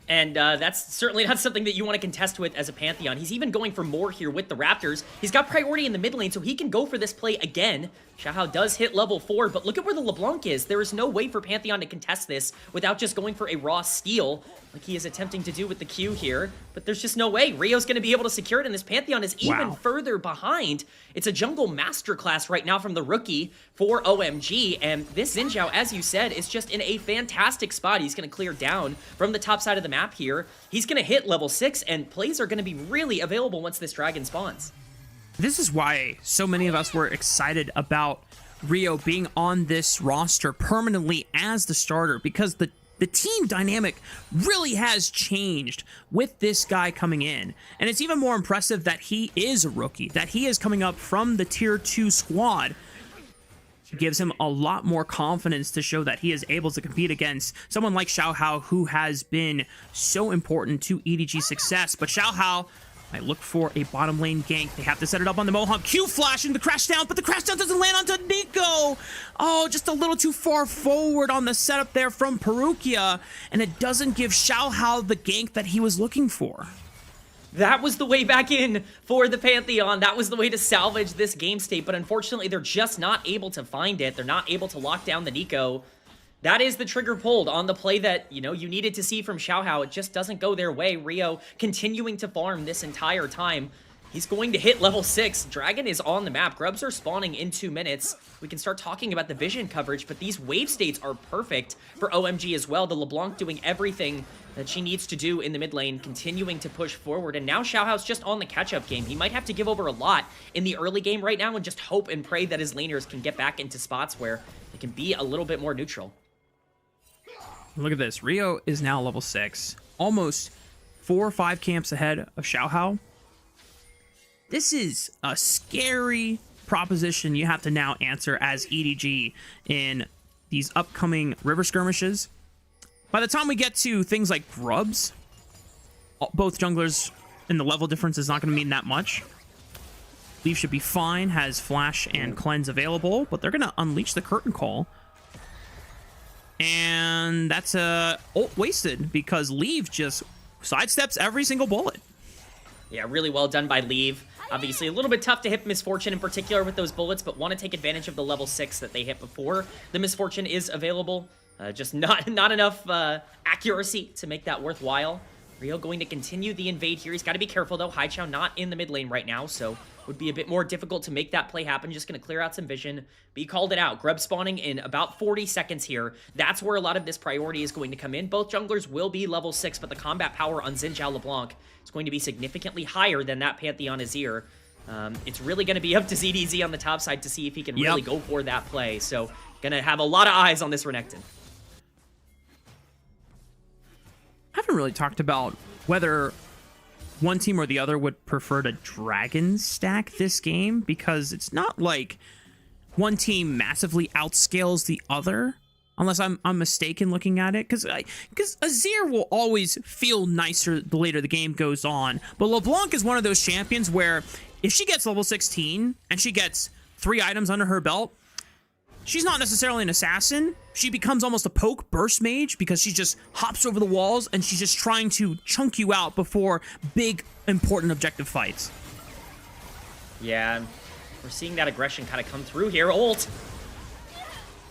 And that's certainly not something that you want to contest with as a Pantheon. He's even going for more here with the Raptors. He's got priority in the mid lane, so he can go for this play again. Xiaohao does hit level 4, but look at where the LeBlanc is. There is no way for Pantheon to contest this without just going for a raw steal, like he is attempting to do with the Q here. But there's just no way. Rio's going to be able to secure it, and this Pantheon is even further behind. It's a jungle masterclass right now from the rookie for OMG, and this Xin Zhao, as you said, is just in a fantastic spot. He's going to clear down from the top side of the map here. He's going to hit level 6, and plays are going to be really available once this dragon spawns. This is why so many of us were excited about Rio being on this roster permanently as the starter, because the team dynamic really has changed with this guy coming in. And it's even more impressive that he is a rookie, that he is coming up from the tier 2 squad. It gives him a lot more confidence to show that he is able to compete against someone like Xiaohao, who has been so important to EDG's success. But Xiaohao might look for a bottom lane gank. They have to set it up on the Moham. Q flashing the crash down, but the crash down doesn't land onto Nico. Oh, just a little too far forward on the setup there from Perukia, and it doesn't give Xiaohao the gank that he was looking for. That was the way back in for the Pantheon. That was the way to salvage this game state, but unfortunately, they're just not able to find it. They're not able to lock down the Nico. That is the trigger pulled on the play that, you know, you needed to see from Xiaohao. It just doesn't go their way. Rio continuing to farm this entire time. He's going to hit level 6. Dragon is on the map. Grubs are spawning in 2 minutes. We can start talking about the vision coverage, but these wave states are perfect for OMG as well. The LeBlanc doing everything that she needs to do in the mid lane, continuing to push forward. And now Xiaohao's just on the catch-up game. He might have to give over a lot in the early game right now and just hope and pray that his laners can get back into spots where they can be a little bit more neutral. Look at this. Rio is now level 6, almost 4 or 5 camps ahead of Xiaohao. This is a scary proposition you have to now answer as EDG in these upcoming river skirmishes. By the time we get to things like grubs, both junglers and the level difference is not going to mean that much. Leaf should be fine, has flash and cleanse available, but they're going to unleash the curtain call. And that's ult wasted, because Leave just sidesteps every single bullet. Yeah, really well done by Leave. Obviously, a little bit tough to hit Misfortune in particular with those bullets, but want to take advantage of the level 6 that they hit before the Misfortune is available. Just not enough accuracy to make that worthwhile. Rio going to continue the invade here. He's got to be careful, though. Haichao not in the mid lane right now, so would be a bit more difficult to make that play happen. Just going to clear out some vision. But he called it out. Grub spawning in about 40 seconds here. That's where a lot of this priority is going to come in. Both junglers will be level 6, but the combat power on Xin Zhao LeBlanc is going to be significantly higher than that Pantheon Azir. It's really going to be up to ZDZ on the top side to see if he can really go for that play. So going to have a lot of eyes on this Renekton. Haven't really talked about whether one team or the other would prefer to dragon stack this game, because it's not like one team massively outscales the other, unless I'm mistaken looking at it, because Azir will always feel nicer the later the game goes on, but LeBlanc is one of those champions where if she gets level 16 and she gets 3 items under her belt, she's not necessarily an assassin. She becomes almost a poke burst mage, because she just hops over the walls and she's just trying to chunk you out before big, important objective fights. Yeah, we're seeing that aggression kind of come through here. Ult.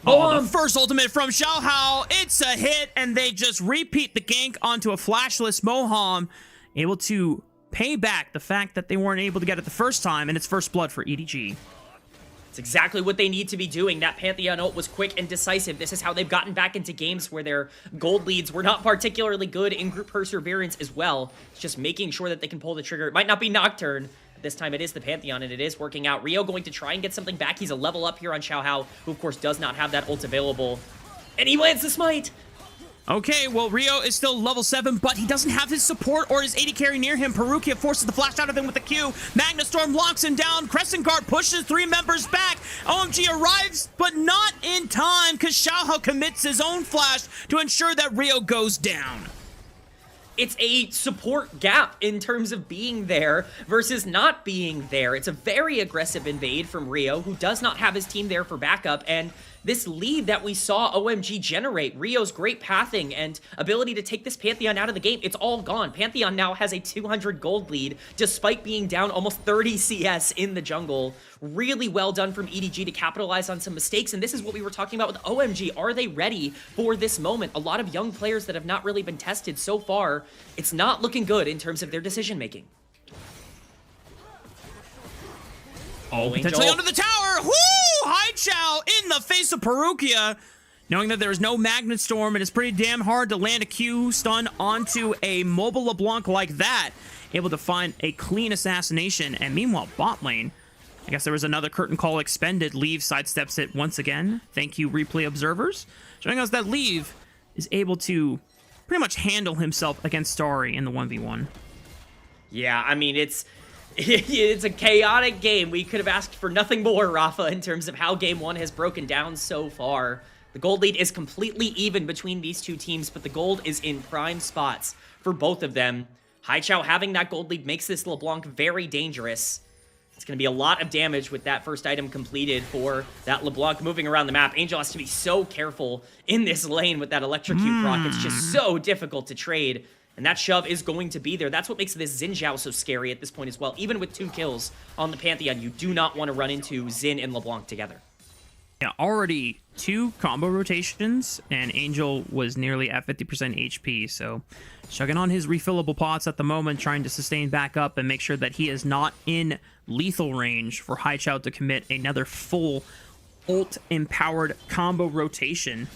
Oh, the first ultimate from Xiaohao. It's a hit, and they just repeat the gank onto a flashless Moham, able to pay back the fact that they weren't able to get it the first time, and it's first blood for EDG. It's exactly what they need to be doing. That Pantheon ult was quick and decisive. This is how they've gotten back into games where their gold leads were not particularly good in group perseverance as well. It's just making sure that they can pull the trigger. It might not be Nocturne. This time it is the Pantheon, and it is working out. Rio going to try and get something back. He's a level up here on Xiaohao, who of course does not have that ult available. And he lands the smite! Okay, well, Rio is still level 7, but he doesn't have his support or his AD carry near him. Perukia forces the flash out of him with the Q. Magnastorm locks him down. Crescent Guard pushes 3 members back. OMG arrives, but not in time, because Xiaohao commits his own flash to ensure that Rio goes down. it's a support gap in terms of being there versus not being there. It's a very aggressive invade from Rio, who does not have his team there for backup, and this lead that we saw OMG generate, Rio's great pathing and ability to take this Pantheon out of the game, it's all gone. Pantheon now has a 200 gold lead despite being down almost 30 CS in the jungle. Really well done from EDG to capitalize on some mistakes, and this is what we were talking about with OMG. Are they ready for this moment? A lot of young players that have not really been tested so far. It's not looking good in terms of their decision making. Oh, potentially under the tower. Woo! Haichao in the face of Perukia. Knowing that there's no Magnet Storm, and it's pretty damn hard to land a Q stun onto a mobile LeBlanc like that. Able to find a clean assassination. And meanwhile, bot lane, I guess there was another curtain call expended. Leave sidesteps it once again. Thank you, replay observers. Showing us that Leave is able to pretty much handle himself against Starry in the 1v1. Yeah, I mean, it's a chaotic game. We could have asked for nothing more, Rafa, in terms of how Game 1 has broken down so far. The gold lead is completely even between these two teams, but the gold is in prime spots for both of them. Haichao having that gold lead makes this LeBlanc very dangerous. It's going to be a lot of damage with that first item completed for that LeBlanc moving around the map. Angel has to be so careful in this lane with that electrocute proc. It's just so difficult to trade. And that shove is going to be there. That's what makes this Xin Zhao so scary at this point as well. Even with 2 kills on the Pantheon, you do not want to run into Xin and LeBlanc together. Yeah, already 2 combo rotations, and Angel was nearly at 50% HP, so chugging on his refillable pots at the moment, trying to sustain back up and make sure that he is not in lethal range for Haichao to commit another full ult-empowered combo rotation.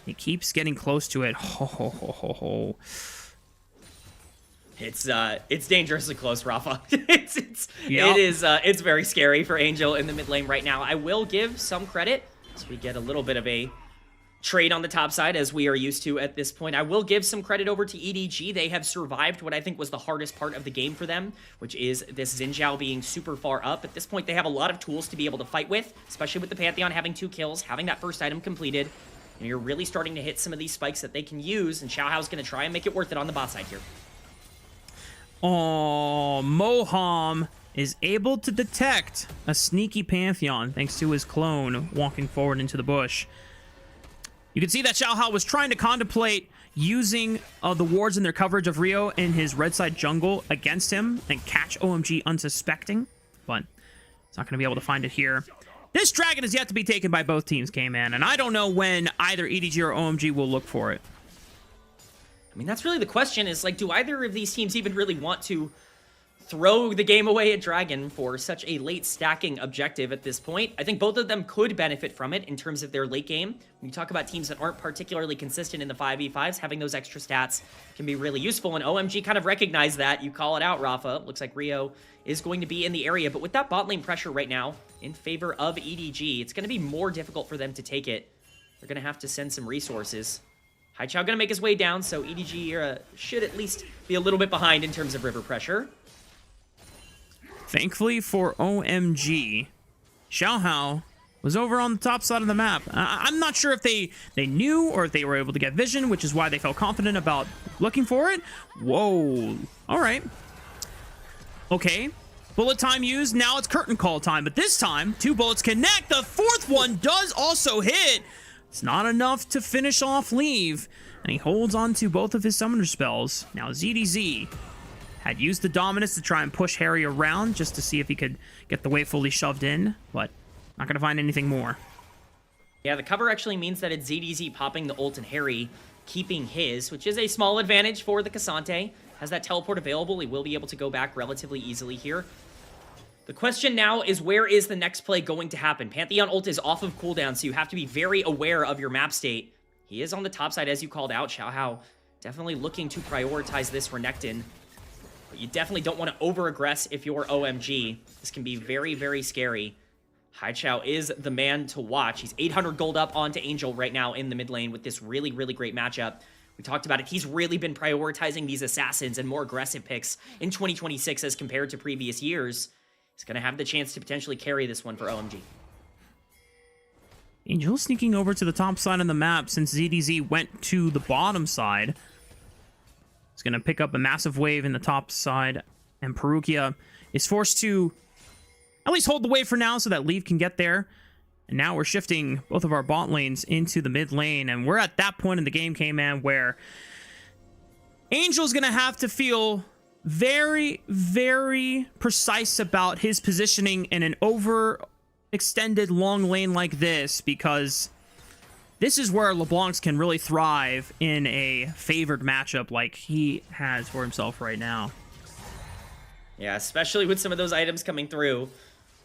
He keeps getting close to it. Ho, ho, ho, ho, ho. It's dangerously close, Rafa. It's very scary for Angel in the mid lane right now. I will give some credit, so we get a little bit of a trade on the top side as we are used to at this point. I will give some credit over to EDG. They have survived what I think was the hardest part of the game for them, which is this Xin Zhao being super far up. At this point, they have a lot of tools to be able to fight with, especially with the Pantheon having 2 kills, having that first item completed. And you're really starting to hit some of these spikes that they can use, and Xiaohao's going to try and make it worth it on the bot side here. Oh, Moham is able to detect a sneaky Pantheon thanks to his clone walking forward into the bush. You can see that Xiaohao was trying to contemplate using the wards in their coverage of Rio in his red side jungle against him and catch OMG unsuspecting, but it's not going to be able to find it here. This dragon is yet to be taken by both teams, K-Man, and I don't know when either EDG or OMG will look for it. I mean, that's really the question, is like, do either of these teams even really want to throw the game away at Dragon for such a late stacking objective at this point? I think both of them could benefit from it in terms of their late game. When you talk about teams that aren't particularly consistent in the 5v5s, having those extra stats can be really useful, and OMG kind of recognized that. You call it out, Rafa. Looks like Rio is going to be in the area, but with that bot lane pressure right now in favor of EDG, it's going to be more difficult for them to take it. They're going to have to send some resources. Haichao going to make his way down, so EDG should at least be a little bit behind in terms of river pressure. Thankfully for OMG, Xiaohao was over on the top side of the map. I'm not sure if they knew or if they were able to get vision, which is why they felt confident about looking for it. Whoa. All right. Okay. Bullet time used. Now it's curtain call time. But this time, 2 bullets connect. The 4th one does also hit. It's not enough to finish off Leave. And he holds on to both of his summoner spells. Now ZDZ had used the Dominus to try and push Harry around just to see if he could get the wave fully shoved in, but not going to find anything more. Yeah, the cover actually means that it's ZDZ popping the ult and Harry keeping his, which is a small advantage for the Cassante. Has that teleport available, he will be able to go back relatively easily here. The question now is, where is the next play going to happen? Pantheon ult is off of cooldown, so you have to be very aware of your map state. He is on the top side, as you called out. Xiaohao definitely looking to prioritize this for Nectin. But you definitely don't want to over-aggress if you're OMG. This can be very, very scary. Haichao is the man to watch. He's 800 gold up onto Angel right now in the mid lane with this really, really great matchup. We talked about it. He's really been prioritizing these assassins and more aggressive picks in 2026 as compared to previous years. He's going to have the chance to potentially carry this one for OMG. Angel sneaking over to the top side of the map since ZDZ went to the bottom side. It's going to pick up a massive wave in the top side, and Perugia is forced to at least hold the wave for now so that Leave can get there. And now we're shifting both of our bot lanes into the mid lane, and we're at that point in the game, K-Man, where Angel's going to have to feel very, very precise about his positioning in an overextended long lane like this, because this is where LeBlancs can really thrive in a favored matchup like he has for himself right now. Yeah, especially with some of those items coming through.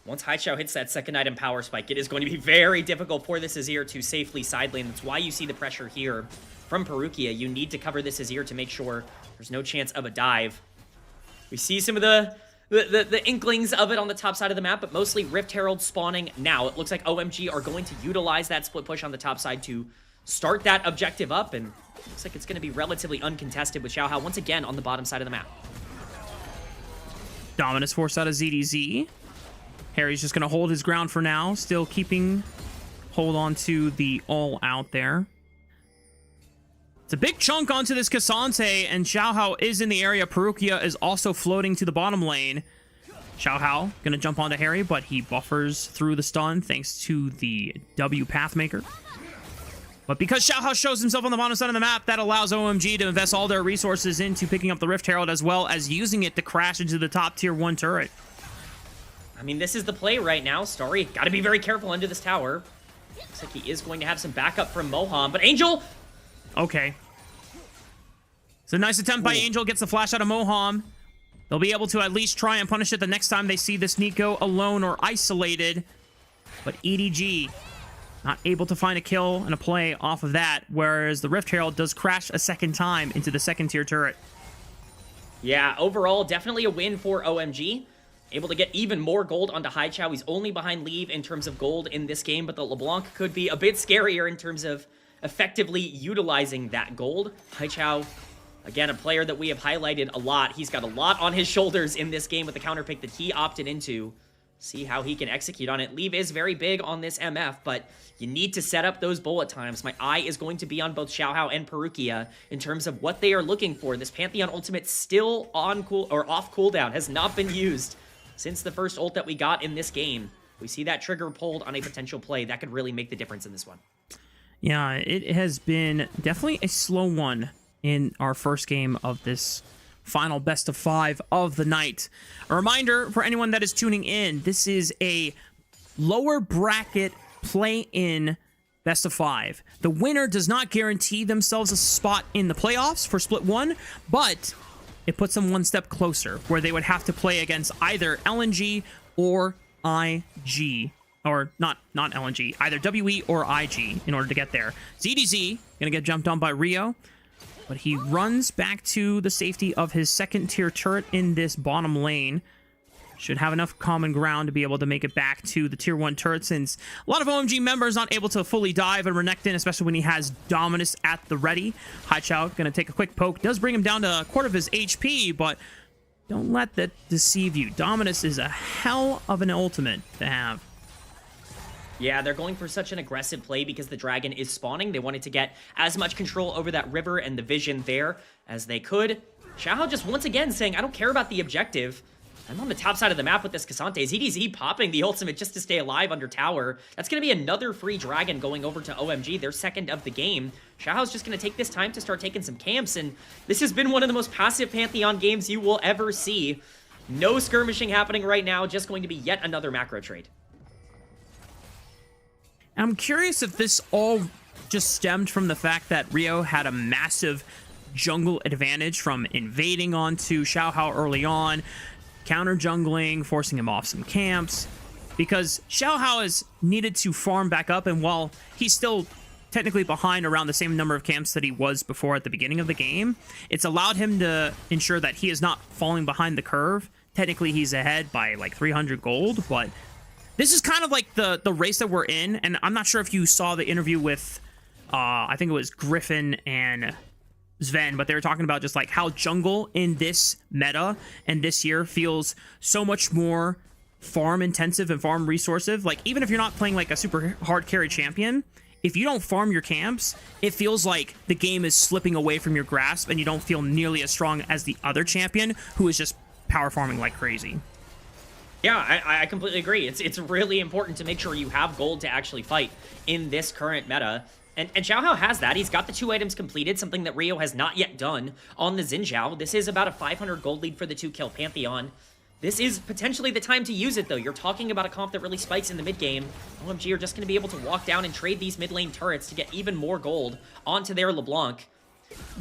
Once Haichao hits that second item power spike, it is going to be very difficult for this Azir to safely side lane. That's why you see the pressure here from Perugia. You need to cover this Azir to make sure there's no chance of a dive. We see some of the inklings of it on the top side of the map, but mostly Rift Herald spawning now. It looks like OMG are going to utilize that split push on the top side to start that objective up, and it looks like it's going to be relatively uncontested with Xiaohao once again on the bottom side of the map. Dominus forced out of ZDZ. Harry's just going to hold his ground for now, still keeping hold on to the all out there. It's a big chunk onto this Cassante, and Xiaohao is in the area. Perugia is also floating to the bottom lane. Xiaohao going to jump onto Harry, but he buffers through the stun thanks to the W Pathmaker. But because Xiaohao shows himself on the bottom side of the map, that allows OMG to invest all their resources into picking up the Rift Herald, as well as using it to crash into the top tier 1 turret. I mean, this is the play right now. Starry, got to be very careful under this tower. Looks like he is going to have some backup from Mohan, but Angel... Okay. It's a nice attempt by Angel, gets the flash out of Moham. They'll be able to at least try and punish it the next time they see this Nico alone or isolated. But EDG not able to find a kill and a play off of that, whereas the Rift Herald does crash a second time into the second tier turret. Yeah, overall, definitely a win for OMG. Able to get even more gold onto Haichao. He's only behind Leave in terms of gold in this game, but the LeBlanc could be a bit scarier in terms of effectively utilizing that gold. Haichao, again, a player that we have highlighted a lot. He's got a lot on his shoulders in this game with the counter pick that he opted into. See how he can execute on it. Leave is very big on this MF, but you need to set up those bullet times. My eye is going to be on both Xiaohao and Perugia in terms of what they are looking for. This Pantheon ultimate still on off cooldown, has not been used since the first ult that we got in this game. We see that trigger pulled on a potential play. That could really make the difference in this one. Yeah, it has been definitely a slow one in our first game of this final best of 5 of the night. A reminder for anyone that is tuning in, this is a lower bracket play-in best of 5. The winner does not guarantee themselves a spot in the playoffs for Split 1, but it puts them one step closer, where they would have to play against either LNG or IG. Or not LNG, either WE or IG in order to get there. ZDZ gonna get jumped on by Rio, but he runs back to the safety of his second tier turret in this bottom lane. Should have enough common ground to be able to make it back to the tier 1 turret, since a lot of OMG members not able to fully dive and Renekton, especially when he has Dominus at the ready. Haichao gonna take a quick poke, does bring him down to a quarter of his HP, but don't let that deceive you. Dominus is a hell of an ultimate to have. Yeah, they're going for such an aggressive play because the dragon is spawning. They wanted to get as much control over that river and the vision there as they could. Xiaohao just once again saying, I don't care about the objective. I'm on the top side of the map with this Cassante. ZDZ popping the ultimate just to stay alive under tower. That's going to be another free dragon going over to OMG, their second of the game. Xiaohao's just going to take this time to start taking some camps, and this has been one of the most passive Pantheon games you will ever see. No skirmishing happening right now, just going to be yet another macro trade. I'm curious if this all just stemmed from the fact that Rio had a massive jungle advantage from invading onto Xiaohao early on, counter jungling, forcing him off some camps, because Xiaohao has needed to farm back up, and while he's still technically behind around the same number of camps that he was before at the beginning of the game, it's allowed him to ensure that he is not falling behind the curve. Technically, he's ahead by like 300 gold, but this is kind of like the race that we're in, and I'm not sure if you saw the interview with, I think it was Griffin and Sven, but they were talking about just like how jungle in this meta and this year feels so much more farm intensive and farm resourceive. Like, even if you're not playing like a super hard carry champion, if you don't farm your camps, it feels like the game is slipping away from your grasp and you don't feel nearly as strong as the other champion who is just power farming like crazy. Yeah, I completely agree. It's really important to make sure you have gold to actually fight in this current meta. And Xiaohao has that. He's got the 2 items completed, something that Rio has not yet done on the Xin Zhao. This is about a 500 gold lead for the 2-kill Pantheon. This is potentially the time to use it, though. You're talking about a comp that really spikes in the mid game. OMG are just going to be able to walk down and trade these mid lane turrets to get even more gold onto their LeBlanc.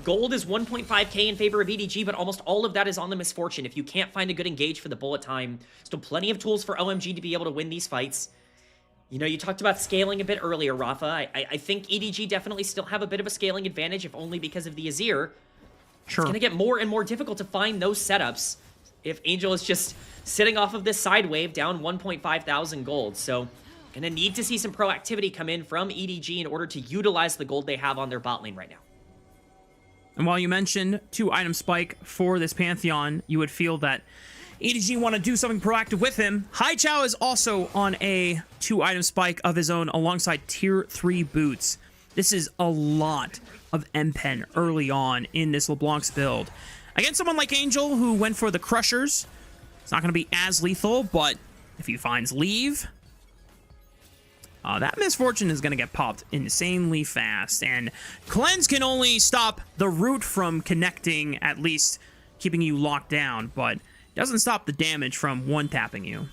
Gold is 1.5k in favor of EDG, but almost all of that is on the Misfortune. If you can't find a good engage for the bullet time, still plenty of tools for OMG to be able to win these fights. You know, you talked about scaling a bit earlier, Rafa. I think EDG definitely still have a bit of a scaling advantage, if only because of the Azir. Sure. It's going to get more and more difficult to find those setups if Angel is just sitting off of this side wave down 1.5 thousand gold. So, going to need to see some proactivity come in from EDG in order to utilize the gold they have on their bot lane right now. And while you mentioned 2-item spike for this Pantheon, you would feel that EDG want to do something proactive with him. Haichao is also on a 2-item spike of his own alongside tier 3 boots. This is a lot of M-Pen early on in this LeBlanc's build. Against someone like Angel who went for the Crushers, it's not going to be as lethal, but if he finds Leave, that Misfortune is going to get popped insanely fast. And Cleanse can only stop the root from connecting, at least keeping you locked down, but doesn't stop the damage from one-tapping you.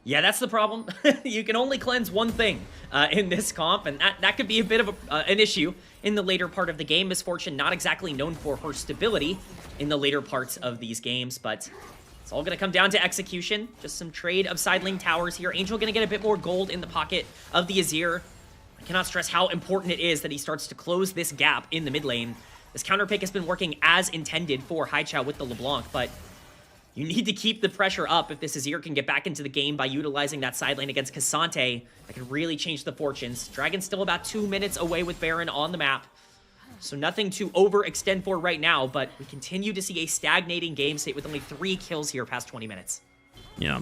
Yeah, that's the problem. You can only cleanse one thing in this comp, and that could be a bit of an issue in the later part of the game. Misfortune not exactly known for her stability in the later parts of these games, but it's all going to come down to execution. Just some trade of side lane towers here. Angel going to get a bit more gold in the pocket of the Azir. I cannot stress how important it is that he starts to close this gap in the mid lane. This counter pick has been working as intended for Haichao with the LeBlanc, but you need to keep the pressure up if this Azir can get back into the game by utilizing that side lane against Cassante. That could really change the fortunes. Dragon's still about 2 minutes away with Baron on the map. So nothing to overextend for right now, but we continue to see a stagnating game state with only 3 kills here past 20 minutes. Yeah.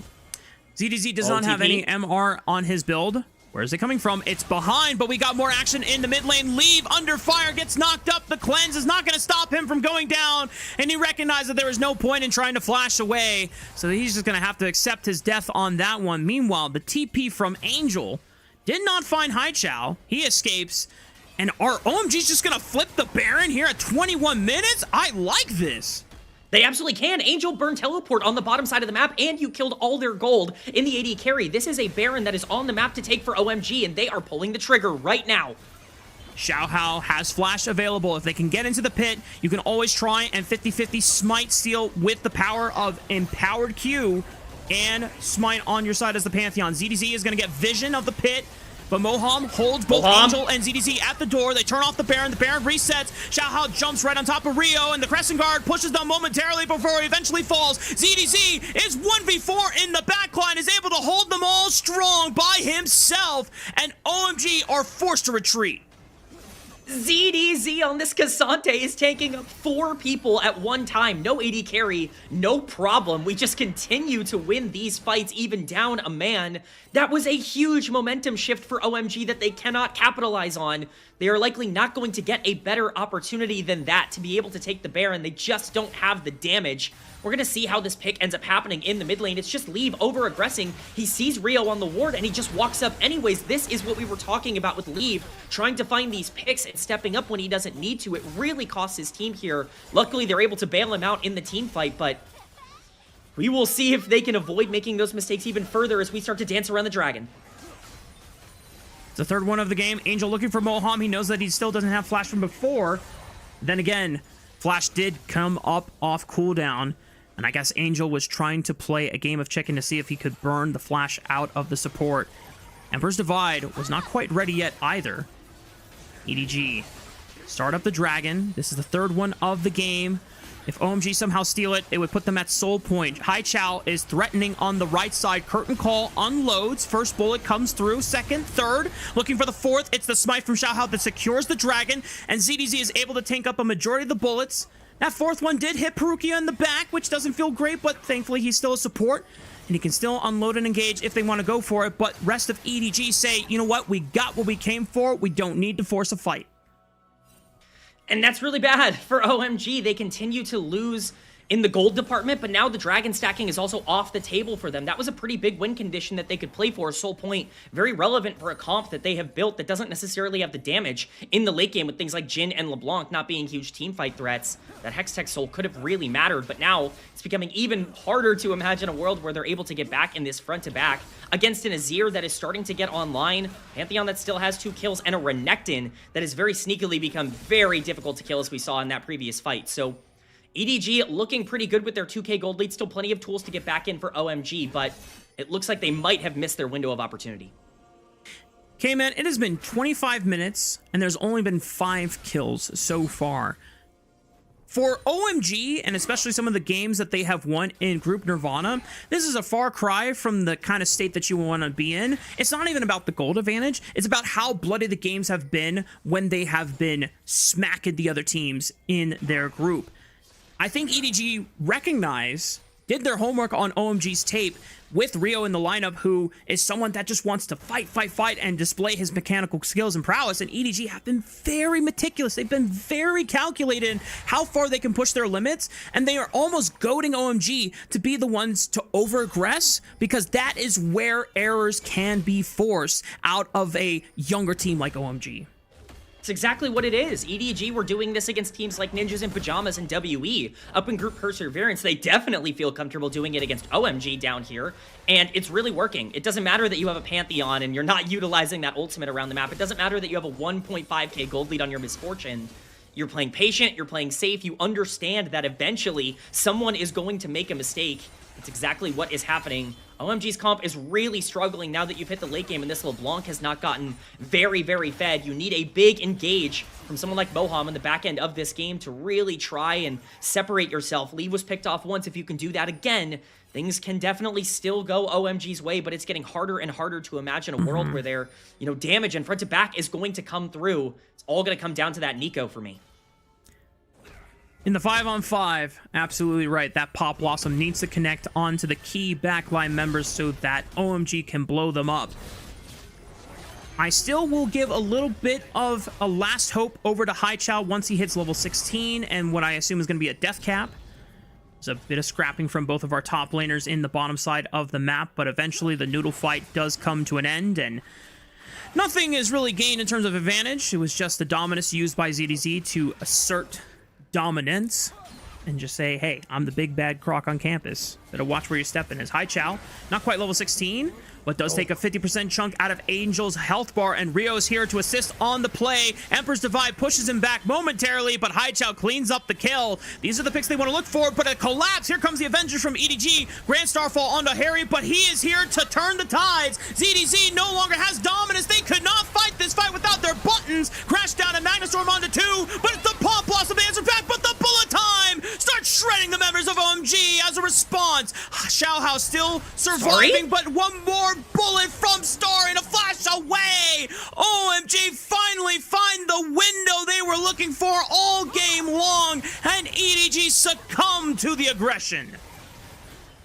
ZDZ does not have any MR on his build. Where is it coming from? It's behind, but we got more action in the mid lane. Leave under fire, gets knocked up. The cleanse is not going to stop him from going down, and he recognized that there was no point in trying to flash away, so he's just going to have to accept his death on that one. Meanwhile, the TP from Angel did not find Haichao. He escapes, and our OMG's just going to flip the Baron here at 21 minutes? I like this. They absolutely can. Angel burned teleport on the bottom side of the map, and you killed all their gold in the AD carry. This is a Baron that is on the map to take for OMG, and they are pulling the trigger right now. Xiaohao has flash available. If they can get into the pit, you can always try and 50-50 smite steal with the power of empowered Q and smite on your side as the Pantheon. ZDZ is going to get vision of the pit, but Moham holds both Angel and ZDZ at the door. They turn off the Baron resets. Xiaohao jumps right on top of Rio, and the Crescent Guard pushes them momentarily before he eventually falls. ZDZ is 1v4 in the backline, is able to hold them all strong by himself, and OMG are forced to retreat. ZDZ on this Cassante is taking up 4 people at one time. No AD carry, no problem. We just continue to win these fights even down a man. That was a huge momentum shift for OMG that they cannot capitalize on. They are likely not going to get a better opportunity than that to be able to take the Baron. They just don't have the damage. We're going to see how this pick ends up happening in the mid lane. It's just Leave over-aggressing. He sees Rio on the ward, and he just walks up anyways. This is what we were talking about with Leave, trying to find these picks and stepping up when he doesn't need to. It really costs his team here. Luckily, they're able to bail him out in the team fight, but we will see if they can avoid making those mistakes even further as we start to dance around the dragon. It's the third one of the game. Angel looking for Moham. He knows that he still doesn't have flash from before. Then again, flash did come up off cooldown. And I guess Angel was trying to play a game of chicken to see if he could burn the flash out of the support. Emperor's Divide was not quite ready yet either. EDG start up the dragon. This is the third one of the game. If OMG somehow steal it, it would put them at soul point. Haichao is threatening on the right side. Curtain Call unloads. First bullet comes through. Second, third. Looking for the fourth. It's the smite from Xiaohao that secures the dragon. And ZDZ is able to tank up a majority of the bullets. That fourth one did hit Perukia in the back, which doesn't feel great, but thankfully he's still a support. And he can still unload and engage if they want to go for it. But rest of EDG say, you know what? We got what we came for. We don't need to force a fight. And that's really bad for OMG. They continue to lose in the gold department, but now the dragon stacking is also off the table for them. That was a pretty big win condition that they could play for. Soul Point, very relevant for a comp that they have built that doesn't necessarily have the damage in the late game with things like Jhin and LeBlanc not being huge teamfight threats. That Hextech Soul could have really mattered, but now it's becoming even harder to imagine a world where they're able to get back in this front-to-back against an Azir that is starting to get online, Pantheon that still has 2 kills, and a Renekton that has very sneakily become very difficult to kill as we saw in that previous fight. So EDG looking pretty good with their 2k gold lead. Still plenty of tools to get back in for OMG, but it looks like they might have missed their window of opportunity. Okay, man, it has been 25 minutes, and there's only been 5 kills so far. For OMG, and especially some of the games that they have won in Group Nirvana, this is a far cry from the kind of state that you want to be in. It's not even about the gold advantage. It's about how bloody the games have been when they have been smacking the other teams in their group. I think EDG did their homework on OMG's tape with Rio in the lineup, who is someone that just wants to fight, and display his mechanical skills and prowess. And EDG have been very meticulous. They've been very calculated in how far they can push their limits, and they are almost goading OMG to be the ones to over-aggress, because that is where errors can be forced out of a younger team like OMG. It's exactly what it is. EDG were doing this against teams like Ninjas in Pajamas and WE. Up in Group Perseverance, they definitely feel comfortable doing it against OMG down here, and it's really working. It doesn't matter that you have a Pantheon and you're not utilizing that ultimate around the map. It doesn't matter that you have a 1.5k gold lead on your Misfortune. You're playing patient, you're playing safe, you understand that eventually someone is going to make a mistake. It's exactly what is happening. OMG's comp is really struggling now that you've hit the late game, and this LeBlanc has not gotten very, very fed. You need a big engage from someone like Boham in the back end of this game to really try and separate yourself. Lee was picked off once. If you can do that again, things can definitely still go OMG's way, but it's getting harder and harder to imagine a world where their, damage and front to back is going to come through. It's all going to come down to that Nico for me. In the 5-on-5, absolutely right. That Pop Blossom needs to connect onto the key backline members so that OMG can blow them up. I still will give a little bit of a last hope over to Haichao once he hits level 16 and what I assume is going to be a death cap. There's a bit of scrapping from both of our top laners in the bottom side of the map, but eventually the noodle fight does come to an end, and nothing is really gained in terms of advantage. It was just the dominance used by ZDZ to assert dominance and just say, hey, I'm the big bad croc on campus. Better watch where you're stepping. Is Haichao not quite level 16, but does take a 50% chunk out of Angel's health bar, and Rio's here to assist on the play. Emperor's Divide pushes him back momentarily, but Haichao cleans up the kill. These are the picks they want to look for, but a collapse. Here comes the Avengers from EDG. Grand Starfall onto Harry, but he is here to turn the tides. ZDZ no longer has dominance. They could not fight this fight without their buttons. Crash down and Magnastorm onto 2, but it's the Pop Blossom answer back, but the bullet time starts shredding the members of OMG as a response. Xiaohao still surviving, but one more bullet from Star and a flash away. OMG finally find the window they were looking for all game long, and EDG succumb to the aggression.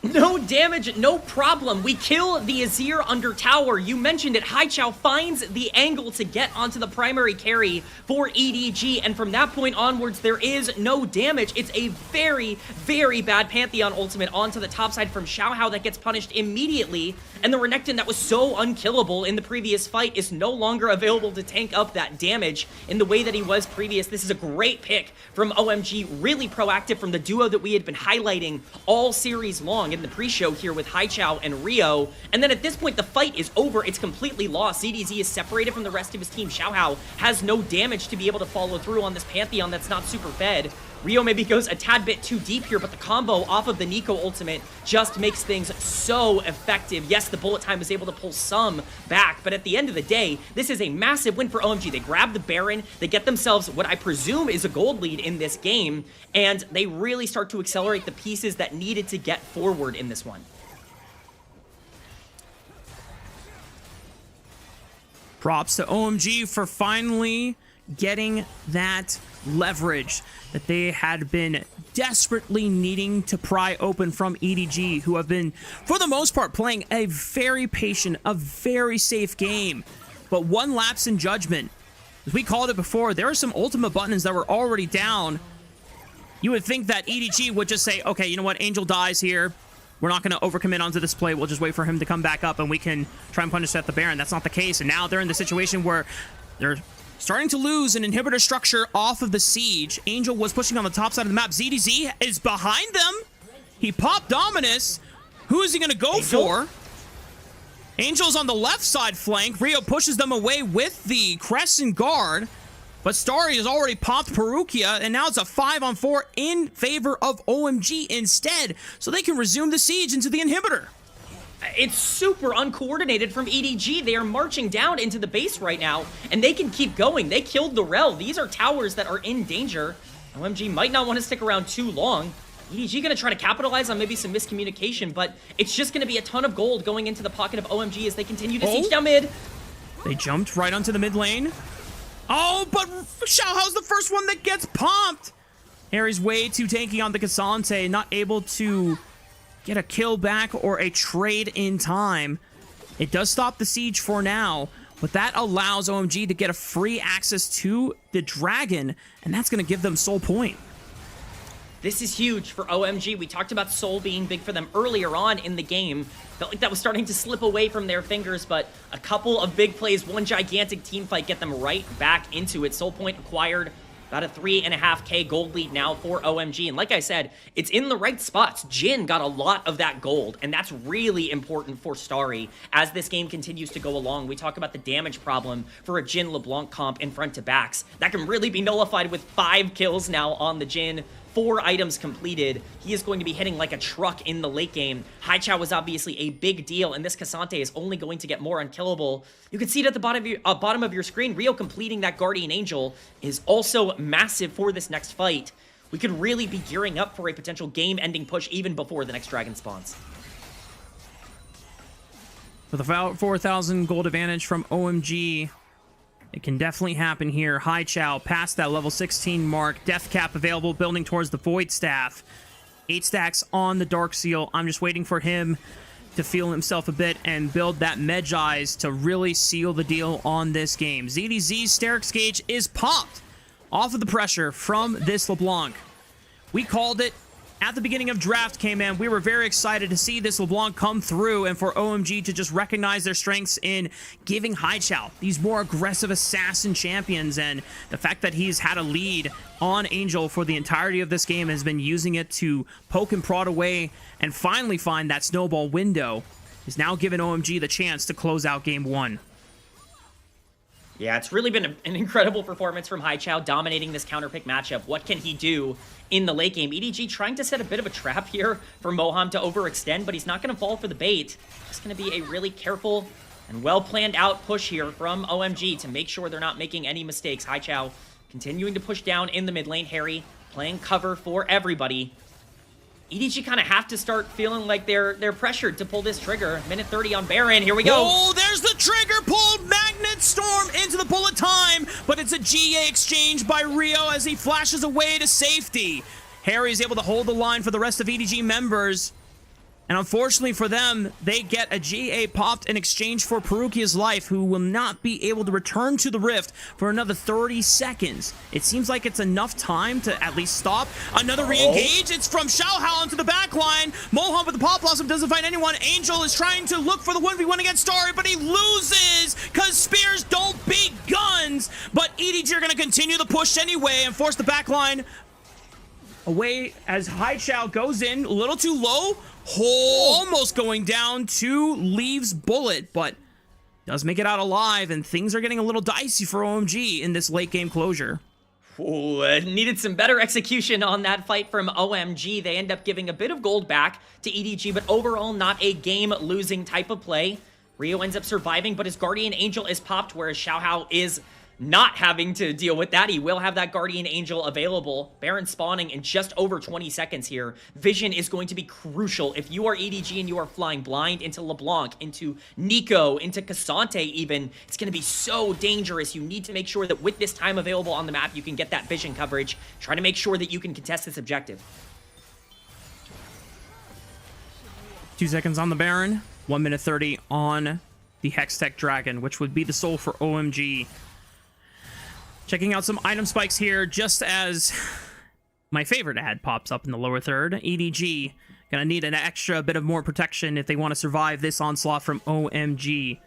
No damage, no problem. We kill the Azir under tower. You mentioned it. Haichao finds the angle to get onto the primary carry for EDG, and from that point onwards, there is no damage. It's a very, very bad Pantheon ultimate onto the top side from Xiaohao that gets punished immediately, and the Renekton that was so unkillable in the previous fight is no longer available to tank up that damage in the way that he was previous. This is a great pick from OMG, really proactive from the duo that we had been highlighting all series long in the pre-show here with Haichao and Rio. And then at this point, the fight is over. It's completely lost. ZDZ is separated from the rest of his team. Xiaohao has no damage to be able to follow through on this Pantheon that's not super fed. Rio maybe goes a tad bit too deep here, but the combo off of the Nico ultimate just makes things so effective. Yes, the bullet time is able to pull some back, but at the end of the day, this is a massive win for OMG. They grab the Baron, they get themselves what I presume is a gold lead in this game, and they really start to accelerate the pieces that needed to get forward in this one. Props to OMG for finally getting that leverage that they had been desperately needing to pry open from EDG, who have been, for the most part, playing a very patient, a very safe game. But one lapse in judgment. As we called it before, there are some ultimate buttons that were already down. You would think that EDG would just say, okay, you know what, Angel dies here. We're not going to overcommit onto this play. We'll just wait for him to come back up and we can try and punish at the Baron. That's not the case. And now they're in the situation where they're starting to lose an inhibitor structure off of the siege. Angel was pushing on the top side of the map. ZDZ is behind them. He popped Dominus. Who is he going to go for? Angel's on the left side flank. Rio pushes them away with the Crescent Guard. But Starry has already popped Perukia, and now it's a 5-on-4 in favor of OMG instead, so they can resume the siege into the inhibitor. It's super uncoordinated from EDG. They are marching down into the base right now, and they can keep going. They killed the Rel. These are towers that are in danger. OMG might not want to stick around too long. EDG going to try to capitalize on maybe some miscommunication, but it's just going to be a ton of gold going into the pocket of OMG as they continue to siege down mid. They jumped right onto the mid lane. Oh, but Xiaohao's the first one that gets pumped. Harry's way too tanky on the Cassante, not able to get a kill back or a trade in time. It does stop the siege for now, but that allows OMG to get a free access to the Dragon, and that's going to give them Soul Point. This is huge for OMG. We talked about Soul being big for them earlier on in the game. Felt like that was starting to slip away from their fingers, but a couple of big plays, one gigantic team fight get them right back into it. Soul Point acquired, about a 3.5k gold lead now for OMG. And like I said, it's in the right spots. Jhin got a lot of that gold, and that's really important for Starry as this game continues to go along. We talk about the damage problem for a Jhin LeBlanc comp in front to backs. That can really be nullified with 5 kills now on the Jhin. 4 items completed. He is going to be hitting like a truck in the late game. Haichao was obviously a big deal, and this Cassante is only going to get more unkillable. You can see it at the bottom of your screen. Rio completing that Guardian Angel is also massive for this next fight. We could really be gearing up for a potential game-ending push even before the next Dragon spawns. With a 4,000 gold advantage from OMG, it can definitely happen here. Haichao past that level 16 mark. Death Cap available, building towards the Void Staff. 8 stacks on the Dark Seal. I'm just waiting for him to feel himself a bit and build that Medjai's to really seal the deal on this game. ZDZ's Sterix Gauge is popped off of the pressure from this LeBlanc. We called it at the beginning of draft, K-Man. We were very excited to see this LeBlanc come through and for OMG to just recognize their strengths in giving Haichao these more aggressive assassin champions, and the fact that he's had a lead on Angel for the entirety of this game has been using it to poke and prod away and finally find that snowball window is now giving OMG the chance to close out game 1. Yeah, it's really been an incredible performance from Haichao, dominating this counterpick matchup. What can he do in the late game? EDG trying to set a bit of a trap here for Moham to overextend, but he's not going to fall for the bait. It's going to be a really careful and well-planned out push here from OMG to make sure they're not making any mistakes. Haichao continuing to push down in the mid lane. Harry playing cover for everybody. EDG kind of have to start feeling like they're pressured to pull this trigger. Minute 30 on Baron. Here we go. Oh, there's the trigger pulled. Magnet Storm into the bullet time, but it's a GA exchange by Rio as he flashes away to safety. Harry is able to hold the line for the rest of EDG members. And unfortunately for them, they get a GA popped in exchange for Perukia's life, who will not be able to return to the Rift for another 30 seconds. It seems like it's enough time to at least stop. Another re-engage. It's from Xiaohao into the back line. Moham with the Pop Blossom doesn't find anyone. Angel is trying to look for the 1v1 against Starry, but he loses because spears don't beat guns. But EDG are going to continue the push anyway and force the back line away as Haichao goes in a little too low. Almost going down to Leaves bullet, but does make it out alive, and things are getting a little dicey for OMG in this late game closure. Ooh, needed some better execution on that fight from OMG. They end up giving a bit of gold back to EDG, but overall not a game-losing type of play. Rio ends up surviving, but his Guardian Angel is popped, whereas Xiaohao is not having to deal with that. He will have that Guardian Angel available. Baron spawning in just over 20 seconds here. Vision is going to be crucial. If you are EDG and you are flying blind into LeBlanc, into Nico, into Cassante even, it's going to be so dangerous. You need to make sure that with this time available on the map, you can get that vision coverage. Try to make sure that you can contest this objective. 2 seconds on the Baron. 1 minute 30 on the Hextech Dragon, which would be the soul for OMG. Checking out some item spikes here, just as my favorite ad pops up in the lower third. EDG gonna need an extra bit of more protection if they want to survive this onslaught from OMG.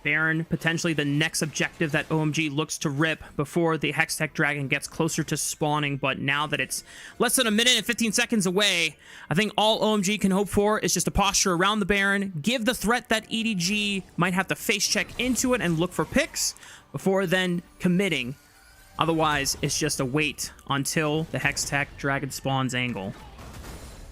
Baron, potentially the next objective that OMG looks to rip before the Hextech Dragon gets closer to spawning, but now that it's less than 1 minute and 15 seconds away, I think all OMG can hope for is just a posture around the Baron, give the threat that EDG might have to face check into it and look for picks before then committing. Otherwise, it's just a wait until the Hextech Dragon spawns angle.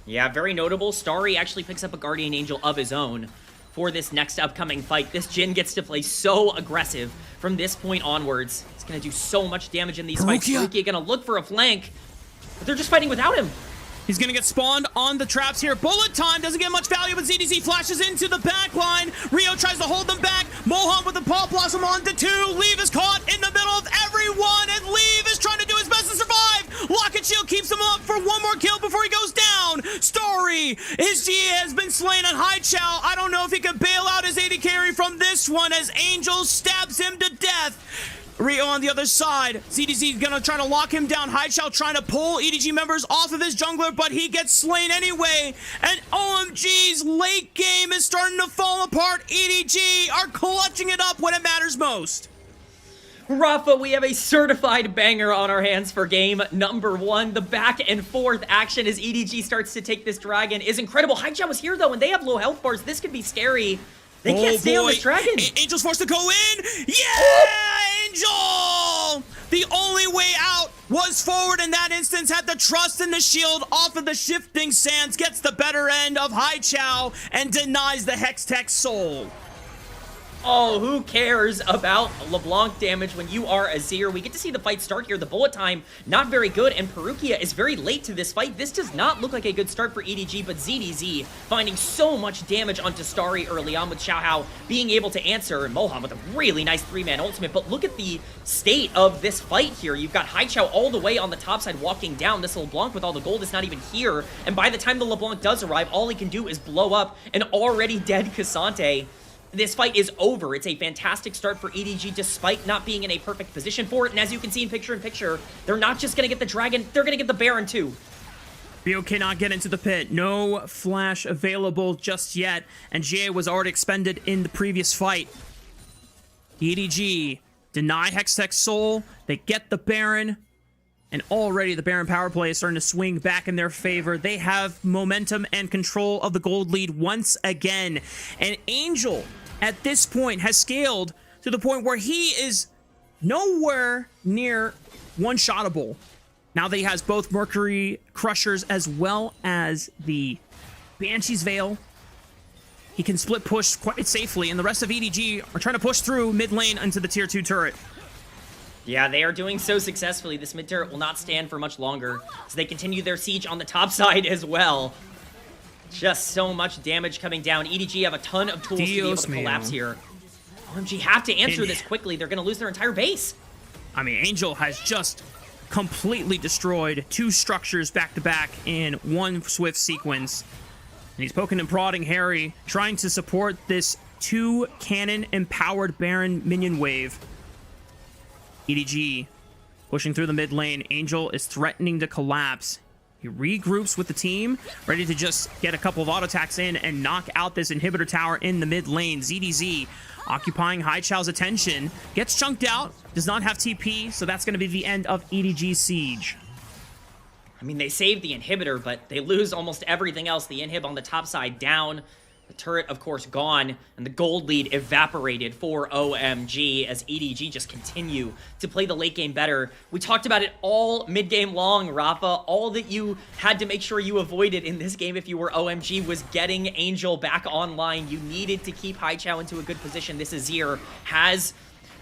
Yeah, very notable. Starry actually picks up a Guardian Angel of his own for this next upcoming fight. This Jhin gets to play so aggressive from this point onwards. It's going to do so much damage in these fights. Perukia going to look for a flank, but they're just fighting without him. He's going to get spawned on the traps here. Bullet time doesn't get much value, but ZDZ flashes into the back line. Rio tries to hold them back. Mohan with the Paw Blossom on to 2. Leave is caught in the middle of everyone, and Leave is trying to do his best to survive. Locket Shield keeps him up for one more kill before he goes down. Story, his GA has been slain on High Chow. I don't know if he can bail out his AD carry from this one as Angel stabs him to death. Rio on the other side. ZDZ gonna try to lock him down. High Chow trying to pull EDG members off of his jungler, but he gets slain anyway. And OMG's late game is starting to fall apart. EDG are clutching it up when it matters most. Rafa, we have a certified banger on our hands for game number 1. The back and forth action as EDG starts to take this dragon is incredible. High Chow is here though, and they have low health bars. This could be scary. They can't stay on this dragon. Angel's forced to go in. Yeah, Angel! The only way out was forward in that instance. Had the trust in the shield off of the shifting sands. Gets the better end of High Chow and denies the Hextech soul. Oh, who cares about LeBlanc damage when you are Azir? We get to see the fight start here. The bullet time, not very good, and Perukia is very late to this fight. This does not look like a good start for EDG, but ZDZ finding so much damage onto Starry early on with Xiaohao being able to answer, and Mohan with a really nice 3-man ultimate. But look at the state of this fight here. You've got High Chow all the way on the top side walking down. This LeBlanc with all the gold is not even here, and by the time the LeBlanc does arrive, all he can do is blow up an already dead Cassante. This fight is over. It's a fantastic start for EDG despite not being in a perfect position for it. And as you can see in picture-in-picture, they're not just going to get the dragon, they're going to get the Baron too. Rio cannot get into the pit. No flash available just yet. And GA was already expended in the previous fight. EDG deny Hextech's soul. They get the Baron. And already the Baron power play is starting to swing back in their favor. They have momentum and control of the gold lead once again. And Angel, at this point, has scaled to the point where he is nowhere near one-shottable. Now that he has both Mercury Crushers as well as the Banshee's Veil, he can split push quite safely. And the rest of EDG are trying to push through mid lane into the tier 2 turret. Yeah, they are doing so successfully. This mid turret will not stand for much longer, so they continue their siege on the top side as well. Just so much damage coming down. EDG have a ton of tools to be able to collapse here. OMG have to answer this quickly. They're going to lose their entire base. I mean, Angel has just completely destroyed 2 structures back-to-back in one swift sequence. And he's poking and prodding Harry, trying to support this 2 cannon-empowered Baron minion wave. EDG pushing through the mid lane. Angel is threatening to collapse. He regroups with the team, ready to just get a couple of auto attacks in and knock out this inhibitor tower in the mid lane. ZDZ occupying High Chow's attention. Gets chunked out, does not have TP, so that's going to be the end of EDG's siege. I mean, they saved the inhibitor, but they lose almost everything else. The inhib on the top side down. The turret, of course, gone, and the gold lead evaporated for OMG as EDG just continue to play the late game better. We talked about it all mid-game long, Rafa. All that you had to make sure you avoided in this game if you were OMG was getting Angel back online. You needed to keep High Chow into a good position. This Azir has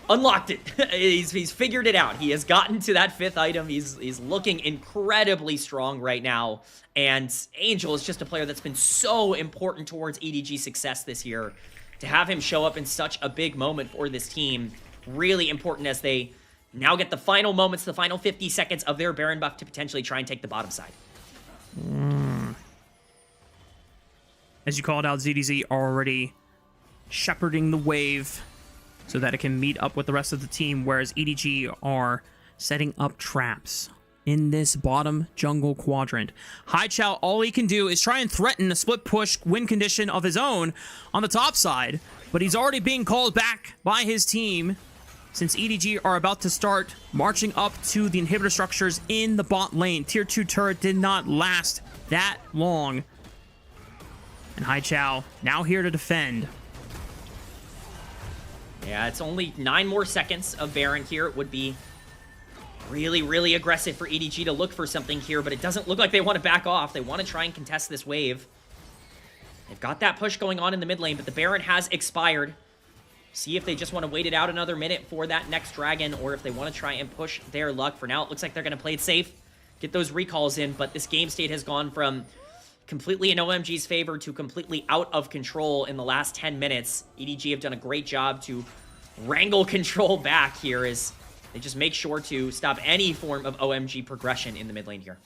unlocked it. He's figured it out. He has gotten to that 5th item. He's looking incredibly strong right now. And Angel is just a player that's been so important towards EDG's success this year. To have him show up in such a big moment for this team, really important as they now get the final moments, the final 50 seconds of their Baron buff to potentially try and take the bottom side. As you called out, ZDZ already shepherding the wave so that it can meet up with the rest of the team, whereas EDG are setting up traps in this bottom jungle quadrant. Haichao, all he can do is try and threaten a split push win condition of his own on the top side, but he's already being called back by his team since EDG are about to start marching up to the inhibitor structures in the bot lane. Tier 2 turret did not last that long. And Haichao now here to defend. Yeah, it's only 9 more seconds of Baron here. It would be really, really aggressive for EDG to look for something here, but it doesn't look like they want to back off. They want to try and contest this wave. They've got that push going on in the mid lane, but the Baron has expired. See if they just want to wait it out another minute for that next dragon, or if they want to try and push their luck. For now, it looks like they're going to play it safe, get those recalls in, but this game state has gone from completely in OMG's favor to completely out of control in the last 10 minutes. EDG have done a great job to wrangle control back here as they just make sure to stop any form of OMG progression in the mid lane here.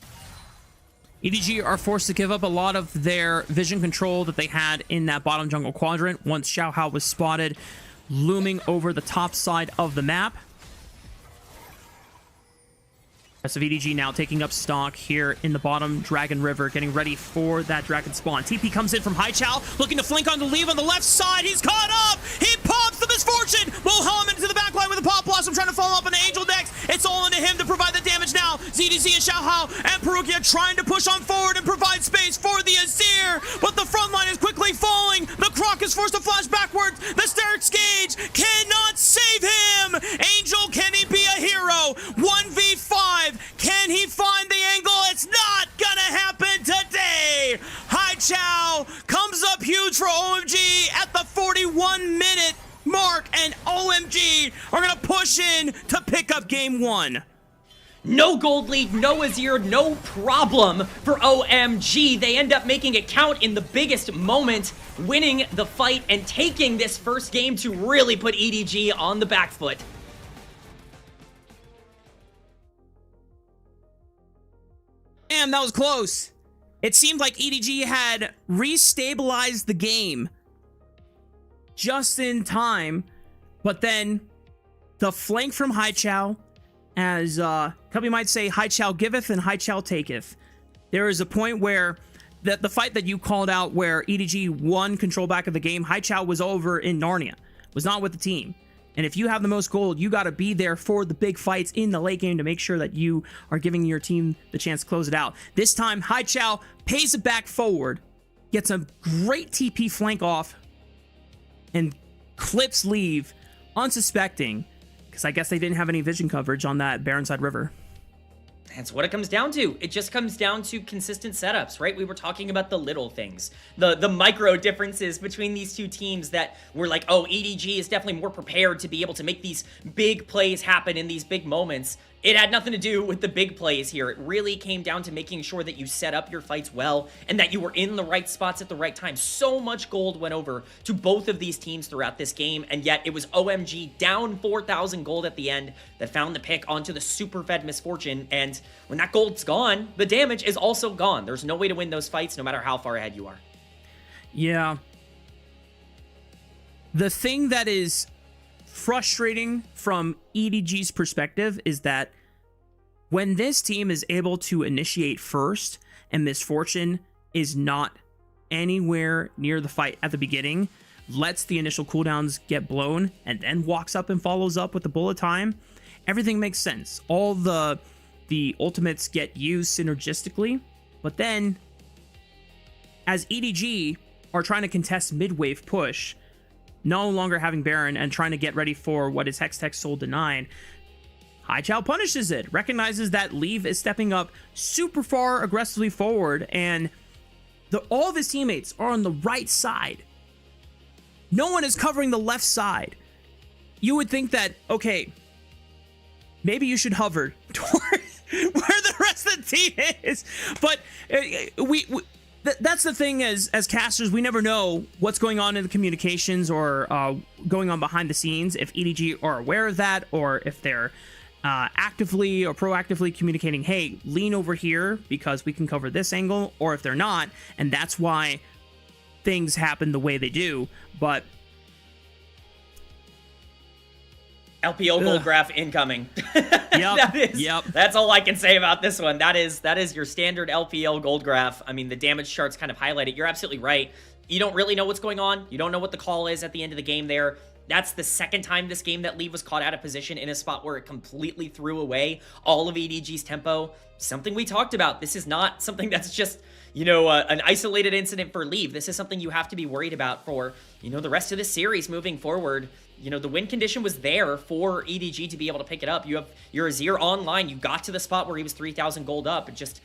EDG are forced to give up a lot of their vision control that they had in that bottom jungle quadrant once Xiaohao was spotted looming over the top side of the map. Rest of EDG now taking up stock here in the bottom Dragon River, getting ready for that dragon spawn. TP comes in from Haichao, looking to flank on the leave on the left side. He's caught up! He pops the Misfortune! Wilhelm into the backline with a Pop Blossom, trying to follow up on the Angel next. It's all into him to provide the damage now. ZDZ and Xiaohao and Perugia trying to push on forward and provide space for the Azir, but the front line is quickly falling. The Croc is forced to flash backwards. The Sterix Gauge cannot save him! Angel, can he be a hero? 1v5. Can he find the angle? It's not gonna happen today! Haichao comes up huge for OMG at the 41-minute mark, and OMG are gonna push in to pick up game 1. No gold lead, no Azir, no problem for OMG. They end up making it count in the biggest moment, winning the fight and taking this first game to really put EDG on the back foot. Damn, that was close. It seemed like EDG had restabilized the game just in time, but then the flank from Haichao, as Cubby might say, Haichao giveth and Haichao taketh. There is a point where the fight that you called out where EDG won control back of the game, Haichao was over in Narnia, was not with the team. And if you have the most gold, you got to be there for the big fights in the late game to make sure that you are giving your team the chance to close it out. This time, Haichao pays it back forward, gets a great TP flank off, and clips leave unsuspecting, because I guess they didn't have any vision coverage on that Baronside River. That's what it comes down to. It just comes down to consistent setups, right? We were talking about the little things, the micro differences between these two teams that were like, oh, EDG is definitely more prepared to be able to make these big plays happen in these big moments. It had nothing to do with the big plays here. It really came down to making sure that you set up your fights well and that you were in the right spots at the right time. So much gold went over to both of these teams throughout this game, and yet it was OMG down 4,000 gold at the end that found the pick onto the super fed Misfortune, and when that gold's gone, the damage is also gone. There's no way to win those fights no matter how far ahead you are. Yeah. The thing that is frustrating from EDG's perspective is that when this team is able to initiate first and Misfortune is not anywhere near the fight at the beginning, lets the initial cooldowns get blown, and then walks up and follows up with the bullet time, everything makes sense. All the ultimates get used synergistically, but then as EDG are trying to contest mid-wave push, no longer having Baron and trying to get ready for what is Hextech Soul Denied, Haichao punishes it, recognizes that Leave is stepping up super far aggressively forward, and all of his teammates are on the right side. No one is covering the left side. you would think that, okay, maybe you should hover towards where the rest of the team is. But that's the thing, as casters, we never know what's going on in the communications or going on behind the scenes, if EDG are aware of that, or if they're actively or proactively communicating, hey, lean over here because we can cover this angle, or if they're not, and that's why things happen the way they do. But LPL gold graph incoming. Yep. That's all I can say about this one. That is your standard LPL gold graph. I mean, the damage charts kind of highlight it. You're absolutely right. You don't really know what's going on. You don't know what the call is at the end of the game there. That's the second time this game that Leave was caught out of position in a spot where it completely threw away all of EDG's tempo. Something we talked about. This is not something that's just, an isolated incident for Leave. This is something you have to be worried about for, the rest of the series moving forward. The win condition was there for EDG to be able to pick it up. You're Azir online. You got to the spot where he was 3,000 gold up. It just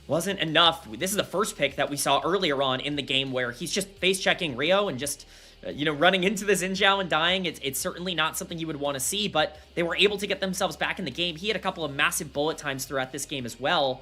wasn't enough. This is the first pick that we saw earlier on in the game where he's just face-checking Rio and just, running into the Xin Zhao and dying. It's certainly not something you would want to see, but they were able to get themselves back in the game. He had a couple of massive bullet times throughout this game as well.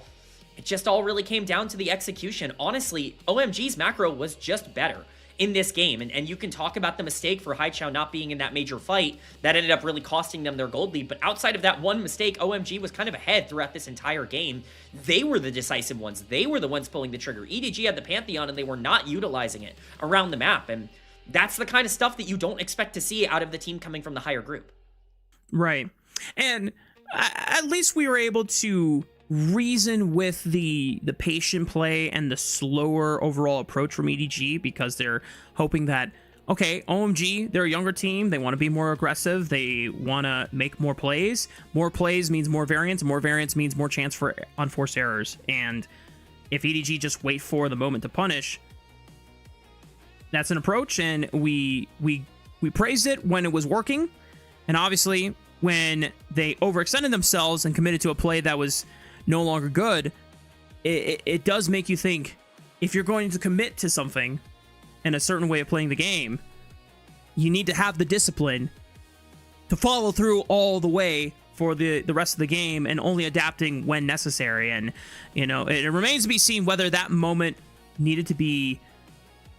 It just all really came down to the execution. Honestly, OMG's macro was just better in this game, and you can talk about the mistake for Haichao not being in that major fight that ended up really costing them their gold lead, but outside of that one mistake, OMG was kind of ahead throughout this entire game. They were the decisive ones. They were the ones pulling the trigger. EDG had the Pantheon, and they were not utilizing it around the map, and that's the kind of stuff that you don't expect to see out of the team coming from the higher group. Right. And at least we were able to reason with the patient play and the slower overall approach from EDG, because they're hoping that, okay, OMG, they're a younger team, they want to be more aggressive, they want to make more plays means more variance means more chance for unforced errors, and if EDG just wait for the moment to punish, that's an approach, and we praised it when it was working, and obviously when they overextended themselves and committed to a play that was no longer good, it does make you think, if you're going to commit to something and a certain way of playing the game, you need to have the discipline to follow through all the way for the rest of the game, and only adapting when necessary. And it remains to be seen whether that moment needed to be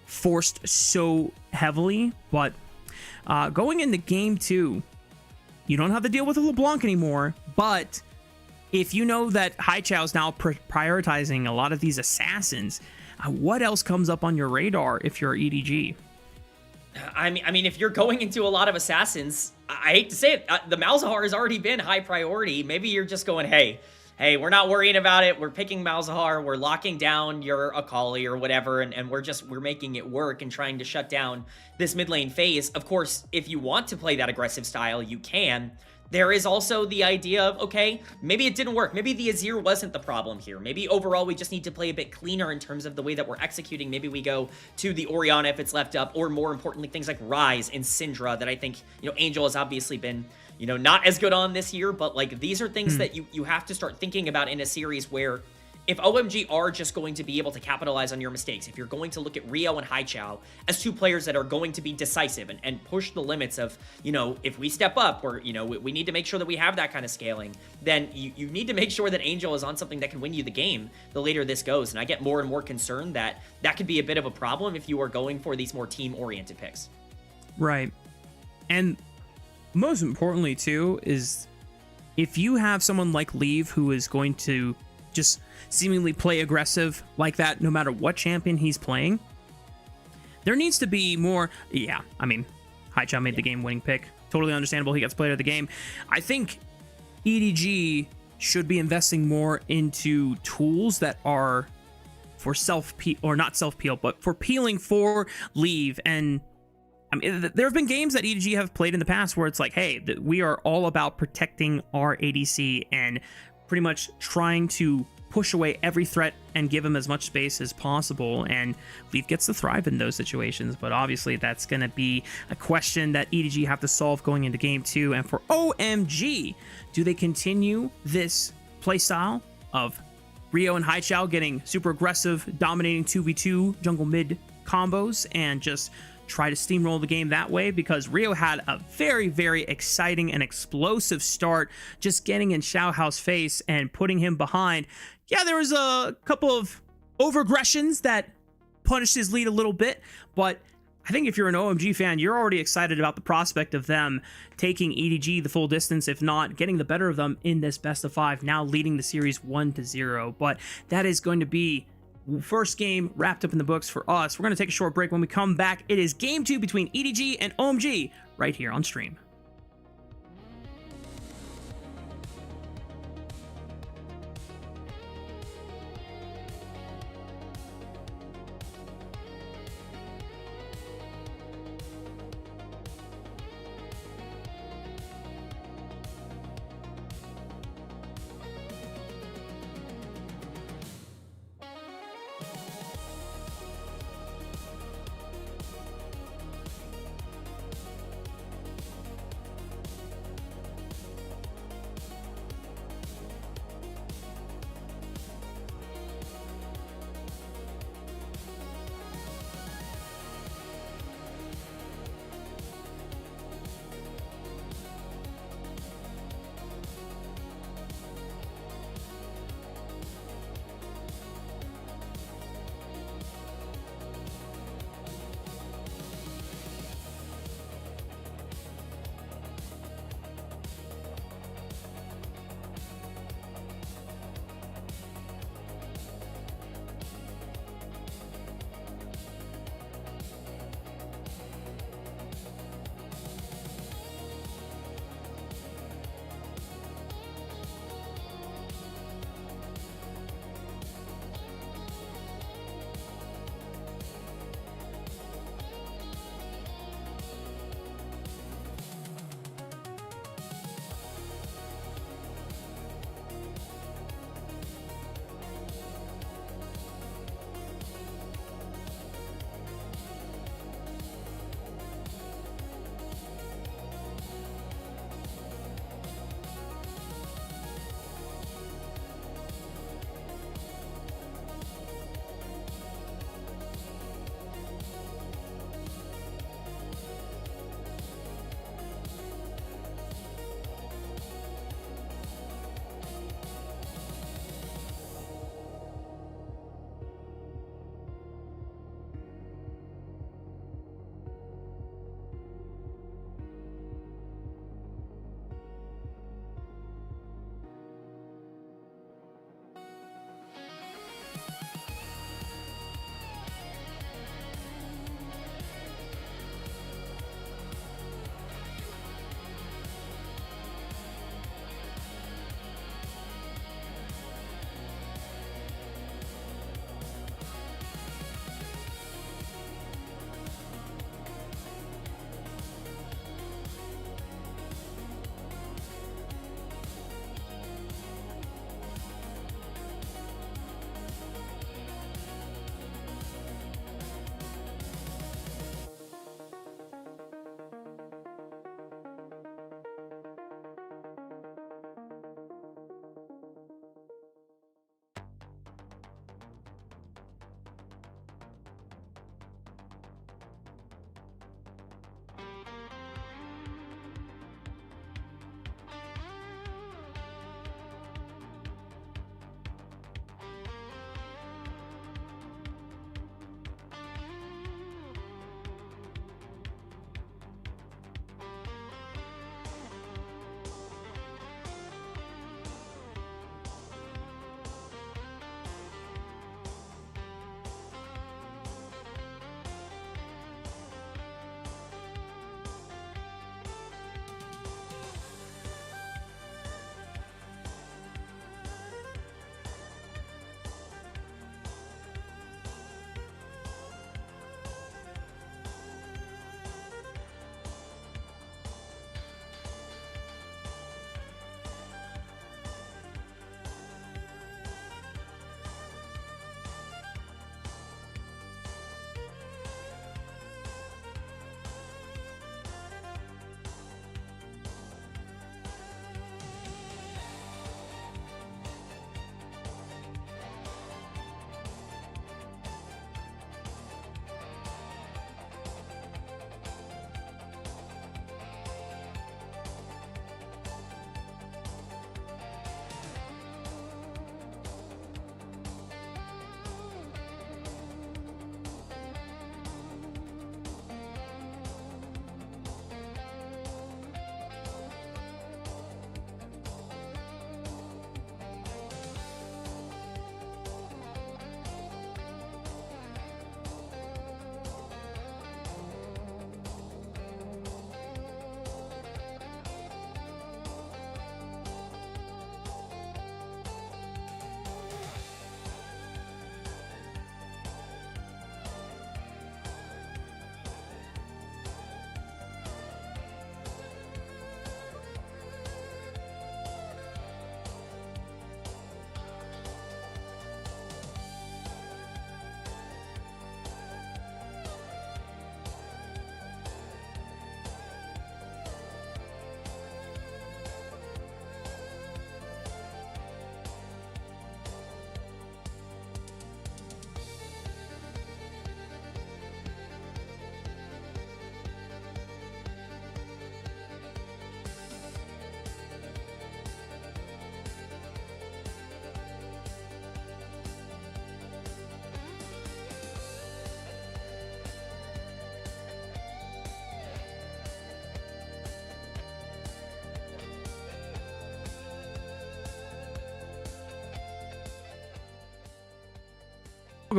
forced so heavily. But going into game 2, you don't have to deal with a LeBlanc anymore, but if you know that Haichao is now prioritizing a lot of these assassins, what else comes up on your radar if you're EDG? I mean, if you're going into a lot of assassins, I hate to say it, the Malzahar has already been high priority. Maybe you're just going, hey, we're not worrying about it. We're picking Malzahar. We're locking down your Akali or whatever, and we're making it work and trying to shut down this mid lane phase. Of course, if you want to play that aggressive style, you can. There is also the idea of, okay, maybe it didn't work. Maybe the Azir wasn't the problem here. Maybe overall we just need to play a bit cleaner in terms of the way that we're executing. Maybe we go to the Orianna if it's left up, or more importantly, things like Ryze and Syndra that I think, Angel has obviously been, not as good on this year, but like these are things that you have to start thinking about in a series where if OMG are just going to be able to capitalize on your mistakes, if you're going to look at Rio and Haichao as two players that are going to be decisive and push the limits of, if we step up, or, we need to make sure that we have that kind of scaling, then you need to make sure that Angel is on something that can win you the game the later this goes. And I get more and more concerned that that could be a bit of a problem if you are going for these more team-oriented picks. Right. And most importantly, too, is if you have someone like Leave who is going to just seemingly play aggressive like that no matter what champion he's playing, there needs to be more. Yeah, I mean, Haichao made the game-winning pick. Totally understandable. He gets player of the game. I think EDG should be investing more into tools that are for self-peel, or not self-peel, but for peeling for Leave. And I mean, there have been games that EDG have played in the past where it's like, hey, we are all about protecting our ADC and pretty much trying to push away every threat and give him as much space as possible, and Leaf gets to thrive in those situations. But obviously that's going to be a question that EDG have to solve going into game 2. And for OMG, do they continue this playstyle of Rio and Haichao getting super aggressive, dominating 2v2 jungle mid combos, and just try to steamroll the game that way, because Rio had a very, very exciting and explosive start, just getting in Xiaohao's face and putting him behind. Yeah, there was a couple of overaggressions that punished his lead a little bit, but I think if you're an OMG fan, you're already excited about the prospect of them taking EDG the full distance, if not getting the better of them in this best of 5, now leading the series 1-0. But that is going to be first game wrapped up in the books for us. We're going to take a short break. When we come back, it is game 2 between EDG and OMG right here on stream.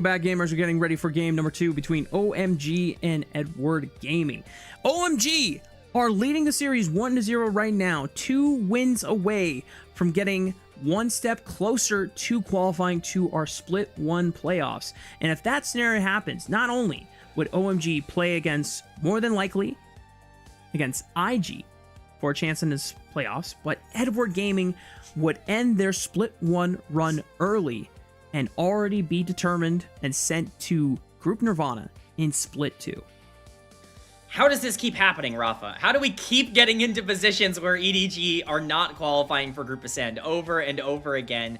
Welcome back, gamers. We're getting ready for game number 2 between OMG and Edward Gaming. OMG are leading the series 1-0 right now, 2 wins away from getting one step closer to qualifying to our Split 1 playoffs. And if that scenario happens, not only would OMG play against, more than likely, against IG for a chance in this playoffs, but Edward Gaming would end their Split 1 run early and already be determined and sent to Group Nirvana in Split 2. How does this keep happening, Rafa? How do we keep getting into positions where EDG are not qualifying for Group Ascend over and over again?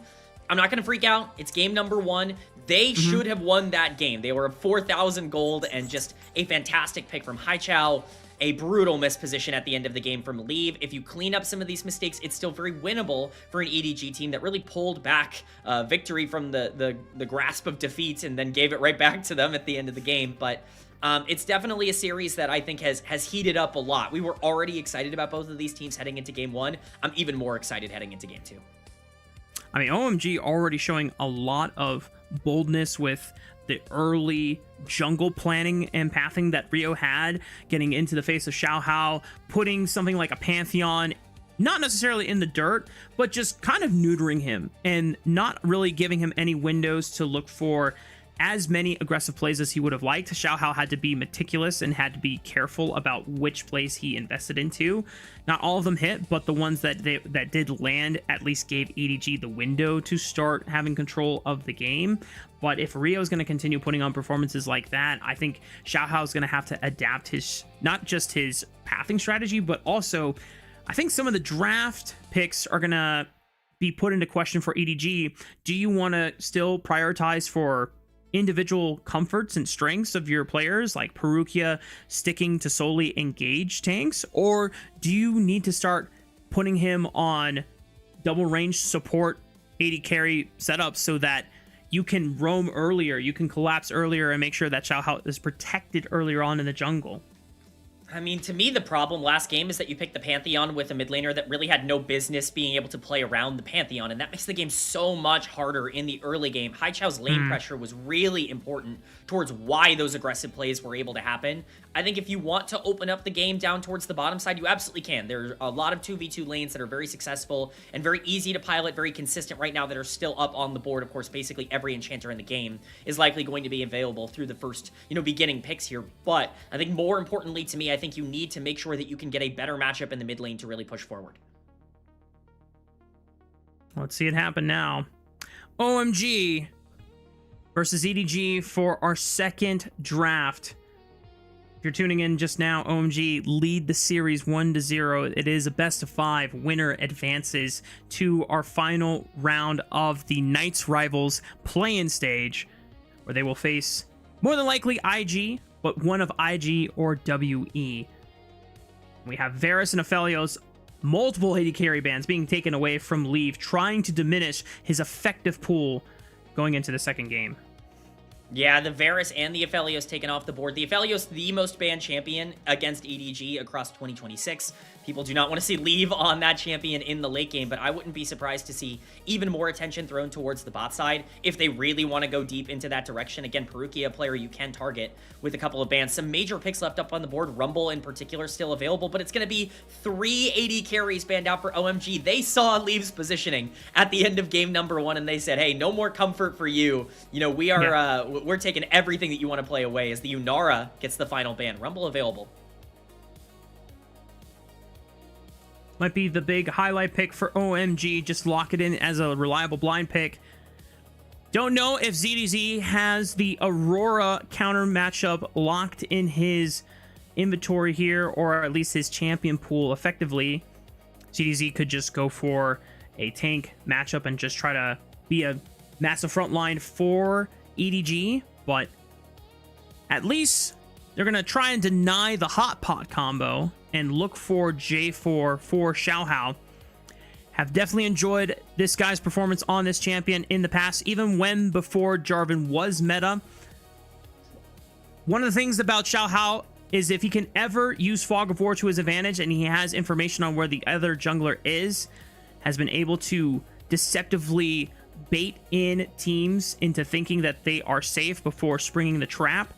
I'm not going to freak out. It's game number 1. They should have won that game. They were 4,000 gold and just a fantastic pick from Haichao. A brutal misposition at the end of the game from Leave. If you clean up some of these mistakes, it's still very winnable for an EDG team that really pulled back victory from the grasp of defeat and then gave it right back to them at the end of the game. But it's definitely a series that I think has heated up a lot. We were already excited about both of these teams heading into game 1. I'm even more excited heading into game 2. I mean, OMG already showing a lot of boldness with the early jungle planning and pathing that Rio had, getting into the face of Xiaohao, putting something like a Pantheon not necessarily in the dirt, but just kind of neutering him and not really giving him any windows to look for as many aggressive plays as he would have liked. Xiaohao had to be meticulous and had to be careful about which plays he invested into. Not all of them hit, but the ones that did land at least gave EDG the window to start having control of the game. But if Rio is going to continue putting on performances like that, I think Xiaohao is going to have to adapt his, not just his pathing strategy, but also I think some of the draft picks are going to be put into question for EDG. Do you want to still prioritize for individual comforts and strengths of your players, like Perukia sticking to solely engaged tanks, or do you need to start putting him on double range support AD carry setups so that you can roam earlier, you can collapse earlier, and make sure that Xiaohao is protected earlier on in the jungle? I mean, to me, the problem last game is that you picked the Pantheon with a mid laner that really had no business being able to play around the Pantheon, and that makes the game so much harder in the early game. Haichao's lane pressure was really important towards why those aggressive plays were able to happen. I think if you want to open up the game down towards the bottom side, you absolutely can. There's a lot of 2v2 lanes that are very successful and very easy to pilot, very consistent right now that are still up on the board. Of course, basically every enchanter in the game is likely going to be available through the first, beginning picks here. But I think more importantly to me, I think you need to make sure that you can get a better matchup in the mid lane to really push forward. Let's see it happen now. OMG versus EDG for our second draft. If you're tuning in just now, OMG lead the series 1-0. It is a best of 5. Winner advances to our final round of the Knights Rivals play-in stage, where they will face more than likely IG, but one of IG or WE. We have Varus and Aphelios, multiple AD carry bans being taken away from Leave, trying to diminish his effective pool going into the second game. Yeah, the Varus and the Aphelios taken off the board. The Aphelios, the most banned champion against EDG across 2026. People do not want to see Leave on that champion in the late game, but I wouldn't be surprised to see even more attention thrown towards the bot side if they really want to go deep into that direction. Again, Perukia, a player you can target with a couple of bans. Some major picks left up on the board. Rumble in particular still available, but it's going to be 3 AD carries banned out for OMG. They saw Leave's positioning at the end of game number 1, and they said, hey, no more comfort for you. We are... We're taking everything that you want to play away as the Unara gets the final ban. Rumble available. Might be the big highlight pick for OMG. Just lock it in as a reliable blind pick. Don't know if ZDZ has the Aurora counter matchup locked in his inventory here, or at least his champion pool effectively. ZDZ could just go for a tank matchup and just try to be a massive front line for EDG, but at least they're going to try and deny the hot pot combo and look for J4 for Xiaohao. Have definitely enjoyed this guy's performance on this champion in the past, even when before Jarvan was meta. One of the things about Xiaohao is if he can ever use Fog of War to his advantage and he has information on where the other jungler is, has been able to deceptively bait in teams into thinking that they are safe before springing the trap.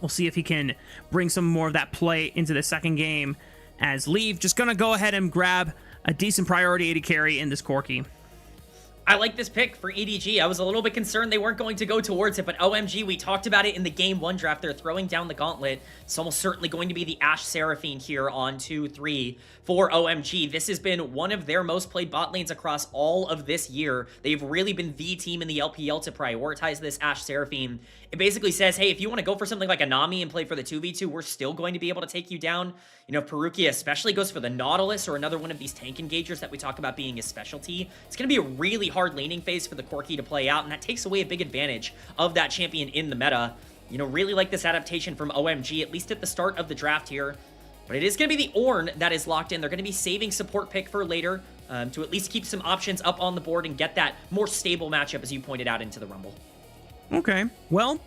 We'll see if he can bring some more of that play into the second game, as Leave just going to go ahead and grab a decent priority AD carry in this Corki. I like this pick for EDG. I was a little bit concerned they weren't going to go towards it, but OMG, we talked about it in the Game 1 draft. They're throwing down the gauntlet. It's almost certainly going to be the Ashe Seraphine here on 2-3 for OMG. This has been one of their most played bot lanes across all of this year. They've really been the team in the LPL to prioritize this Ashe Seraphine. It basically says, hey, if you want to go for something like a Nami and play for the 2v2, we're still going to be able to take you down. You know, if Perukia especially goes for the Nautilus or another one of these tank engagers that we talk about being his specialty, it's going to be a really hard laning phase for the Corki to play out, and that takes away a big advantage of that champion in the meta. You know, really like this adaptation from OMG, at least at the start of the draft here. But it is going to be the Ornn that is locked in. They're going to be saving support pick for later to at least keep some options up on the board and get that more stable matchup, as you pointed out, into the Rumble. Okay, well,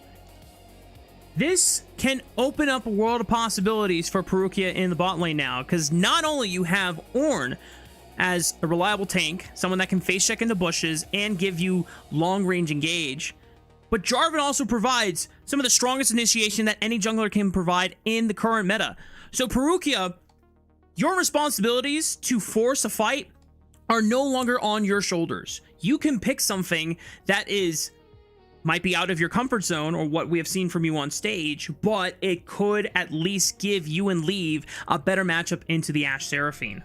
this can open up a world of possibilities for Perukia in the bot lane now, because not only you have Ornn as a reliable tank, someone that can face check into bushes and give you long-range engage, but Jarvan also provides some of the strongest initiation that any jungler can provide in the current meta. So Perukia, your responsibilities to force a fight are no longer on your shoulders. You can pick something that might be out of your comfort zone or what we have seen from you on stage, but it could at least give you and Leave a better matchup into the Ashe Seraphine.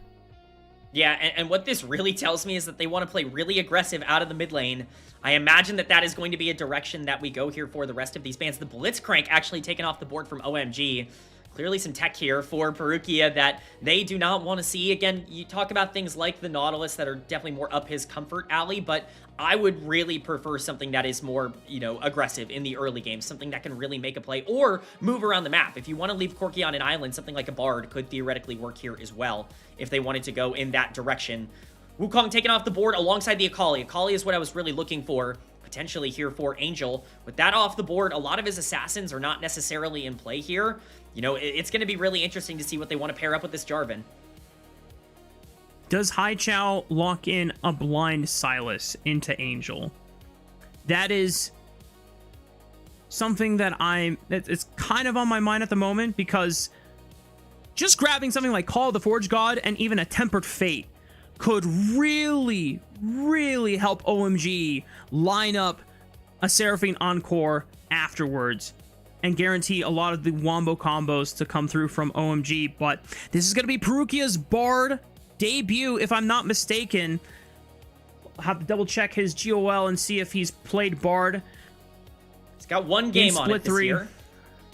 Yeah, and what this really tells me is that they want to play really aggressive out of the mid lane. I imagine that is going to be a direction that we go here for the rest of these bans. The Blitzcrank actually taken off the board from OMG. Clearly some tech here for Perukia that they do not want to see. Again, you talk about things like the Nautilus that are definitely more up his comfort alley, but I would really prefer something that is more, you know, aggressive in the early game, something that can really make a play or move around the map. If you want to leave Corki on an island, something like a Bard could theoretically work here as well if they wanted to go in that direction. Wukong taken off the board alongside the Akali. Akali is what I was really looking for potentially here for Angel. With that off the board, a lot of his assassins are not necessarily in play here. You know, it's going to be really interesting to see what they want to pair up with this Jarvan. Does Haichao lock in a blind Sylas into Angel? That is something that it's kind of on my mind at the moment, because just grabbing something like Call of the Forge God and even a Tempered Fate could really, really help OMG line up a Seraphine Encore afterwards and guarantee a lot of the wombo combos to come through from OMG. But this is going to be Perukia's Bard debut, if I'm not mistaken. I'll have to double check his GOL and see if he's played Bard. He's got one game on it this year.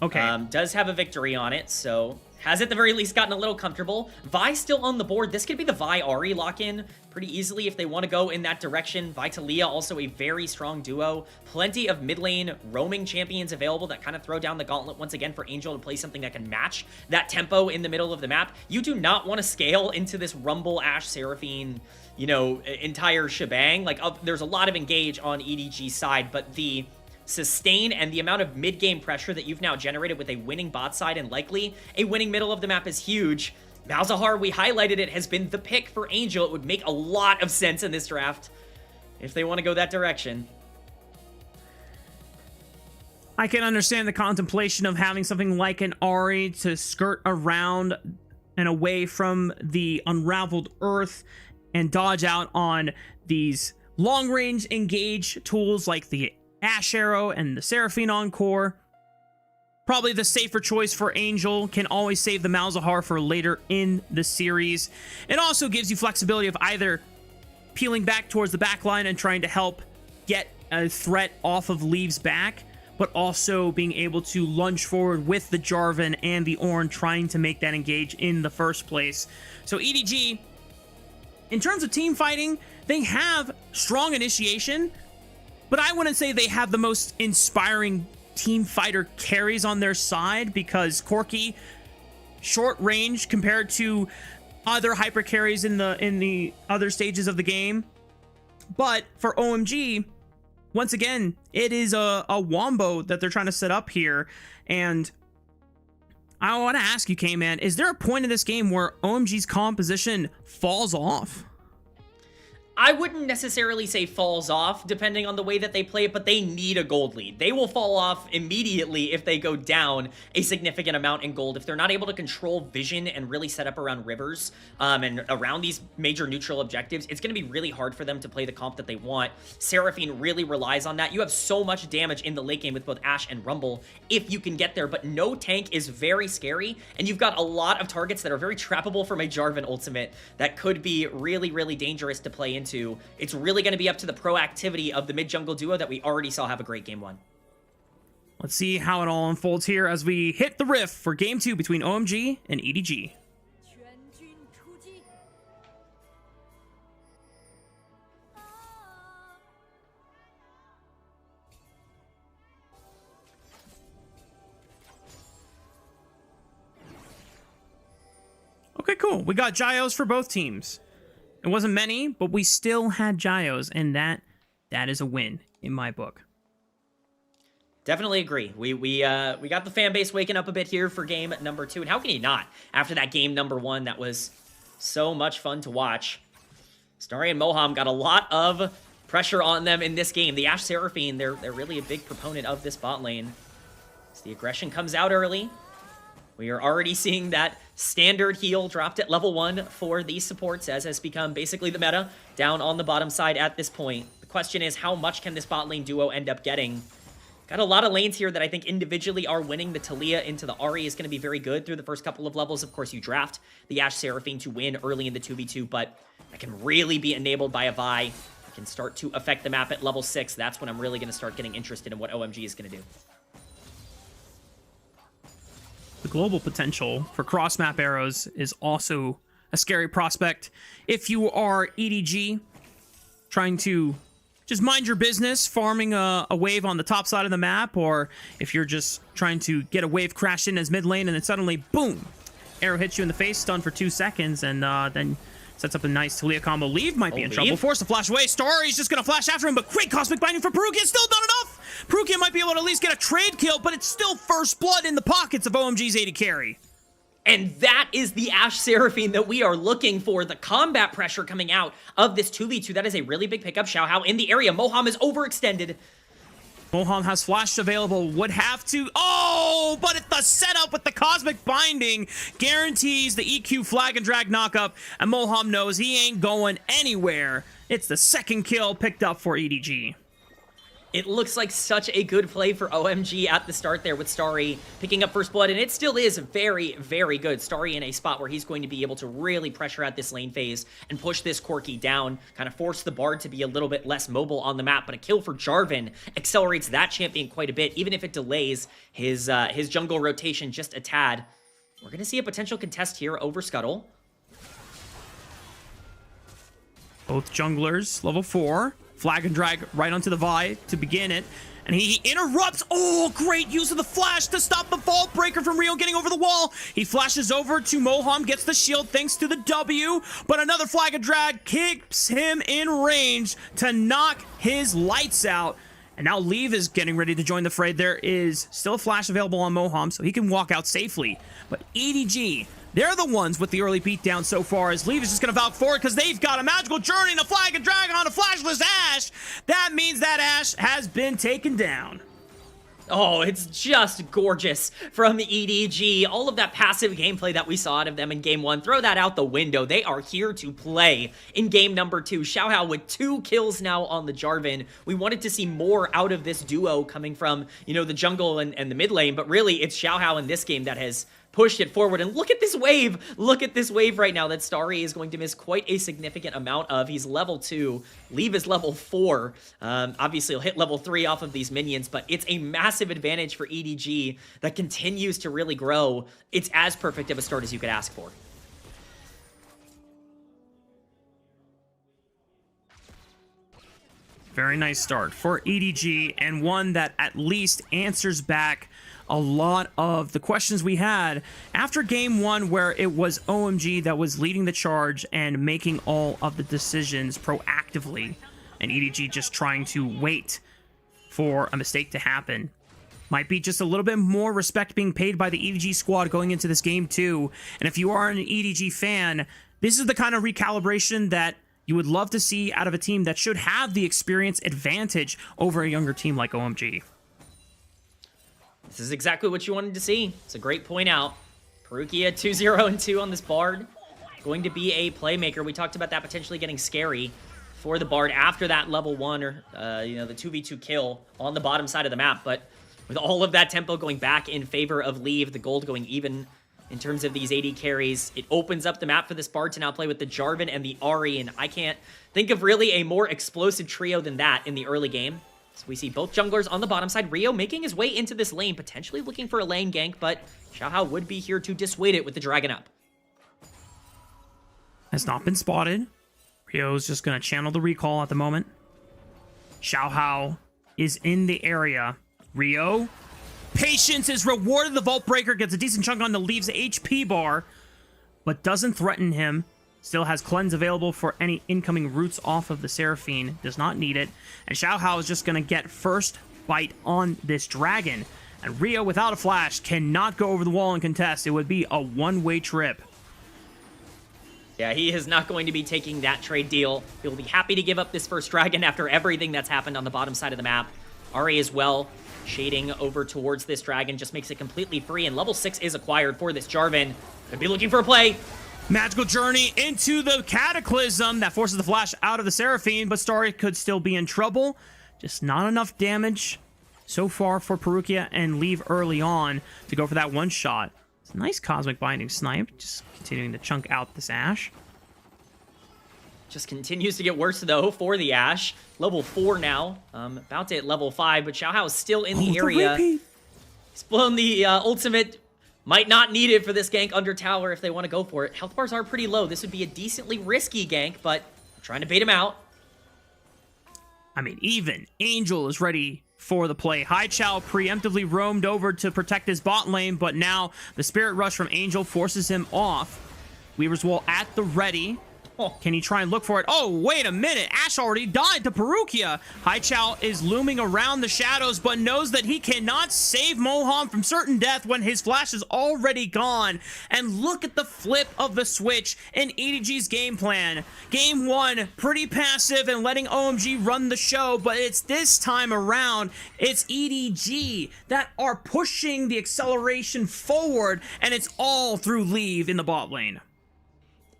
Okay. Does have a victory on it, so has at the very least gotten a little comfortable. Vi still on the board. This could be the Vi Ahri lock-in pretty easily if they want to go in that direction. Vi Talia, also a very strong duo. Plenty of mid lane roaming champions available that kind of throw down the gauntlet once again for Angel to play something that can match that tempo in the middle of the map. You do not want to scale into this Rumble Ashe Seraphine, you know, entire shebang. Like, there's a lot of engage on EDG's side, but the sustain and the amount of mid-game pressure that you've now generated with a winning bot side and likely a winning middle of the map is huge. Malzahar, we highlighted it, has been the pick for Angel. It would make a lot of sense in this draft if they want to go that direction. I can understand the contemplation of having something like an Ahri to skirt around and away from the unraveled earth and dodge out on these long-range engage tools like the Ashe Arrow and the Seraphine Encore. Probably the safer choice for Angel. Can always save the Malzahar for later in the series. It also gives you flexibility of either peeling back towards the back line and trying to help get a threat off of Leave's back, but also being able to lunge forward with the Jarvan and the Ornn trying to make that engage in the first place. So EDG, in terms of team fighting, they have strong initiation, but I wouldn't say they have the most inspiring team fighter carries on their side, because Corki, short range compared to other hyper carries in the other stages of the game. But for OMG, once again, it is a wombo that they're trying to set up here. And I want to ask you, K-Man, is there a point in this game where OMG's composition falls off? I wouldn't necessarily say falls off depending on the way that they play it, but they need a gold lead. They will fall off immediately if they go down a significant amount in gold. If they're not able to control vision and really set up around rivers and around these major neutral objectives, it's going to be really hard for them to play the comp that they want. Seraphine really relies on that. You have so much damage in the late game with both Ashe and Rumble if you can get there, but no tank is very scary, and you've got a lot of targets that are very trappable from a Jarvan ultimate that could be really, really dangerous to play into. It's really going to be up to the proactivity of the mid-jungle duo that we already saw have a great game one. Let's see how it all unfolds here as we hit the riff for game 2 between OMG and EDG. Okay, cool. We got Gyos for both teams. It wasn't many, but we still had Gyos, and that is a win in my book. Definitely agree. We got the fan base waking up a bit here for game number 2, and how can you not after that game number 1 that was so much fun to watch? Starry and Moham got a lot of pressure on them in this game. The Ashe Seraphine, they're really a big proponent of this bot lane. As the aggression comes out early, we are already seeing that standard heal dropped at level 1 for these supports, as has become basically the meta down on the bottom side at this point. The question is, how much can this bot lane duo end up getting? Got a lot of lanes here that I think individually are winning. The Talia into the Ahri is going to be very good through the first couple of levels. Of course, you draft the Ashe Seraphine to win early in the 2v2, but that can really be enabled by a Vi. It can start to affect the map at level 6. That's when I'm really going to start getting interested in what OMG is going to do. The global potential for cross-map arrows is also a scary prospect. If you are EDG, trying to just mind your business, farming a wave on the top side of the map, or if you're just trying to get a wave crashed in as mid lane and then suddenly, boom, arrow hits you in the face, stun for 2 seconds, and then sets up a nice Talia combo. Leave might be in trouble. Forced to flash away. Starry's just going to flash after him, but great Cosmic Binding for Perugia. Still not enough. Perugia might be able to at least get a trade kill, but it's still first blood in the pockets of OMG's AD carry. And that is the Ashe Seraphine that we are looking for. The combat pressure coming out of this 2v2. That is a really big pickup. Xiaohao in the area. Moham is overextended. Moham has flash available, would have to... Oh, but the setup with the Cosmic Binding guarantees the EQ flag and drag knockup, and Moham knows he ain't going anywhere. It's the second kill picked up for EDG. It looks like such a good play for OMG at the start there with Starry picking up first blood, and it still is very, very good. Starry in a spot where he's going to be able to really pressure at this lane phase and push this Corki down, kind of force the Bard to be a little bit less mobile on the map, but a kill for Jarvan accelerates that champion quite a bit, even if it delays his jungle rotation just a tad. We're going to see a potential contest here over Scuttle. Both junglers, level 4. Flag and drag right onto the Vi to begin it. And he interrupts. Oh, great use of the flash to stop the Vault Breaker from Rio getting over the wall. He flashes over to Moham, gets the shield thanks to the W. But another flag and drag keeps him in range to knock his lights out. And now Leave is getting ready to join the fray. There is still a flash available on Moham, so he can walk out safely. But EDG, they're the ones with the early beatdown so far, as Leave is just going to vouch for it because they've got a magical journey and a flag and drag on a flashless Ashe. That means that Ashe has been taken down. Oh, it's just gorgeous from EDG. All of that passive gameplay that we saw out of them in game 1, throw that out the window. They are here to play in game number 2. Xiaohao with 2 kills now on the Jarvan. We wanted to see more out of this duo coming from, you know, the jungle and the mid lane, but really it's Xiaohao in this game that has pushed it forward. And look at this wave. Look at this wave right now that Starry is going to miss quite a significant amount of. He's level 2. Leave is level 4. Obviously, he'll hit level 3 off of these minions, but it's a massive advantage for EDG that continues to really grow. It's as perfect of a start as you could ask for. Very nice start for EDG, and one that at least answers back a lot of the questions we had after game 1, where it was OMG that was leading the charge and making all of the decisions proactively, and EDG just trying to wait for a mistake to happen. Might be just a little bit more respect being paid by the EDG squad going into this game too. And if you are an EDG fan, this is the kind of recalibration that you would love to see out of a team that should have the experience advantage over a younger team like OMG. This is exactly what you wanted to see. It's a great point out. Perukia 2-0-2 on this Bard. Going to be a playmaker. We talked about that potentially getting scary for the Bard after that level 1 or, the 2v2 kill on the bottom side of the map. But with all of that tempo going back in favor of Leave, the gold going even in terms of these AD carries, it opens up the map for this Bard to now play with the Jarvan and the Ahri, and I can't think of really a more explosive trio than that in the early game. So we see both junglers on the bottom side. Rio making his way into this lane, potentially looking for a lane gank, but Xiaohao would be here to dissuade it with the Dragon up. Has not been spotted. Rio's just going to channel the recall at the moment. Xiaohao is in the area. Rio, patience is rewarded. The Vault Breaker gets a decent chunk on the Leave's HP bar, but doesn't threaten him. Still has cleanse available for any incoming roots off of the Seraphine. Does not need it. And Xiaohao is just going to get first bite on this dragon. And Rio, without a flash, cannot go over the wall and contest. It would be a one-way trip. Yeah, he is not going to be taking that trade deal. He'll be happy to give up this first dragon after everything that's happened on the bottom side of the map. Ahri as well, shading over towards this dragon, just makes it completely free. And level 6 is acquired for this Jarvan. Could be looking for a play. Magical Journey into the Cataclysm. That forces the flash out of the Seraphine, but Starry could still be in trouble. Just not enough damage so far for Perukia and Leave early on to go for that one shot. It's a nice Cosmic Binding snipe, just continuing to chunk out this Ashe. Just continues to get worse, though, for the Ashe. Level 4 now. About to hit level 5, but Xiaohao is still in the area. He's blown the ultimate. Might not need it for this gank under tower if they want to go for it. Health bars are pretty low. This would be a decently risky gank, but I'm trying to bait him out. I mean, even Angel is ready for the play. Haichao preemptively roamed over to protect his bot lane, but now the Spirit Rush from Angel forces him off. Weaver's Wall at the ready. Can he try and look for it? Oh, wait a minute. Ashe already died to Perukia. Haichao is looming around the shadows, but knows that he cannot save Moham from certain death when his flash is already gone. And look at the flip of the switch in EDG's game plan. Game 1, pretty passive and letting OMG run the show, but it's this time around, it's EDG that are pushing the acceleration forward, and it's all through Leave in the bot lane.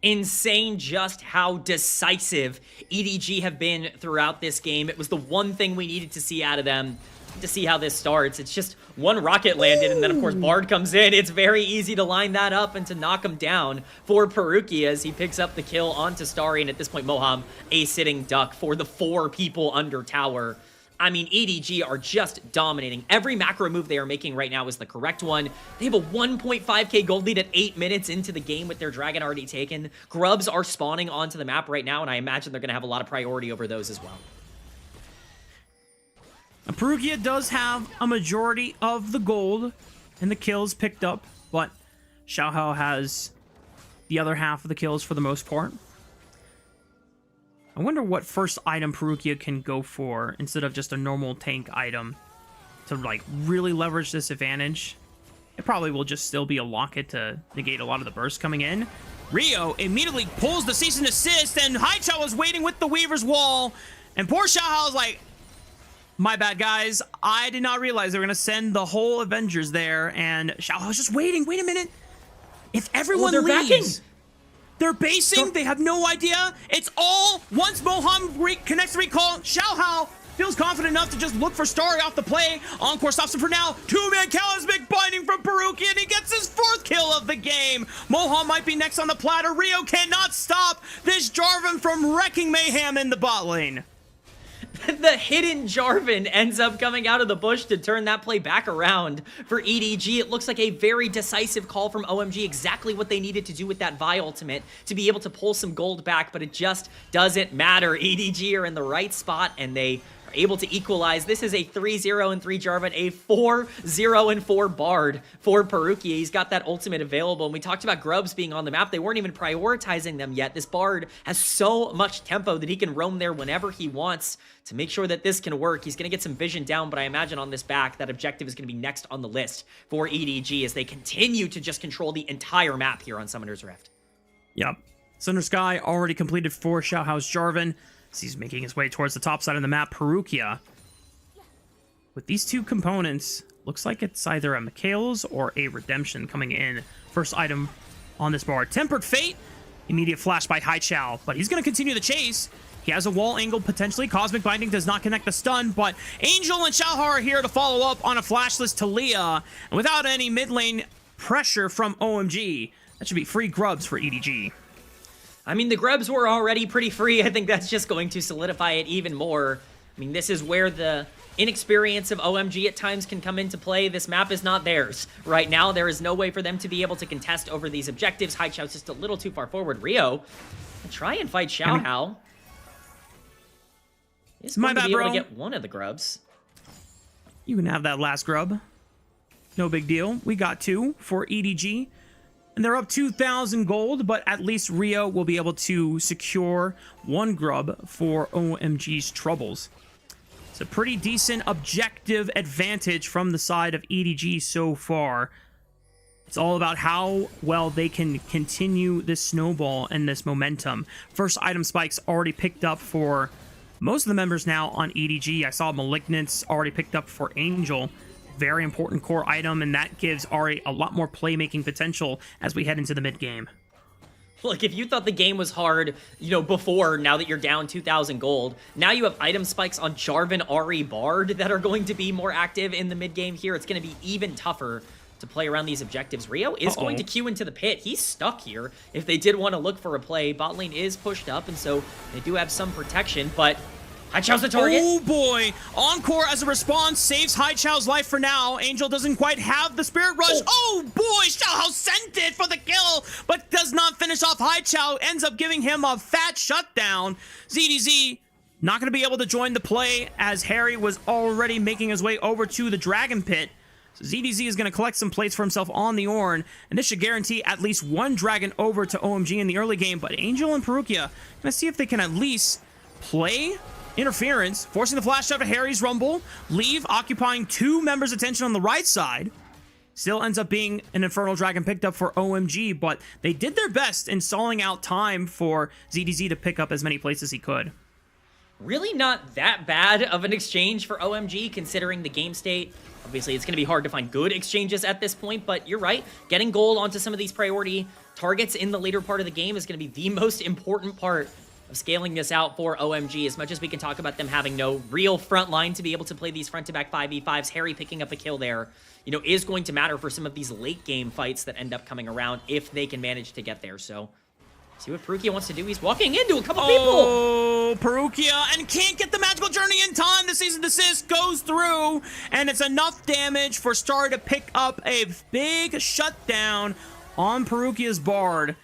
Insane just how decisive EDG have been throughout this game. It was the one thing we needed to see out of them to see how this starts. It's just one rocket landed, and then, of course, Bard comes in. It's very easy to line that up and to knock him down for Perukia as he picks up the kill onto Starry, and at this point, Moham, a sitting duck for the 4 people under tower. I mean, EDG are just dominating. Every macro move they are making right now is the correct one. They have a 1.5k gold lead at 8 minutes into the game with their dragon already taken. Grubs are spawning onto the map right now, and I imagine they're going to have a lot of priority over those as well. Perugia does have a majority of the gold and the kills picked up, but Xiaohao has the other half of the kills for the most part. I wonder what first item Perugia can go for instead of just a normal tank item to like really leverage this advantage. It probably will just still be a locket to negate a lot of the bursts coming in. Rio immediately pulls the cease and desist, and Haichao was waiting with the Weaver's Wall, and poor Xiaohao is like, my bad, guys. I did not realize they were going to send the whole Avengers there, and Xiaohao was just waiting. Wait a minute. If everyone they're leaves... backing. They're basing. They have no idea. It's all once Moham connects the recall. Xiaohao feels confident enough to just look for Starry off the play. Encore stops him for now. 2-man Cosmic Binding from Perukia, and he gets his 4th kill of the game. Moham might be next on the platter. Rio cannot stop this Jarvan from wrecking mayhem in the bot lane. The hidden Jarvan ends up coming out of the bush to turn that play back around for EDG. It looks like a very decisive call from OMG, exactly what they needed to do with that Vi ultimate to be able to pull some gold back, but it just doesn't matter. EDG are in the right spot, and they are able to equalize. This is a 3-0-3 Jarvan, a 4-0-4 Bard for Perukia. He's got that ultimate available, and we talked about Grubs being on the map. They weren't even prioritizing them yet. This Bard has so much tempo that he can roam there whenever he wants to make sure that this can work. He's going to get some vision down, but I imagine on this back, that objective is going to be next on the list for EDG as they continue to just control the entire map here on Summoner's Rift. Yep. Thunder Sky already completed for Xiaohao's Jarvan. As he's making his way towards the top side of the map, Perukia. With these two components, looks like it's either a Mikhail's or a Redemption coming in. First item on this board. Tempered Fate. Immediate flash by Haichao, but he's going to continue the chase. He has a wall angle potentially. Cosmic Binding does not connect the stun, but Angel and Xiaohao are here to follow up on a flashless Talia. And without any mid lane pressure from OMG, that should be free grubs for EDG. I mean, the grubs were already pretty free. I think that's just going to solidify it even more. I mean, this is where the inexperience of OMG at times can come into play. This map is not theirs. Right now, there is no way for them to be able to contest over these objectives. Haichao's just a little too far forward. Rio, try and fight Xiaohao. He's going to be able to get one of the grubs. You can have that last grub. No big deal. We got 2 for EDG. And they're up 2,000 gold, but at least Rio will be able to secure 1 grub for OMG's troubles. It's a pretty decent objective advantage from the side of EDG so far. It's all about how well they can continue this snowball and this momentum. First item spikes already picked up for most of the members now on EDG. I saw Malignance already picked up for Angel. Very important core item, and that gives Ari a lot more playmaking potential as we head into the mid-game. Look, if you thought the game was hard, before, now that you're down 2,000 gold, now you have item spikes on Jarvan, Ari, Bard that are going to be more active in the mid-game here. It's going to be even tougher to play around these objectives. Rio is going to queue into the pit. He's stuck here. If they did want to look for a play, bot lane is pushed up, and so they do have some protection, but Haichao's the target. Oh boy! Encore as a response saves Haichao's life for now. Angel doesn't quite have the Spirit Rush. Oh boy! Xiaohao sent it for the kill, but does not finish off Haichao. Ends up giving him a fat shutdown. ZDZ not going to be able to join the play as Harry was already making his way over to the Dragon Pit. So ZDZ is going to collect some plates for himself on the Ornn, and this should guarantee at least 1 dragon over to OMG in the early game. But Angel and Perukia going to see if they can at least play interference, forcing the flash out of Harry's Rumble, leave, occupying 2 members' attention on the right side. Still ends up being an Infernal Dragon picked up for OMG, but they did their best in stalling out time for ZDZ to pick up as many plates as he could. Really not that bad of an exchange for OMG, considering the game state. Obviously, it's going to be hard to find good exchanges at this point, but you're right. Getting gold onto some of these priority targets in the later part of the game is going to be the most important part of scaling this out for OMG. As much as we can talk about them having no real front line to be able to play these front-to-back 5v5s, Harry picking up a kill there, is going to matter for some of these late-game fights that end up coming around if they can manage to get there. So, see what Perukia wants to do. He's walking into a couple people. Oh, Perukia, and can't get the magical journey in time. The season desist goes through, and it's enough damage for Star to pick up a big shutdown on Perukia's Bard.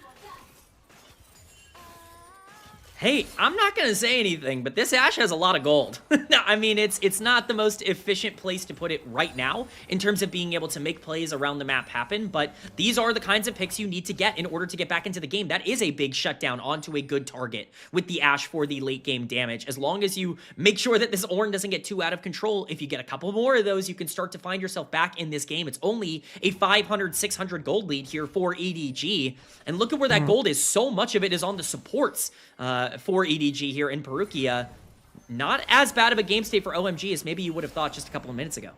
Hey, I'm not going to say anything, but this Ashe has a lot of gold. I mean, it's not the most efficient place to put it right now in terms of being able to make plays around the map happen, but these are the kinds of picks you need to get in order to get back into the game. That is a big shutdown onto a good target with the Ashe for the late game damage. As long as you make sure that this Ornn doesn't get too out of control, if you get a couple more of those, you can start to find yourself back in this game. It's only a 500, 600 gold lead here for EDG, and look at where that gold is. So much of it is on the supports for EDG here in Perukia. Not as bad of a game state for OMG as maybe you would have thought just a couple of minutes ago.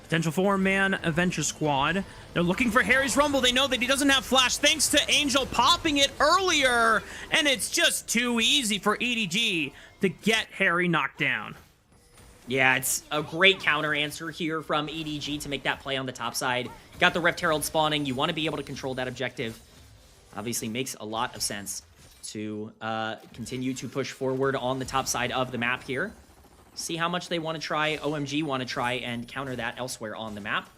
Potential 4-man Adventure Squad. They're looking for Harry's Rumble. They know that he doesn't have flash thanks to Angel popping it earlier. And it's just too easy for EDG to get Harry knocked down. Yeah, it's a great counter answer here from EDG to make that play on the top side. You got the Rift Herald spawning. You want to be able to control that objective. Obviously makes a lot of sense to continue to push forward on the top side of the map here. See how much they want to try, OMG want to try and counter that elsewhere on the map.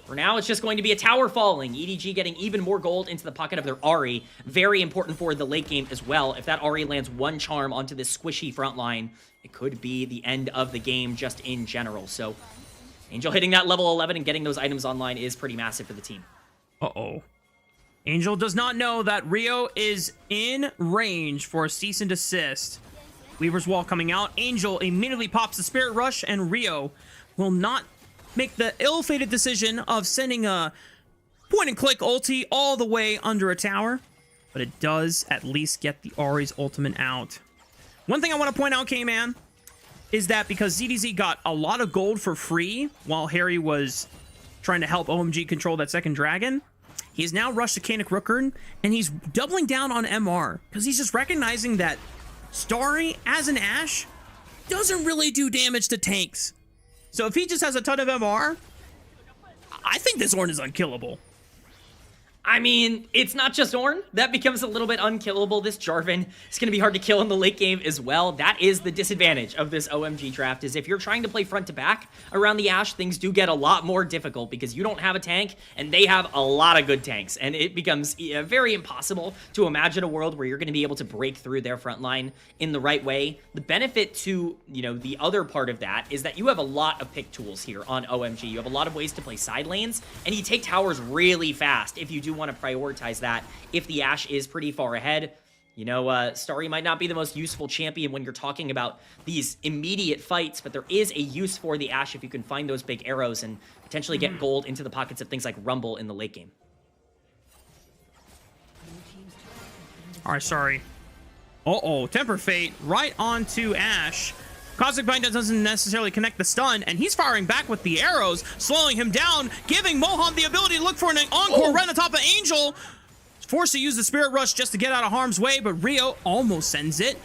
For now, it's just going to be a tower falling. EDG getting even more gold into the pocket of their Ahri. Very important for the late game as well. If that Ahri lands 1 charm onto this squishy front line, it could be the end of the game just in general. So, Angel hitting that level 11 and getting those items online is pretty massive for the team. Uh-oh. Angel does not know that Rio is in range for a cease and desist. Weaver's Wall coming out. Angel immediately pops the Spirit Rush, and Rio will not make the ill-fated decision of sending a point-and-click ulti all the way under a tower. but it does at least get the Ahri's ultimate out. One thing I want to point out, K-Man, is that because ZDZ got a lot of gold for free while Harry was trying to help OMG control that second dragon, he's now rushed to Kanik Rookern, and he's doubling down on MR, because he's just recognizing that Starry, as an Ashe, doesn't really do damage to tanks. So if he just has a ton of MR, I think this Ornn is unkillable. I mean, it's not just Ornn. That becomes a little bit unkillable. This Jarvan is going to be hard to kill in the late game as well. That is the disadvantage of this OMG draft, is if you're trying to play front to back around the Ashe, things do get a lot more difficult because you don't have a tank and they have a lot of good tanks. And it becomes very impossible to imagine a world where you're going to be able to break through their front line in the right way. The benefit to, the other part of that is that you have a lot of pick tools here on OMG. You have a lot of ways to play side lanes, and you take towers really fast if you do want to prioritize that. If the Ashe is pretty far ahead, Starry might not be the most useful champion when you're talking about these immediate fights, but there is a use for the Ashe if you can find those big arrows and potentially get gold into the pockets of things like Rumble in the late game. All right, sorry. Temper Fate right onto Ashe. Cosmic Bind doesn't necessarily connect the stun, and he's firing back with the arrows, slowing him down, giving Moham the ability to look for an encore right on top of Angel. Forced to use the Spirit Rush just to get out of harm's way, but Rio almost sends it.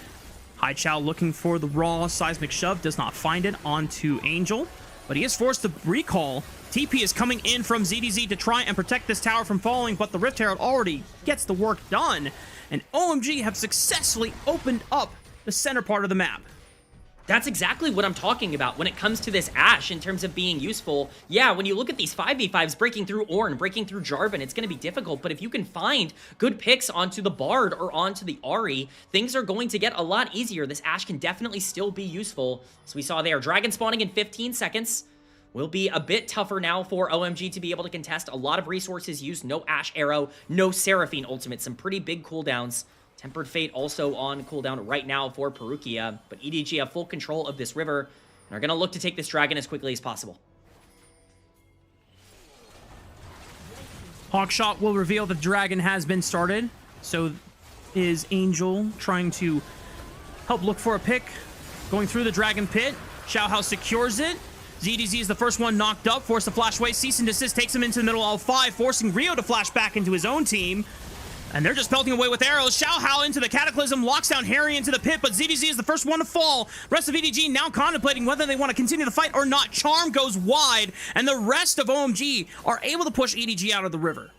Haichao looking for the raw seismic shove, does not find it onto Angel, but he is forced to recall. TP is coming in from ZDZ to try and protect this tower from falling, but the Rift Herald already gets the work done, and OMG have successfully opened up the center part of the map. That's exactly what I'm talking about when it comes to this Ashe in terms of being useful. Yeah, when you look at these 5v5s breaking through Ornn, breaking through Jarvan, it's going to be difficult, but if you can find good picks onto the Bard or onto the Ahri, things are going to get a lot easier. This Ashe can definitely still be useful. As we saw there, Dragon spawning in 15 seconds. Will be a bit tougher now for OMG to be able to contest. A lot of resources used, no Ashe Arrow, no Seraphine Ultimate, some pretty big cooldowns. Tempered Fate also on cooldown right now for Perukia, but EDG have full control of this river and are going to look to take this dragon as quickly as possible. Hawkshot will reveal the dragon has been started. So is Angel trying to help look for a pick, going through the dragon pit. Xiaohao secures it. ZDZ is the first one knocked up, forced to flash away. Cease and desist takes him into the middle of L5, forcing Rio to flash back into his own team. And they're just pelting away with arrows. Xiaohao into the Cataclysm, locks down Harry into the pit, but ZDZ is the first one to fall. Rest of EDG now contemplating whether they want to continue the fight or not. Charm goes wide, and the rest of OMG are able to push EDG out of the river.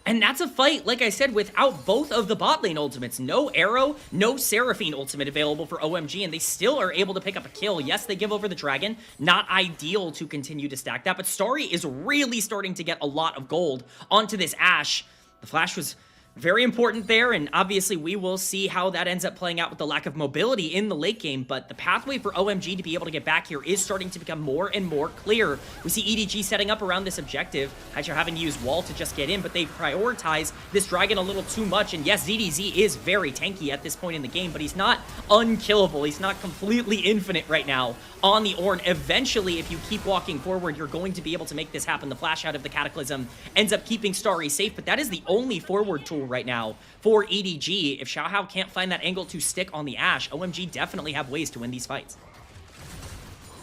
And that's a fight, like I said, without both of the bot lane ultimates. No Arrow, no Seraphine ultimate available for OMG, and they still are able to pick up a kill. Yes, they give over the dragon. Not ideal to continue to stack that, but Starry is really starting to get a lot of gold onto this Ashe. The flash was very important there, and obviously we will see how that ends up playing out with the lack of mobility in the late game, but the pathway for OMG to be able to get back here is starting to become more and more clear. We see EDG setting up around this objective. Hydra having to use wall to just get in, but they prioritize this dragon a little too much, and yes, ZDZ is very tanky at this point in the game, but he's not unkillable. He's not completely infinite right now on the Ornn. Eventually, if you keep walking forward, you're going to be able to make this happen. The flash out of the Cataclysm ends up keeping Starry safe, but that is the only forward tool right now for EDG. If Xiaohao can't find that angle to stick on the Ashe, OMG definitely have ways to win these fights.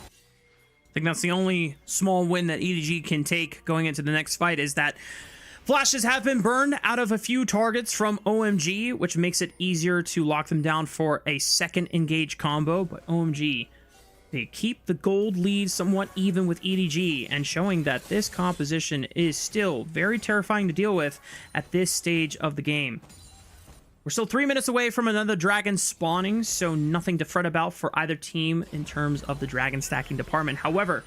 I think that's the only small win that EDG can take going into the next fight, is that flashes have been burned out of a few targets from OMG, which makes it easier to lock them down for a second engage combo, but OMG, they keep the gold lead somewhat even with EDG, and showing that this composition is still very terrifying to deal with at this stage of the game. We're still 3 minutes away from another dragon spawning, so nothing to fret about for either team in terms of the dragon stacking department. However,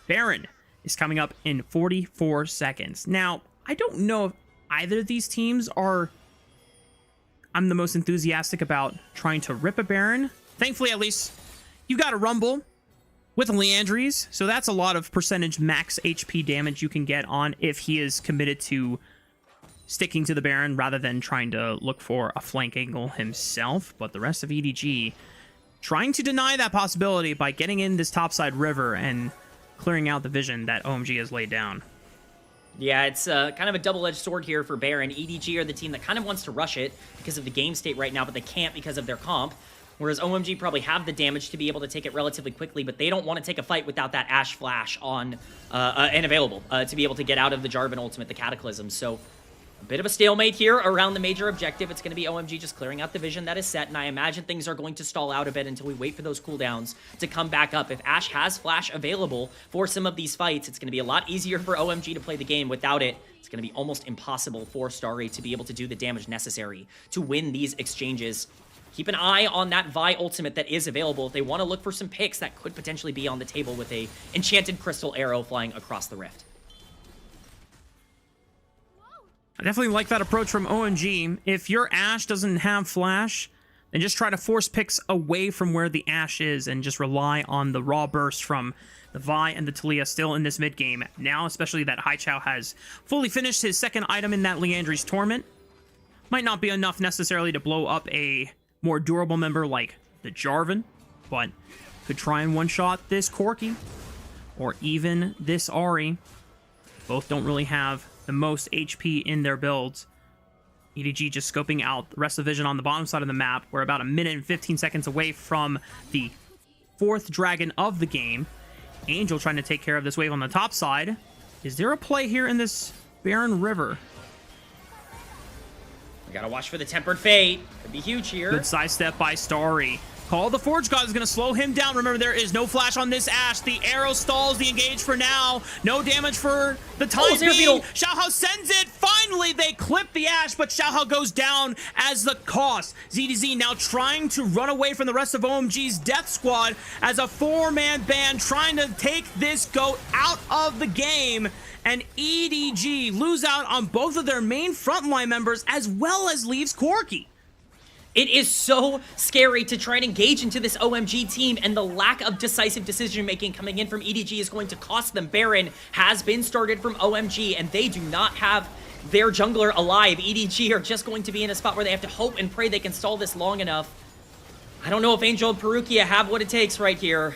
Baron is coming up in 44 seconds. Now, I don't know if either of these teams I'm the most enthusiastic about trying to rip a Baron. Thankfully, at least, you got a Rumble with a Leandries, so that's a lot of percentage max HP damage you can get on if he is committed to sticking to the Baron rather than trying to look for a flank angle himself. But the rest of EDG trying to deny that possibility by getting in this topside river and clearing out the vision that OMG has laid down. Yeah, it's kind of a double-edged sword here for Baron. EDG are the team that kind of wants to rush it because of the game state right now, but they can't because of their comp. Whereas OMG probably have the damage to be able to take it relatively quickly, but they don't want to take a fight without that Ashe Flash on and available to be able to get out of the Jarvan ultimate, the Cataclysm. So a bit of a stalemate here around the major objective. It's going to be OMG just clearing out the vision that is set, and I imagine things are going to stall out a bit until we wait for those cooldowns to come back up. If Ashe has Flash available for some of these fights, it's going to be a lot easier for OMG to play the game. Without it, it's going to be almost impossible for Starry to be able to do the damage necessary to win these exchanges. Keep an eye on that Vi ultimate that is available if they want to look for some picks that could potentially be on the table with a enchanted crystal arrow flying across the rift. I definitely like that approach from OMG. If your Ashe doesn't have Flash, then just try to force picks away from where the Ashe is and just rely on the raw burst from the Vi and the Taliyah still in this mid game. Now, especially that Haichao has fully finished his second item in that Liandry's Torment. Might not be enough necessarily to blow up a more durable member like the Jarvan, but could try and one-shot this Corki or even this Ahri. Both don't really have the most HP in their builds. EDG just scoping out the rest of the vision on the bottom side of the map. We're about a minute and 15 seconds away from the 4th dragon of the game. Angel trying to take care of this wave on the top side. Is there a play here in this Barren River? Gotta watch for the Tempered Fate. Could be huge here. Good sidestep by Starry. Call the Forge God is going to slow him down. Remember, there is no flash on this Ashe. The arrow stalls the engage for now. No damage for the time being. Xiaohao sends it. Finally, they clip the Ashe, but Xiaohao goes down as the cost. ZDZ now trying to run away from the rest of OMG's death squad as a 4-man band trying to take this GOAT out of the game. And EDG lose out on both of their main frontline members as well as leaves Corki. It is so scary to try and engage into this OMG team, and the lack of decisive decision-making coming in from EDG is going to cost them. Baron has been started from OMG, and they do not have their jungler alive. EDG are just going to be in a spot where they have to hope and pray they can stall this long enough. I don't know if Angel and Perukia have what it takes right here.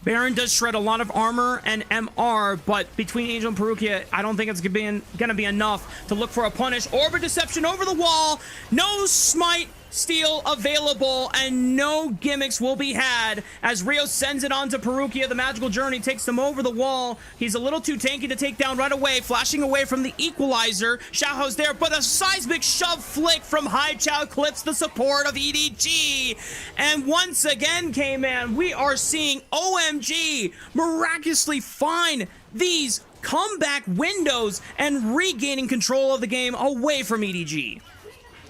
Baron does shred a lot of armor and MR, but between Angel and Perukia, I don't think it's gonna be enough to look for a punish. Orbit Deception over the wall, no smite steal available, and no gimmicks will be had as Rio sends it on to Perukia. The magical journey takes them over the wall. He's a little too tanky to take down right away, flashing away from the equalizer. Xiaohao's there, but a seismic shove flick from Haichao clips the support of EDG. And once again, K-Man, we are seeing OMG miraculously find these comeback windows and regaining control of the game away from EDG.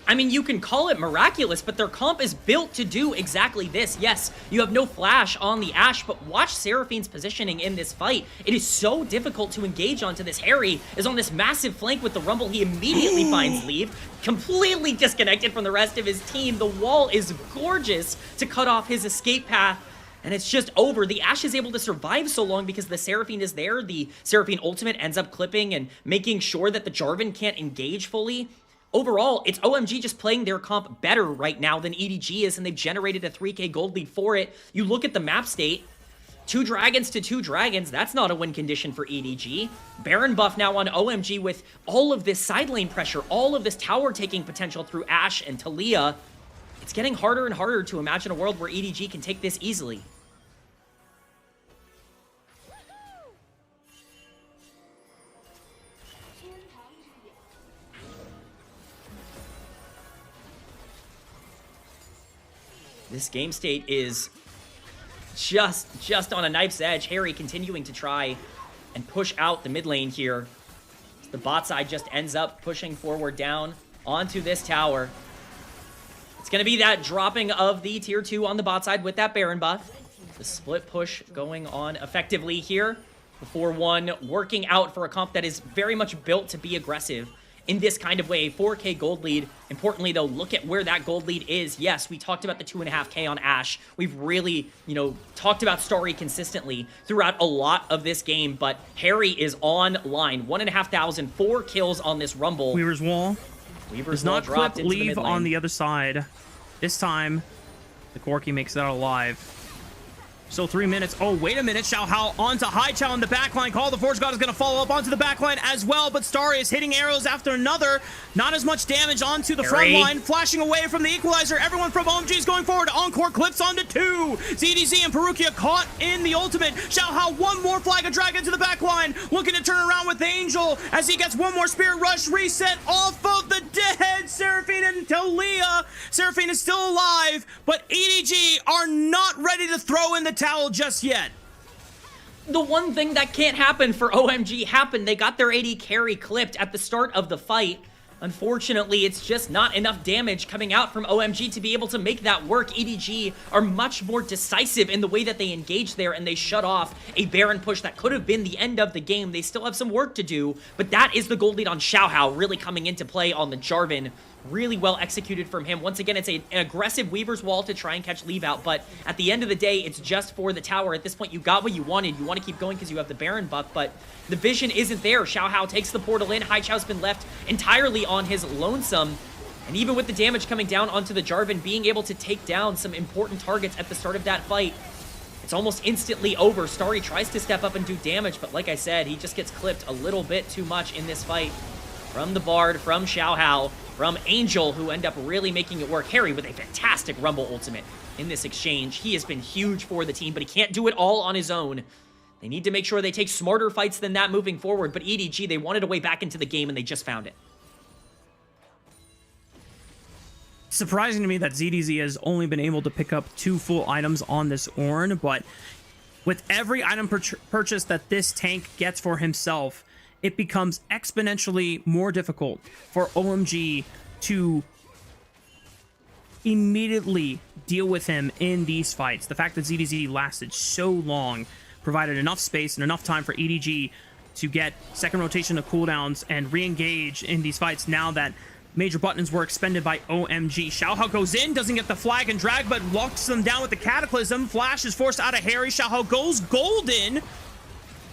I mean, you can call it miraculous, but their comp is built to do exactly this. Yes, you have no flash on the Ashe, but watch Seraphine's positioning in this fight. It is so difficult to engage onto this. Harry is on this massive flank with the Rumble. He immediately finds leave, completely disconnected from the rest of his team. The wall is gorgeous to cut off his escape path, and it's just over. The Ashe is able to survive so long because the Seraphine is there. The Seraphine ultimate ends up clipping and making sure that the Jarvan can't engage fully. Overall, it's OMG just playing their comp better right now than EDG is, and they've generated a 3k gold lead for it. You look at the map state, 2 dragons to 2 dragons, that's not a win condition for EDG. Baron buff now on OMG with all of this side lane pressure, all of this tower taking potential through Ashe and Taliyah. It's getting harder and harder to imagine a world where EDG can take this easily. This game state is just on a knife's edge. Harry continuing to try and push out the mid lane here. The bot side just ends up pushing forward down onto this tower. It's going to be that dropping of the tier 2 on the bot side with that Baron buff. The split push going on effectively here. The 4-1 working out for a comp that is very much built to be aggressive in this kind of way. 4k gold lead. Importantly, though, look at where that gold lead is. Yes, we talked about the 2.5k on Ashe. We've really, talked about Starry consistently throughout a lot of this game, but Harry is online. 1,500, 4 kills on this Rumble. Weaver's Wall. Weaver's Wall not dropped clipped leave on the other side. This time, the Corki makes it out alive. So 3 minutes. Oh, wait a minute. Xiaohao onto Haichao in the backline. Call the Forge God is going to follow up onto the backline as well, but Starry is hitting arrows after another. Not as much damage onto the front line. Flashing away from the equalizer. Everyone from OMG is going forward. Encore clips onto 2. ZDZ and Perukia caught in the ultimate. Xiaohao, one more flag of Dragon to the backline. Looking to turn around with Angel as he gets one more Spirit Rush reset off of the dead Seraphine and Talia. Seraphine is still alive, but EDG are not ready to throw in the towel just yet. The one thing that can't happen for OMG happened. They got their AD carry clipped at the start of the fight. Unfortunately, it's just not enough damage coming out from OMG to be able to make that work. EDG are much more decisive in the way that they engage there, and they shut off a Baron push that could have been the end of the game. They still have some work to do, but that is the gold lead on Xiaohao really coming into play on the Jarvan. Really well executed from him. Once again, it's an aggressive Weaver's Wall to try and catch Leave Out, but at the end of the day, it's just for the tower. At this point, you got what you wanted. You want to keep going because you have the Baron buff, but the vision isn't there. Xiaohao takes the portal in. Haichao's been left entirely on his lonesome, and even with the damage coming down onto the Jarvan, being able to take down some important targets at the start of that fight, it's almost instantly over. Starry tries to step up and do damage, but like I said, he just gets clipped a little bit too much in this fight. From the Bard, from Xiaohao, from Angel, who end up really making it work. Harry with a fantastic Rumble ultimate in this exchange. He has been huge for the team, but he can't do it all on his own. They need to make sure they take smarter fights than that moving forward, but EDG, they wanted a way back into the game, and they just found it. Surprising to me that ZDZ has only been able to pick up 2 full items on this Ornn, but with every item purchase that this tank gets for himself, it becomes exponentially more difficult for OMG to immediately deal with him in these fights. The fact that ZDZ lasted so long provided enough space and enough time for EDG to get second rotation of cooldowns and re-engage in these fights now that major buttons were expended by OMG. Xiaohao goes in, doesn't get the flag and drag, but locks them down with the Cataclysm. Flash is forced out of Harry. Xiaohao goes golden.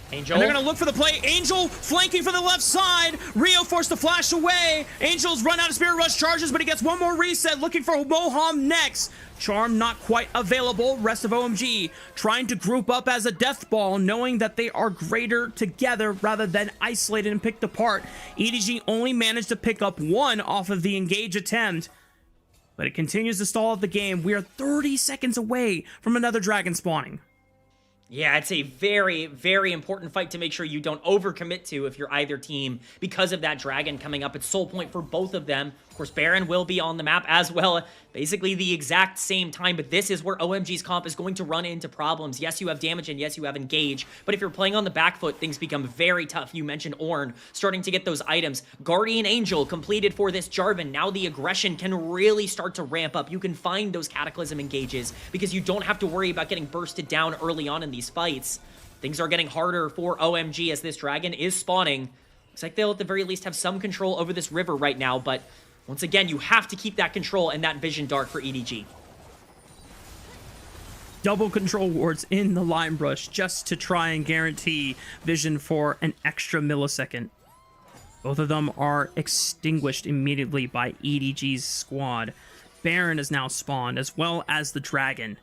Angel. And they're going to look for the play. Angel flanking for the left side. Rio forced to flash away. Angel's run out of Spirit Rush charges, but he gets one more reset, looking for Moham next. Charm not quite available. Rest of OMG trying to group up as a death ball, knowing that they are greater together rather than isolated and picked apart. EDG only managed to pick up 1 off of the engage attempt, but it continues to stall out the game. We are 30 seconds away from another dragon spawning. Yeah, it's a very, very important fight to make sure you don't overcommit to if you're either team because of that dragon coming up. It's soul point for both of them. Of course, Baron will be on the map as well, basically the exact same time, but this is where OMG's comp is going to run into problems. Yes, you have damage, and yes, you have engage, but if you're playing on the back foot, things become very tough. You mentioned Ornn starting to get those items. Guardian Angel completed for this Jarvan. Now the aggression can really start to ramp up. You can find those Cataclysm engages because you don't have to worry about getting bursted down early on in these fights. Things are getting harder for OMG as this dragon is spawning. Looks like they'll at the very least have some control over this river right now, but once again, you have to keep that control and that vision dark for EDG. Double control wards in the Lime Brush just to try and guarantee vision for an extra millisecond. Both of them are extinguished immediately by EDG's squad. Baron is now spawned, as well as the dragon.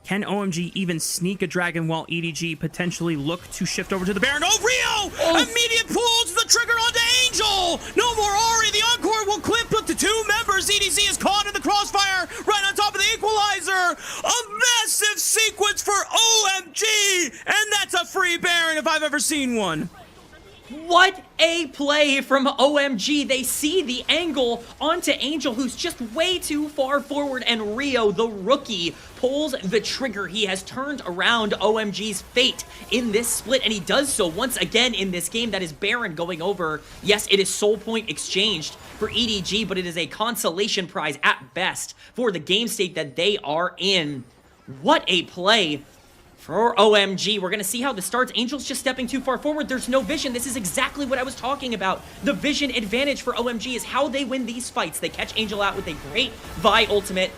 Can OMG even sneak a dragon while EDG potentially look to shift over to the Baron? Oh, Rio! Oh. Immediate pulls the trigger onto Angel! No more Ari! The Encore will clip with the 2 members. EDC is caught in the crossfire right on top of the equalizer! A massive sequence for OMG! And that's a free Baron if I've ever seen one. What a play from OMG. They see the angle onto Angel, who's just way too far forward, and Rio, the rookie, pulls the trigger. He has turned around OMG's fate in this split, and he does so once again in this game. That is Baron going over. Yes, it is soul point exchanged for EDG, but it is a consolation prize at best for the game state that they are in. What a play for OMG. We're going to see how this starts. Angel's just stepping too far forward. There's no vision. This is exactly what I was talking about. The vision advantage for OMG is how they win these fights. They catch Angel out with a great Vi ultimate.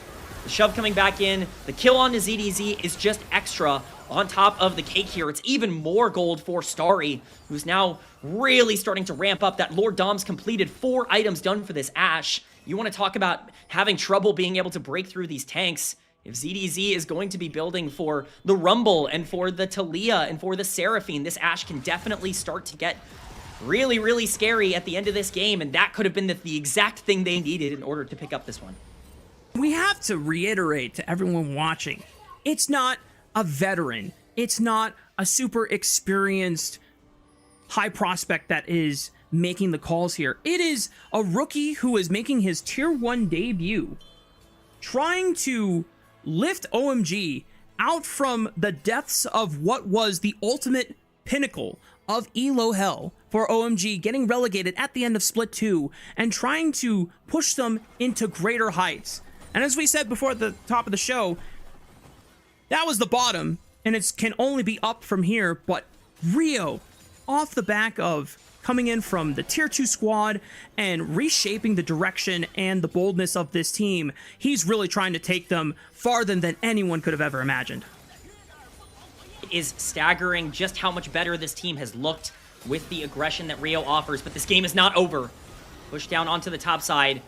The shove coming back in. The kill on the ZDZ is just extra on top of the cake here. It's even more gold for Starry, who's now really starting to ramp up. That Lord Dom's completed 4 items done for this Ashe. You want to talk about having trouble being able to break through these tanks. If ZDZ is going to be building for the Rumble and for the Talia and for the Seraphine, this Ashe can definitely start to get really, really scary at the end of this game, and that could have been the exact thing they needed in order to pick up this one. We have to reiterate to everyone watching, it's not a veteran. It's not a super experienced high prospect that is making the calls here. It is a rookie who is making his Tier 1 debut, trying to lift OMG out from the depths of what was the ultimate pinnacle of Elo Hell for OMG, getting relegated at the end of Split 2 and trying to push them into greater heights. And as we said before at the top of the show, that was the bottom, and it can only be up from here. But Rio, off the back of coming in from the Tier 2 squad and reshaping the direction and the boldness of this team, he's really trying to take them farther than anyone could have ever imagined. It is staggering just how much better this team has looked with the aggression that Rio offers, but this game is not over. Push down onto the top side.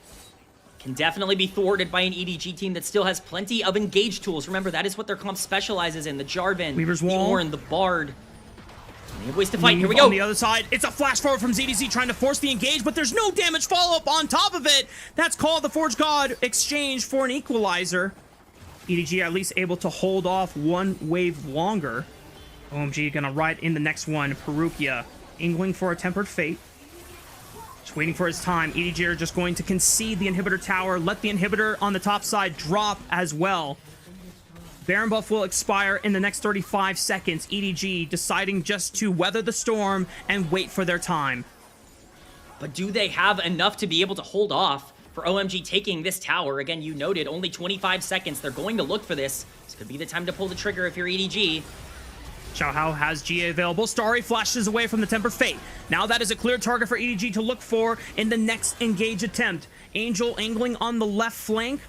Can definitely be thwarted by an EDG team that still has plenty of engage tools. Remember, that is what their comp specializes in. The Jarvan, Weaver's the Wall. Ornn, the Bard. They have ways to fight. Here we go. On the other side, it's a flash forward from ZDZ trying to force the engage, but there's no damage follow-up on top of it. That's called the Forge God exchange for an equalizer. EDG at least able to hold off one wave longer. OMG gonna ride in the next one. Perukia angling for a Tempered Fate. Just waiting for his time. EDG are just going to concede the inhibitor tower, let the inhibitor on the top side drop as well. Baron buff will expire in the next 35 seconds. EDG deciding just to weather the storm and wait for their time. But do they have enough to be able to hold off for OMG taking this tower? Again, you noted only 25 seconds. They're going to look for this. This could be the time to pull the trigger if you're EDG. Xiaohao has GA available. Starry flashes away from the Tempered Fate. Now that is a clear target for EDG to look for in the next engage attempt. Angel angling on the left flank,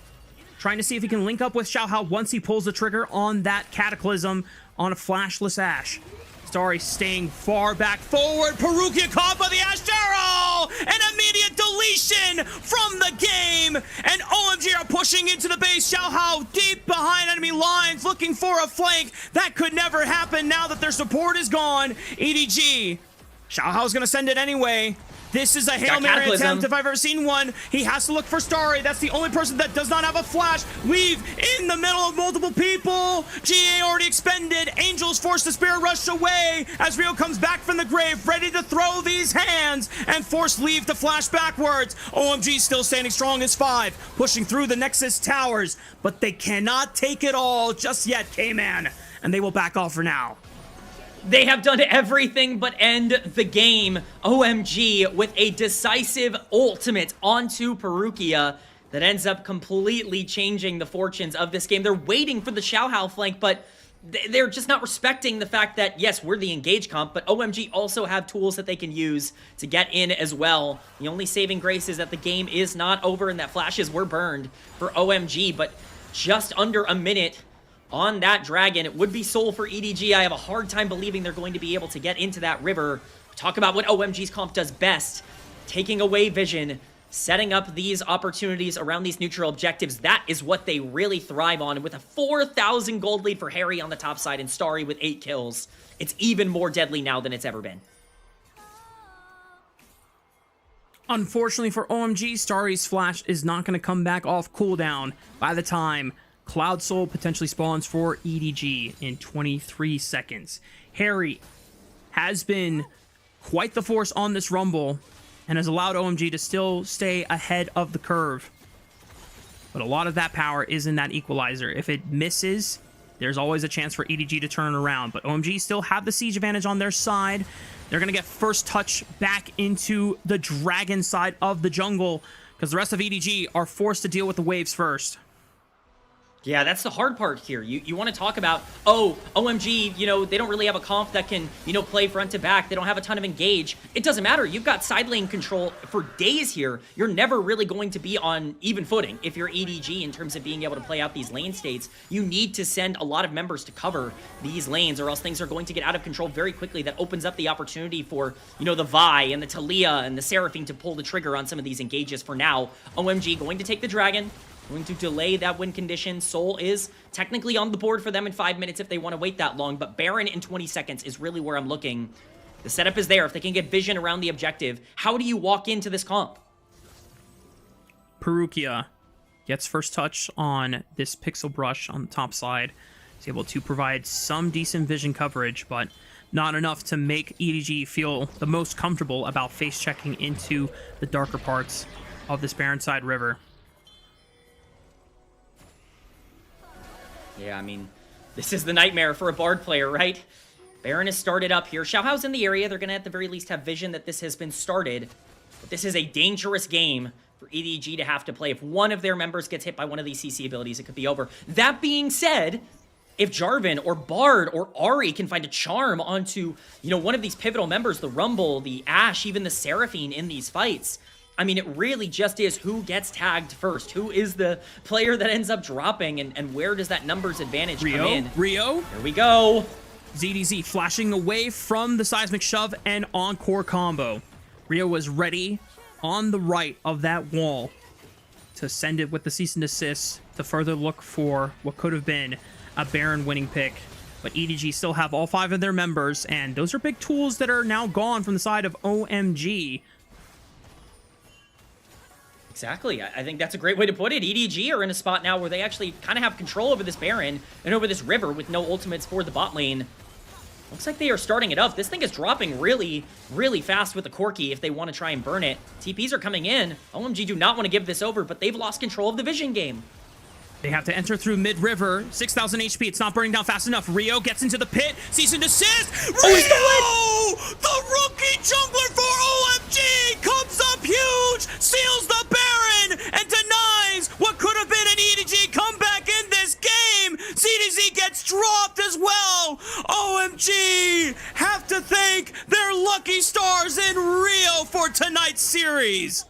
trying to see if he can link up with Xiaohao once he pulls the trigger on that Cataclysm on a flashless Ashe. Starry staying far back forward. Perukia caught by the Ashe Arrow! An immediate deletion from the game! And OMG are pushing into the base. Xiaohao deep behind enemy lines, looking for a flank. That could never happen now that their support is gone. EDG. Xiaohao's gonna send it anyway. This is a Hail Mary attempt if I've ever seen one. He has to look for Starry. That's the only person that does not have a flash. Weave in the middle of multiple people. GA already expended. Angel's forced to Spirit Rush away as Rio comes back from the grave, ready to throw these hands and force Leave to flash backwards. OMG still standing strong as 5, pushing through the Nexus towers, but they cannot take it all just yet, K-Man, and they will back off for now. They have done everything but end the game. OMG with a decisive ultimate onto Perukia that ends up completely changing the fortunes of this game. They're waiting for the Xiaohao flank, but they're just not respecting the fact that, yes, we're the engage comp, but OMG also have tools that they can use to get in as well. The only saving grace is that the game is not over and that flashes were burned for OMG, but just under a minute on that dragon. It would be soul for EDG. I have a hard time believing they're going to be able to get into that river. Talk about what OMG's comp does best. Taking away vision, setting up these opportunities around these neutral objectives. That is what they really thrive on. And with a 4,000 gold lead for Harry on the top side and Starry with 8 kills, it's even more deadly now than it's ever been. Unfortunately for OMG, Starry's flash is not going to come back off cooldown by the time Cloud Soul potentially spawns for EDG in 23 seconds. Harry has been quite the force on this Rumble and has allowed OMG to still stay ahead of the curve. But a lot of that power is in that equalizer. If it misses, there's always a chance for EDG to turn around. But OMG still have the siege advantage on their side. They're going to get first touch back into the dragon side of the jungle because the rest of EDG are forced to deal with the waves first. Yeah, that's the hard part here. You want to talk about, oh, OMG, you know, they don't really have a comp that can, you know, play front to back. They don't have a ton of engage. It doesn't matter. You've got side lane control for days here. You're never really going to be on even footing if you're EDG in terms of being able to play out these lane states. You need to send a lot of members to cover these lanes or else things are going to get out of control very quickly. That opens up the opportunity for, you know, the Vi and the Talia and the Seraphine to pull the trigger on some of these engages for now. OMG going to take the dragon. going to delay that win condition. Soul is technically on the board for them in 5 minutes if they want to wait that long, but Baron in 20 seconds is really where I'm looking. The setup is there. If they can get vision around the objective, how do you walk into this comp? Perukia gets first touch on this pixel brush on the top side. He's able to provide some decent vision coverage, but not enough to make EDG feel the most comfortable about face checking into the darker parts of this Barrenside River. Yeah, I mean, this is the nightmare for a Bard player, right? Baron is started up here. Xiaohao's in the area. They're going to at the very least have vision that this has been started. But this is a dangerous game for EDG to have to play. If one of their members gets hit by one of these CC abilities, it could be over. That being said, if Jarvan or Bard or Ahri can find a charm onto, one of these pivotal members, the Rumble, the Ashe, even the Seraphine in these fights, I mean, it really just is who gets tagged first. Who is the player that ends up dropping, and where does that numbers advantage come in? Rio? Here we go. ZDZ flashing away from the seismic shove and encore combo. Rio was ready on the right of that wall to send it with the cease and desist to further look for what could have been a Baron winning pick. But EDG still have all 5 of their members, and those are big tools that are now gone from the side of OMG. Exactly. I think that's a great way to put it. EDG are in a spot now where they actually kind of have control over this Baron and over this river with no ultimates for the bot lane. Looks like they are starting it up. This thing is dropping really, really fast with the Corki if they want to try and burn it. TPs are coming in. OMG do not want to give this over, but they've lost control of the vision game. They have to enter through mid-river. 6,000 HP. It's not burning down fast enough. Rio gets into the pit. Cease and desist. Rio! The rookie jungler for OMG comes up huge, seals the Baron, and denies what could have been an EDG comeback in this game. CDZ gets dropped as well. OMG have to thank their lucky stars in Rio for tonight's series.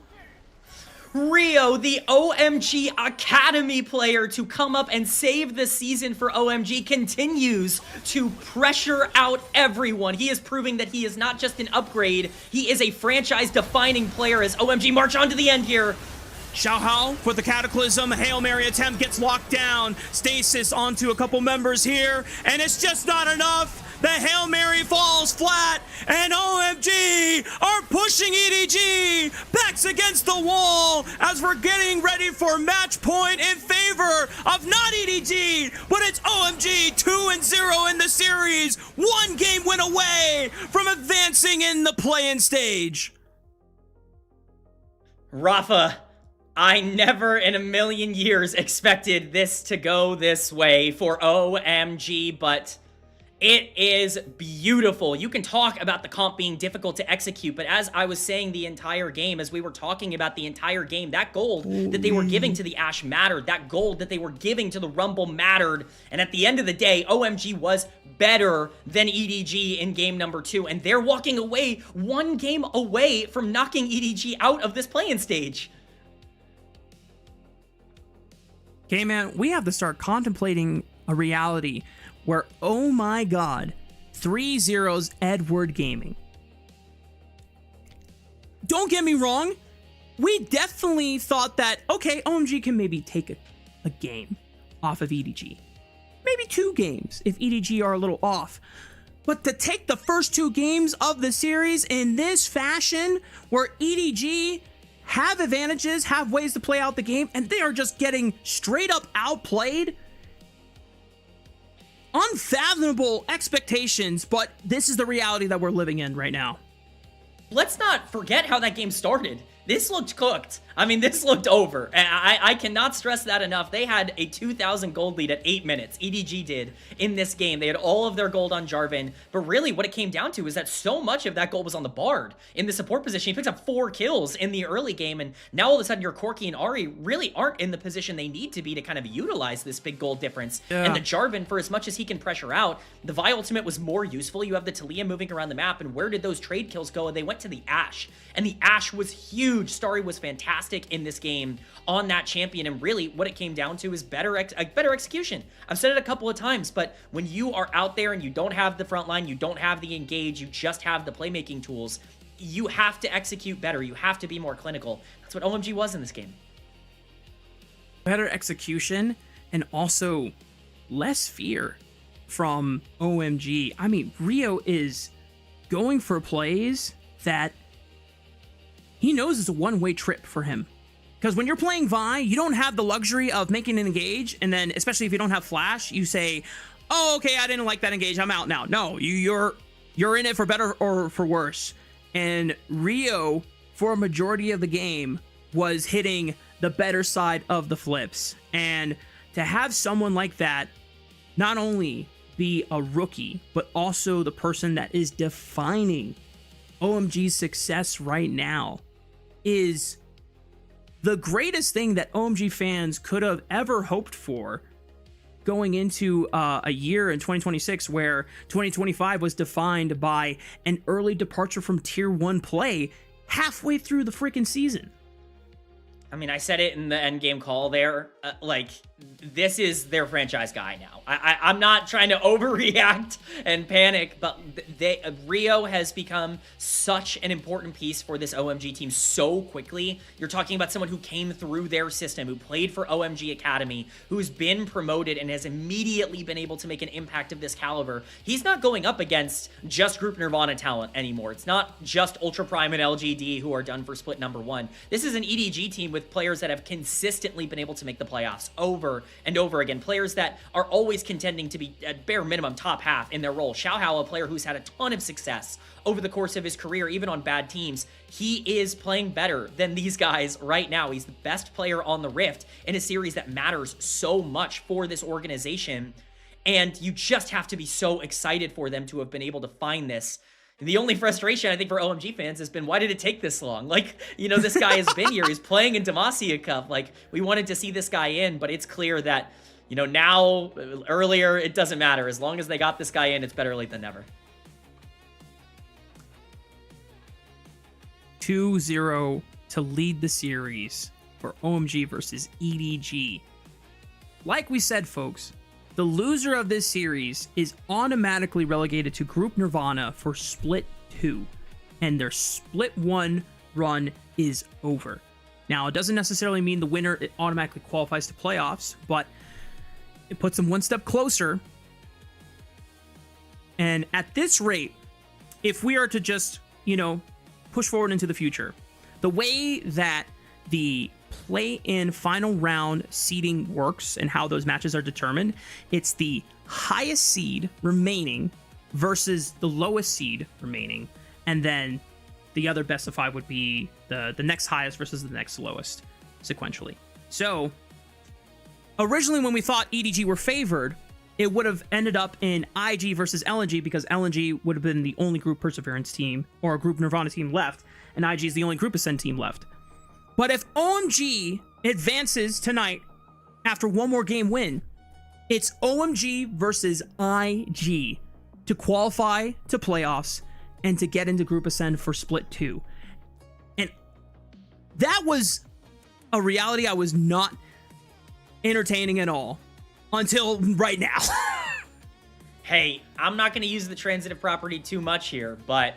Rio, the OMG Academy player to come up and save the season for OMG, continues to pressure out everyone. He is proving that he is not just an upgrade, he is a franchise-defining player as OMG march on to the end here. Xiaohao for the Cataclysm. Hail Mary attempt gets locked down. Stasis onto a couple members here, and it's just not enough. The Hail Mary falls flat, and OMG are pushing EDG. Backs against the wall as we're getting ready for match point in favor of not EDG, but it's OMG 2-0 in the series. 1 game win away from advancing in the play-in stage. Rafa, I never in a million years expected this to go this way for OMG, but it is beautiful. You can talk about the comp being difficult to execute, but as I was saying the entire game, as we were talking about the entire game, that gold that they were giving to the Ashe mattered. That gold that they were giving to the Rumble mattered. And at the end of the day, OMG was better than EDG in game number 2, and they're walking away 1 game away from knocking EDG out of this play-in stage. Okay, man, we have to start contemplating a reality where, oh my god, 3-0's Edward Gaming. Don't get me wrong, we definitely thought that, okay, OMG can maybe take a game off of EDG. Maybe 2 games if EDG are a little off. But to take the first 2 games of the series in this fashion, where EDG have advantages, have ways to play out the game, and they are just getting straight up outplayed. Unfathomable expectations, but this is the reality that we're living in right now. Let's not forget how that game started. This looked cooked. I mean, this looked over. I cannot stress that enough. They had a 2,000 gold lead at 8 minutes. EDG did in this game. They had all of their gold on Jarvan. But really, what it came down to is that so much of that gold was on the Bard. In the support position, he picks up 4 kills in the early game. And now all of a sudden, your Corki and Ahri really aren't in the position they need to be to kind of utilize this big gold difference. Yeah. And the Jarvan, for as much as he can pressure out, the Vi ultimate was more useful. You have the Talia moving around the map. And where did those trade kills go? They went to the Ashe. And the Ashe was huge. Starry was fantastic in this game on that champion, and really what it came down to is better execution. I've said it a couple of times, but when you are out there and you don't have the front line, you don't have the engage, you just have the playmaking tools, you have to execute better. You have to be more clinical. That's what OMG was in this game. better execution, and also less fear from OMG. I mean, Rio is going for plays that he knows is a one-way trip for him. Because when you're playing Vi, you don't have the luxury of making an engage, and then, especially if you don't have flash, you say, oh, okay, I didn't like that engage, I'm out now. No, you're in it for better or for worse. And Rio, for a majority of the game, was hitting the better side of the flips. And to have someone like that not only be a rookie, but also the person that is defining OMG's success right now is the greatest thing that OMG fans could have ever hoped for going into a year in 2026 where 2025 was defined by an early departure from tier 1 play halfway through the freaking season. I mean, I said it in the endgame call there. Like, this is their franchise guy now. I'm not trying to overreact and panic, but Rio has become such an important piece for this OMG team so quickly. You're talking about someone who came through their system, who played for OMG Academy, who's been promoted and has immediately been able to make an impact of this caliber. He's not going up against just Group Nirvana talent anymore. It's not just Ultra Prime and LGD who are done for split number 1. This is an EDG team with players that have consistently been able to make the playoffs over and over again. Players that are always contending to be at bare minimum top half in their role. Xiaohao, a player who's had a ton of success over the course of his career, even on bad teams. He is playing better than these guys right now. He's the best player on the Rift in a series that matters so much for this organization. And you just have to be so excited for them to have been able to find this. The only frustration, I think, for OMG fans has been, why did it take this long? Like, you know, this guy has been here. He's playing in Demacia Cup. Like, we wanted to see this guy in, but it's clear that, you know, now, earlier, it doesn't matter. As long as they got this guy in, it's better late than never. 2-0 to lead the series for OMG versus EDG. Like we said, folks, the loser of this series is automatically relegated to Group Nirvana for Split 2, and their Split 1 run is over. Now, it doesn't necessarily mean the winner automatically qualifies to playoffs, but it puts them one step closer. And at this rate, if we are to just, you know, push forward into the future, the way that the play-in final round seeding works and how those matches are determined, it's the highest seed remaining versus the lowest seed remaining, and then the other best of 5 would be the next highest versus the next lowest sequentially. So originally, when we thought EDG were favored, it would have ended up in IG versus LNG, because LNG would have been the only Group Perseverance team or Group Nirvana team left, and IG is the only Group Ascend team left. But if OMG advances tonight after one more game win, it's OMG versus IG to qualify to playoffs and to get into Group Ascend for Split 2. And that was a reality I was not entertaining at all until right now. Hey, I'm not going to use the transitive property too much here, but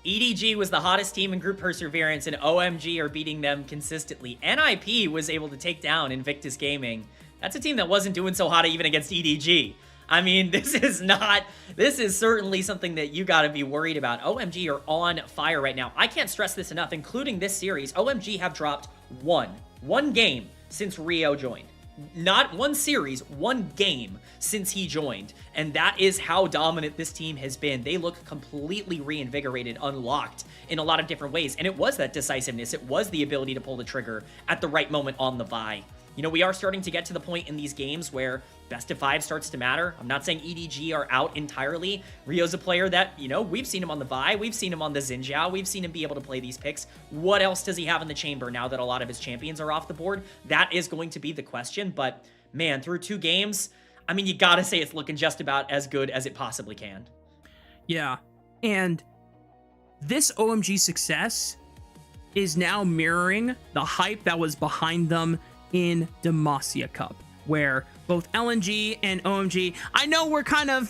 EDG was the hottest team in Group Perseverance, and OMG are beating them consistently. NIP was able to take down Invictus Gaming. That's a team that wasn't doing so hot even against EDG. I mean, this is certainly something that you got to be worried about. OMG are on fire right now. I can't stress this enough, including this series. OMG have dropped one game since Rio joined. Not one series, one game since he joined. And that is how dominant this team has been. They look completely reinvigorated, unlocked in a lot of different ways. And it was that decisiveness. It was the ability to pull the trigger at the right moment on the buy. You know, we are starting to get to the point in these games where best of 5 starts to matter. I'm not saying EDG are out entirely. Rio's a player that, you know, we've seen him on the Vi, we've seen him on the Xinjiao, we've seen him be able to play these picks. What else does he have in the chamber now that a lot of his champions are off the board? That is going to be the question, but man, through 2 games, I mean, you gotta say it's looking just about as good as it possibly can. Yeah, and this OMG success is now mirroring the hype that was behind them in Demacia Cup, where both LNG and OMG, I know we're kind of,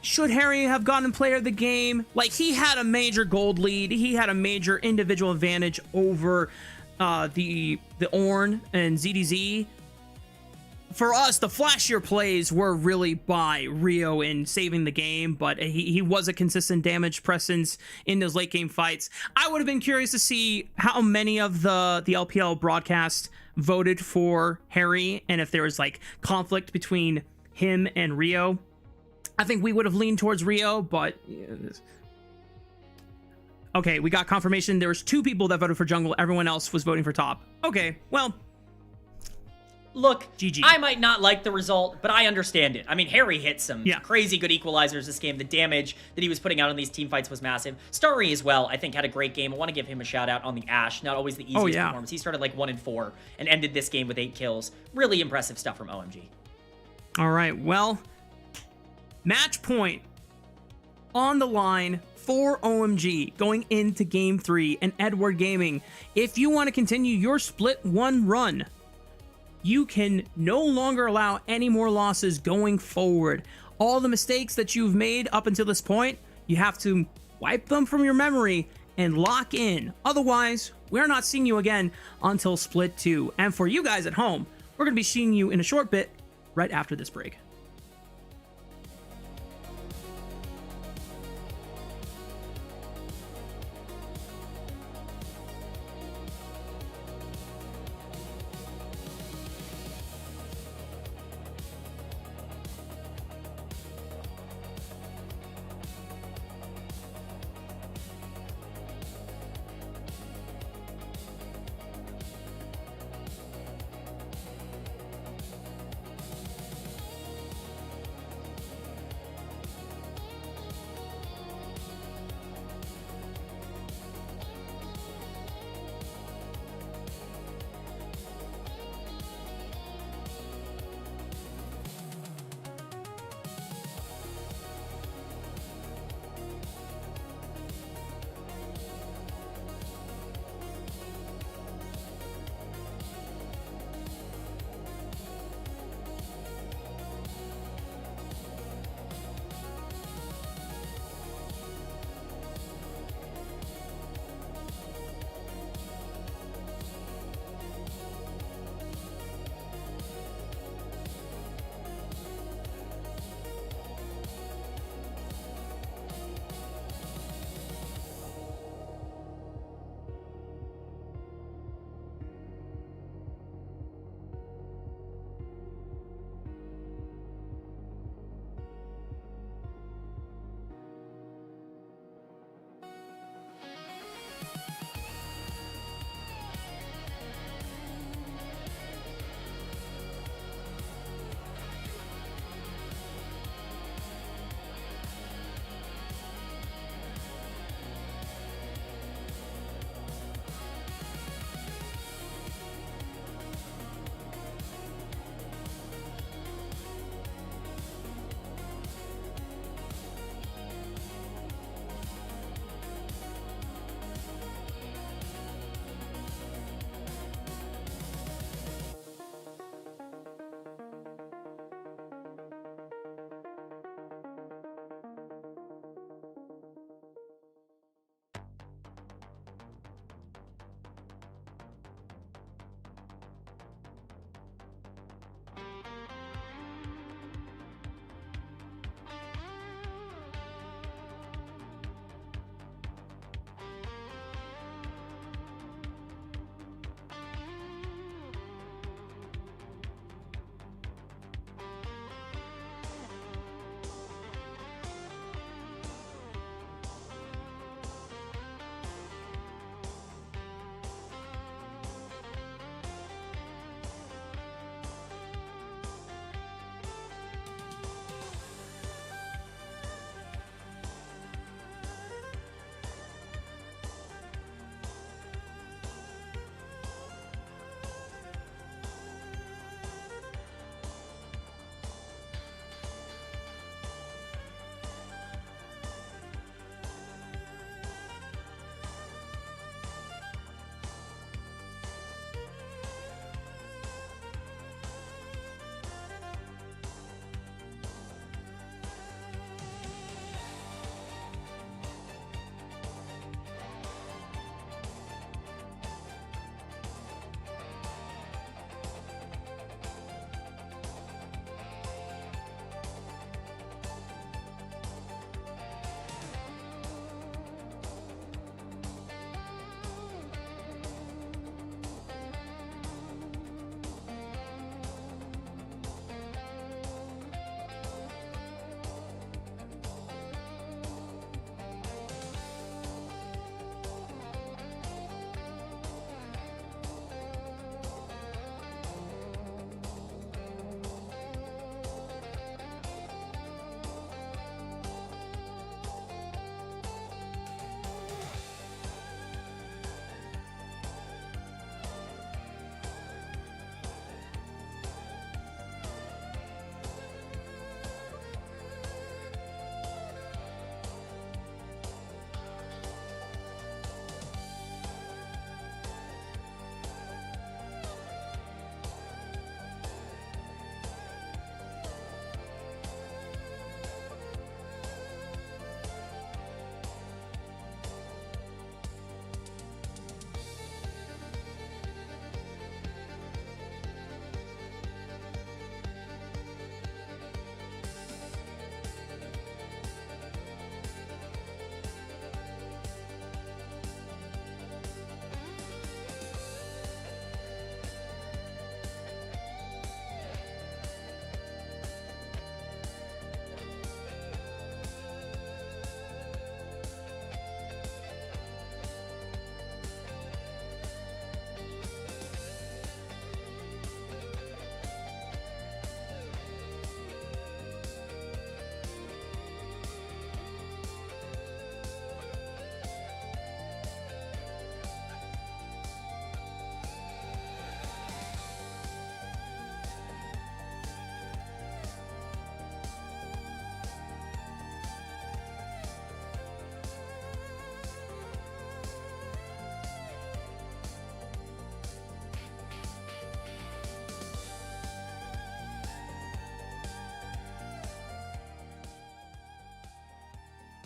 should Harry have gotten player of the game? Like, he had a major gold lead, he had a major individual advantage over the Ornn and ZDZ, for us, the flashier plays were really by Rio in saving the game, but he was a consistent damage presence in those late game fights. I would have been curious to see how many of the LPL broadcast voted for Harry, and if there was like conflict between him and Rio. I think we would have leaned towards Rio, but okay, we got confirmation there was 2 people that voted for jungle, everyone else was voting for top. Okay, well, look, GG. I might not like the result, but I understand it. I mean, Harry hit some crazy good equalizers this game. The damage that he was putting out in these team fights was massive. Starry as well, I think, had a great game. I want to give him a shout out on the Ashe. Not always the easiest performance. He started like 1-4 and ended this game with 8 kills. Really impressive stuff from OMG. All right, well, match point on the line for OMG going into Game 3 and Edward Gaming. If you want to continue your Split 1 run, you can no longer allow any more losses going forward. All the mistakes that you've made up until this point, you have to wipe them from your memory and lock in. Otherwise, we're not seeing you again until Split 2. And for you guys at home, we're going to be seeing you in a short bit right after this break.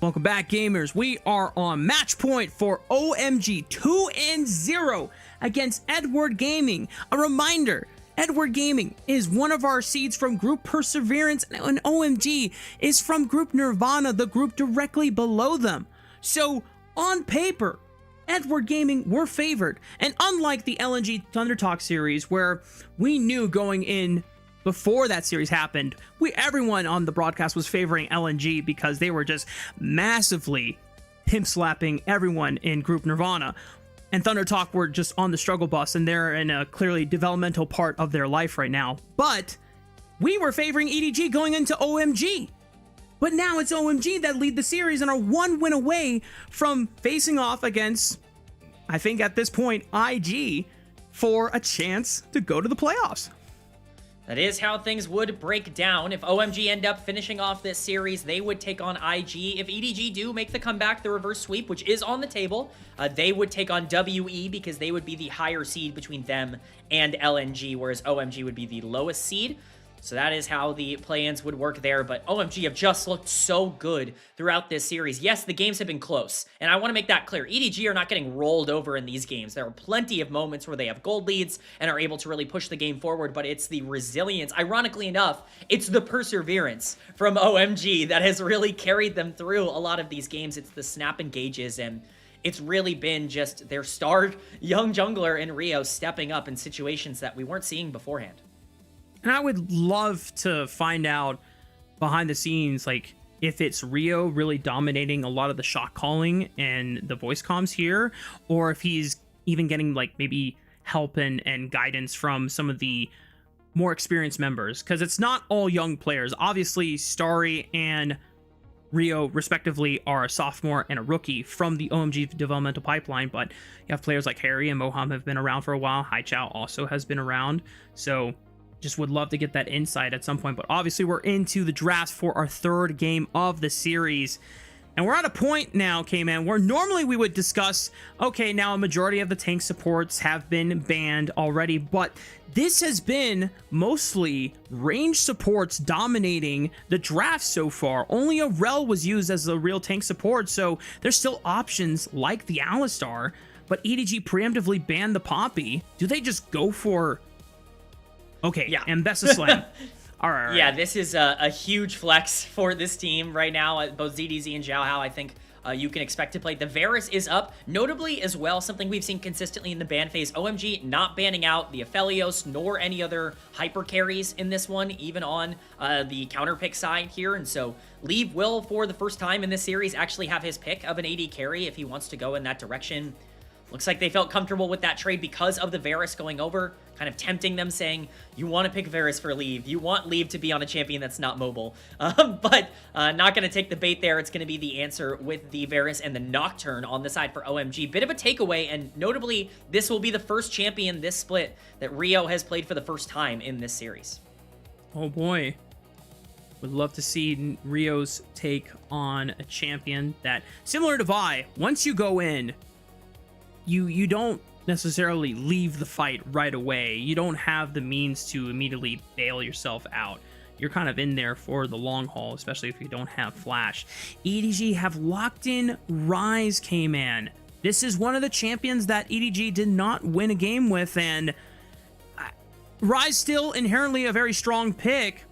Welcome back, gamers. We are on match point for OMG 2-0 against Edward Gaming. A reminder, Edward Gaming is one of our seeds from Group Perseverance, and OMG is from Group Nirvana, the group directly below them. So, on paper, Edward Gaming were favored. And unlike the LNG Thunder Talk series, where we knew going in before that series happened, everyone on the broadcast was favoring LNG because they were just massively pimp slapping everyone in Group Nirvana. And Thunder Talk were just on the struggle bus, and they're in a clearly developmental part of their life right now. But we were favoring EDG going into OMG. But now it's OMG that lead the series and are one win away from facing off against, I think at this point, IG for a chance to go to the playoffs. That is how things would break down. If OMG end up finishing off this series, they would take on IG. If EDG do make the comeback, the reverse sweep, which is on the table, they would take on WE because they would be the higher seed between them and LNG, whereas OMG would be the lowest seed. So that is how the play-ins would work there, but OMG have just looked so good throughout this series. Yes, the games have been close, and I want to make that clear. EDG are not getting rolled over in these games. There are plenty of moments where they have gold leads and are able to really push the game forward, but it's the resilience. Ironically enough, it's the perseverance from OMG that has really carried them through a lot of these games. It's the snap engages, and it's really been just their star young jungler in Rio stepping up in situations that we weren't seeing beforehand. And I would love to find out behind the scenes, like, if it's Rio really dominating a lot of the shot calling and the voice comms here, or if he's even getting, like, maybe help and guidance from some of the more experienced members. Because it's not all young players. Obviously, Starry and Rio, respectively, are a sophomore and a rookie from the OMG developmental pipeline, but you have players like Harry and Moham have been around for a while. Haichao also has been around, so just would love to get that insight at some point. But obviously we're into the drafts for our third game of the series, and we're at a point now, K-Man, where normally we would discuss, okay, now a majority of the tank supports have been banned already, but this has been mostly range supports dominating the draft so far. Only a Rel was used as a real tank support, so there's still options like the Alistar, but EDG preemptively banned the Poppy. Do they just go for... Okay, yeah, and Bessa Slam. All right. Yeah, this is a huge flex for this team right now. Both ZDZ and Xiao Hao, I think you can expect to play. The Varus is up. Notably as well, something we've seen consistently in the ban phase, OMG not banning out the Aphelios nor any other hyper carries in this one, even on the counter pick side here. And so Leave will, for the first time in this series, actually have his pick of an AD carry if he wants to go in that direction. Looks like they felt comfortable with that trade because of the Varus going over, kind of tempting them, saying, you want to pick Varus for Leave. You want Leave to be on a champion that's not mobile. But not going to take the bait there. It's going to be the answer with the Varus and the Nocturne on the side for OMG. Bit of a takeaway, and notably, this will be the first champion this split that Rio has played for the first time in this series. Oh boy. Would love to see Rio's take on a champion that, similar to Vi, once you go in, you don't necessarily leave the fight right away. You don't have the means to immediately bail yourself out. You're kind of in there for the long haul, especially if you don't have Flash. EDG have locked in Ryze, K-Man. This is one of the champions that EDG did not win a game with, and Ryze still inherently a very strong pick.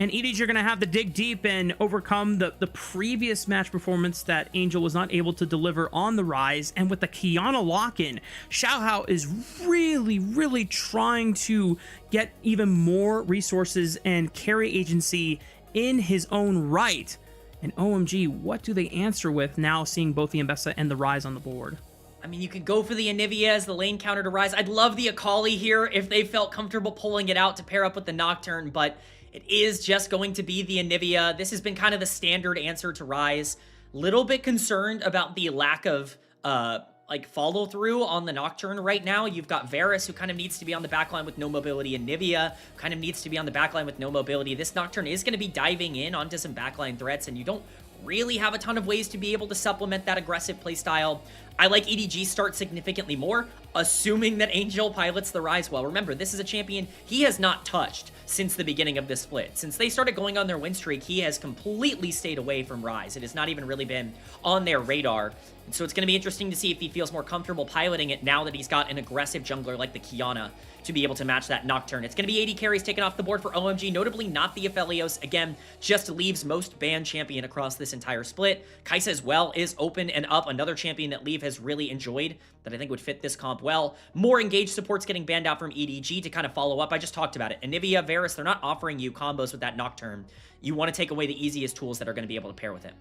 And EDG are going to have to dig deep and overcome the previous match performance that Angel was not able to deliver on the Ryze. And with the Qiyana lock-in, Xiao Hao is really, really trying to get even more resources and carry agency in his own right. And OMG, what do they answer with now, seeing both the Mbessa and the Ryze on the board? I mean, you could go for the Anivia as the lane counter to Ryze. I'd love the Akali here if they felt comfortable pulling it out to pair up with the Nocturne, but it is just going to be the Anivia. This has been kind of the standard answer to Ryze. Little bit concerned about the lack of like follow through on the Nocturne right now. You've got Varus, who kind of needs to be on the backline with no mobility, and Anivia kind of needs to be on the backline with no mobility. This Nocturne is going to be diving in onto some backline threats, and you don't really have a ton of ways to be able to supplement that aggressive playstyle. I like EDG start significantly more, assuming that Angel pilots the Rise well. Remember, this is a champion he has not touched since the beginning of this split. Since they started going on their win streak, he has completely stayed away from Rise. It has not even really been on their radar. And so it's going to be interesting to see if he feels more comfortable piloting it now that he's got an aggressive jungler like the Kiana to be able to match that Nocturne. It's going to be 80 carries taken off the board for OMG, notably not the Aphelios. Again, just leaves most banned champion across this entire split. Kai'Sa as well is open and up, another champion that Leave has really enjoyed that I think would fit this comp well. More engaged supports getting banned out from EDG to kind of follow up. I just talked about it. Anivia, Varus, they're not offering you combos with that Nocturne. You want to take away the easiest tools that are going to be able to pair with him.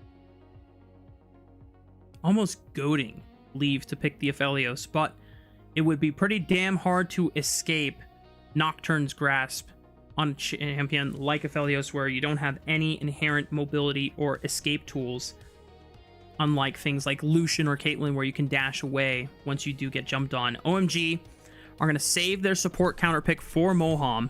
Almost goading Leave to pick the Aphelios, but it would be pretty damn hard to escape Nocturne's grasp on a champion like Aphelios, where you don't have any inherent mobility or escape tools, unlike things like Lucian or Caitlyn, where you can dash away once you do get jumped on. OMG are going to save their support counter pick for Moham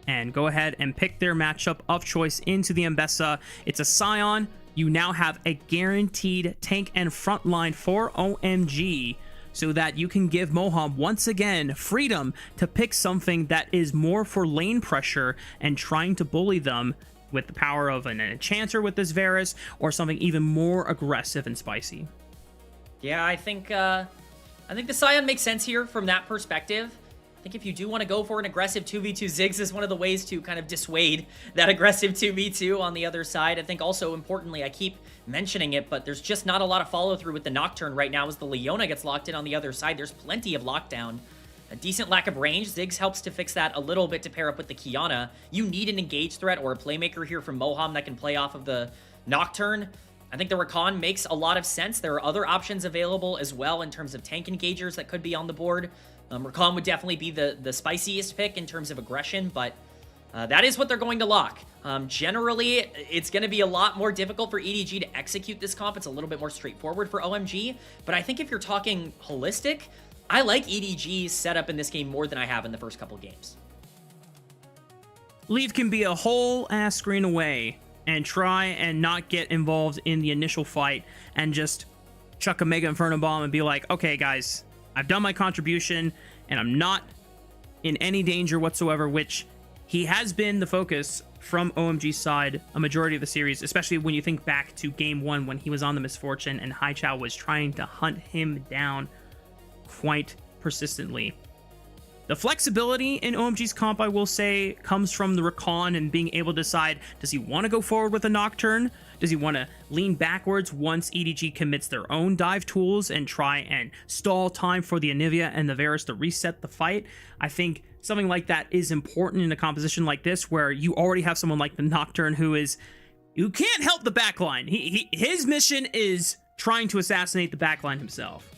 and go ahead and pick their matchup of choice into the Mbessa. It's a Scion. You now have a guaranteed tank and front line for OMG, so that you can give Moham once again freedom to pick something that is more for lane pressure and trying to bully them with the power of an enchanter with this Varus, or something even more aggressive and spicy. Yeah, I think the Scion makes sense here from that perspective. I think if you do want to go for an aggressive 2v2, Ziggs is one of the ways to kind of dissuade that aggressive 2v2 on the other side. I think also importantly, I keep mentioning it, but there's just not a lot of follow through with the Nocturne right now as the Leona gets locked in on the other side. There's plenty of lockdown. A decent lack of range. Ziggs helps to fix that a little bit to pair up with the Kiana. You need an engaged threat or a playmaker here from Moham that can play off of the Nocturne. I think the Rakan makes a lot of sense. There are other options available as well in terms of tank engagers that could be on the board. Rakan would definitely be the spiciest pick in terms of aggression, but that is what they're going to lock. Generally, it's going to be a lot more difficult for EDG to execute this comp. It's a little bit more straightforward for OMG, but I think if you're talking holistic, I like EDG's setup in this game more than I have in the first couple games. Leave can be a whole ass screen away and try and not get involved in the initial fight and just chuck a Mega Inferno Bomb and be like, okay guys, I've done my contribution and I'm not in any danger whatsoever, which he has been the focus from OMG's side a majority of the series, especially when you think back to game 1 when he was on the Misfortune and Haichao was trying to hunt him down quite persistently. The flexibility in OMG's comp, I will say, comes from the Rakan and being able to decide, does he want to go forward with a Nocturne? Does he want to lean backwards once EDG commits their own dive tools and try and stall time for the Anivia and the Varus to reset the fight? I think something like that is important in a composition like this, where you already have someone like the Nocturne who can't help the backline. His mission is trying to assassinate the backline himself.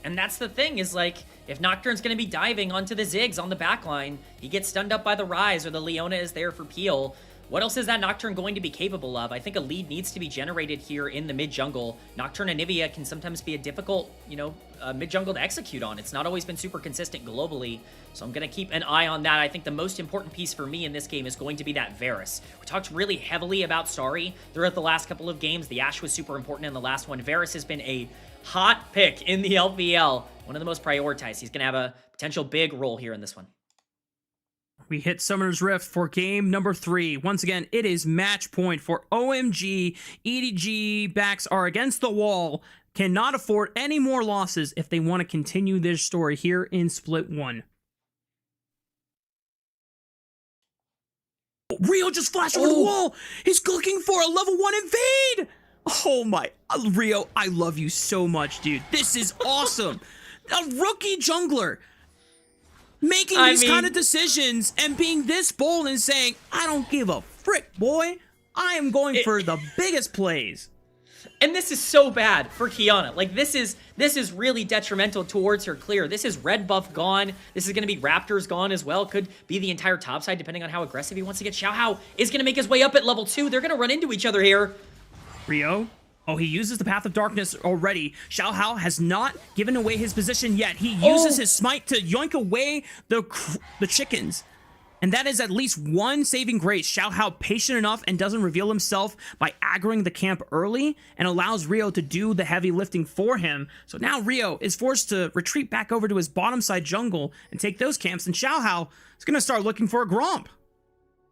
And that's the thing, is like, if Nocturne's going to be diving onto the Ziggs on the backline, he gets stunned up by the Rise, or the Leona is there for peel. What else is that Nocturne going to be capable of? I think a lead needs to be generated here in the mid-jungle. Nocturne Anivia can sometimes be a difficult, mid-jungle to execute on. It's not always been super consistent globally, so I'm going to keep an eye on that. I think the most important piece for me in this game is going to be that Varus. We talked really heavily about Starry throughout the last couple of games. The Ashe was super important in the last one. Varus has been a hot pick in the LPL. One of the most prioritized. He's going to have a potential big role here in this one. We hit Summoner's Rift for game number 3. Once again, it is match point for OMG. EDG backs are against the wall. Cannot afford any more losses if they want to continue their story here in Split 1. Rio just flashed over the wall. He's looking for a level 1 invade. Oh my, Rio, I love you so much, dude. This is awesome. A rookie jungler making these kind of decisions and being this bold and saying, I don't give a frick, boy. I am going for the biggest plays. And this is so bad for Kiana. Like, this is really detrimental towards her clear. This is red buff gone. This is going to be Raptors gone as well. Could be the entire top side, depending on how aggressive he wants to get. Xiaohao is going to make his way up at level 2. They're going to run into each other here. Rio? Oh, he uses the Path of Darkness already. Xiaohao has not given away his position yet. He uses his smite to yoink away the chickens. And that is at least one saving grace. Xiaohao patient enough and doesn't reveal himself by aggroing the camp early and allows Rio to do the heavy lifting for him. So now Rio is forced to retreat back over to his bottom side jungle and take those camps, and Xiaohao is going to start looking for a Gromp.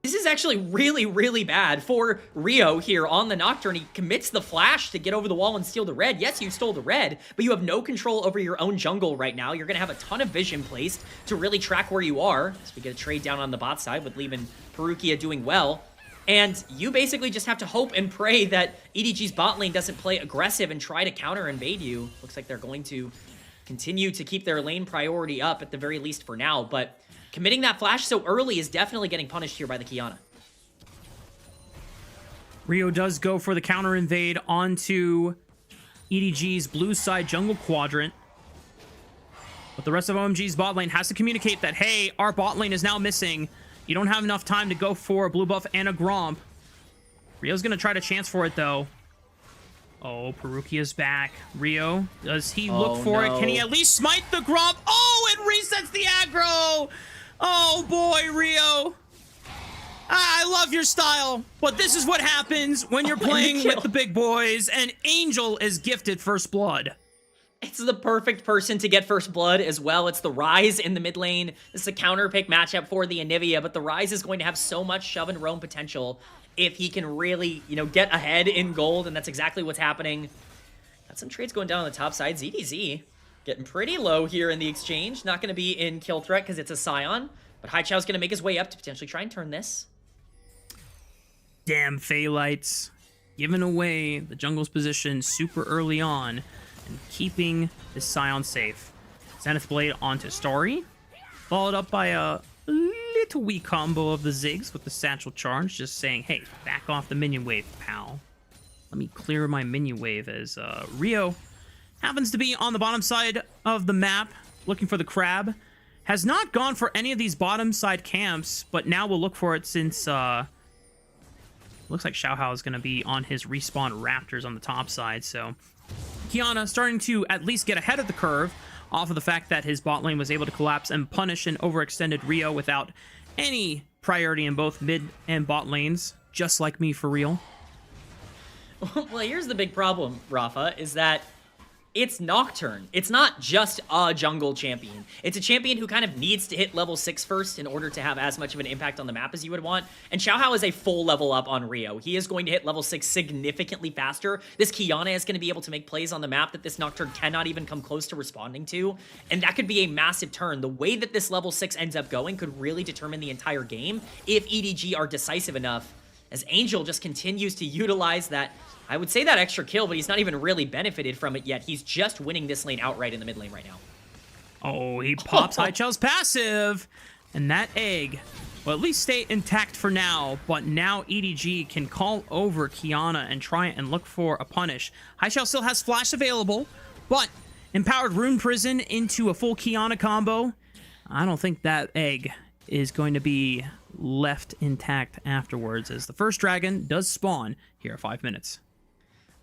This is actually really, really bad for Rio here on the Nocturne. He commits the flash to get over the wall and steal the red. Yes, you stole the red, but you have no control over your own jungle right now. You're going to have a ton of vision placed to really track where you are. So we get a trade down on the bot side with leaving Perukia doing well. And you basically just have to hope and pray that EDG's bot lane doesn't play aggressive and try to counter invade you. Looks like they're going to continue to keep their lane priority up at the very least for now, but committing that flash so early is definitely getting punished here by the Qiyana. Rio does go for the counter invade onto EDG's blue side jungle quadrant. But the rest of OMG's bot lane has to communicate that, hey, our bot lane is now missing. You don't have enough time to go for a blue buff and a Gromp. Rio's going to try to chance for it, though. Oh, Perukia's back. Rio, does he look for it? Can he at least smite the Gromp? Oh, it resets the aggro! Oh boy, Rio. I love your style, but this is what happens when you're playing with the big boys, and Angel is gifted first blood. It's the perfect person to get first blood as well. It's the Ryze in the mid lane. This is a counter pick matchup for the Anivia, but the Ryze is going to have so much shove and roam potential if he can really, get ahead in gold, and that's exactly what's happening. Got some trades going down on the top side. ZDZ getting pretty low here in the exchange. Not going to be in kill threat because it's a Scion, but Haichao's going to make his way up to potentially try and turn this. Damn Phaelites, giving away the jungle's position super early on and keeping the Scion safe. Zenith Blade onto Starry, followed up by a little wee combo of the Ziggs with the Satchel Charge, just saying, hey, back off the minion wave, pal. Let me clear my minion wave as Rio happens to be on the bottom side of the map looking for the crab. Has not gone for any of these bottom side camps, but now we'll look for it since looks like Xiaohao is going to be on his respawn raptors on the top side. So Qiyana starting to at least get ahead of the curve off of the fact that his bot lane was able to collapse and punish an overextended Rio without any priority in both mid and bot lanes, just like me for real. Well, here's the big problem, Rafa, is that it's Nocturne. It's not just a jungle champion. It's a champion who kind of needs to hit level 6 first in order to have as much of an impact on the map as you would want. And Xiaohao is a full level up on Rio. He is going to hit level 6 significantly faster. This Qiyana is going to be able to make plays on the map that this Nocturne cannot even come close to responding to. And that could be a massive turn. The way that this level 6 ends up going could really determine the entire game if EDG are decisive enough, as Angel just continues to utilize that, I would say, that extra kill, but he's not even really benefited from it yet. He's just winning this lane outright in the mid lane right now. Oh, he pops Haichao's passive, and that egg will at least stay intact for now, but now EDG can call over Qiyana and try and look for a punish. Haichao still has flash available, but empowered Rune Prison into a full Qiyana combo. I don't think that egg is going to be left intact afterwards, as the first dragon does spawn here at 5 minutes.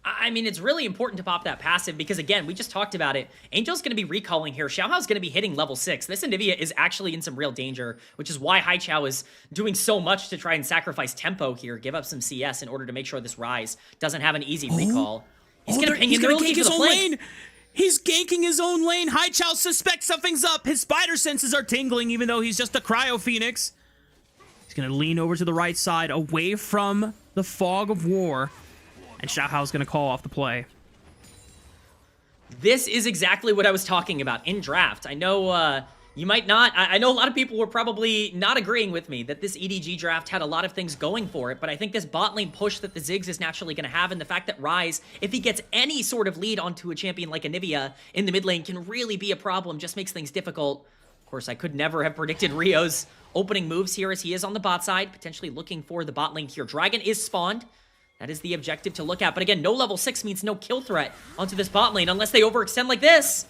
I mean, it's really important to pop that passive because, again, we just talked about it. Angel's going to be recalling here. Xiaohao's going to be hitting level 6. This Anivia is actually in some real danger, which is why Haichao is doing so much to try and sacrifice tempo here, give up some CS in order to make sure this Ryze doesn't have an easy recall. He's going to ping in early for the flank. He's ganking his own lane. Haichao suspects something's up. His spider senses are tingling, even though he's just a Cryo Phoenix. He's going to lean over to the right side, away from the fog of war. And Xiaohao's going to call off the play. This is exactly what I was talking about in draft. I know you might not. I know a lot of people were probably not agreeing with me that this EDG draft had a lot of things going for it, but I think this bot lane push that the Ziggs is naturally going to have, and the fact that Ryze, if he gets any sort of lead onto a champion like Anivia in the mid lane, can really be a problem, just makes things difficult. Of course, I could never have predicted Rio's opening moves here, as he is on the bot side, potentially looking for the bot lane here. Dragon is spawned. That is the objective to look at. But again, no level 6 means no kill threat onto this bot lane unless they overextend like this.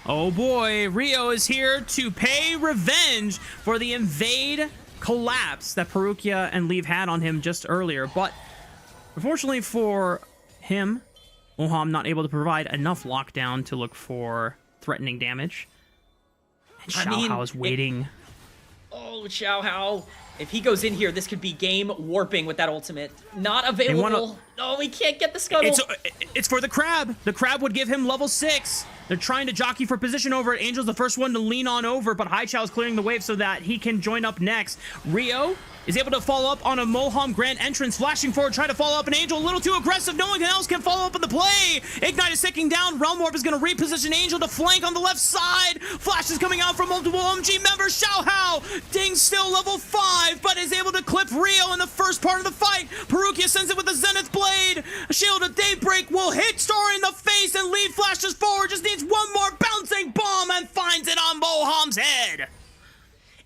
Oh boy, Rio is here to pay revenge for the invade collapse that Perukia and Leave had on him just earlier. But unfortunately for him, Oham not able to provide enough lockdown to look for threatening damage. And Xiaohao is waiting. Oh, Xiaohao. If he goes in here, this could be game warping with that ultimate. Not available. Oh, he can't get the scuttle. It's for the crab. The crab would give him level 6. They're trying to jockey for position over it. Angel's the first one to lean on over, but Haichao is clearing the wave so that he can join up next. Rio is able to follow up on a Moham Grand Entrance, flashing forward, trying to follow up an Angel, a little too aggressive. No one else can follow up on the play. Ignite is ticking down. Realm Warp is going to reposition Angel to flank on the left side. Flash is coming out from multiple OMG members. Xiaohao, Ding still level 5, but is able to clip Rio in the first part of the fight. Perukia sends it with the Zenith Blade. A Shield of Daybreak will hit Star in the face, and lead flashes forward. Just needs one more bouncing bomb and finds it on Moham's head.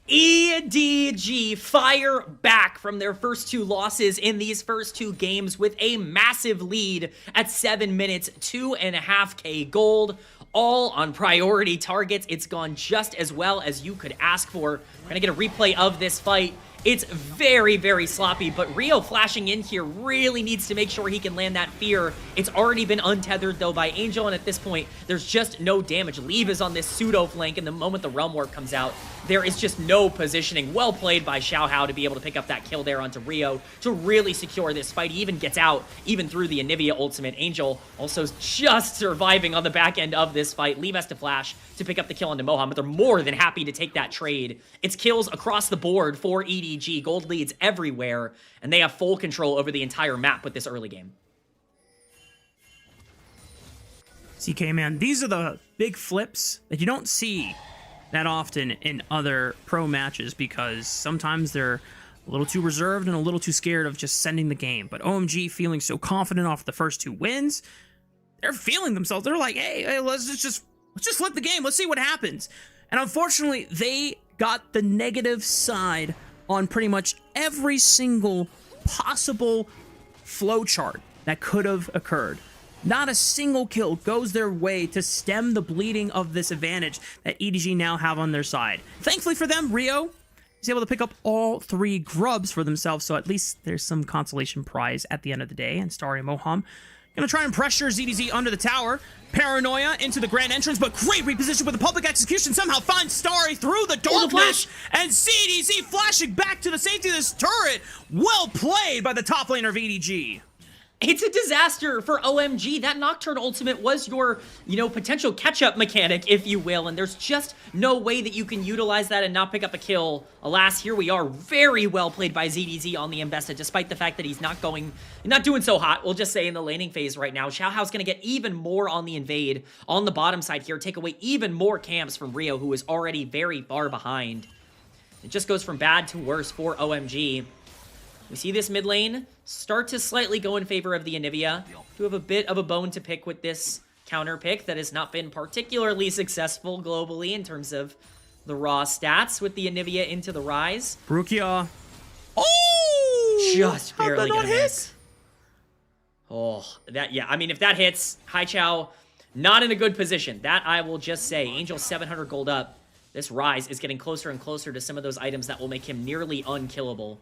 EDG fire back from their first 2 losses in these first 2 games with a massive lead at 7 minutes, 2.5k gold, all on priority targets. It's gone just as well as you could ask for. We're gonna get a replay of this fight. It's very, very sloppy, but Rio flashing in here really needs to make sure he can land that fear. It's already been untethered, though, by Angel, and at this point, there's just no damage. Leave is on this pseudo flank, and the moment the Realm Warp comes out, there is just no positioning. Well played by Xiaohao to be able to pick up that kill there onto Rio to really secure this fight. He even gets out, even through the Anivia ultimate. Angel also just surviving on the back end of this fight. Leave has to flash to pick up the kill onto Moham, but they're more than happy to take that trade. It's kills across the board for EDG. Gold leads everywhere, and they have full control over the entire map with this early game. CK, man, these are the big flips that you don't see that often in other pro matches because sometimes they're a little too reserved and a little too scared of just sending the game. But OMG feeling so confident off the first 2 wins, they're feeling themselves. They're like, hey, let's just flip the game. Let's see what happens. And unfortunately, they got the negative side on pretty much every single possible flowchart that could have occurred. Not a single kill goes their way to stem the bleeding of this advantage that EDG now have on their side. Thankfully for them, Rio is able to pick up all 3 grubs for themselves, so at least there's some consolation prize at the end of the day. And Starry Moham gonna try and pressure ZDZ under the tower. Paranoia into the grand entrance, but great reposition with the public execution. Somehow finds Starry through the darkness, and ZDZ flashing back to the safety of this turret. Well played by the top laner of EDG. It's a disaster for OMG. That Nocturne ultimate was your, potential catch-up mechanic, if you will, and there's just no way that you can utilize that and not pick up a kill. Alas, here we are. Very well played by ZDZ on the Mbesta, despite the fact that he's not doing so hot, we'll just say, in the laning phase right now. Xiaohao's gonna get even more on the invade on the bottom side here, take away even more camps from Rio, who is already very far behind. It just goes from bad to worse for OMG. We see this mid lane start to slightly go in favor of the Anivia. Do have a bit of a bone to pick with this counter pick that has not been particularly successful globally in terms of the raw stats with the Anivia into the Rise. Perukia. Oh! Just barely gonna miss. Oh, if that hits, Haichao not in a good position. That I will just say. Angel 700 gold up. This Rise is getting closer and closer to some of those items that will make him nearly unkillable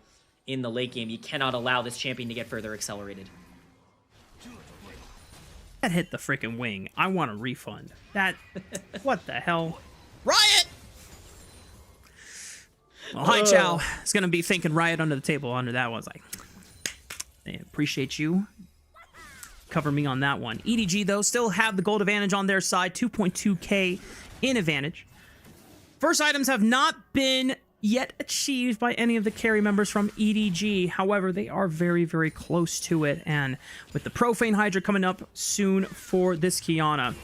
in the late game. You cannot allow this champion to get further accelerated. That hit the freaking wing. I want a refund. That, what the hell? Riot! Well, Haichao is going to be thinking Riot under the table under that one. It's like, I appreciate you. Cover me on that one. EDG, though, still have the gold advantage on their side. 2.2k in advantage. First items have not been yet achieved by any of the carry members from EDG. However, they are very, very close to it. And with the Profane Hydra coming up soon for this Kiana,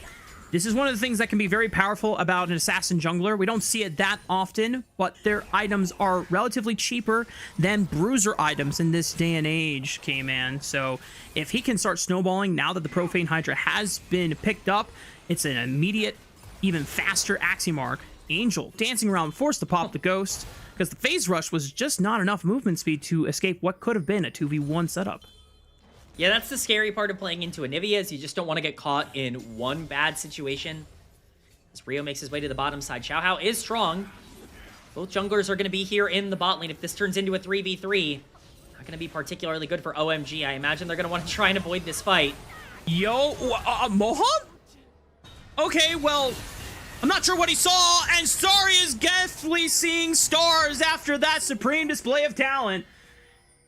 this is one of the things that can be very powerful about an assassin jungler. We don't see it that often, but their items are relatively cheaper than bruiser items in this day and age, K-Man. So if he can start snowballing now that the Profane Hydra has been picked up, it's an immediate, even faster Aximark. Angel dancing around, forced to pop the ghost because the phase rush was just not enough movement speed to escape what could have been a 2v1 setup. Yeah, that's the scary part of playing into Anivia, is you just don't want to get caught in one bad situation. As Rio makes his way to the bottom side, Xiaohao is strong. Both junglers are going to be here in the bot lane. If this turns into a 3v3, not going to be particularly good for OMG. I imagine they're going to want to try and avoid this fight. Yo, Moham? Okay, well, I'm not sure what he saw, and Starry is definitely seeing stars after that supreme display of talent.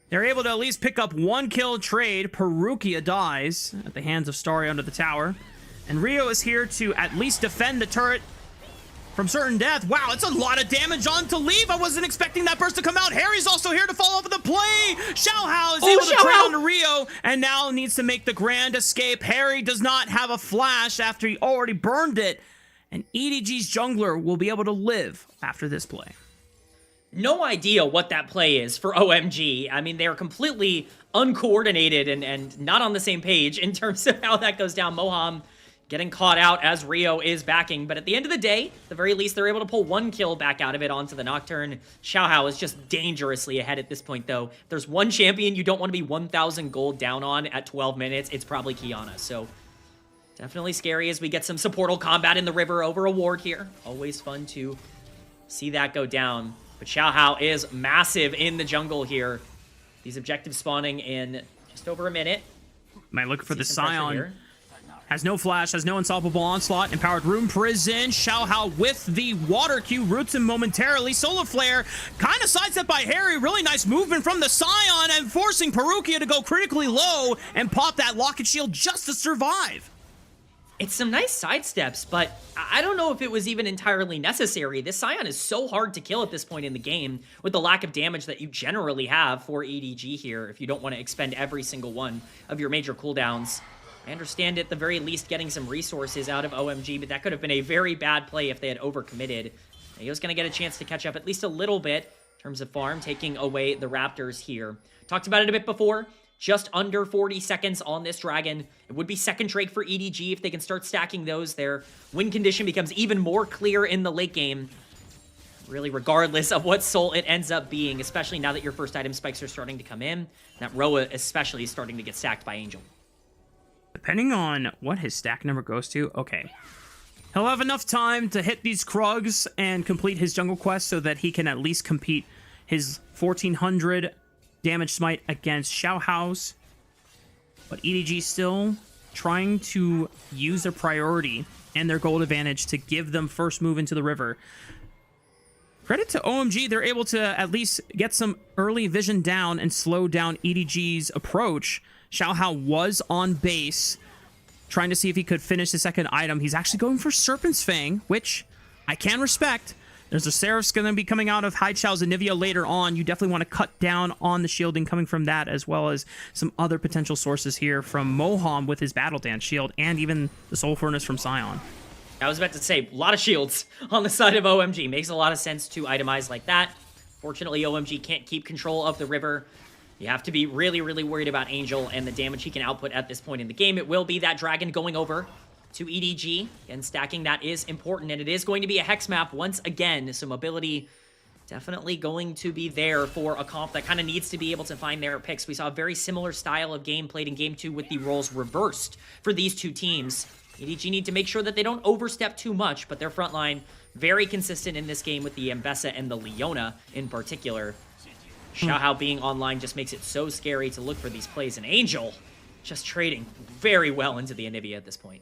They're able to at least pick up 1 kill trade. Perukia dies at the hands of Starry under the tower. And Rio is here to at least defend the turret from certain death. Wow, it's a lot of damage on to leave. I wasn't expecting that burst to come out. Harry's also here to follow up with the play. Xiaohao is able to trade onto Rio and now needs to make the grand escape. Harry does not have a flash after he already burned it. And EDG's jungler will be able to live after this play. No idea what that play is for OMG. I mean, they're completely uncoordinated and not on the same page in terms of how that goes down. Moham getting caught out as Rio is backing. But at the end of the day, at the very least, they're able to pull 1 kill back out of it onto the Nocturne. Xiaohao is just dangerously ahead at this point, though. If there's one champion you don't want to be 1,000 gold down on at 12 minutes, it's probably Qiyana. So definitely scary as we get some supportal combat in the river over a ward here. Always fun to see that go down. But Xiaohao is massive in the jungle here. These objectives spawning in just over a minute. Might look for the Scion. Has no flash, has no unstoppable onslaught. Empowered Room Prison. Xiaohao with the water Q roots him momentarily. Solar Flare kind of sidestepped by Harry. Really nice movement from the Scion and forcing Perukia to go critically low and pop that Locket Shield just to survive. It's some nice sidesteps, but I don't know if it was even entirely necessary. This Scion is so hard to kill at this point in the game with the lack of damage that you generally have for EDG here if you don't want to expend every single one of your major cooldowns. I understand at the very least getting some resources out of OMG, but that could have been a very bad play if they had overcommitted. He was going to get a chance to catch up at least a little bit in terms of farm, taking away the Raptors here. Talked about it a bit before. Just under 40 seconds on this Dragon. It would be second Drake for EDG if they can start stacking those. Their win condition becomes even more clear in the late game. Really, regardless of what soul it ends up being, especially now that your first item spikes are starting to come in. That Roa especially is starting to get stacked by Angel. Depending on what his stack number goes to, okay. He'll have enough time to hit these Krugs and complete his jungle quest so that he can at least compete his 1400 damage smite against Xiaohao's. But EDG still trying to use their priority and their gold advantage to give them first move into the river. Credit to OMG, they're able to at least get some early vision down and slow down EDG's approach. Xiaohao was on base, trying to see if he could finish the second item. He's actually going for Serpent's Fang, which I can respect. There's a Seraph's going to be coming out of Haichao's Anivia later on. You definitely want to cut down on the shielding coming from that, as well as some other potential sources here from Moham with his Battle Dance shield, and even the Soul Furnace from Scion. I was about to say, a lot of shields on the side of OMG. Makes a lot of sense to itemize like that. Fortunately, OMG can't keep control of the river. You have to be really, really worried about Angel and the damage he can output at this point in the game. It will be that Dragon going over to EDG, and stacking that is important, and it is going to be a Hex map once again, so mobility definitely going to be there for a comp that kind of needs to be able to find their picks. We saw a very similar style of game played in Game 2 with the roles reversed for these two teams. EDG need to make sure that they don't overstep too much, but their front line very consistent in this game with the Mbessa and the Leona in particular. Xiaohao being online just makes it so scary to look for these plays, and Angel just trading very well into the Anivia at this point.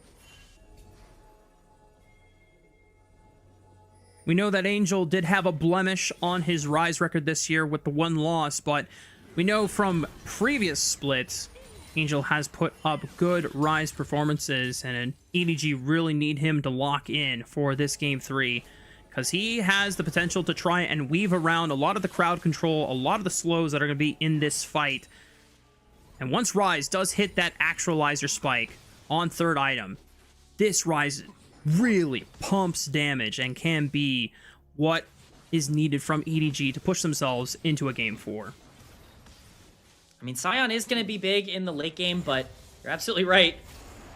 We know that Angel did have a blemish on his Rise record this year with the 1 loss, but we know from previous splits, Angel has put up good Rise performances, and EDG really need him to lock in for this Game 3, because he has the potential to try and weave around a lot of the crowd control, a lot of the slows that are going to be in this fight. And once Rise does hit that actualizer spike on third item, this Rise really pumps damage and can be what is needed from EDG to push themselves into a Game 4. I mean, Scion is going to be big in the late game, but you're absolutely right.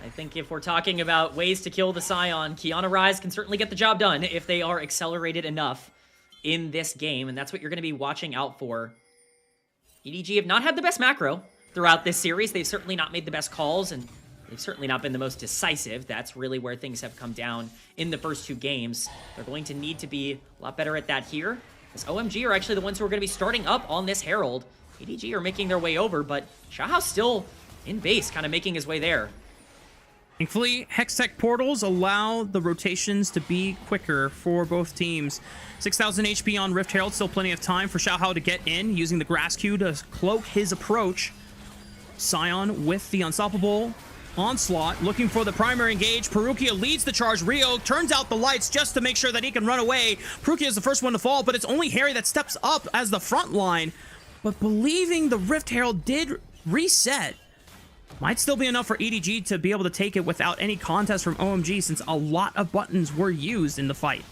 I think if we're talking about ways to kill the Scion, Qiyana Rise can certainly get the job done if they are accelerated enough in this game, and that's what you're going to be watching out for. EDG have not had the best macro throughout this series. They've certainly not made the best calls, and they've certainly not been the most decisive. That's really where things have come down in the first 2 games. They're going to need to be a lot better at that here, as OMG are actually the ones who are going to be starting up on this Herald. EDG are making their way over, but Xiaohao's still in base, kind of making his way there. Thankfully, Hextech portals allow the rotations to be quicker for both teams. 6,000 HP on Rift Herald, still plenty of time for Xiaohao to get in, using the Grass Q to cloak his approach. Sion with the unstoppable onslaught, looking for the primary engage. Perukia leads the charge. Rio turns out the lights just to make sure that he can run away. Perukia is the first one to fall, but it's only Harry that steps up as the front line. But believing the Rift Herald did reset, might still be enough for EDG to be able to take it without any contest from OMG, since a lot of buttons were used in the fight.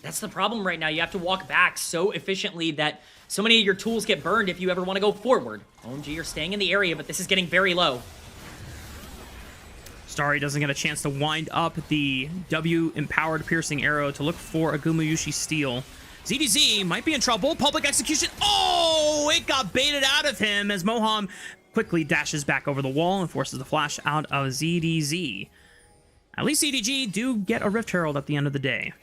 That's the problem right now. You have to walk back so efficiently that so many of your tools get burned if you ever want to go forward. OMG are staying in the area, but this is getting very low. Starry doesn't get a chance to wind up the W-empowered piercing arrow to look for a Gumayushi steal. ZDZ might be in trouble. Public execution. Oh, it got baited out of him as Moham quickly dashes back over the wall and forces the flash out of ZDZ. At least EDG do get a Rift Herald at the end of the day.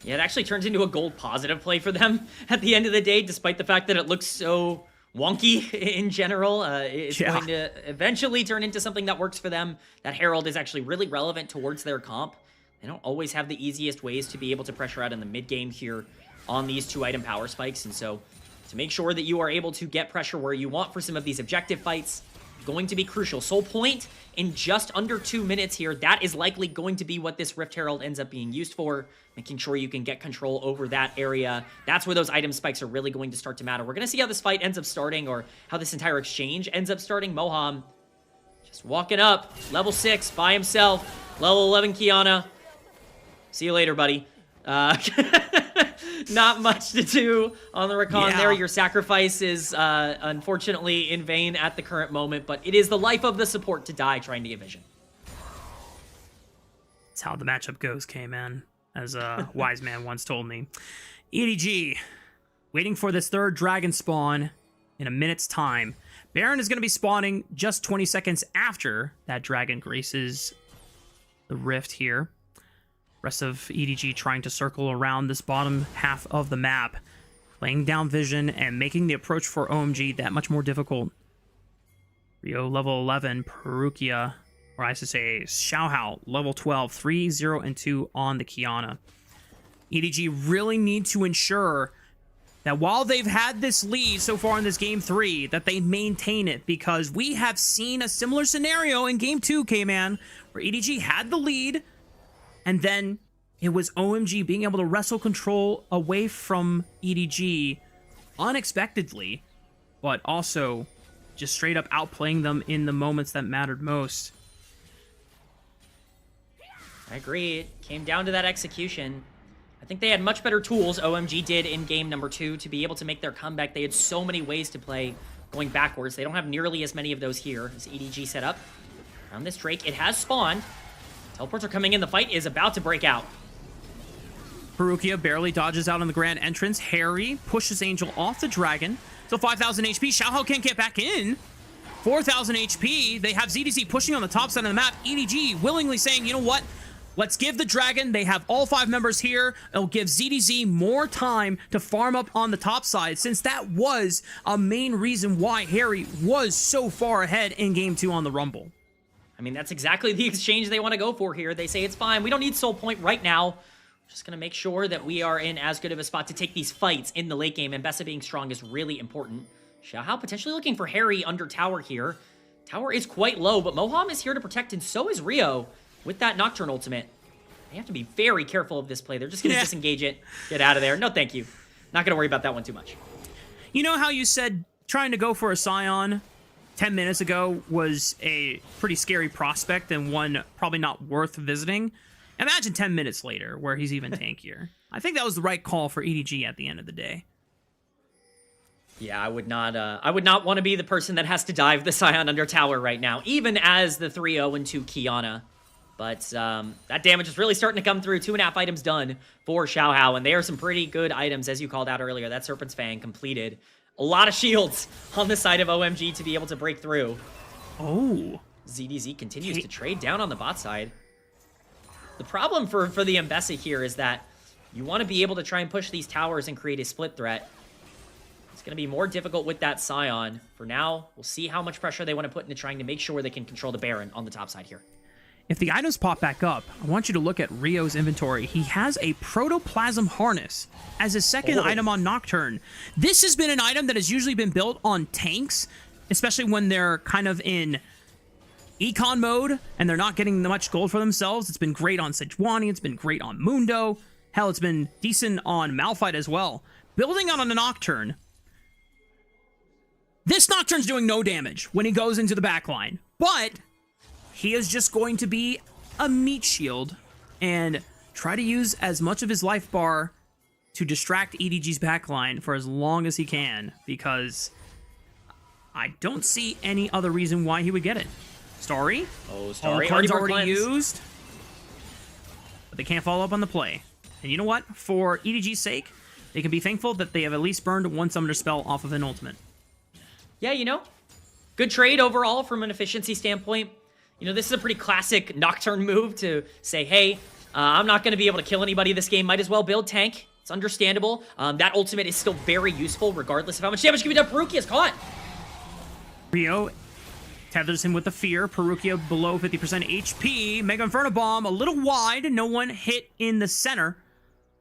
Yeah, it actually turns into a gold positive play for them at the end of the day, despite the fact that it looks so wonky in general. It's going to eventually turn into something that works for them. That Herald is actually really relevant towards their comp. They don't always have the easiest ways to be able to pressure out in the mid game here on these 2-item power spikes, and so to make sure that you are able to get pressure where you want for some of these objective fights, going to be crucial. Soul Point in just under 2 minutes here, that is likely going to be what this Rift Herald ends up being used for, making sure you can get control over that area. That's where those item spikes are really going to start to matter. We're going to see how this fight ends up starting, or how this entire exchange ends up starting. Moham just walking up, level 6 by himself, level 11 Kiana. See you later, buddy. Not much to do on the recon there. Your sacrifice is unfortunately in vain at the current moment, but it is the life of the support to die trying to get vision. That's how the matchup goes, K-Man, as a wise man once told me. EDG, waiting for this third dragon spawn in a minute's time. Baron is going to be spawning just 20 seconds after that dragon graces the rift here. Rest of EDG trying to circle around this bottom half of the map, laying down vision and making the approach for OMG that much more difficult. Rio level 11, Perukia, or I should say Xiaohao level 12, 3, 0, and 2 on the Kiana. EDG really need to ensure that while they've had this lead so far in this game 3, that they maintain it, because we have seen a similar scenario in game 2, K-Man, where EDG had the lead, and then it was OMG being able to wrestle control away from EDG unexpectedly, but also just straight up outplaying them in the moments that mattered most. I agree. It came down to that execution. I think they had much better tools, OMG did, in game number 2 to be able to make their comeback. They had so many ways to play going backwards. They don't have nearly as many of those here as EDG set up. Around this Drake, it has spawned. Teleports are coming in. The fight is about to break out. Perukia barely dodges out on the grand entrance. Harry pushes Angel off the dragon. So 5,000 HP. Xiaohao can't get back in. 4,000 HP. They have ZDZ pushing on the top side of the map. EDG willingly saying, you know what? Let's give the dragon. They have all 5 members here. It'll give ZDZ more time to farm up on the top side, since that was a main reason why Harry was so far ahead in game 2 on the Rumble. I mean, that's exactly the exchange they want to go for here. They say it's fine. We don't need Soul Point right now. We're just going to make sure that we are in as good of a spot to take these fights in the late game. And Bessa being strong is really important. Xiaohao potentially looking for Harry under tower here. Tower is quite low, but Moham is here to protect, and so is Rio with that Nocturne ultimate. They have to be very careful of this play. They're just going to disengage it, get out of there. No, thank you. Not going to worry about that one too much. You know how you said trying to go for a Sion 10 minutes ago was a pretty scary prospect and one probably not worth visiting? Imagine 10 minutes later where he's even tankier. I think that was the right call for EDG at the end of the day. Yeah, I would not want to be the person that has to dive the Sion under tower right now, even as the 3-0 and 2 Kiana. But that damage is really starting to come through. 2.5 items done for Xiaohao, and they are some pretty good items, as you called out earlier. That Serpent's Fang completed. A lot of shields on the side of OMG to be able to break through. Oh. ZDZ continues to trade down on the bot side. The problem for the Mbessa here is that you want to be able to try and push these towers and create a split threat. It's going to be more difficult with that Sion. For now, we'll see how much pressure they want to put into trying to make sure they can control the Baron on the top side here. if the items pop back up, I want you to look at Rio's inventory. He has a Protoplasm Harness as his second item on Nocturne. This has been an item that has usually been built on tanks, especially when they're kind of in econ mode and they're not getting much gold for themselves. It's been great on Sejuani. It's been great on Mundo. Hell, it's been decent on Malphite as well. Building on a Nocturne. This Nocturne's doing no damage when he goes into the backline, but he is just going to be a meat shield and try to use as much of his life bar to distract EDG's backline for as long as he can, because I don't see any other reason why he would get it. Starry? Oh, Starry. All cards already used, but they can't follow up on the play. And you know what? For EDG's sake, they can be thankful that they have at least burned one summoner spell off of an ultimate. Yeah, you know, good trade overall from an efficiency standpoint. You know, this is a pretty classic Nocturne move to say, hey, I'm not going to be able to kill anybody this game. Might as well build tank. It's understandable. That ultimate is still very useful regardless of how much damage can be done. Perukia is caught. Rio tethers him with the fear. Perukia below 50% HP. Mega Inferno Bomb a little wide. No one hit in the center.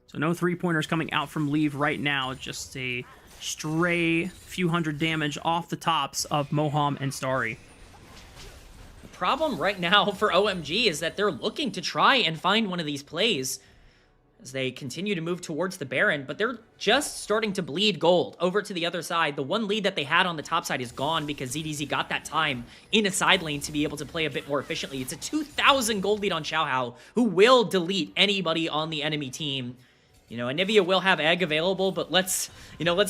So no three-pointers coming out from Leave right now. Just a stray few hundred damage off the tops of Moham and Starry. The problem right now for OMG is that they're looking to try and find one of these plays as they continue to move towards the Baron, but they're just starting to bleed gold over to the other side. The one lead that they had on the top side is gone because ZDZ got that time in a side lane to be able to play a bit more efficiently. It's a 2,000 gold lead on Xiaohao, who will delete anybody on the enemy team. You know, Anivia will have Egg available, but let's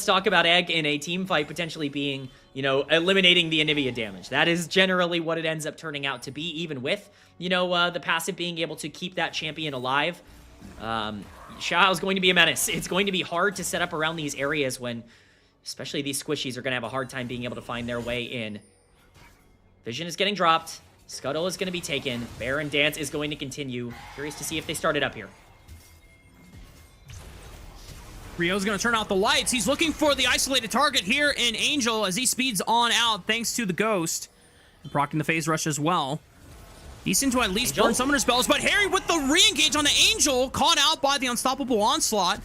talk about Egg in a team fight potentially being, eliminating the Anivia damage. That is generally what it ends up turning out to be, even with, the passive being able to keep that champion alive. Xiao is going to be a menace. It's going to be hard to set up around these areas when, especially these squishies, are going to have a hard time being able to find their way in. Vision is getting dropped. Scuttle is going to be taken. Baron Dance is going to continue. Curious to see if they start it up here. Rio's going to turn out the lights. He's looking for the isolated target here in Angel as he speeds on out thanks to the Ghost. And proccing the phase rush as well. Decent to at least burn summoner spells, but Harry with the re-engage on the Angel, caught out by the unstoppable onslaught.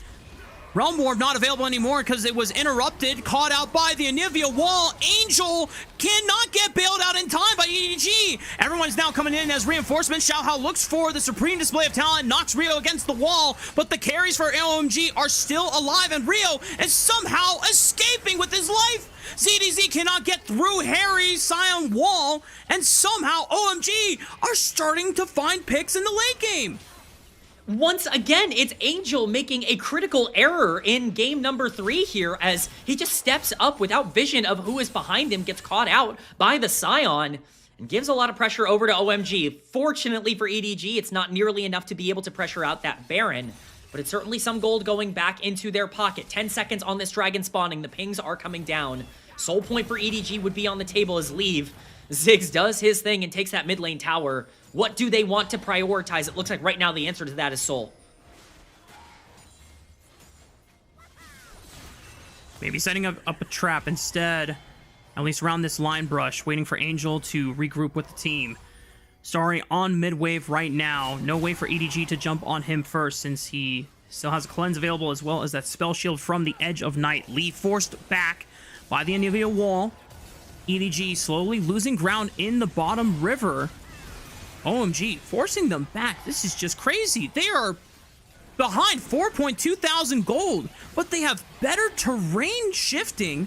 Realm Warp not available anymore because it was interrupted, caught out by the Anivia wall. Angel cannot get bailed out in time by EDG. Everyone's now coming in as reinforcement. Xiaohao looks for the supreme display of talent, knocks Rio against the wall, but the carries for OMG are still alive, and Rio is somehow escaping with his life. ZDZ cannot get through Harry's Scion wall, and somehow OMG are starting to find picks in the late game. Once again, it's Angel making a critical error in game number 3 here as he just steps up without vision of who is behind him, gets caught out by the Scion, and gives a lot of pressure over to OMG. Fortunately for EDG, it's not nearly enough to be able to pressure out that Baron, but it's certainly some gold going back into their pocket. 10 seconds on this dragon spawning. The pings are coming down. Soul point for EDG would be on the table as Leave. Ziggs does his thing and takes that mid lane tower. What do they want to prioritize? It looks like right now the answer to that is Soul. Maybe setting up a trap instead. At least around this line brush, waiting for Angel to regroup with the team. Starry on mid wave right now. No way for EDG to jump on him first since he still has a cleanse available as well as that spell shield from the Edge of Night. Lee forced back by the Anivia wall. EDG slowly losing ground in the bottom river. OMG forcing them back. This is just crazy. They are behind 4.2 thousand gold, but they have better terrain shifting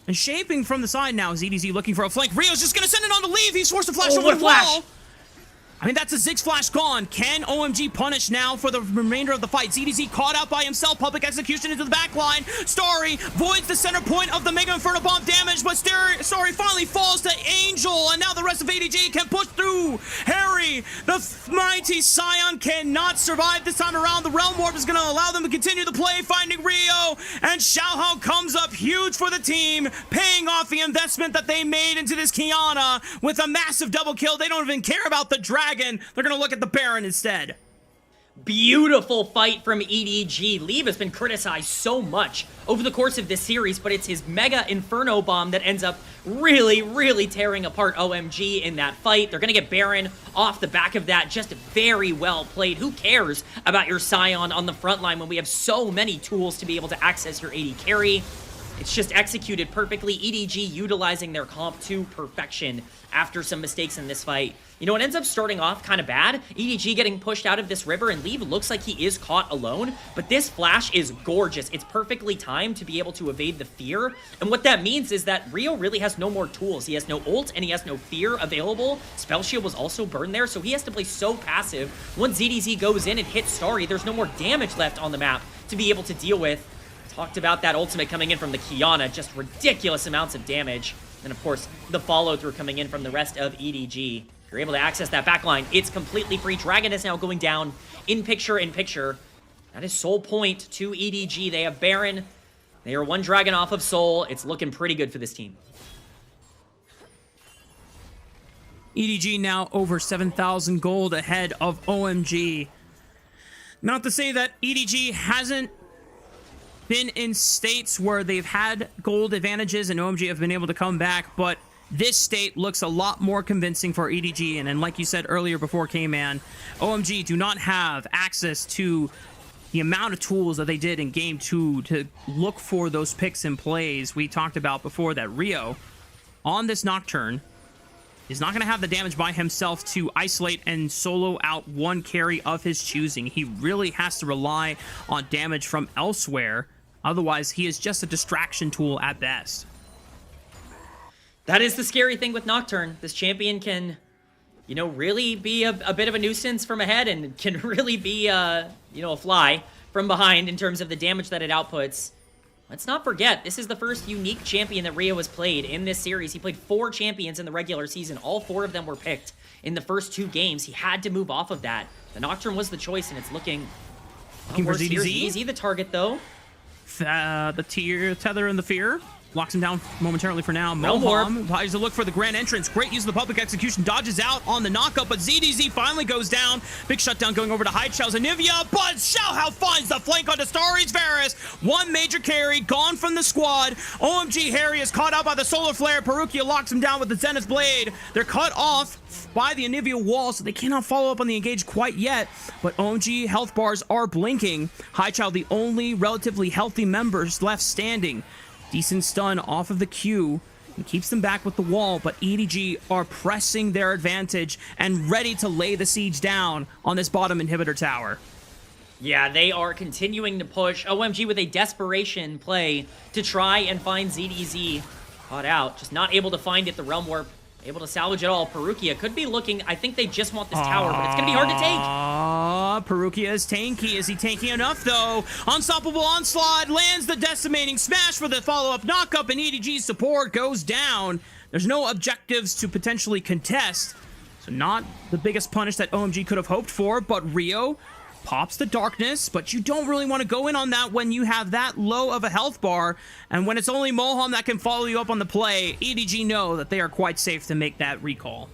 and shaping from the side now. As EDZ looking for a flank. Rio's just going to send it on to Leave. He's forced to flash over the wall. I mean, that's a Ziggs flash gone. Can OMG punish now for the remainder of the fight? ZDZ caught out by himself. Public execution into the back line. Starry voids the center point of the Mega Inferno Bomb damage, but Starry finally falls to Angel, and now the rest of EDG can push through. Harry, the mighty Scion, cannot survive this time around. The Realm Warp is going to allow them to continue the play, finding Rio, and Xiaohao comes up huge for the team, paying off the investment that they made into this Kiana with a massive double kill. They don't even care about the dragon. They're going to look at the Baron instead. Beautiful fight from EDG. Leave has been criticized so much over the course of this series, but it's his Mega Inferno Bomb that ends up really tearing apart OMG in that fight. They're going to get Baron off the back of that. Just very well played. Who cares about your Scion on the front line when we have so many tools to be able to access your AD carry? It's just executed perfectly. EDG utilizing their comp to perfection after some mistakes in this fight. You know, it ends up starting off kind of bad. EDG getting pushed out of this river, and Leave looks like he is caught alone, but this flash is gorgeous. It's perfectly timed to be able to evade the fear, and what that means is that Rio really has no more tools. He has no ult, and he has no fear available. Spell Shield was also burned there, so he has to play so passive. Once ZDZ goes in and hits Starry, there's no more damage left on the map to be able to deal with. Talked about that ultimate coming in from the Kiana, just ridiculous amounts of damage. And of course, the follow-through coming in from the rest of EDG. If you're able to access that backline, it's completely free. Dragon is now going down in picture. That is Soul Point to EDG. They have Baron. They are one Dragon off of Soul. It's looking pretty good for this team. EDG now over 7,000 gold ahead of OMG. Not to say that EDG hasn't been in states where they've had gold advantages and OMG have been able to come back, but this state looks a lot more convincing for EDG. And like you said earlier before K-Man, OMG do not have access to the amount of tools that they did in Game 2 to look for those picks and plays. We talked about before that Rio, on this Nocturne, is not going to have the damage by himself to isolate and solo out one carry of his choosing. He really has to rely on damage from elsewhere. Otherwise, he is just a distraction tool at best. That is the scary thing with Nocturne. This champion can, you know, really be a bit of a nuisance from ahead and can really be, you know, a fly from behind in terms of the damage that it outputs. Let's not forget, this is the first unique champion that Rio has played in this series. He played 4 champions in the regular season. All 4 of them were picked in the first 2 games. He had to move off of that. The Nocturne was the choice, and it's looking for ZDZ. Easy the target, though. The tether and the fear locks him down momentarily for now. Realm Warp tries to look for the grand entrance. Great use of the public execution. Dodges out on the knockup, but ZDZ finally goes down. Big shutdown going over to Haichao's Anivia, but Xiaohao finds the flank onto Starry's Varus. One major carry gone from the squad. OMG Harry is caught out by the Solar Flare. Perukia locks him down with the Zenith Blade. They're cut off by the Anivia wall, so they cannot follow up on the engage quite yet, but OMG health bars are blinking. Haichao, the only relatively healthy members left standing. Decent stun off of the Q and keeps them back with the wall, but EDG are pressing their advantage and ready to lay the siege down on this bottom inhibitor tower. Yeah, they are continuing to push. OMG with a desperation play to try and find ZDZ. Caught out, just not able to find it. The Realm Warp able to salvage it all. Perukia could be looking, I think they just want this tower, but it's going to be hard to take. Perukia is tanky. Is he tanky enough, though? Unstoppable Onslaught lands the decimating smash for the follow-up knockup, and EDG's support goes down. There's no objectives to potentially contest, so not the biggest punish that OMG could have hoped for, but Rio pops the darkness, but you don't really want to go in on that when you have that low of a health bar, and when it's only Moham that can follow you up on the play. EDG know that they are quite safe to make that recall.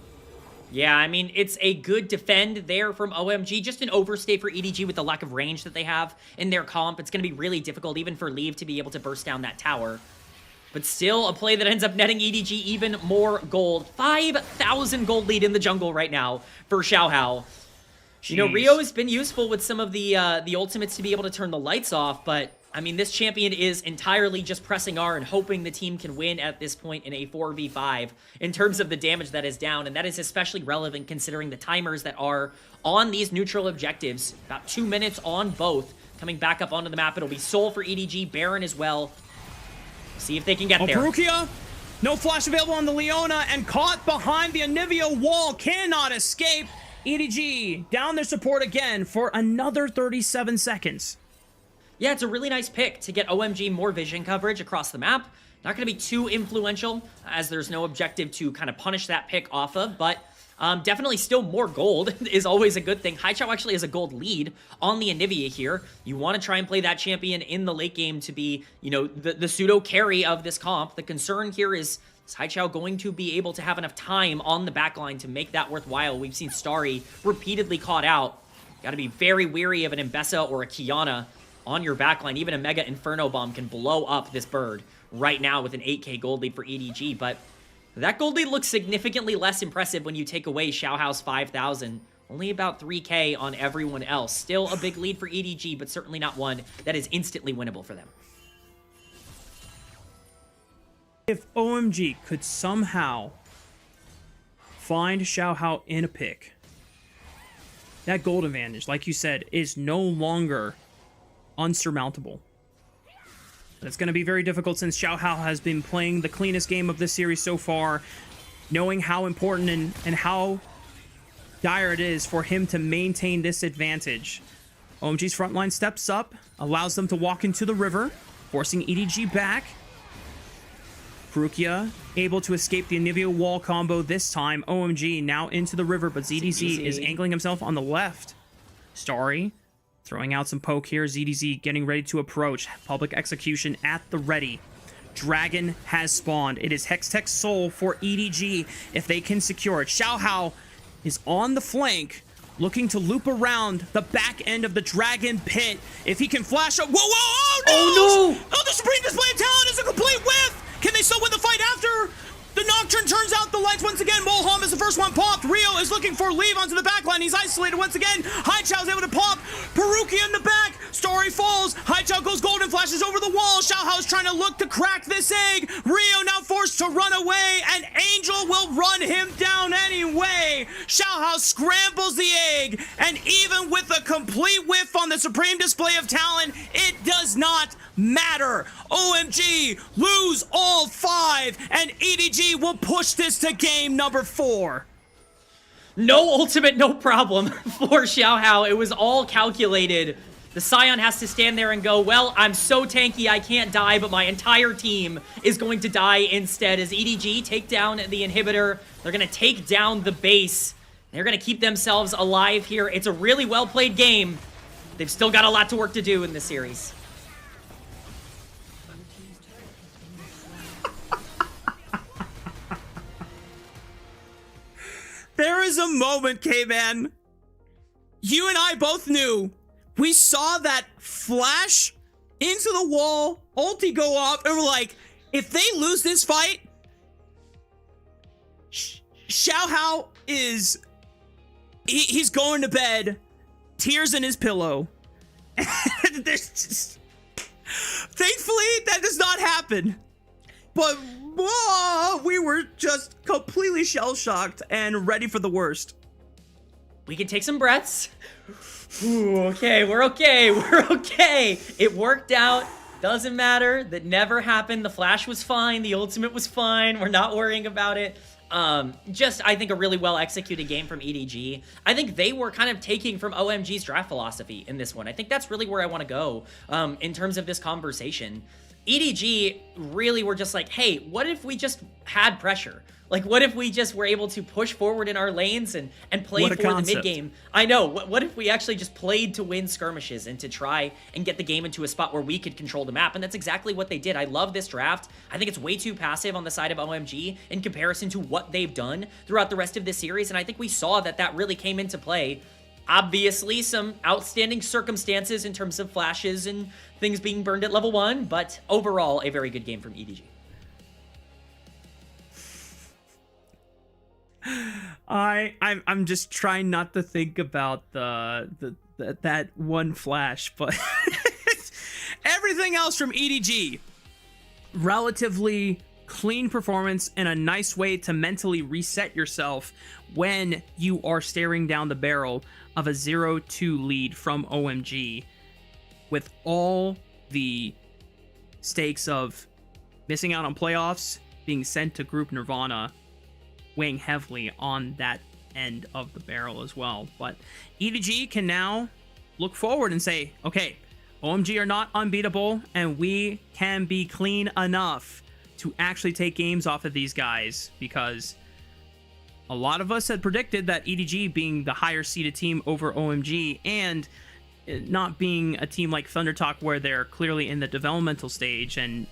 Yeah, I mean, it's a good defend there from OMG, just an overstay for EDG with the lack of range that they have in their comp. It's going to be really difficult even for Leave to be able to burst down that tower. But still, a play that ends up netting EDG even more gold. 5,000 gold lead in the jungle right now for Xiaohao. You know, Rio has been useful with some of the ultimates to be able to turn the lights off, but, I mean, this champion is entirely just pressing R and hoping the team can win at this point in a 4v5 in terms of the damage that is down, and that is especially relevant considering the timers that are on these neutral objectives. About 2 minutes on both. Coming back up onto the map, it'll be Soul for EDG, Baron as well. See if they can get there. Perukia, no flash available on the Leona, and caught behind the Anivia wall, cannot escape. EDG down their support again for another 37 seconds. Yeah, it's a really nice pick to get OMG more vision coverage across the map. Not going to be too influential, as there's no objective to kind of punish that pick off of, but definitely still more gold is always a good thing. Haichao actually has a gold lead on the Anivia here. You want to try and play that champion in the late game to be, you know, the pseudo carry of this comp. The concern here is Haichao going to be able to have enough time on the backline to make that worthwhile? We've seen Starry repeatedly caught out. Got to be very weary of an Mbessa or a Kiana on your backline. Even a Mega Inferno Bomb can blow up this bird right now with an 8k gold lead for EDG, but that gold lead looks significantly less impressive when you take away Xiaohao's 5,000. Only about 3k on everyone else. Still a big lead for EDG, but certainly not one that is instantly winnable for them. If OMG could somehow find Xiaohao in a pick, that gold advantage, like you said, is no longer unsurmountable. That's going to be very difficult since Xiaohao has been playing the cleanest game of this series so far, knowing how important and how dire it is for him to maintain this advantage. OMG's frontline steps up, allows them to walk into the river, forcing EDG back. Perukia able to escape the Anivia wall combo this time. OMG now into the river, but ZDZ is angling himself on the left. Starry throwing out some poke here. ZDZ getting ready to approach. Public execution at the ready. Dragon has spawned. It is Hextech Soul for EDG if they can secure it. Xiaohao is on the flank, looking to loop around the back end of the Dragon Pit. If he can flash up... Whoa, whoa, oh, no! Oh, the Supreme Display of Talent is a complete whiff! Can they still win the fight after? The Nocturne turns out the lights once again. Molham is the first one popped. Rio is looking for leave onto the back line. He's isolated once again. Haichao is able to pop. Perukia in the back. Story falls. Haichao goes golden, flashes over the wall. Xiaohao is trying to look to crack this egg. Rio now forced to run away, and Angel will run him down anyway. Xiaohao scrambles the egg, and even with a complete whiff on the Supreme Display of Talent, it does not matter. OMG lose all 5, and EDG will push this to game number 4. No ultimate, no problem for Xiaohao. It was all calculated. The Scion has to stand there and go, well, I'm so tanky I can't die, but my entire team is going to die instead as EDG take down the inhibitor. They're going to take down the base. They're going to keep themselves alive here. It's a really well-played game. They've still got a lot to work to do in this series. There is a moment, K-Man. You and I both knew. We saw that flash into the wall, ulti go off, and we're like, if they lose this fight, Xiaohao is... He's going to bed, tears in his pillow. There's just... Thankfully, that does not happen. But we were just completely shell-shocked and ready for the worst. We can take some breaths. Ooh, okay, we're okay. We're okay. It worked out. Doesn't matter. That never happened. The flash was fine. The ultimate was fine. We're not worrying about it. Just, I think, a really well-executed game from EDG. I think they were kind of taking from OMG's draft philosophy in this one. I think that's really where I want to go in terms of this conversation. EDG really were just like, hey, what if we just had pressure? Like, what if we just were able to push forward in our lanes and play for the mid-game? I know. What if we actually just played to win skirmishes and to try and get the game into a spot where we could control the map? And that's exactly what they did. I love this draft. I think it's way too passive on the side of OMG in comparison to what they've done throughout the rest of this series. And I think we saw that that really came into play. Obviously, some outstanding circumstances in terms of flashes and things being burned at level 1, but overall, a very good game from EDG. I'm just trying not to think about that one flash, but everything else from EDG, relatively clean performance and a nice way to mentally reset yourself when you are staring down the barrel of a 0-2 lead from OMG, with all the stakes of missing out on playoffs, being sent to Group Nirvana, weighing heavily on that end of the barrel as well. But EDG can now look forward and say, okay, OMG are not unbeatable, and we can be clean enough to actually take games off of these guys, because a lot of us had predicted that EDG being the higher seeded team over OMG, and not being a team like ThunderTalk where they're clearly in the developmental stage and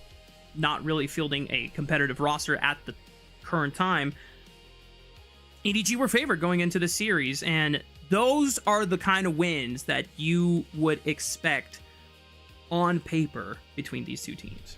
not really fielding a competitive roster at the current time, EDG were favored going into the series, and those are the kind of wins that you would expect on paper between these two teams.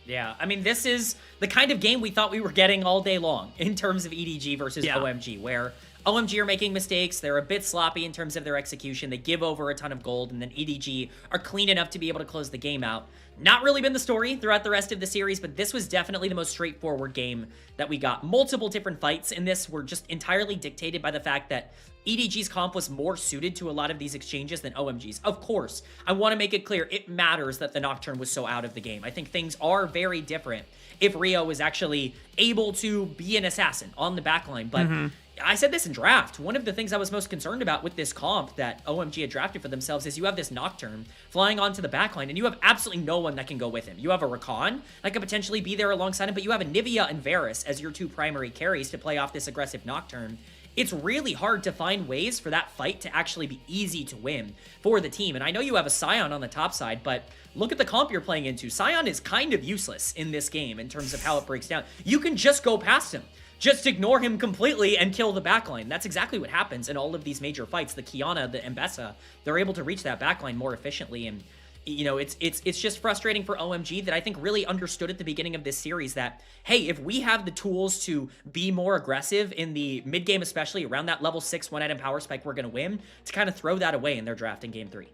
Yeah, I mean, this is the kind of game we thought we were getting all day long in terms of EDG versus OMG, where OMG are making mistakes, they're a bit sloppy in terms of their execution, they give over a ton of gold, and then EDG are clean enough to be able to close the game out. Not really been the story throughout the rest of the series, but this was definitely the most straightforward game that we got. Multiple different fights in this were just entirely dictated by the fact that EDG's comp was more suited to a lot of these exchanges than OMG's. Of course, I want to make it clear, it matters that the Nocturne was so out of the game. I think things are very different if Rio was actually able to be an assassin on the backline, but I said this in draft. One of the things I was most concerned about with this comp that OMG had drafted for themselves is you have this Nocturne flying onto the backline, and you have absolutely no one that can go with him. You have a Rakan that could potentially be there alongside him, but you have a Nivea and Varus as your two primary carries to play off this aggressive Nocturne. It's really hard to find ways for that fight to actually be easy to win for the team. And I know you have a Sion on the top side, but look at the comp you're playing into. Sion is kind of useless in this game in terms of how it breaks down. You can just go past him. Just ignore him completely and kill the backline. That's exactly what happens in all of these major fights. The Kiana, the Mbessa, they're able to reach that backline more efficiently. And, you know, it's just frustrating for OMG that I think really understood at the beginning of this series that, hey, if we have the tools to be more aggressive in the mid game, especially around that level 6 1-item power spike, we're going to win, to kind of throw that away in their draft in game 3.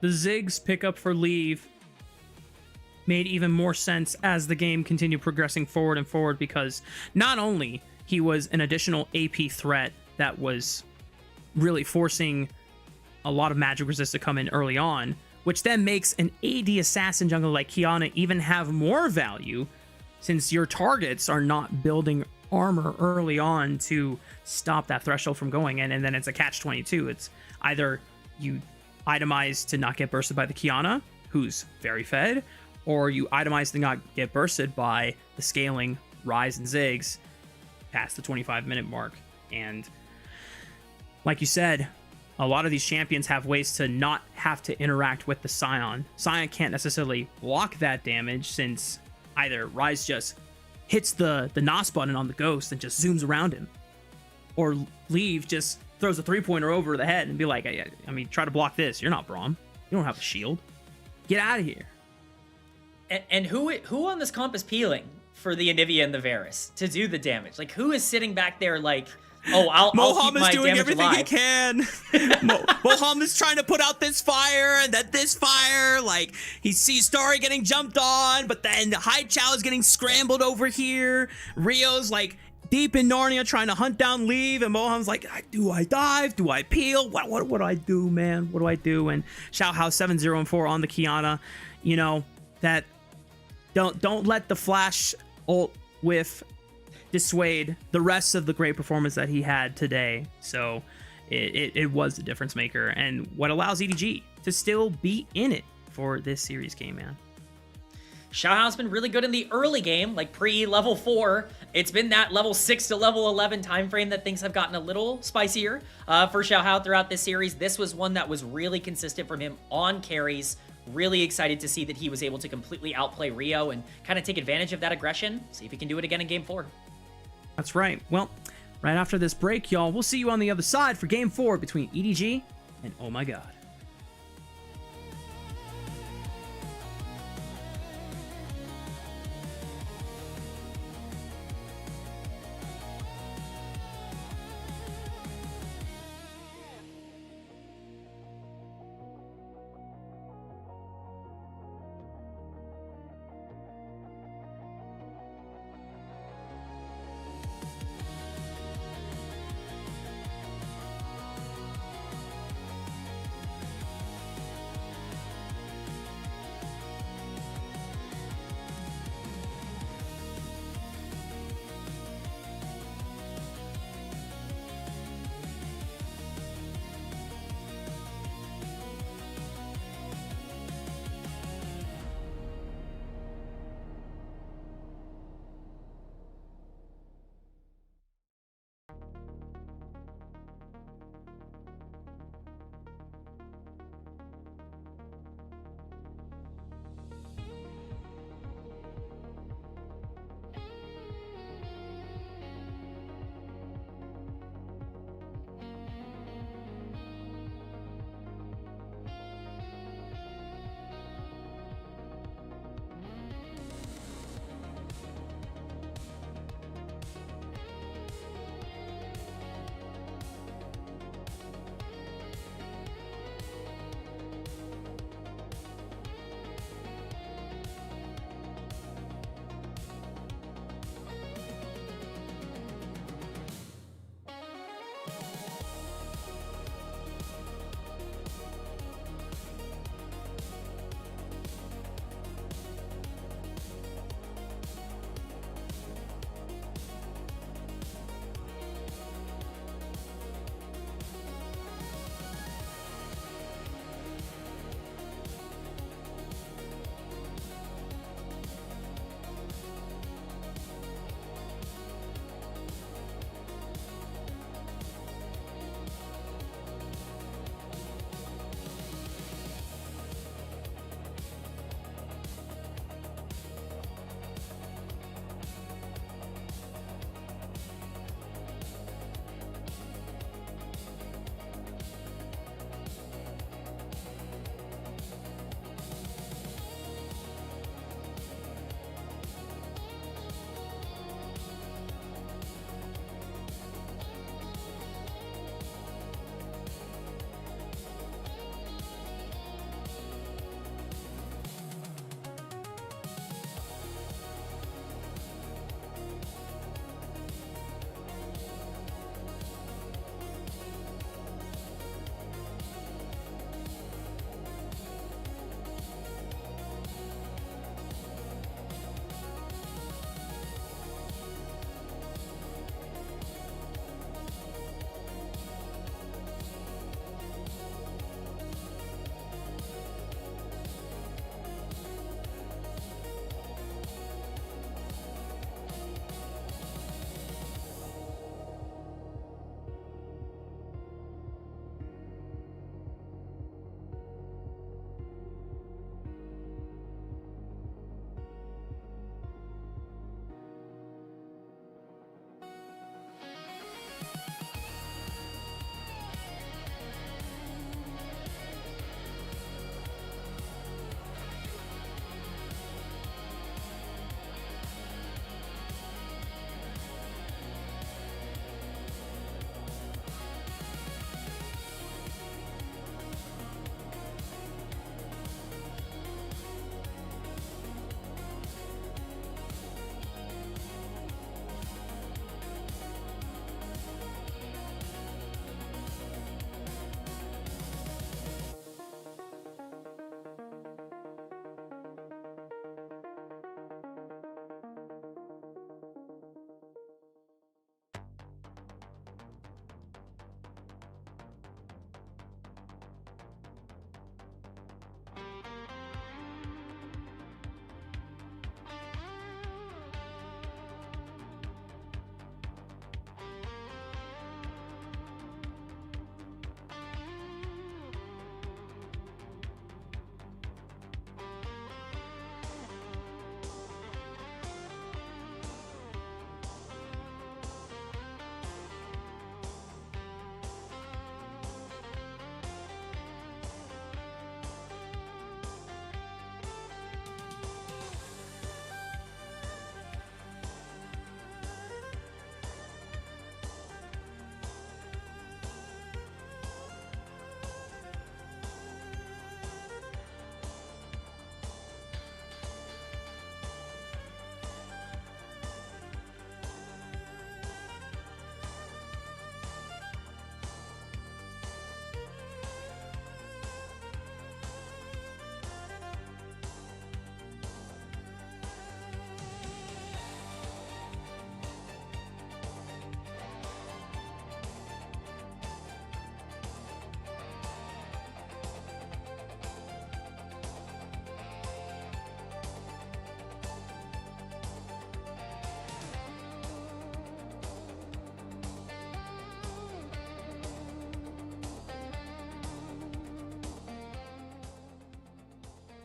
The Ziggs pickup for Leave made even more sense as the game continued progressing forward and forward, because not only he was an additional AP threat that was really forcing a lot of magic resist to come in early on, which then makes an AD assassin jungle like Kiana even have more value, since your targets are not building armor early on to stop that threshold from going in, and then it's a catch-22. It's either you itemize to not get bursted by the Kiana, who's very fed, or you itemize to not get bursted by the scaling Rise and Ziggs past the 25-minute mark. And like you said, a lot of these champions have ways to not have to interact with the Sion. Sion can't necessarily block that damage, since either Rise just hits the NOS button on the Ghost and just zooms around him, or Leave just throws a 3-pointer over the head and be like, I mean, try to block this. You're not Braum. You don't have a shield. Get out of here. And who on this comp is peeling for the Anivia and the Varus to do the damage? Like, who is sitting back there like, oh, I'll keep my doing damage everything alive. he can. Moham is trying to put out this fire and then this fire. Like, he sees Story getting jumped on, but then Hai Chao is getting scrambled over here. Rio's like deep in Narnia trying to hunt down Leave, and Moham's like, do I dive? Do I peel? What do I do, man? What do I do? And Xiao Hao 7-0-4 on the Kiana. You know, that don't let the Flash ult whiff dissuade the rest of the great performance that he had today. So it was the difference maker, and what allows EDG to still be in it for this series game, man. Xiao Hao's been really good in the early game, like pre-level 4. It's been that level 6 to level 11 time frame that things have gotten a little spicier for Xiao Hao throughout this series. This was one that was really consistent from him on carries. Really excited to see that he was able to completely outplay Rio and kind of take advantage of that aggression. See if he can do it again in game 4. That's right. Well, right after this break, y'all, we'll see you on the other side for game 4 between EDG and Oh My God.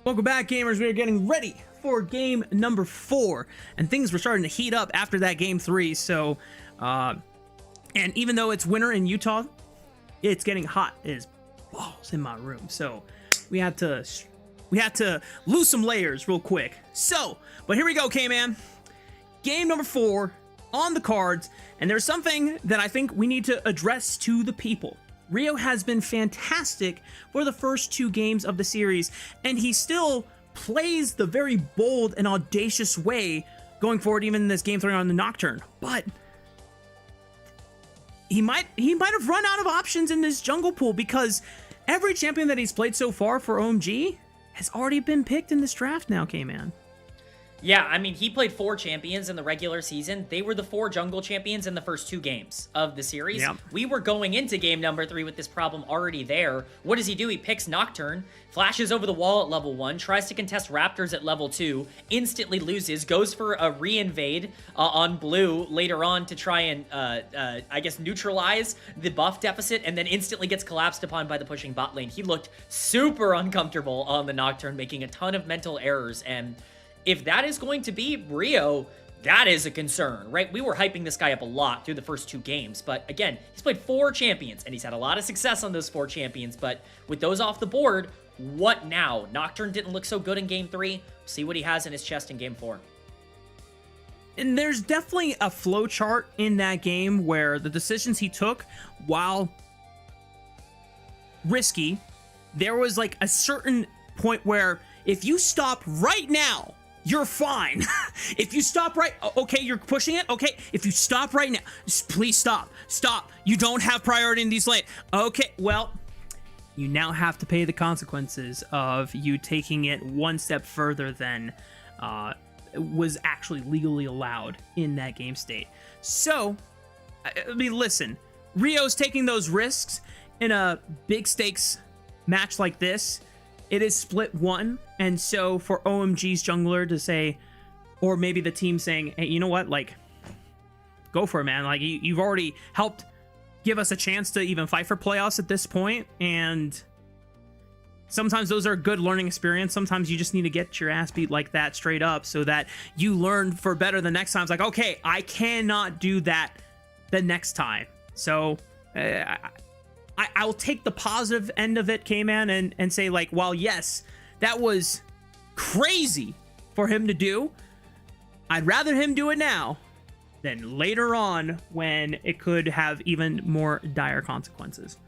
Welcome back, gamers. We are getting ready for game number 4, and things were starting to heat up after that game 3. So, and even though it's winter in Utah, it's getting hot as balls in my room. So, we had to lose some layers real quick. So, but here we go, K-Man. Game number 4 on the cards, and there's something that I think we need to address to the people. Rio has been fantastic for the first 2 games of the series, and he still plays the very bold and audacious way going forward, even in this game 3 on the Nocturne. But he might have run out of options in this jungle pool, because every champion that he's played so far for OMG has already been picked in this draft now, K-Man. Yeah, I mean, he played 4 champions in the regular season. They were the 4 jungle champions in the first 2 games of the series. Yep. We were going into game number 3 with this problem already there. What does he do? He picks Nocturne, flashes over the wall at level 1, tries to contest Raptors at level 2, instantly loses, goes for a re-invade on blue later on to try and, I guess, neutralize the buff deficit, and then instantly gets collapsed upon by the pushing bot lane. He looked super uncomfortable on the Nocturne, making a ton of mental errors, and if that is going to be Rio, that is a concern, right? We were hyping this guy up a lot through the first 2 games, but again, he's played 4 champions, and he's had a lot of success on those 4 champions, but with those off the board, what now? Nocturne didn't look so good in game 3. See what he has in his chest in game 4. And there's definitely a flow chart in that game where the decisions he took, while risky, there was like a certain point where if you stop right now, you're fine. If you stop right, okay, you're pushing it, okay. If you stop right now, just please stop. You don't have priority in these lanes. Okay, well, you now have to pay the consequences of you taking it one step further than was actually legally allowed in that game state. So, I mean, listen, Rio's taking those risks in a big stakes match like this. It is split 1, and so for OMG's jungler to say, or maybe the team saying, hey, you know what, like, go for it, man. Like, you've already helped give us a chance to even fight for playoffs at this point, and sometimes those are good learning experience. Sometimes you just need to get your ass beat like that straight up so that you learn for better the next time. It's like, okay, I cannot do that the next time. So, I'll take the positive end of it, K-Man, and say, like, while yes, that was crazy for him to do, I'd rather him do it now than later on when it could have even more dire consequences.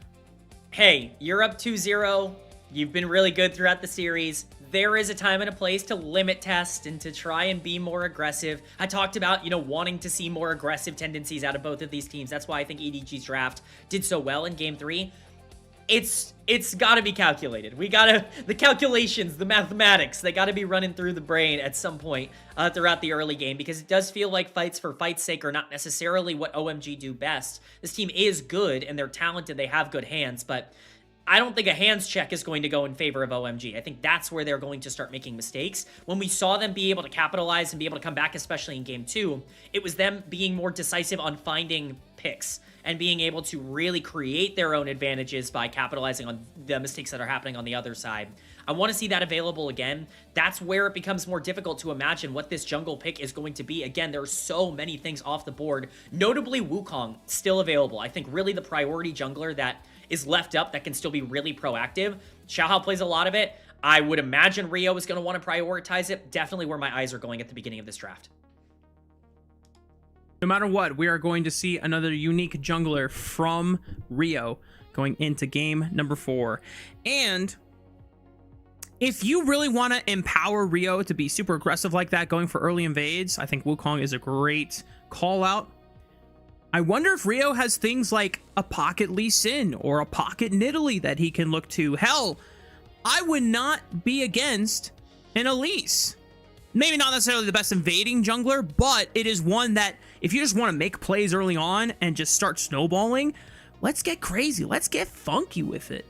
Hey, you're up 2-0. You've been really good throughout the series. There is a time and a place to limit test and to try and be more aggressive. I talked about, wanting to see more aggressive tendencies out of both of these teams. That's why I think EDG's draft did so well in game 3. It's got to be calculated. The calculations, the mathematics, they got to be running through the brain at some point throughout the early game, because it does feel like fights for fight's sake are not necessarily what OMG do best. This team is good and they're talented. They have good hands, but I don't think a hands check is going to go in favor of OMG. I think that's where they're going to start making mistakes. When we saw them be able to capitalize and be able to come back, especially in game 2, it was them being more decisive on finding picks and being able to really create their own advantages by capitalizing on the mistakes that are happening on the other side. I want to see that available again. That's where it becomes more difficult to imagine what this jungle pick is going to be. Again, there are so many things off the board, notably Wukong still available. I think really the priority jungler that is left up that can still be really proactive. Xiaohao plays a lot of it. I would imagine Rio is going to want to prioritize it. Definitely where my eyes are going at the beginning of this draft. No matter what, we are going to see another unique jungler from Rio going into game number 4. And if you really want to empower Rio to be super aggressive like that, going for early invades, I think Wukong is a great call out. I wonder if Rio has things like a pocket Lee Sin or a pocket Nidalee that he can look to. Hell, I would not be against an Elise. Maybe not necessarily the best invading jungler, but it is one that if you just want to make plays early on and just start snowballing, let's get crazy. Let's get funky with it.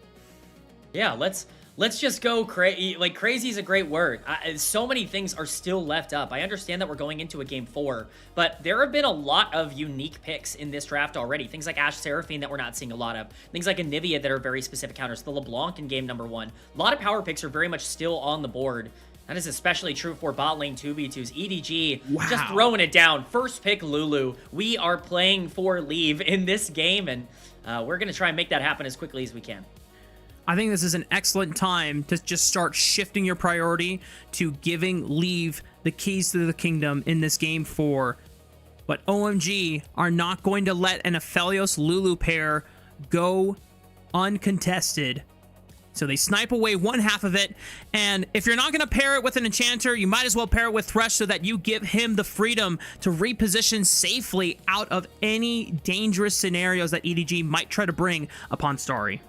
Yeah, let's let's just go crazy. Like, crazy is a great word. So many things are still left up. I understand that we're going into a game 4, but there have been a lot of unique picks in this draft already. Things like Ashe Seraphine that we're not seeing a lot of. Things like Anivia that are very specific counters. The LeBlanc in game number 1. A lot of power picks are very much still on the board. That is especially true for bot lane 2v2s. EDG, just throwing it down. First pick Lulu. We are playing for leave in this game, and we're going to try and make that happen as quickly as we can. I think this is an excellent time to just start shifting your priority to giving Leave the keys to the kingdom in this game 4. But OMG are not going to let an Aphelios Lulu pair go uncontested. So they snipe away one half of it, and if you're not going to pair it with an enchanter, you might as well pair it with Thresh so that you give him the freedom to reposition safely out of any dangerous scenarios that EDG might try to bring upon Starry.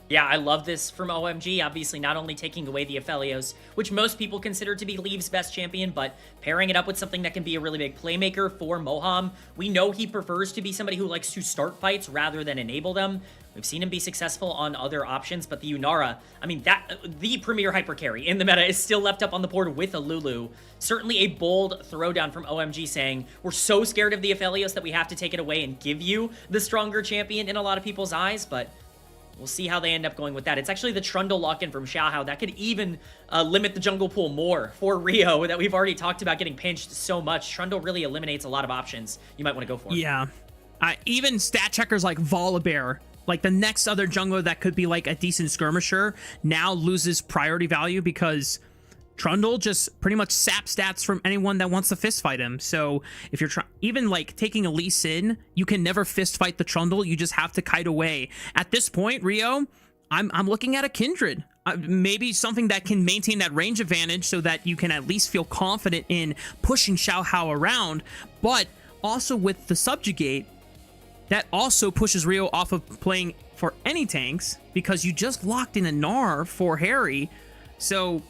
Yeah, I love this from OMG. Obviously, not only taking away the Aphelios, which most people consider to be Leave's best champion, but pairing it up with something that can be a really big playmaker for Moham. We know he prefers to be somebody who likes to start fights rather than enable them. We've seen him be successful on other options, but the Yunara, I mean, the premier hyper carry in the meta is still left up on the board with a Lulu. Certainly a bold throwdown from OMG saying, we're so scared of the Aphelios that we have to take it away and give you the stronger champion in a lot of people's eyes, but we'll see how they end up going with that. It's actually the Trundle lock-in from Xiaohao that could even limit the jungle pool more for Rio that we've already talked about getting pinched so much. Trundle really eliminates a lot of options you might want to go for. Yeah. Even stat checkers like Volibear, like the next other jungler that could be like a decent skirmisher, now loses priority value because Trundle just pretty much saps stats from anyone that wants to fist fight him. So if you're even like taking a Lee Sin, you can never fist fight the Trundle. You just have to kite away. At this point, Rio, I'm looking at a Kindred. Maybe something that can maintain that range advantage so that you can at least feel confident in pushing Xiaohao around. But also with the Subjugate, that also pushes Rio off of playing for any tanks because you just locked in a Gnar for Harry. So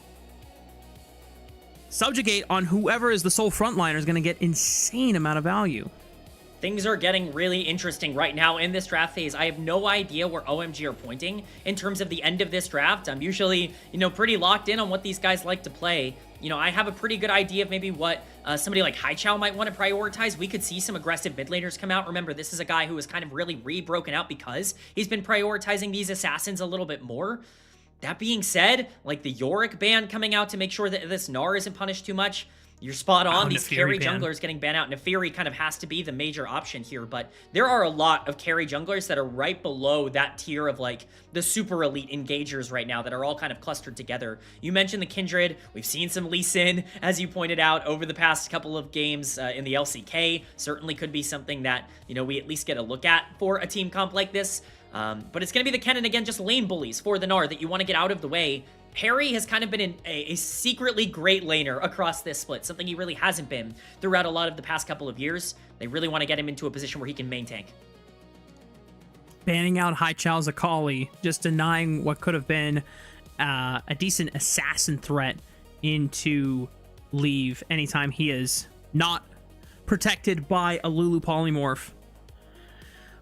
Subjugate on whoever is the sole frontliner is going to get insane amount of value. Things are getting really interesting right now in this draft phase. I have no idea where OMG are pointing in terms of the end of this draft. I'm usually, pretty locked in on what these guys like to play. I have a pretty good idea of maybe what somebody like Haichao might want to prioritize. We could see some aggressive mid laners come out. Remember, this is a guy who was kind of really re-broken out because he's been prioritizing these assassins a little bit more. That being said, like the Yorick ban coming out to make sure that this Gnar isn't punished too much, you're spot on. These carry junglers getting banned out. Neferi kind of has to be the major option here, but there are a lot of carry junglers that are right below that tier of like the super elite engagers right now that are all kind of clustered together. You mentioned the Kindred. We've seen some Lee Sin, as you pointed out, over the past couple of games in the LCK. Certainly could be something that, we at least get a look at for a team comp like this. But it's going to be the Kennen, again, just lane bullies for the Gnar that you want to get out of the way. Harry has kind of been a secretly great laner across this split, something he really hasn't been throughout a lot of the past couple of years. They really want to get him into a position where he can main tank. Banning out Haichao's Akali, just denying what could have been a decent assassin threat into Leave anytime he is not protected by a Lulu polymorph.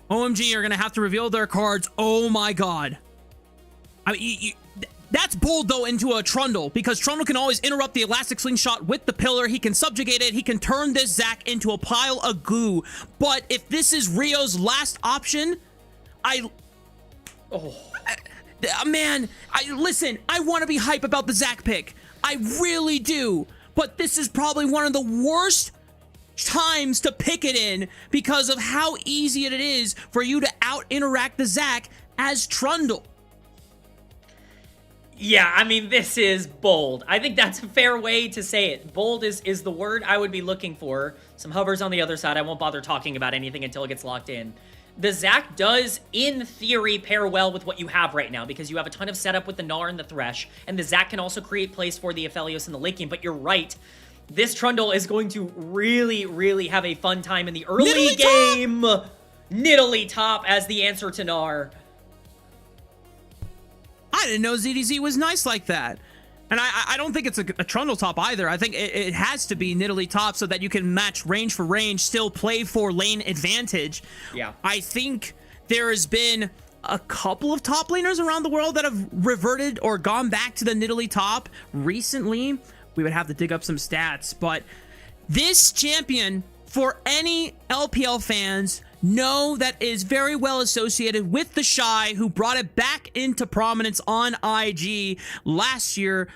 OMG are going to have to reveal their cards. Oh my god. I mean, that's bold, though, into a Trundle, because Trundle can always interrupt the Elastic Slingshot with the pillar. He can subjugate it. He can turn this Zac into a pile of goo. But if this is Rio's last option, listen, I want to be hype about the Zac pick. I really do. But this is probably one of the worst times to pick it in because of how easy it is for you to out-interact the Zac as Trundle. Yeah, I mean, this is bold. I think that's a fair way to say it. Bold is the word I would be looking for. Some hovers on the other side. I won't bother talking about anything until it gets locked in. The Zac does, in theory, pair well with what you have right now because you have a ton of setup with the Gnar and the Thresh, and the Zac can also create plays for the Aphelios and the late game, but you're right. This Trundle is going to really, really have a fun time in the early game. Nidalee top as the answer to Gnar. I didn't know ZDZ was nice like that. And I don't think it's a Trundle top either. I think it has to be Nidalee top so that you can match range for range, still play for lane advantage. Yeah. I think there has been a couple of top laners around the world that have reverted or gone back to the Nidalee top recently. We would have to dig up some stats, but this champion, for any LPL fans, know that is very well associated with the Shy, who brought it back into prominence on IG last year.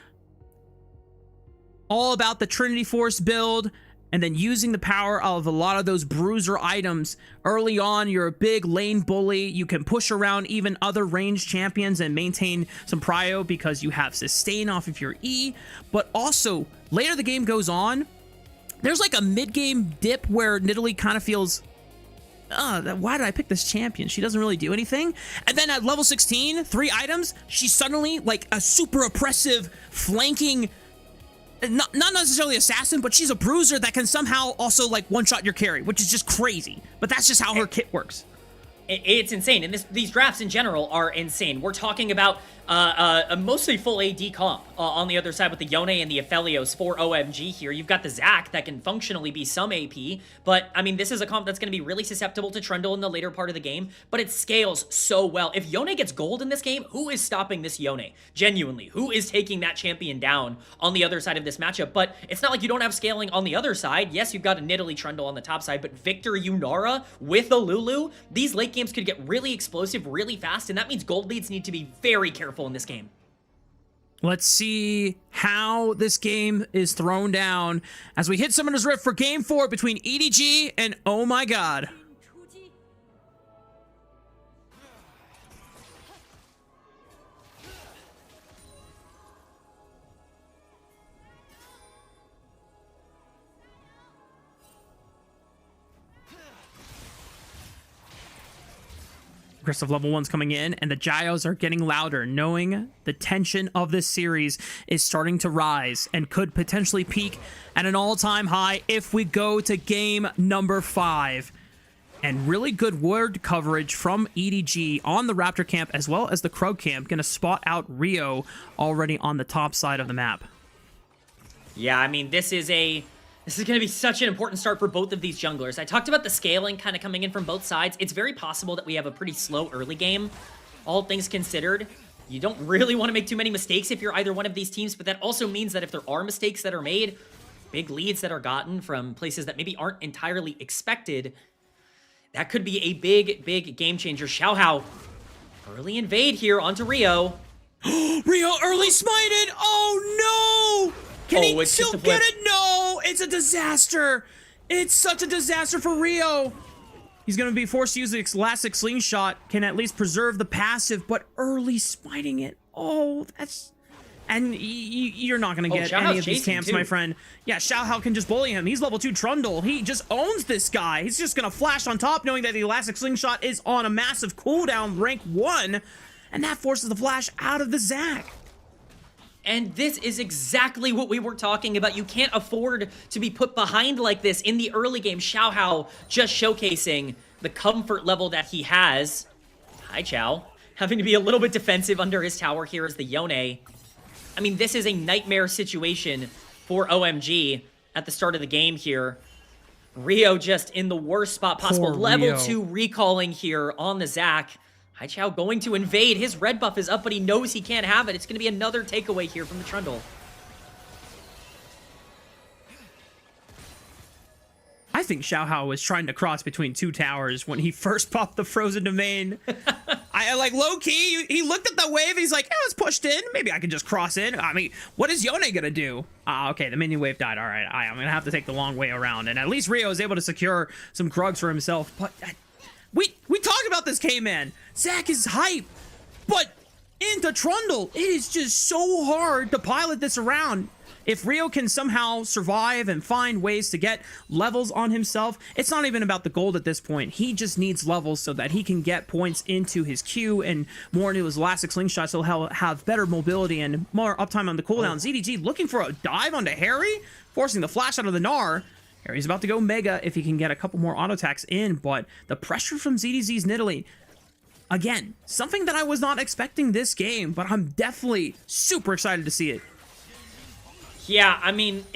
All about the Trinity Force build, and then using the power of a lot of those bruiser items. Early on, you're a big lane bully. You can push around even other ranged champions and maintain some prio because you have sustain off of your E. But also, later the game goes on, there's like a mid-game dip where Nidalee kind of feels, why did I pick this champion? She doesn't really do anything. And then at level 16, 3 items, she's suddenly like a super oppressive flanking, not necessarily assassin, but she's a bruiser that can somehow also like one-shot your carry, which is just crazy. But that's just how her kit works. It's insane, and these drafts in general are insane. We're talking about a mostly full AD comp on the other side with the Yone and the Aphelios for OMG here. You've got the Zac that can functionally be some AP, but I mean, this is a comp that's going to be really susceptible to Trundle in the later part of the game, but it scales so well. If Yone gets gold in this game, who is stopping this Yone? Genuinely, who is taking that champion down on the other side of this matchup? But it's not like you don't have scaling on the other side. Yes, you've got a Nidalee Trundle on the top side, but Victor Yunara with a Lulu, these late games could get really explosive really fast, and that means gold leads need to be very careful in this game. Let's see how this game is thrown down as we hit Summoner's Rift for Game 4 between EDG and Oh My God. Aggressive level 1's coming in, and the gyos are getting louder, knowing the tension of this series is starting to rise and could potentially peak at an all-time high if we go to game number 5. And really good word coverage from EDG on the Raptor camp as well as the Krug camp, gonna spot out Rio already on the top side of the map. Yeah, I mean, this is going to be such an important start for both of these junglers. I talked about the scaling kind of coming in from both sides. It's very possible that we have a pretty slow early game, all things considered. You don't really want to make too many mistakes if you're either one of these teams, but that also means that if there are mistakes that are made, big leads that are gotten from places that maybe aren't entirely expected, that could be a big, big game changer. Xiaohao, early invade here onto Rio. Rio early smited! Oh no! Can he still get it? No! It's a disaster! It's such a disaster for Rio! He's going to be forced to use the elastic slingshot, can at least preserve the passive, but early smiting it. Oh, that's... And you're not going to get any of these camps, my friend. Yeah, Xiaohao can just bully him. He's level 2 Trundle. He just owns this guy. He's just going to flash on top, knowing that the elastic slingshot is on a massive cooldown, rank 1, and that forces the flash out of the Zac. And this is exactly what we were talking about. You can't afford to be put behind like this in the early game. Xiaohao just showcasing the comfort level that he has. Hi, Chow. Having to be a little bit defensive under his tower here as the Yone. I mean, this is a nightmare situation for OMG at the start of the game here. Rio just in the worst spot possible. Level 2 recalling here on the Zac. Haichao going to invade. His red buff is up, but he knows he can't have it. It's going to be another takeaway here from the Trundle. I think Xiaohao was trying to cross between 2 towers when he first popped the frozen domain. I like low-key, he looked at the wave, he's like, it's pushed in. Maybe I can just cross in. I mean, what is Yone going to do? Okay, the minion wave died. All right, I'm going to have to take the long way around. And at least Rio is able to secure some Krugs for himself. But... We talked about this, K-Man. Zac is hype, but into Trundle, it is just so hard to pilot this around. If Rio can somehow survive and find ways to get levels on himself, it's not even about the gold at this point. He just needs levels so that he can get points into his Q and more into his elastic slingshot, so he'll have better mobility and more uptime on the cooldowns. EDG looking for a dive onto Harry, forcing the flash out of the Gnar. Harry's about to go Mega if he can get a couple more auto attacks in, but the pressure from ZDZ's Nidalee, again, something that I was not expecting this game, but I'm definitely super excited to see it. Yeah, I mean,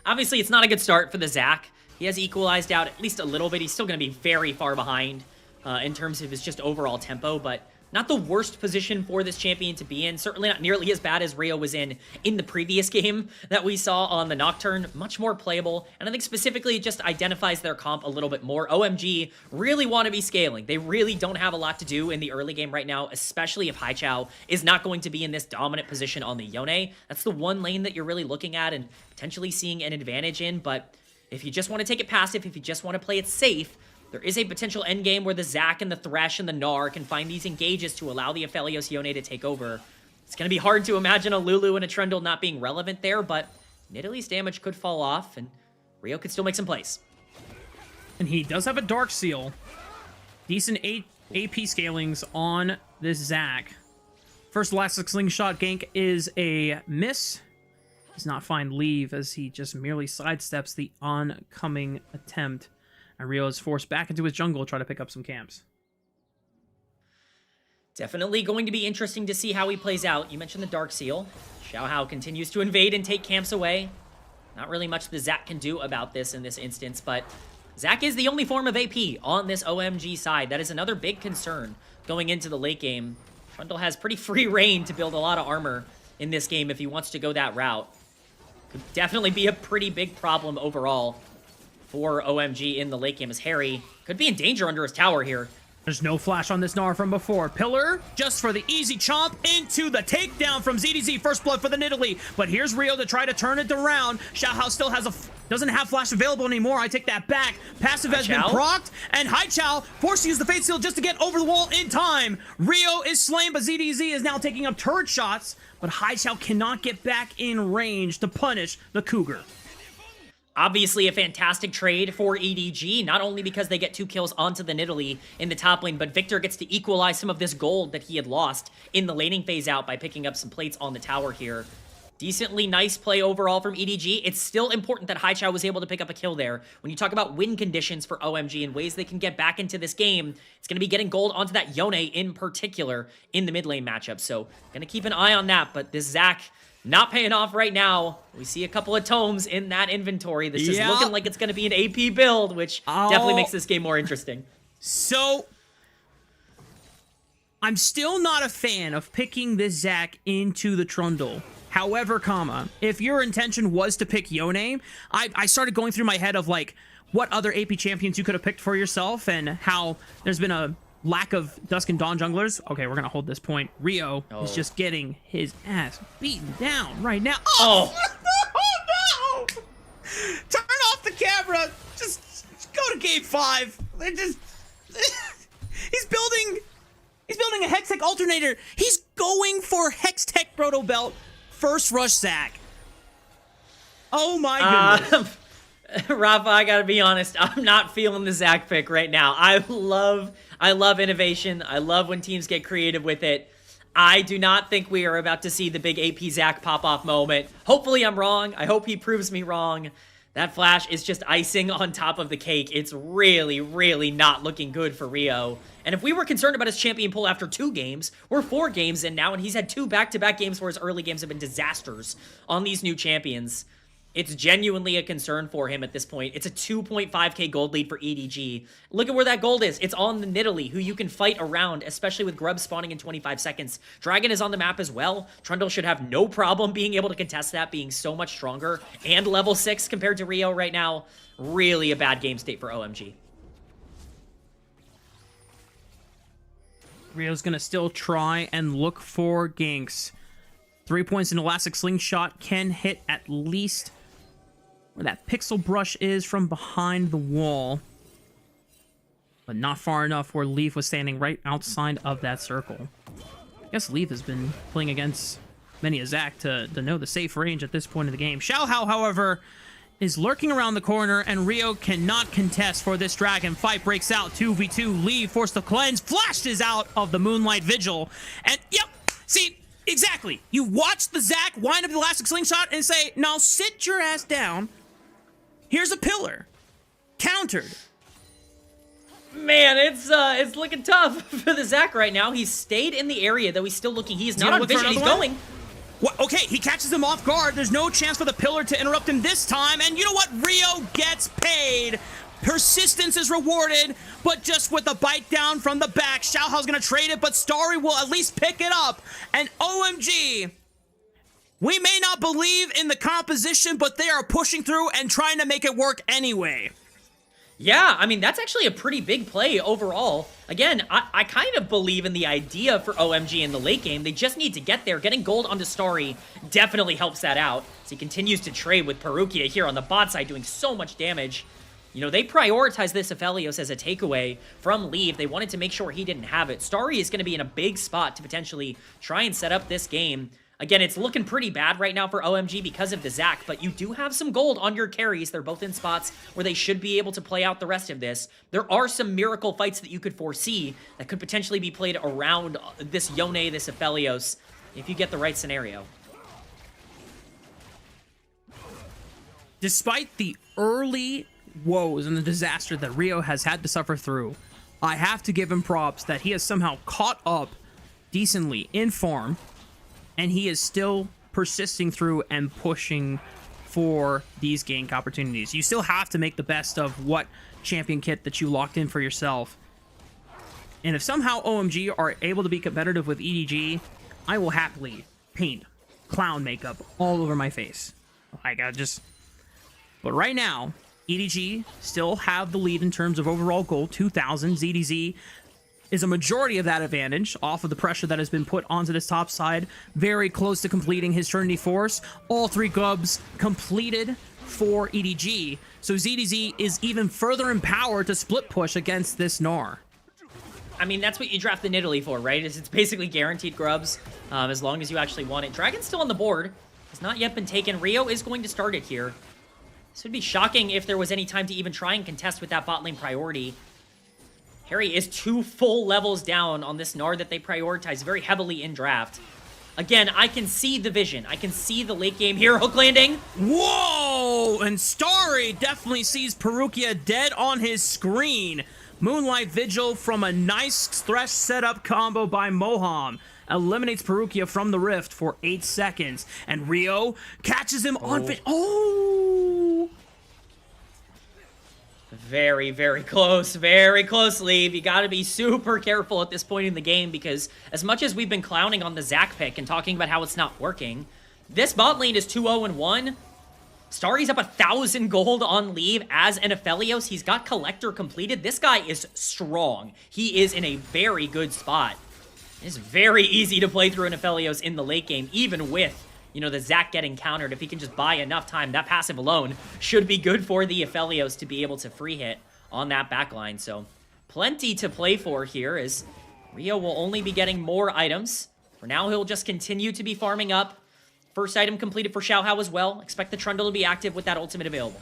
obviously it's not a good start for the Zac. He has equalized out at least a little bit. He's still going to be very far behind in terms of his just overall tempo, but not the worst position for this champion to be in. Certainly not nearly as bad as Rio was in the previous game that we saw on the Nocturne. Much more playable, and I think specifically it just identifies their comp a little bit more. OMG really want to be scaling. They really don't have a lot to do in the early game right now, especially if Haichao is not going to be in this dominant position on the Yone. That's the one lane that you're really looking at and potentially seeing an advantage in, but if you just want to take it passive, if you just want to play it safe, there is a potential endgame where the Zac and the Thresh and the Gnar can find these engages to allow the Aphelios Yone to take over. It's going to be hard to imagine a Lulu and a Trundle not being relevant there, but Nidalee's damage could fall off, and Rio could still make some plays. And he does have a Dark Seal. Decent AP scalings on this Zac. First Elastic Slingshot gank is a miss. Does not find leave as he just merely sidesteps the oncoming attempt. And Rio is forced back into his jungle to try to pick up some camps. Definitely going to be interesting to see how he plays out. You mentioned the Dark Seal. Xiaohao continues to invade and take camps away. Not really much the Zac can do about this in this instance, but Zac is the only form of AP on this OMG side. That is another big concern going into the late game. Trundle has pretty free reign to build a lot of armor in this game if he wants to go that route. Could definitely be a pretty big problem overall for OMG in the late game, as Harry could be in danger under his tower here. There's no flash on this Gnar from before. Pillar, just for the easy chomp into the takedown from ZDZ. First blood for the Nidalee. But here's Rio to try to turn it around. Xiaohao still doesn't have flash available anymore. I take that back. Passive has been procced, and Haichao forced to use the Fate Seal just to get over the wall in time. Rio is slain, but ZDZ is now taking up turret shots, but Haichao cannot get back in range to punish the Cougar. Obviously a fantastic trade for EDG, not only because they get 2 kills onto the Nidalee in the top lane, but Victor gets to equalize some of this gold that he had lost in the laning phase out by picking up some plates on the tower here. Decently nice play overall from EDG. It's still important that Haichao was able to pick up a kill there. When you talk about win conditions for OMG and ways they can get back into this game, it's going to be getting gold onto that Yone in particular in the mid lane matchup. So going to keep an eye on that, but this Zac not paying off right now. We see a couple of tomes in that inventory. This is looking like it's going to be an AP build, which definitely makes this game more interesting. So, I'm still not a fan of picking this Zac into the Trundle. However, if your intention was to pick Yone, I started going through my head of like what other AP champions you could have picked for yourself and how there's been a lack of Dusk and Dawn junglers. Okay, we're gonna hold this point. Rio is just getting his ass beaten down right now. Oh no! Turn off the camera. Just go to game 5. He's building a Hextech alternator. He's going for Hextech Proto Belt. First rush Zac. Oh my goodness. Rafa, I gotta be honest, I'm not feeling the Zac pick right now. I love innovation. I love when teams get creative with it. I do not think we are about to see the big AP Zac pop-off moment. Hopefully I'm wrong. I hope he proves me wrong. That flash is just icing on top of the cake. It's really, really not looking good for Rio. And if we were concerned about his champion pull after 2 games, we're 4 games in now, and he's had 2 back-to-back games where his early games have been disasters on these new champions. It's genuinely a concern for him at this point. It's a 2.5k gold lead for EDG. Look at where that gold is. It's on the Nidalee, who you can fight around, especially with Grub spawning in 25 seconds. Dragon is on the map as well. Trundle should have no problem being able to contest that, being so much stronger, and level 6 compared to Rio right now. Really a bad game state for OMG. Rio's gonna still try and look for ganks. 3 points in Elastic Slingshot can hit at least where that pixel brush is from behind the wall, but not far enough where Leaf was standing right outside of that circle. I guess Leaf has been playing against many a Zac to know the safe range at this point in the game. Xiaohao, however, is lurking around the corner, and Rio cannot contest for this dragon. Fight breaks out, 2v2, Leaf forced to cleanse, flashes out of the Moonlight Vigil, and yep, see, exactly. You watch the Zac wind up the Elastic Slingshot and say, now sit your ass down. Here's a pillar. Countered. Man, it's looking tough for the Zac right now. He's stayed in the area, though he's still looking. He's not on vision. He's going. What? Okay, he catches him off guard. There's no chance for the pillar to interrupt him this time. And you know what? Rio gets paid Persistence is rewarded, but just with a bite down from the back. Xiaohao's gonna trade it, but Starry will at least pick it up. And OMG, we may not believe in the composition, but they are pushing through and trying to make it work anyway. Yeah, I mean, that's actually a pretty big play overall. Again, I kind of believe in the idea for OMG in the late game. They just need to get there. Getting gold onto Starry definitely helps that out. As he continues to trade with Perukia here on the bot side, doing so much damage. You know, they prioritized this Aphelios as a takeaway from Leave. They wanted to make sure he didn't have it. Starry is going to be in a big spot to potentially try and set up this game. Again, it's looking pretty bad right now for OMG because of the Zac, but you do have some gold on your carries. They're both in spots where they should be able to play out the rest of this. There are some miracle fights that you could foresee that could potentially be played around this Yone, this Aphelios, if you get the right scenario. Despite the early woes and the disaster that Rio has had to suffer through, I have to give him props that he has somehow caught up decently in farm, and he is still persisting through and pushing for these gank opportunities. You still have to make the best of what champion kit that you locked in for yourself. And if somehow OMG are able to be competitive with EDG, I will happily paint clown makeup all over my face. Like, But right now, EDG still have the lead in terms of overall gold, 2,000. ZDZ is a majority of that advantage off of the pressure that has been put onto this top side. Very close to completing his Trinity Force. All 3 gubs completed for EDG. So ZDZ is even further empowered to split push against this Gnar. I mean, that's what you draft the Nidalee for, right? It's basically guaranteed grubs as long as you actually want it. Dragon's still on the board. Has not yet been taken. Rio is going to start it here. This would be shocking if there was any time to even try and contest with that bot lane priority. Harry is 2 full levels down on this Gnar that they prioritize very heavily in draft. Again, I can see the vision. I can see the late game here. Hook landing. Whoa! And Starry definitely sees Perukia dead on his screen. Moonlight Vigil from a nice Thresh setup combo by Moham eliminates Perukia from the Rift for 8 seconds. And Rio catches him on... Oh! Very, very close. Very close, Leave. You gotta be super careful at this point in the game because as much as we've been clowning on the Zac pick and talking about how it's not working, this bot lane is 2-0-1. Starry's up 1,000 gold on Leave as an Aphelios. He's got Collector completed. This guy is strong. He is in a very good spot. It's very easy to play through an Aphelios in the late game, even with, you know, the Zac getting countered. If he can just buy enough time, that passive alone should be good for the Aphelios to be able to free hit on that backline. So plenty to play for here as Rio will only be getting more items. For now, he'll just continue to be farming up. First item completed for Xiaohao as well. Expect the Trundle to be active with that ultimate available.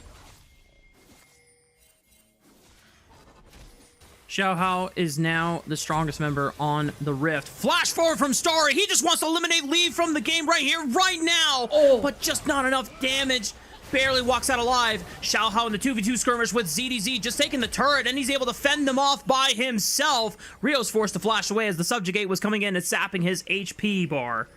Xiaohao is now the strongest member on the Rift. Flash forward from Starry. He just wants to eliminate Leave from the game right here, right now. Oh. But just not enough damage. Barely walks out alive. Xiaohao in the 2v2 skirmish with ZDZ just taking the turret, and he's able to fend them off by himself. Rio's forced to flash away as the Subjugate was coming in and sapping his HP bar.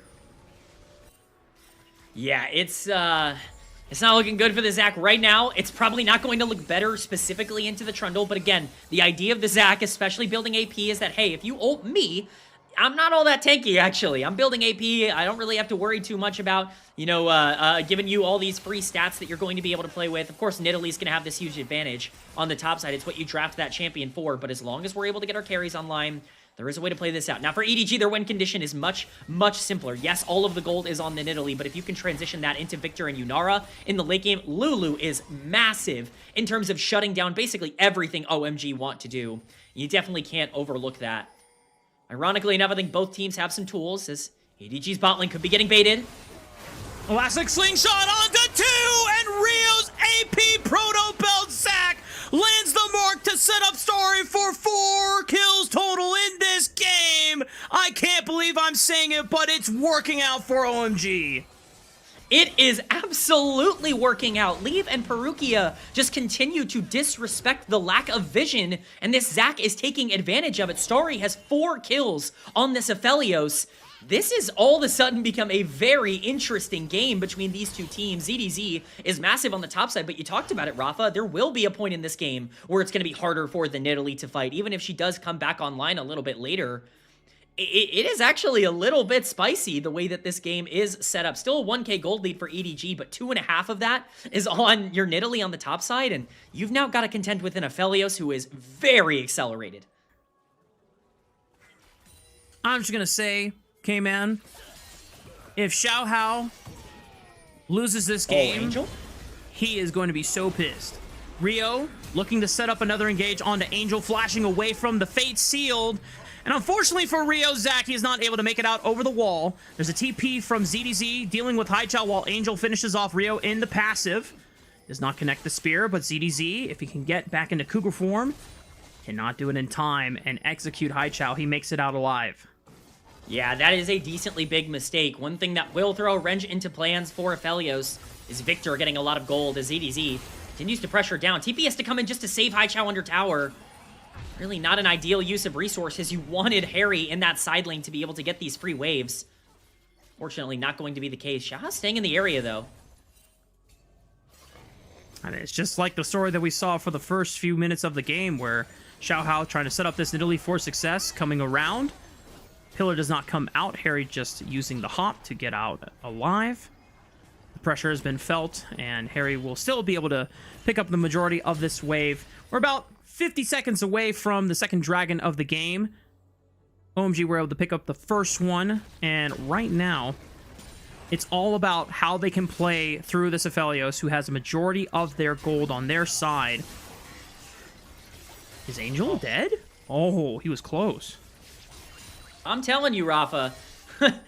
Yeah, it's not looking good for the Zac right now. It's probably not going to look better specifically into the Trundle, but again, the idea of the Zac, especially building AP, is that, hey, if you ult me, I'm not all that tanky, actually. I'm building AP. I don't really have to worry too much about, you know, giving you all these free stats that you're going to be able to play with. Of course, Nidalee's going to have this huge advantage on the top side. It's what you draft that champion for, but as long as we're able to get our carries online, there is a way to play this out. Now, for EDG, their win condition is much, much simpler. Yes, all of the gold is on the Nidalee, but if you can transition that into Victor and Yunara in the late game, Lulu is massive in terms of shutting down basically everything OMG want to do. You definitely can't overlook that. Ironically enough, I think both teams have some tools, as EDG's bot lane could be getting baited. Elastic slingshot onto 2, and Rio's AP Proto Belt Zac lands the mark to set up Starry for 4 kills total in this game. I can't believe I'm saying it, but it's working out for OMG. It is absolutely working out. Leave and Perukia just continue to disrespect the lack of vision, and this Zac is taking advantage of it. Starry has 4 kills on this Aphelios. This has all of a sudden become a very interesting game between these two teams. EDZ is massive on the top side, but you talked about it, Rafa. There will be a point in this game where it's going to be harder for the Nidalee to fight, even if she does come back online a little bit later. It is actually a little bit spicy the way that this game is set up. Still a 1k gold lead for EDG, but 2.5 of that is on your Nidalee on the top side, and you've now got to contend with an Aphelios who is very accelerated. I'm just going to say, K-Man, if Xiaohao loses this game, Angel? he is going to be so pissed. Rio looking to set up another engage onto Angel, flashing away from the Fate Sealed. And unfortunately for Rio, Zach, is not able to make it out over the wall. There's a TP from ZDZ dealing with Haichao while Angel finishes off Rio in the passive. Does not connect the spear, but ZDZ, if he can get back into Cougar form, cannot do it in time and execute Haichao. He makes it out alive. Yeah, that is a decently big mistake. One thing that will throw a wrench into plans for Aphelios is Victor getting a lot of gold as ZDZ continues to pressure down. TP has to come in just to save Haichao under tower. Really not an ideal use of resources. You wanted Harry in that side lane to be able to get these free waves. Fortunately, not going to be the case. Xiaohao's staying in the area, though. And it's just like the story that we saw for the first few minutes of the game, where Xiaohao trying to set up this Nidalee for success, coming around. Pillar does not come out. Harry just using the hop to get out alive. The pressure has been felt, and Harry will still be able to pick up the majority of this wave. We're about 50 seconds away from the second dragon of the game. OMG were able to pick up the first one, and right now, it's all about how they can play through this Aphelios, who has a majority of their gold on their side. Is Angel dead? Oh, he was close. I'm telling you, Rafa,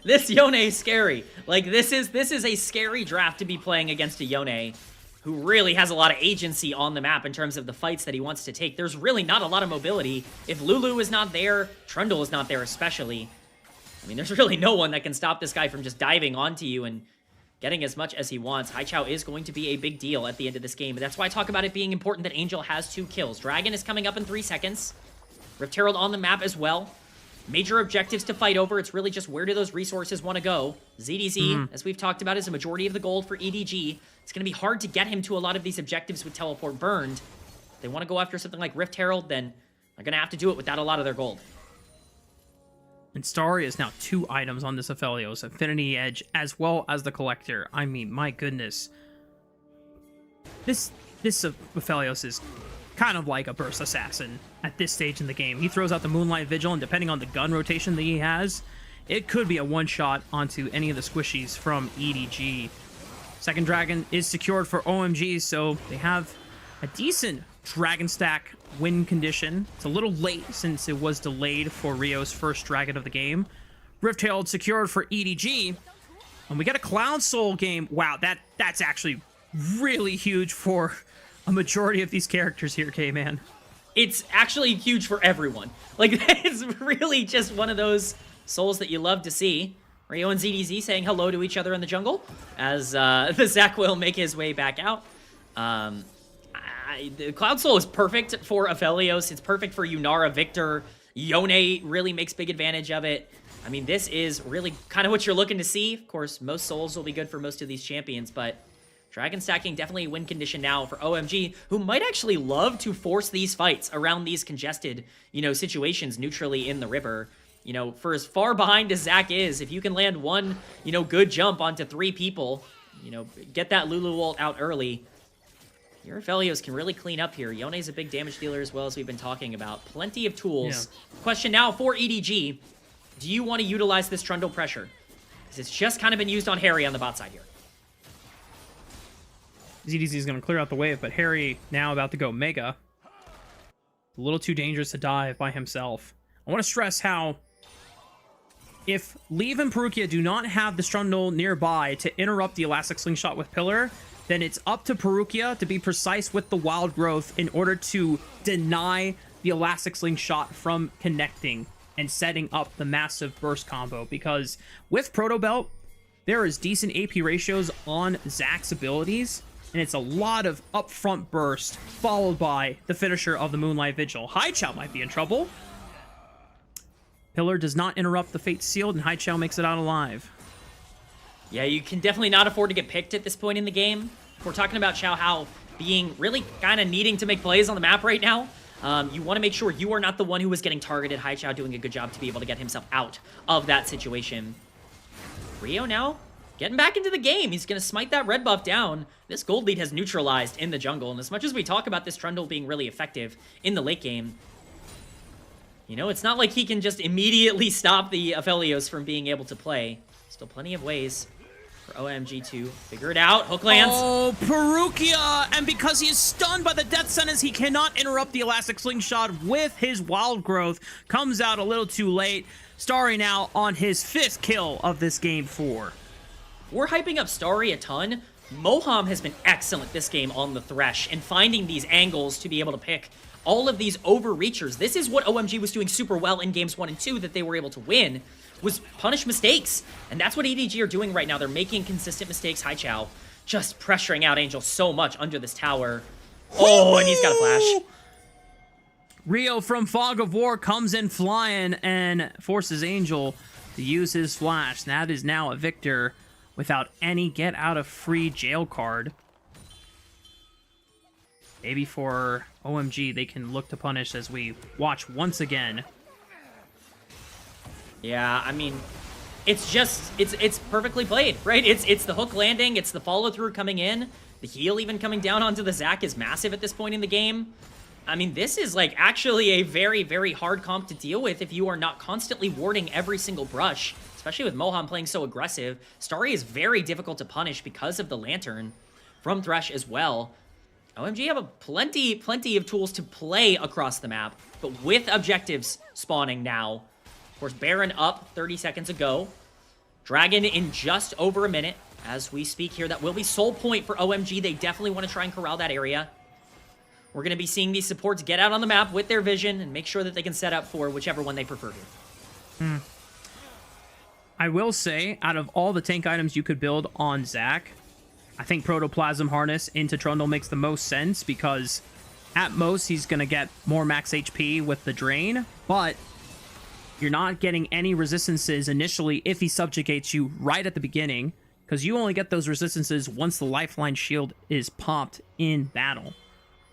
this Yone is scary. Like, this is a scary draft to be playing against a Yone who really has a lot of agency on the map in terms of the fights that he wants to take. There's really not a lot of mobility. If Lulu is not there, Trundle is not there especially. I mean, there's really no one that can stop this guy from just diving onto you and getting as much as he wants. Haichao is going to be a big deal at the end of this game, but that's why I talk about it being important that Angel has 2 kills. Dragon is coming up in 3 seconds. Rift Herald on the map as well. Major objectives to fight over. It's really just where do those resources want to go. ZDZ, as we've talked about, is a majority of the gold for EDG. It's going to be hard to get him to a lot of these objectives with Teleport burned. If they want to go after something like Rift Herald, then they're going to have to do it without a lot of their gold. And Starry is now 2 items on this Aphelios, Affinity Edge, as well as the Collector. I mean, my goodness. This Aphelios is kind of like a burst assassin at this stage in the game. He throws out the Moonlight Vigil, and depending on the gun rotation that he has, it could be a one-shot onto any of the squishies from EDG. Second Dragon is secured for OMG, so they have a decent Dragon stack win condition. It's a little late since it was delayed for Rio's first Dragon of the game. Rift Herald secured for EDG, and we get a Cloud Soul game. Wow, that's actually really huge for a majority of these characters here, K-Man. It's actually huge for everyone. Like, it's really just one of those souls that you love to see. Rio and ZDZ saying hello to each other in the jungle as the Zac will make his way back out. The Cloud Soul is perfect for Aphelios. It's perfect for Yunara, Victor. Yone really makes big advantage of it. I mean, this is really kind of what you're looking to see. Of course, most souls will be good for most of these champions, but Dragon stacking definitely a win condition now for OMG, who might actually love to force these fights around these congested, situations neutrally in the river. For as far behind as Zac is, if you can land one, good jump onto 3 people, get that Lulu ult out early, your Aphelios can really clean up here. Yone's a big damage dealer as well, as we've been talking about. Plenty of tools. Yeah. Question now for EDG. Do you want to utilize this Trundle pressure? Because it's just kind of been used on Harry on the bot side here. ZDZ is going to clear out the wave, but Harry now about to go Mega. A little too dangerous to dive by himself. I want to stress how if Leave and Perukia do not have the Trundle nearby to interrupt the Elastic Slingshot with Pillar, then it's up to Perukia to be precise with the Wild Growth in order to deny the Elastic Slingshot from connecting and setting up the massive burst combo. Because with Proto Belt, there is decent AP ratios on Zac's abilities, and it's a lot of upfront burst followed by the finisher of the Moonlight Vigil. Haichao might be in trouble. Pillar does not interrupt the Fate Sealed, and Haichao makes it out alive. Yeah, you can definitely not afford to get picked at this point in the game. We're talking about Xiao Hao being really kind of needing to make plays on the map right now. You want to make sure you are not the one who was getting targeted. Haichao doing a good job to be able to get himself out of that situation. Rio now getting back into the game. He's going to smite that red buff down. This gold lead has neutralized in the jungle. And as much as we talk about this Trundle being really effective in the late game, you know, it's not like he can just immediately stop the Aphelios from being able to play. Still plenty of ways for OMG to figure it out. Hook lands. Oh, Perukia! And because he is stunned by the death sentence, he cannot interrupt the Elastic Slingshot with his Wild Growth. Comes out a little too late. Starry now on his 5th kill of this game 4. We're hyping up Starry a ton. Moham has been excellent this game on the Thresh and finding these angles to be able to pick all of these overreachers. This is what OMG was doing super well in games 1 and 2 that they were able to win, was punish mistakes. And that's what EDG are doing right now. They're making consistent mistakes. Haichao just pressuring out Angel so much under this tower. Oh, and he's got a flash. Rio from Fog of War comes in flying and forces Angel to use his flash. That is now a victor without any get out of free jail card. Maybe for OMG, they can look to punish as we watch once again. Yeah, I mean, it's just, it's perfectly played, right? It's the hook landing, it's the follow-through coming in. The heal even coming down onto the Zac is massive at this point in the game. I mean, this is like actually a very, very hard comp to deal with if you are not constantly warding every single brush, especially with Moham playing so aggressive. Starry is very difficult to punish because of the Lantern from Thresh as well. OMG have a plenty of tools to play across the map, but with objectives spawning now. Of course, Baron up 30 seconds ago. Dragon in just over a minute as we speak here. That will be soul point for OMG. They definitely want to try and corral that area. We're going to be seeing these supports get out on the map with their vision and make sure that they can set up for whichever one they prefer to. I will say, out of all the tank items you could build on Zac, I think Protoplasm Harness into Trundle makes the most sense because at most he's going to get more max HP with the Drain, but you're not getting any resistances initially if he subjugates you right at the beginning because you only get those resistances once the Lifeline Shield is popped in battle.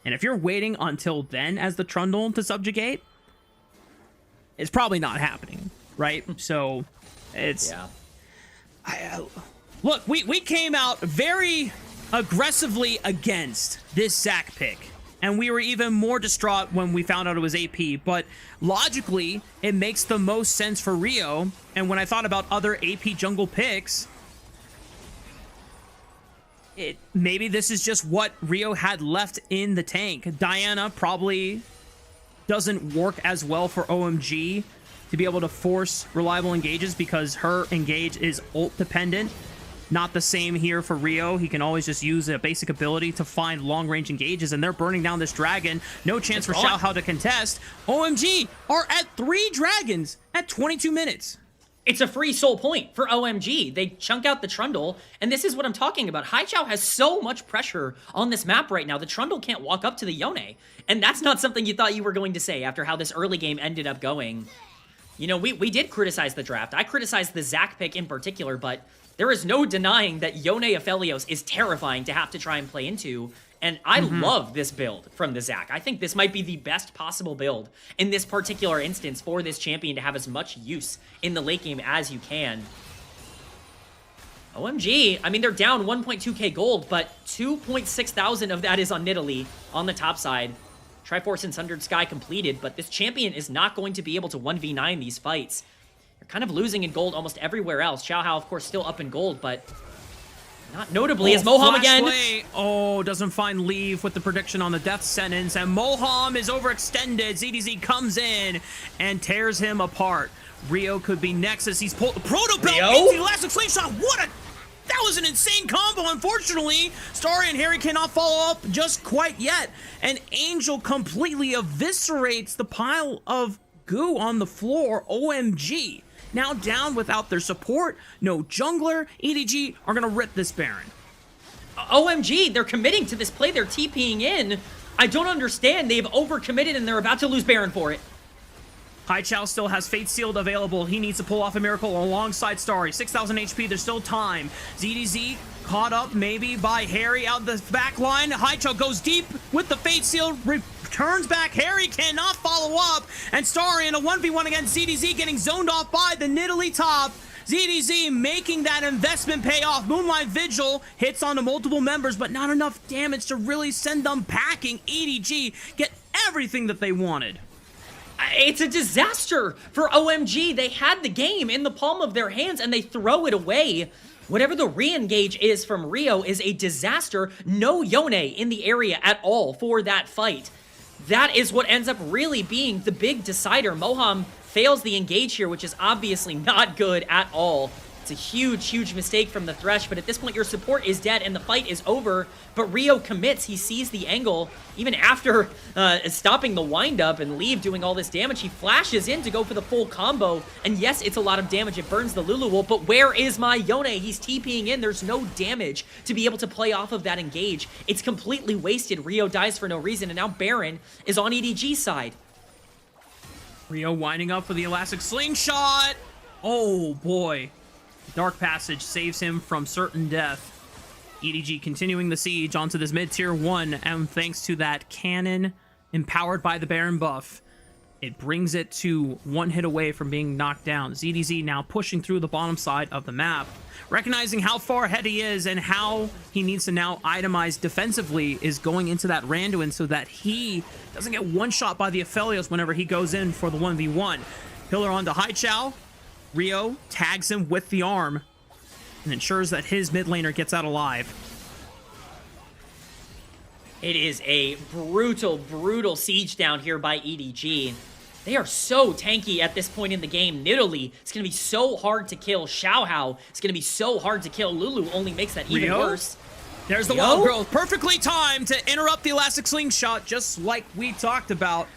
And if you're waiting until then as the Trundle to subjugate, it's probably not happening, right? So it's... Yeah. Look, we came out very aggressively against this Zac pick, and we were even more distraught when we found out it was AP, but logically, it makes the most sense for Rio, and when I thought about other AP jungle picks, maybe this is just what Rio had left in the tank. Diana probably doesn't work as well for OMG to be able to force reliable engages because her engage is ult dependent. Not the same here for Rio. He can always just use a basic ability to find long-range engages, and they're burning down this dragon. No chance for Xiao Hao to contest. OMG are at 3 dragons at 22 minutes. It's a free soul point for OMG. They chunk out the Trundle, and this is what I'm talking about. Haichao has so much pressure on this map right now. The Trundle can't walk up to the Yone, and that's not something you thought you were going to say after how this early game ended up going. You know, we did criticize the draft. I criticized the Zac pick in particular, but there is no denying that Yone Aphelios is terrifying to have to try and play into, and I love this build from the Zac. I think this might be the best possible build in this particular instance for this champion to have as much use in the late game as you can. OMG, I mean, they're down 1.2k gold, but 2.6 thousand of that is on Nidalee on the top side. Triforce and Sundered Sky completed, but this champion is not going to be able to 1v9 these fights. They're kind of losing in gold almost everywhere else. Xiao Hao, of course, still up in gold, but not notably is Moham again. Play. Oh, doesn't find leave with the prediction on the death sentence, and Moham is overextended. ZDZ comes in and tears him apart. Rio could be next as he's pulled the Proto Belt into the Elastic Slingshot. That was an insane combo. Unfortunately, Starry and Harry cannot follow up just quite yet. And Angel completely eviscerates the pile of goo on the floor. OMG. Now down without their support. No jungler. EDG are going to rip this Baron. OMG, they're committing to this play. They're TPing in. I don't understand. They've overcommitted and they're about to lose Baron for it. Haichao still has Fate Sealed available. He needs to pull off a miracle alongside Starry. 6,000 HP, there's still time. ZDZ caught up maybe by Harry out the back line. Haichao goes deep with the Fate Sealed, returns back. Harry cannot follow up, and Starry in a 1v1 against ZDZ getting zoned off by the Nidalee top. ZDZ making that investment pay off. Moonlight Vigil hits onto multiple members, but not enough damage to really send them packing. EDG get everything that they wanted. It's a disaster for OMG. They had the game in the palm of their hands and they throw it away. Whatever the re-engage is from Rio is a disaster. No Yone in the area at all for that fight. That is what ends up really being the big decider. Moham fails the engage here, which is obviously not good at all. It's a huge, huge mistake from the Thresh, but at this point your support is dead and the fight is over. But Rio commits. He sees the angle. Even after stopping the windup and Leave doing all this damage, he flashes in to go for the full combo. And yes, it's a lot of damage. It burns the Lulu Wolf, but where is my Yone? He's TPing in. There's no damage to be able to play off of that engage. It's completely wasted. Rio dies for no reason, and now Baron is on EDG's side. Rio winding up for the elastic slingshot. Oh boy. Dark Passage saves him from certain death. EDG continuing the siege onto this mid-tier 1, and thanks to that cannon empowered by the Baron buff, it brings it to one hit away from being knocked down. ZDZ now pushing through the bottom side of the map. Recognizing how far ahead he is and how he needs to now itemize defensively is going into that Randuin so that he doesn't get one-shot by the Aphelios whenever he goes in for the 1v1. Pillar onto Haichao. Rio tags him with the arm and ensures that his mid laner gets out alive. It is a brutal, brutal siege down here by EDG. They are so tanky at this point in the game. Nidalee, it's going to be so hard to kill. Xiaohao, it's going to be so hard to kill. Lulu only makes that even worse. There's the wild growth. Perfectly timed to interrupt the elastic slingshot, just like we talked about.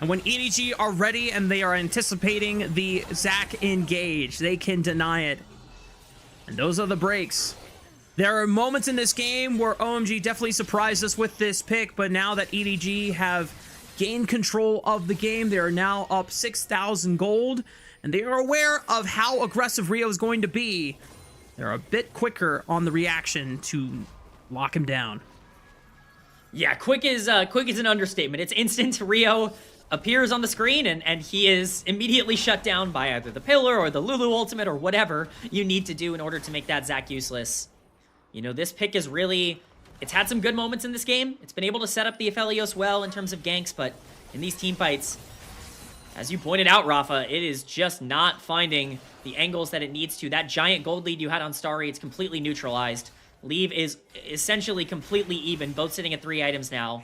And when EDG are ready and they are anticipating the Zac engage, they can deny it. And those are the breaks. There are moments in this game where OMG definitely surprised us with this pick, but now that EDG have gained control of the game, they are now up 6,000 gold, and they are aware of how aggressive Rio is going to be. They're a bit quicker on the reaction to lock him down. Yeah, quick is an understatement. It's instant. Rio appears on the screen and he is immediately shut down by either the Pillar or the Lulu ultimate or whatever you need to do in order to make that Zac useless. You know, this pick is really, it's had some good moments in this game. It's been able to set up the Aphelios well in terms of ganks, but in these team fights, as you pointed out, Rafa, it is just not finding the angles that it needs to. That giant gold lead you had on Starry, it's completely neutralized. Leave is essentially completely even, both sitting at 3 items now.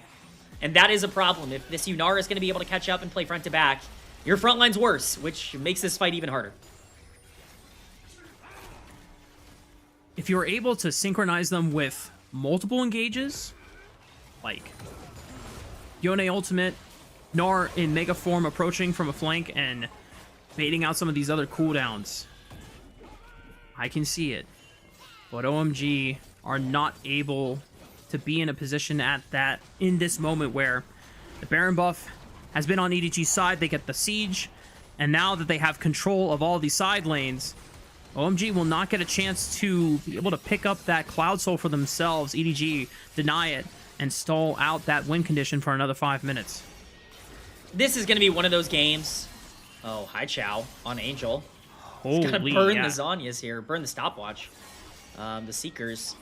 And that is a problem. If this Yunara is going to be able to catch up and play front to back, your front line's worse, which makes this fight even harder. If you're able to synchronize them with multiple engages, like Yone ultimate, Gnar in mega form approaching from a flank and baiting out some of these other cooldowns, I can see it. But OMG are not able to be in a position in this moment where the Baron buff has been on EDG's side. They get the siege, and now that they have control of all these side lanes, OMG will not get a chance to be able to pick up that Cloud Soul for themselves. EDG deny it and stall out that win condition for another 5 minutes. This is going to be one of those games. Oh, Haichao on Angel. Holy, He's going to burn the Zhonya's here, burn the stopwatch. The Seekers,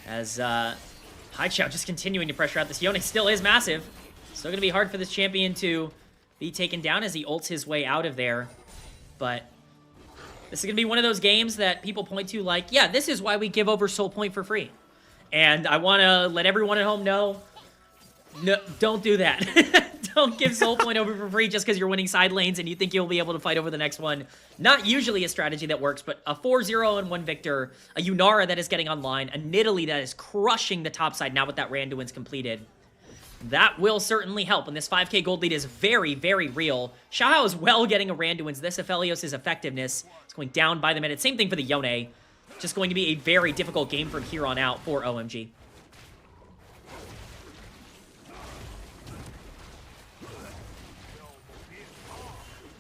as Haichao just continuing to pressure out. This Yone still is massive. Still going to be hard for this champion to be taken down as he ults his way out of there. But this is going to be one of those games that people point to like, yeah, this is why we give over Soul Point for free. And I want to let everyone at home know, no, don't do that. Don't give Soul Point over for free just because you're winning side lanes and you think you'll be able to fight over the next one. Not usually a strategy that works, but a 4-0 and 1 victor, a Yunara that is getting online, a Nidalee that is crushing the top side now with that Randuin's completed. That will certainly help, and this 5k gold lead is very, very real. Xiaohao is well getting a Randuin's. This Aphelios' effectiveness is going down by the minute. Same thing for the Yone. Just going to be a very difficult game from here on out for OMG.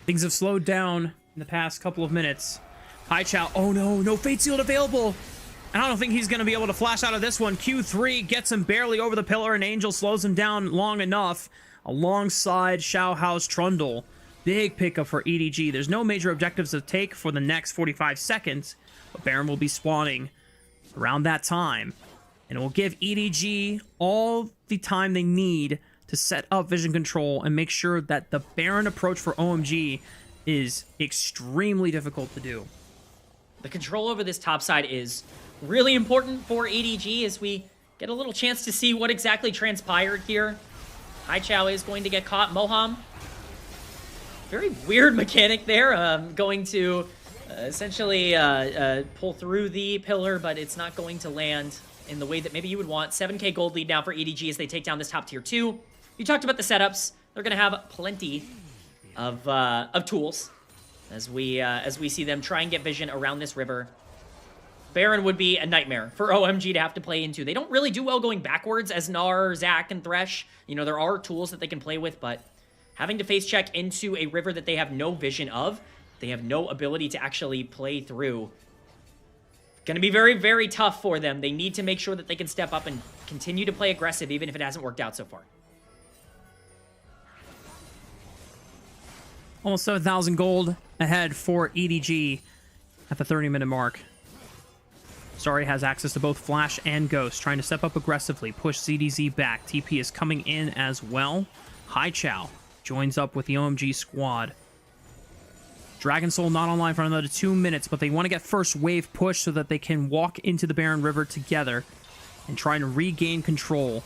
Things have slowed down in the past couple of minutes. Haichao, oh no, no Fate Sealed available. And I don't think he's going to be able to flash out of this one. Q3 gets him barely over the pillar, and Angel slows him down long enough alongside Xiaohao's Trundle. Big pickup for EDG. There's no major objectives to take for the next 45 seconds, but Baron will be spawning around that time, and it will give EDG all the time they need to set up vision control and make sure that the Baron approach for OMG is extremely difficult to do. The control over this top side is really important for EDG as we get a little chance to see what exactly transpired here. Haichao is going to get caught. Moham, very weird mechanic there. Going to essentially pull through the pillar, but it's not going to land in the way that maybe you would want. 7k gold lead now for EDG as they take down this top tier 2. You talked about the setups. They're going to have plenty of tools as we see them try and get vision around this river. Baron would be a nightmare for OMG to have to play into. They don't really do well going backwards as Gnar, Zac, and Thresh. You know, there are tools that they can play with, but having to face check into a river that they have no vision of, they have no ability to actually play through. Going to be very, very tough for them. They need to make sure that they can step up and continue to play aggressive, even if it hasn't worked out so far. Almost 7,000 gold ahead for EDG at the 30-minute mark. Starry has access to both Flash and Ghost, trying to step up aggressively, push ZDZ back. TP is coming in as well. Haichao joins up with the OMG squad. Dragon Soul not online for another 2 minutes, but they want to get first wave push so that they can walk into the Barren River together and try and regain control.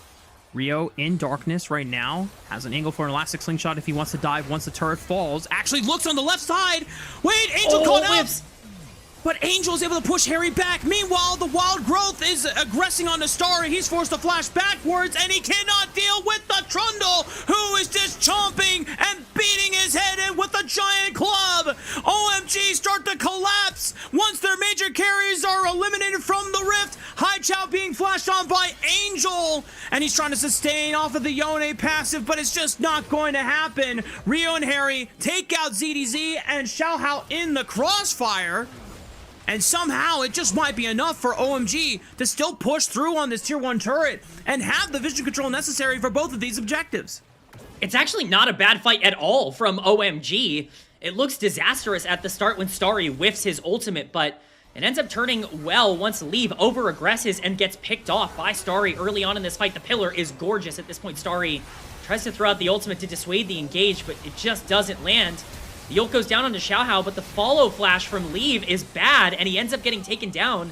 Rio in darkness right now, has an angle for an elastic slingshot if he wants to dive once the turret falls. Actually looks on the left side. Wait, Angel caught up! But Angel is able to push Harry back. Meanwhile, the Wild Growth is aggressing on the Starry. He's forced to flash backwards, and he cannot deal with the Trundle, who is just chomping and beating his head in with a giant club. OMG start to collapse once their major carries are eliminated from the Rift. Haichao being flashed on by Angel, and he's trying to sustain off of the Yone passive, but it's just not going to happen. Rio and Harry take out ZDZ and Xiaohao in the crossfire. And somehow it just might be enough for OMG to still push through on this tier 1 turret and have the vision control necessary for both of these objectives. It's actually not a bad fight at all from OMG. It looks disastrous at the start when Starry whiffs his ultimate, but it ends up turning well once Leave over-aggresses and gets picked off by Starry early on in this fight. The pillar is gorgeous at this point. Starry tries to throw out the ultimate to dissuade the engage, but it just doesn't land. The ult goes down onto Xiaohao, but the follow flash from Leave is bad, and he ends up getting taken down.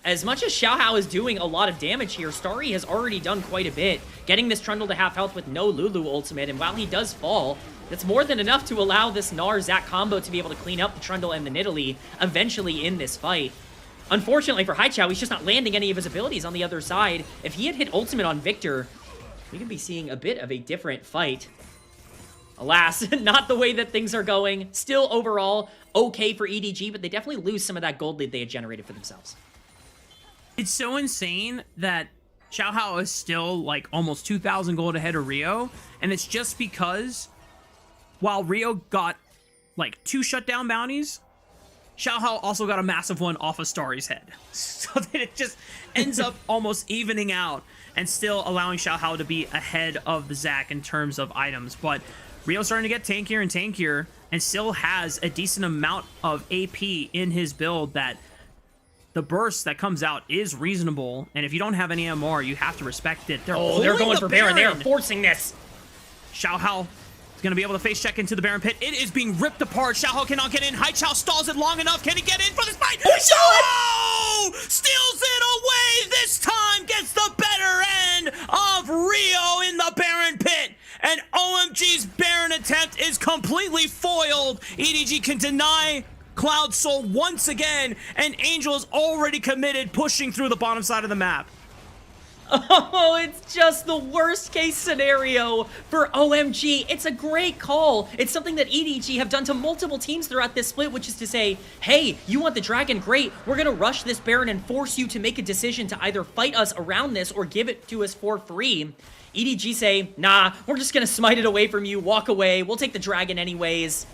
As much as Xiaohao is doing a lot of damage here, Starry has already done quite a bit, getting this Trundle to half health with no Lulu ultimate, and while he does fall, that's more than enough to allow this Gnar-Zac combo to be able to clean up the Trundle and the Nidalee eventually in this fight. Unfortunately for Haichao, he's just not landing any of his abilities on the other side. If he had hit ultimate on Victor, we could be seeing a bit of a different fight. Alas, not the way that things are going. Still overall okay for EDG, but they definitely lose some of that gold lead they had generated for themselves. It's so insane that Xiaohao is still like almost 2,000 gold ahead of Rio, and it's just because while Rio got like 2 shutdown bounties, Xiaohao also got a massive one off of Starry's head. So that it just ends up almost evening out and still allowing Xiaohao to be ahead of the Zac in terms of items. But Rio's starting to get tankier and tankier and still has a decent amount of AP in his build that the burst that comes out is reasonable. And if you don't have any MR, you have to respect it. They're going for Baron. They're forcing this. Xiaohao is going to be able to face check into the Baron pit. It is being ripped apart. Xiaohao cannot get in. Haichao stalls it long enough. Can he get in for this fight? Xiaohao steals it away. This time gets the better end of Rio in the Baron pit. And OMG's Baron attempt is completely foiled. EDG can deny Cloud Soul once again, and Angel is already committed, pushing through the bottom side of the map. Oh, it's just the worst case scenario for OMG. It's a great call. It's something that EDG have done to multiple teams throughout this split, which is to say, hey, you want the dragon? Great. We're going to rush this Baron and force you to make a decision to either fight us around this or give it to us for free. EDG say, nah, we're just going to smite it away from you, walk away. We'll take the dragon anyways.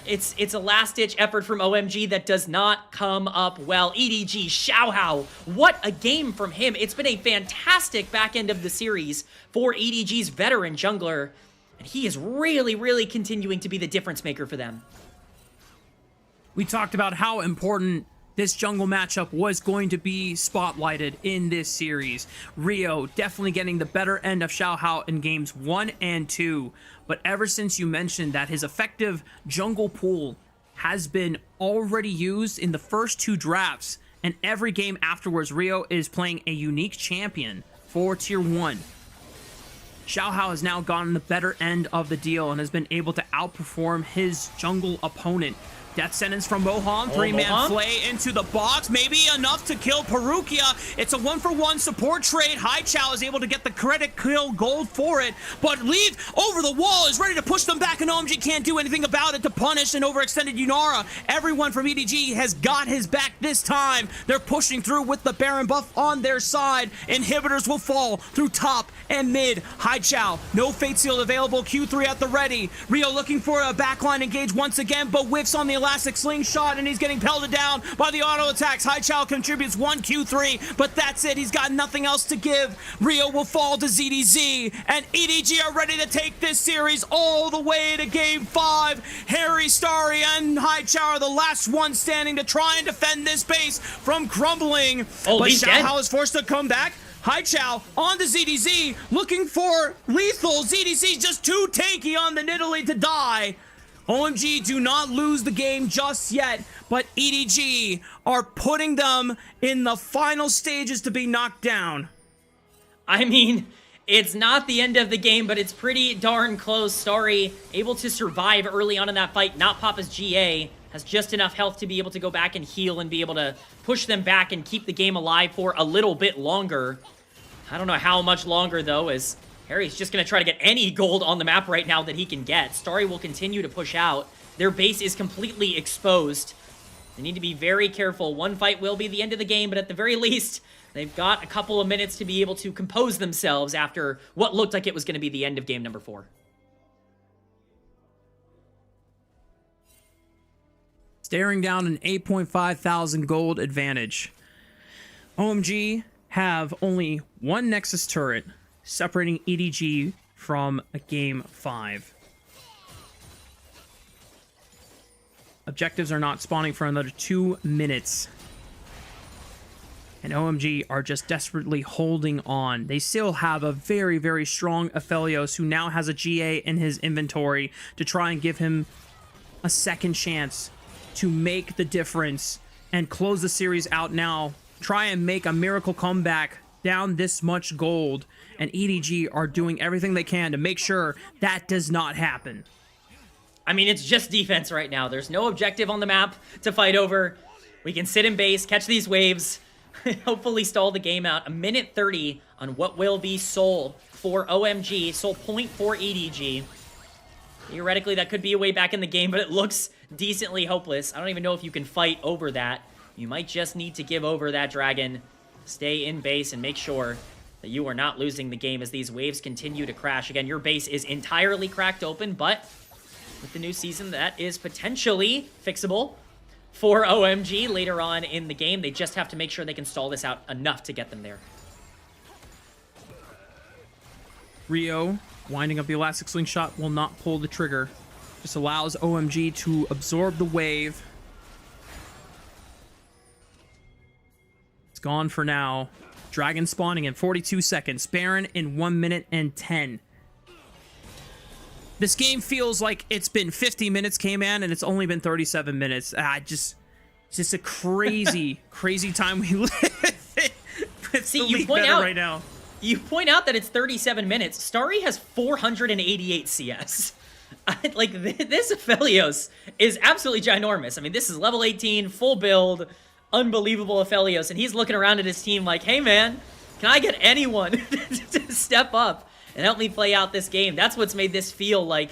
It's a last-ditch effort from OMG that does not come up well. EDG, Xiaohao, what a game from him. It's been a fantastic back end of the series for EDG's veteran jungler, and he is really, really continuing to be the difference maker for them. We talked about how important this jungle matchup was going to be spotlighted in this series. Rio definitely getting the better end of Xiaohao in games 1 and 2. But ever since you mentioned that his effective jungle pool has been already used in the first 2 drafts, and every game afterwards, Rio is playing a unique champion for Tier 1. Xiaohao has now gotten the better end of the deal and has been able to outperform his jungle opponent. Death sentence from Moham, 3-man flay into the box, maybe enough to kill Perukia. It's a 1-for-1 support trade. Haichao is able to get the credit kill gold for it, but Leave over the wall is ready to push them back, and OMG can't do anything about it to punish an overextended Yunara. Everyone from EDG has got his back this time. They're pushing through with the Baron buff on their side. Inhibitors will fall through top and mid. Haichao, no Fate Seal available, Q3 at the ready. Rio looking for a backline engage once again, but whiffs on the elastic slingshot, and he's getting pelted down by the auto attacks. Haichao contributes 1 Q3, but that's it. He's got nothing else to give. Rio will fall to ZDZ, and EDG are ready to take this series all the way to Game 5. Harry, Starry, and Haichao are the last ones standing to try and defend this base from crumbling. Oh, but he's Xiaohao dead. is forced to come back. Haichao on to ZDZ, looking for lethal. ZDZ just too tanky on the Nidalee to die. OMG do not lose the game just yet, but EDG are putting them in the final stages to be knocked down. I mean, it's not the end of the game, but it's pretty darn close. Starry able to survive early on in that fight, not pop his GA, has just enough health to be able to go back and heal and be able to push them back and keep the game alive for a little bit longer. I don't know how much longer, though, as Harry's just going to try to get any gold on the map right now that he can get. Starry will continue to push out. Their base is completely exposed. They need to be very careful. One fight will be the end of the game, but at the very least, they've got a couple of minutes to be able to compose themselves after what looked like it was going to be the end of game number 4. Staring down an 8.5 thousand gold advantage. OMG have only one Nexus turret separating EDG from a Game 5. Objectives are not spawning for another 2 minutes. And OMG are just desperately holding on. They still have a very, very strong Aphelios who now has a GA in his inventory to try and give him a second chance to make the difference and close the series out now. Try and make a miracle comeback down this much gold, and EDG are doing everything they can to make sure that does not happen. I mean, it's just defense right now. There's no objective on the map to fight over. We can sit in base, catch these waves, hopefully stall the game out. 1:30 on what will be Soul for OMG, Soul point for EDG. Theoretically, that could be a way back in the game, but it looks decently hopeless. I don't even know if you can fight over that. You might just need to give over that dragon, stay in base, and make sure that you are not losing the game as these waves continue to crash. Again, your base is entirely cracked open, but with the new season, that is potentially fixable for OMG later on in the game. They just have to make sure they can stall this out enough to get them there. Rio, winding up the elastic slingshot, will not pull the trigger. Just allows OMG to absorb the wave. It's gone for now. Dragon spawning in 42 seconds. Baron in 1 minute and 10. This game feels like it's been 50 minutes, K-Man, and it's only been 37 minutes. It's just a crazy, crazy time we live. See, you point out right now. You point out that it's 37 minutes. Starry has 488 CS. Like, this Aphelios is absolutely ginormous. I mean, this is level 18, full build, unbelievable Aphelios, and he's looking around at his team like, hey, man, can I get anyone to step up and help me play out this game? That's what's made this feel like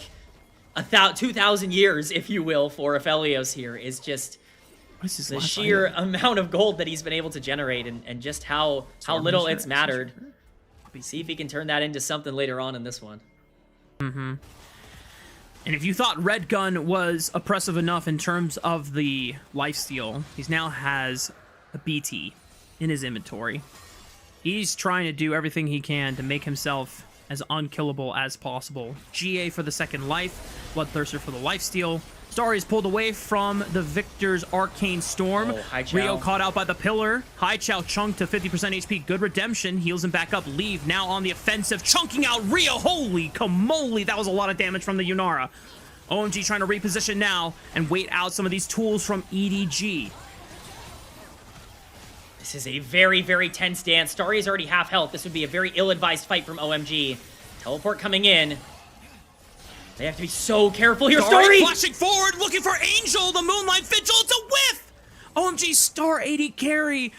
2,000 years, if you will, for Aphelios here, is just the sheer amount of gold that he's been able to generate and just how little it's mattered. See if he can turn that into something later on in this one. And if you thought Red Gun was oppressive enough in terms of the lifesteal, he now has a BT in his inventory. He's trying to do everything he can to make himself as unkillable as possible. GA for the second life, Bloodthirster for the lifesteal. Starry is pulled away from the Victor's Arcane Storm. Rio caught out by the pillar. Hai Chao chunked to 50% HP. Good redemption. Heals him back up. Leave now on the offensive. Chunking out Rio. Holy camole. That was a lot of damage from the Yunara. OMG trying to reposition now and wait out some of these tools from EDG. This is a very, very tense dance. Starry is already half health. This would be a very ill-advised fight from OMG. Teleport coming in. They have to be so careful here. Starry flashing forward, looking for Angel. The Moonlight Vigil. It's a whiff. OMG star 80 carry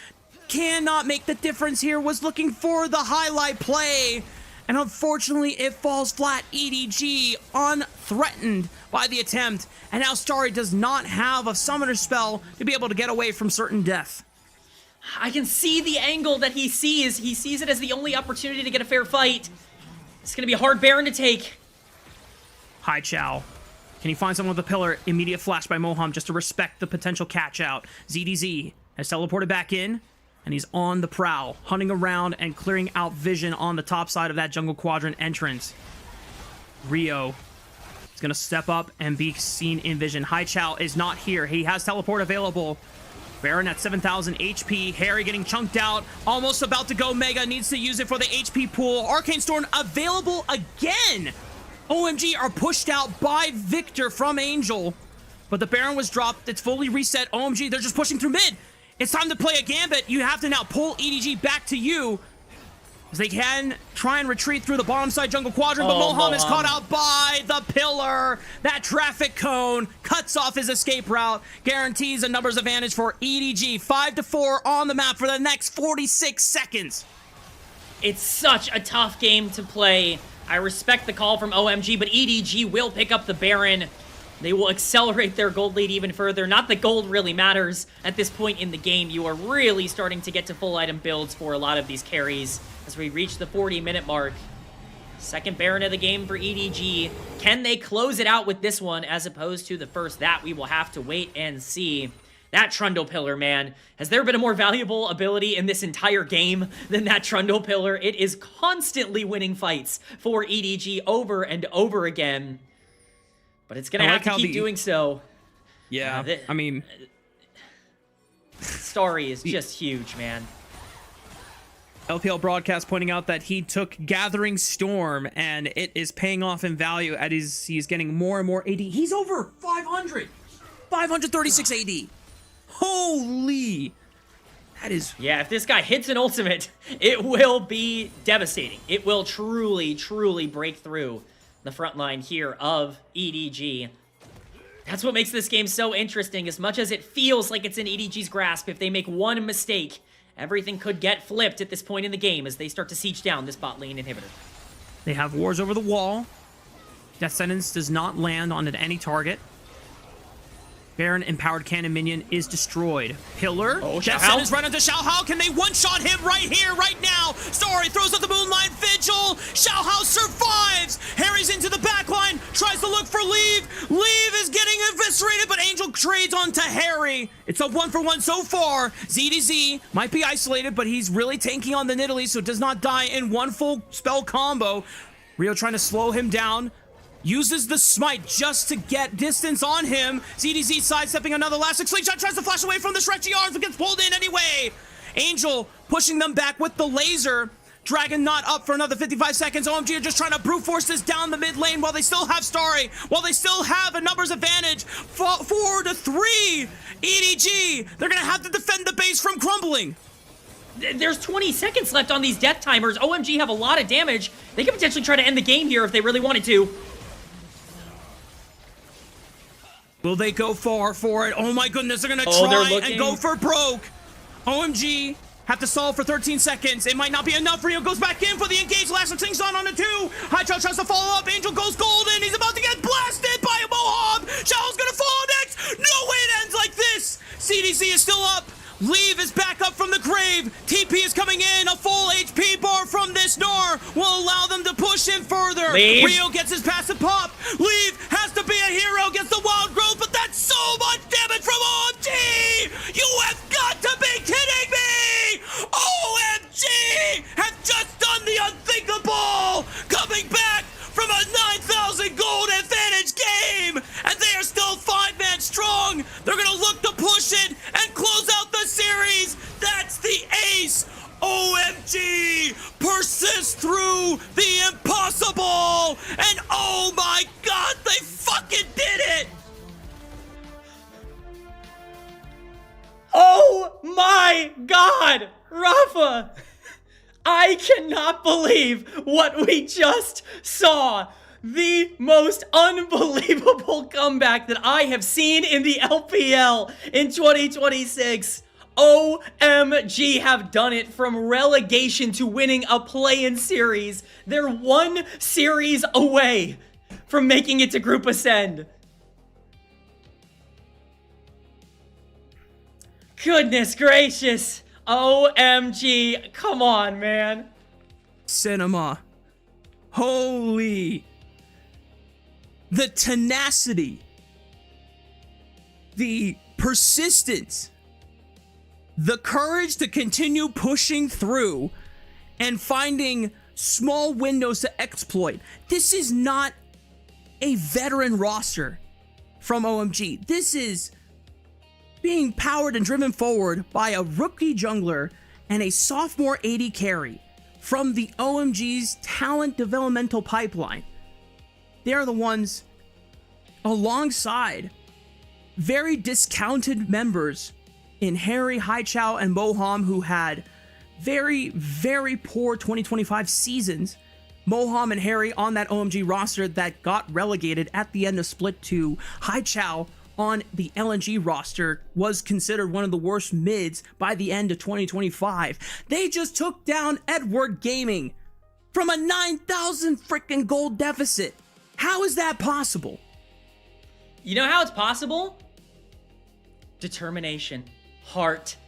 cannot make the difference here. Was looking for the highlight play. And unfortunately, it falls flat. EDG unthreatened by the attempt. And now Starry does not have a summoner spell to be able to get away from certain death. I can see the angle that he sees. He sees it as the only opportunity to get a fair fight. It's going to be a hard Baron to take. Hai Chao. Can he find someone with a pillar? Immediate flash by Moham just to respect the potential catch out. ZDZ has teleported back in, and he's on the prowl, hunting around and clearing out vision on the top side of that jungle quadrant entrance. Rio is going to step up and be seen in vision. Hai Chao is not here. He has teleport available. Baron at 7,000 HP. Harry getting chunked out. Almost about to go Mega. Needs to use it for the HP pool. Arcane Storm available again. OMG are pushed out by Victor from Angel. But the Baron was dropped. It's fully reset. OMG, they're just pushing through mid. It's time to play a gambit. You have to now pull EDG back to you. As they can try and retreat through the bottom side jungle quadrant, but Moham is caught out by the pillar. That traffic cone cuts off his escape route, guarantees a numbers advantage for EDG. 5-4 on the map for the next 46 seconds. It's such a tough game to play. I respect the call from OMG, but EDG will pick up the Baron. They will accelerate their gold lead even further. Not that gold really matters at this point in the game. You are really starting to get to full item builds for a lot of these carries as we reach the 40-minute mark. Second Baron of the game for EDG. Can they close it out with this one as opposed to the first? That we will have to wait and see. That Trundle Pillar, man. Has there been a more valuable ability in this entire game than that Trundle Pillar? It is constantly winning fights for EDG over and over again. But it's going to have to keep doing so. Yeah, I mean... Starry is just huge, man. LPL broadcast pointing out that he took Gathering Storm, and it is paying off in value as he's getting more and more AD. He's over 500! 536 AD! Holy! That is... Yeah, if this guy hits an ultimate, it will be devastating. It will truly, truly break through the front line here of EDG. That's what makes this game so interesting. As much as it feels like it's in EDG's grasp, if they make one mistake, everything could get flipped at this point in the game as they start to siege down this bot lane inhibitor. They have wars over the wall. Death Sentence does not land on any target. Baron Empowered Cannon Minion is destroyed. Pillar. Death Sentence right onto Xiaohao. Can they one-shot him right here, right now? Starry throws out the Moonlight Vigil. Xiaohao survives. Harry's into the backline. Tries to look for Leave. Leave is getting eviscerated, but Angel trades onto Harry. It's a 1-for-1 so far. ZDZ might be isolated, but he's really tanking on the Nidalee, so does not die in one full spell combo. Rio trying to slow him down. Uses the smite just to get distance on him. ZDZ sidestepping another elastic slingshot. Tries to flash away from the stretchy arms, but gets pulled in anyway. Angel pushing them back with the laser. Dragon not up for another 55 seconds. OMG are just trying to brute force this down the mid lane while they still have Starry. While they still have a numbers advantage. 4-3. EDG. They're going to have to defend the base from crumbling. There's 20 seconds left on these death timers. OMG have a lot of damage. They could potentially try to end the game here if they really wanted to. Will they go far for it? Oh my goodness, they're gonna try and go for broke. OMG have to solve for 13 seconds. It might not be enough. Rio goes back in for the engage. Last thing's on the 2. Hai Chao tries to follow up. Angel goes golden. He's about to get blasted by a Moham. Chao's gonna fall next. No way it ends like this. CDC is still up. Leave is back up from the grave. TP is coming in. A full HP bar from this Nor will allow them to push him further. Leave. Rio gets his passive pop. Leave has to OMG persists through the impossible, and oh my god, they fucking did it! Oh my god, Rafa! I cannot believe what we just saw. The most unbelievable comeback that I have seen in the LPL in 2026. OMG have done it from relegation to winning a play-in series. They're one series away from making it to Group Ascend. Goodness gracious. OMG. Come on, man. Cinema. Holy. The tenacity. The persistence. The courage to continue pushing through and finding small windows to exploit. This is not a veteran roster from OMG. This is being powered and driven forward by a rookie jungler and a sophomore AD carry from the OMG's talent developmental pipeline. They are the ones alongside very discounted members in Harry, Haichao, and Moham, who had very, very poor 2025 seasons. Moham and Harry on that OMG roster that got relegated at the end of Split 2. Haichao on the LNG roster was considered one of the worst mids by the end of 2025. They just took down Edward Gaming from a 9,000 freaking gold deficit. How is that possible? You know how it's possible? Determination. Heart.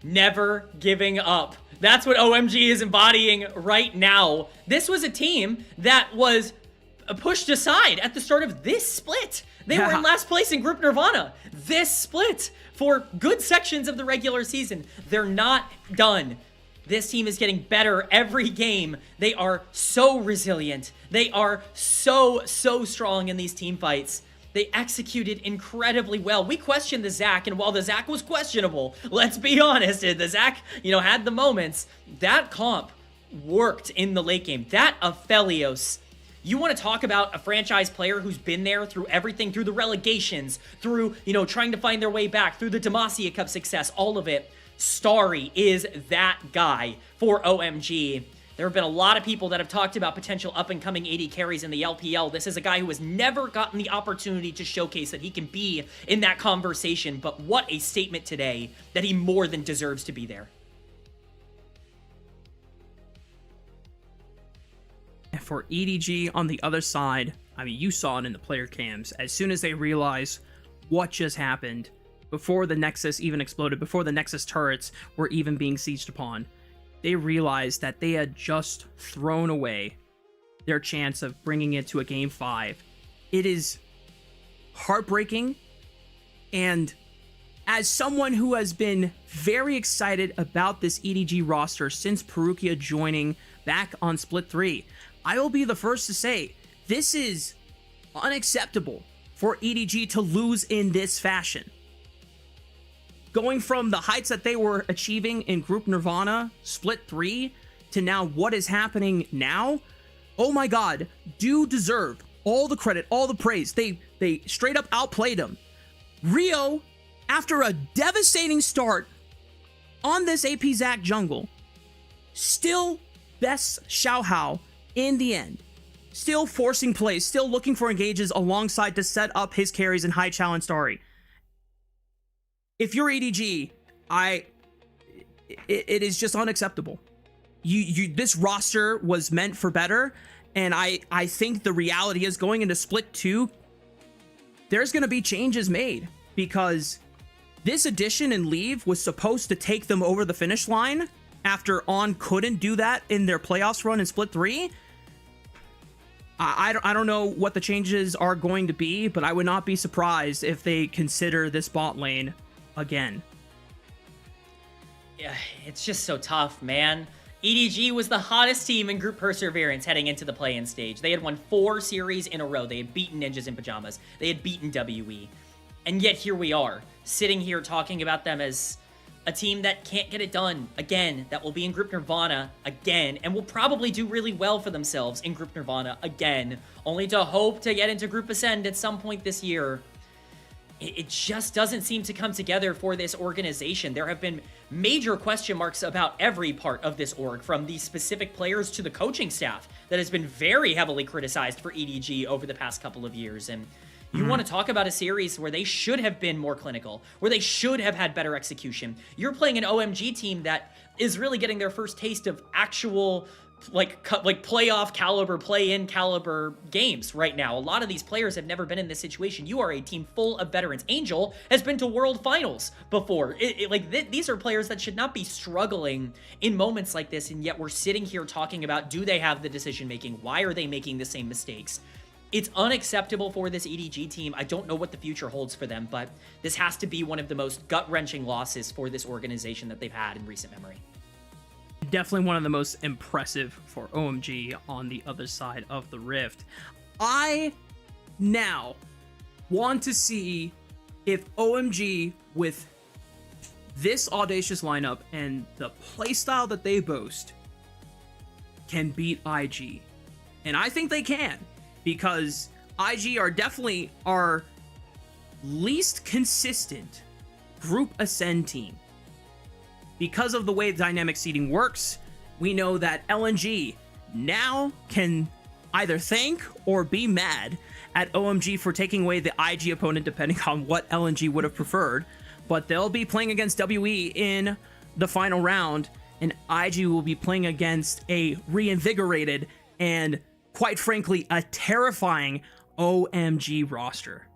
Never giving up. That's what OMG is embodying right now. This was a team that was pushed aside at the start of this split. They were in last place in Group Nirvana. This split for good sections of the regular season. They're not done. This team is getting better every game. They are so resilient. They are so strong in these team fights. They executed incredibly well. We questioned the Zac, and while the Zac was questionable, let's be honest, the Zac, had the moments. That comp worked in the late game. That Aphelios. You want to talk about a franchise player who's been there through everything, through the relegations, through, trying to find their way back, through the Demacia Cup success, all of it. Starry is that guy for OMG. There have been a lot of people that have talked about potential up-and-coming AD carries in the LPL. This is a guy who has never gotten the opportunity to showcase that he can be in that conversation, but what a statement today that he more than deserves to be there. For EDG on the other side, I mean, you saw it in the player cams. As soon as they realized what just happened, before the Nexus even exploded, before the Nexus turrets were even being sieged upon, they realized that they had just thrown away their chance of bringing it to a Game 5. It is heartbreaking, and as someone who has been very excited about this EDG roster since Perukia joining back on Split 3, I will be the first to say, this is unacceptable for EDG to lose in this fashion. Going from the heights that they were achieving in Group Nirvana, Split 3, to now what is happening now, oh my god, do deserve all the credit, all the praise. They straight up outplayed them. Rio, after a devastating start on this AP Zac jungle, still best Xiaohao in the end. Still forcing plays, still looking for engages alongside to set up his carries in Haichao and Starry. If you're EDG, it is just unacceptable. This roster was meant for better, and I think the reality is going into Split 2, there's going to be changes made, because this addition and leave was supposed to take them over the finish line after On couldn't do that in their playoffs run in Split 3. I don't know what the changes are going to be, but I would not be surprised if they consider this bot lane again. Yeah, it's just so tough, man. EDG was the hottest team in Group Perseverance heading into the play-in stage. They had won 4 series in a row. They had beaten Ninjas in Pajamas. They had beaten WE. And yet here we are, sitting here talking about them as a team that can't get it done again, that will be in Group Nirvana again, and will probably do really well for themselves in Group Nirvana again, only to hope to get into Group Ascend at some point this year. It just doesn't seem to come together for this organization. There have been major question marks about every part of this org, from the specific players to the coaching staff that has been very heavily criticized for EDG over the past couple of years. And you want to talk about a series where they should have been more clinical, where they should have had better execution. You're playing an OMG team that is really getting their first taste of actual like playoff caliber, play-in caliber games right now. A lot of these players have never been in this situation. You are a team full of veterans. Angel has been to World Finals before. These are players that should not be struggling in moments like this, and yet we're sitting here talking about, do they have the decision making? Why are they making the same mistakes? It's unacceptable for this EDG team. I don't know what the future holds for them, but this has to be one of the most gut-wrenching losses for this organization that they've had in recent memory. Definitely one of the most impressive for OMG on the other side of the rift. I now want to see if OMG, with this audacious lineup and the playstyle that they boast, can beat IG. And I think they can, because IG are definitely our least consistent Group Ascend team. Because of the way dynamic seeding works, we know that LNG now can either thank or be mad at OMG for taking away the IG opponent, depending on what LNG would have preferred. But they'll be playing against WE in the final round, and IG will be playing against a reinvigorated and, quite frankly, a terrifying OMG roster.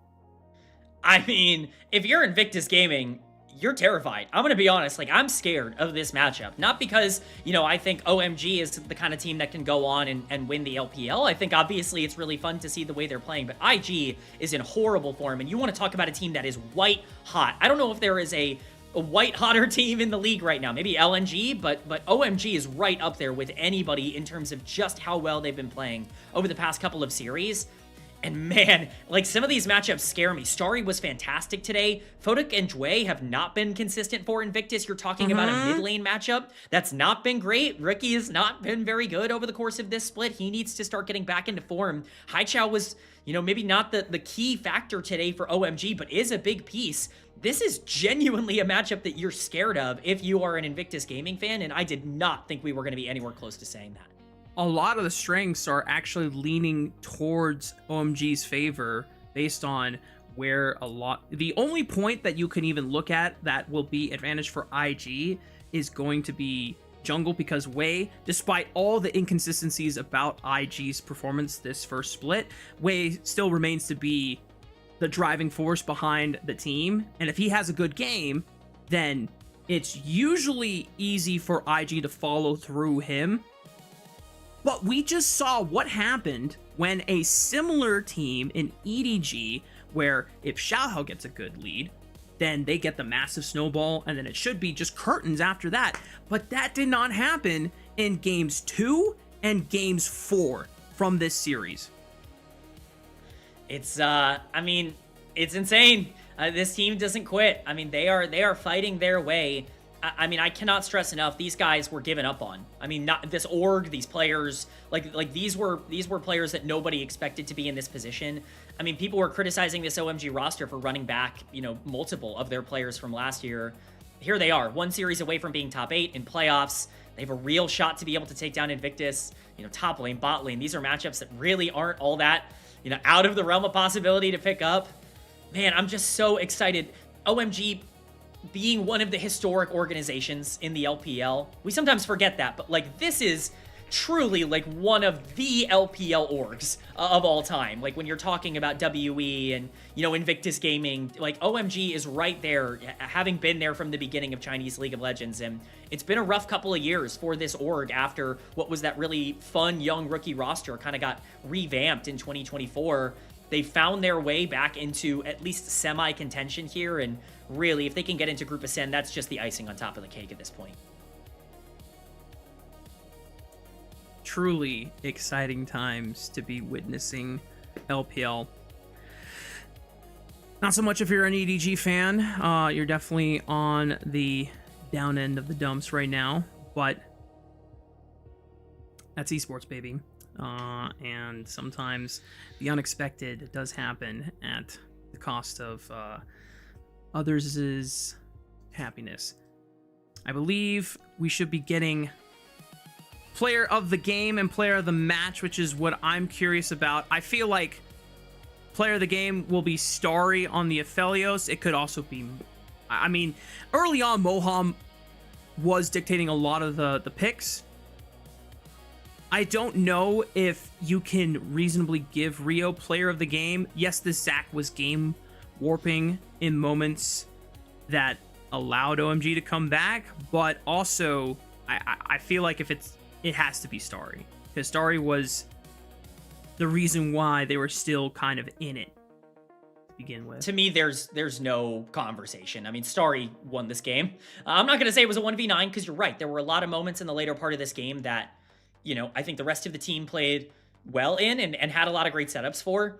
I mean, if you're Invictus Gaming, you're terrified. I'm going to be honest. I'm scared of this matchup. Not because, I think OMG is the kind of team that can go on and win the LPL. I think, obviously, it's really fun to see the way they're playing. But IG is in horrible form. And you want to talk about a team that is white hot. I don't know if there is a white hotter team in the league right now. Maybe LNG, but OMG is right up there with anybody in terms of just how well they've been playing over the past couple of series. And man, some of these matchups scare me. Starry was fantastic today. Photic and Dway have not been consistent for Invictus. You're talking about a mid lane matchup that's not been great. Ricky has not been very good over the course of this split. He needs to start getting back into form. Haichao was, maybe not the key factor today for OMG, but is a big piece. This is genuinely a matchup that you're scared of if you are an Invictus Gaming fan, and I did not think we were going to be anywhere close to saying that. A lot of the strengths are actually leaning towards OMG's favor based on where the only point that you can even look at that will be advantage for IG is going to be jungle, because Wei, despite all the inconsistencies about IG's performance this first split, Wei still remains to be the driving force behind the team. And if he has a good game, then it's usually easy for IG to follow through him. But we just saw what happened when a similar team in EDG, where if Xiaohao gets a good lead, then they get the massive snowball, and then it should be just curtains after that. But that did not happen in games 2 and games 4 from this series. It's, it's insane. This team doesn't quit. They are fighting their way. I cannot stress enough, these guys were given up on. Not this org, these players, these were players that nobody expected to be in this position. People were criticizing this OMG roster for running back, multiple of their players from last year. Here they are, one series away from being top 8 in playoffs. They have a real shot to be able to take down Invictus. Top lane, bot lane. These are matchups that really aren't all that, out of the realm of possibility to pick up. Man, I'm just so excited. OMG being one of the historic organizations in the LPL. We sometimes forget that, but this is truly one of the LPL orgs of all time. When you're talking about WE and, Invictus Gaming, OMG is right there, having been there from the beginning of Chinese League of Legends. And it's been a rough couple of years for this org after what was that really fun young rookie roster kind of got revamped in 2024. They found their way back into at least semi-contention here, and really, if they can get into Group Ascend, that's just the icing on top of the cake at this point. Truly exciting times to be witnessing LPL. Not so much if you're an EDG fan. You're definitely on the down end of the dumps right now, but that's esports, baby. And sometimes the unexpected does happen at the cost of others' happiness. I believe we should be getting player of the game and player of the match, which is what I'm curious about. I feel like player of the game will be Starry on the Aphelios. It could also be, I mean, early on, Moham was dictating a lot of the picks. I don't know if you can reasonably give Rio player of the game. Yes, the Zac was game warping in moments that allowed OMG to come back, but also I feel like if it has to be Starry, because Starry was the reason why they were still kind of in it to begin with. To me, there's no conversation. I mean, Starry won this game. I'm not going to say it was a 1v9 because you're right. There were a lot of moments in the later part of this game that, you know, I think the rest of the team played well in and had a lot of great setups for.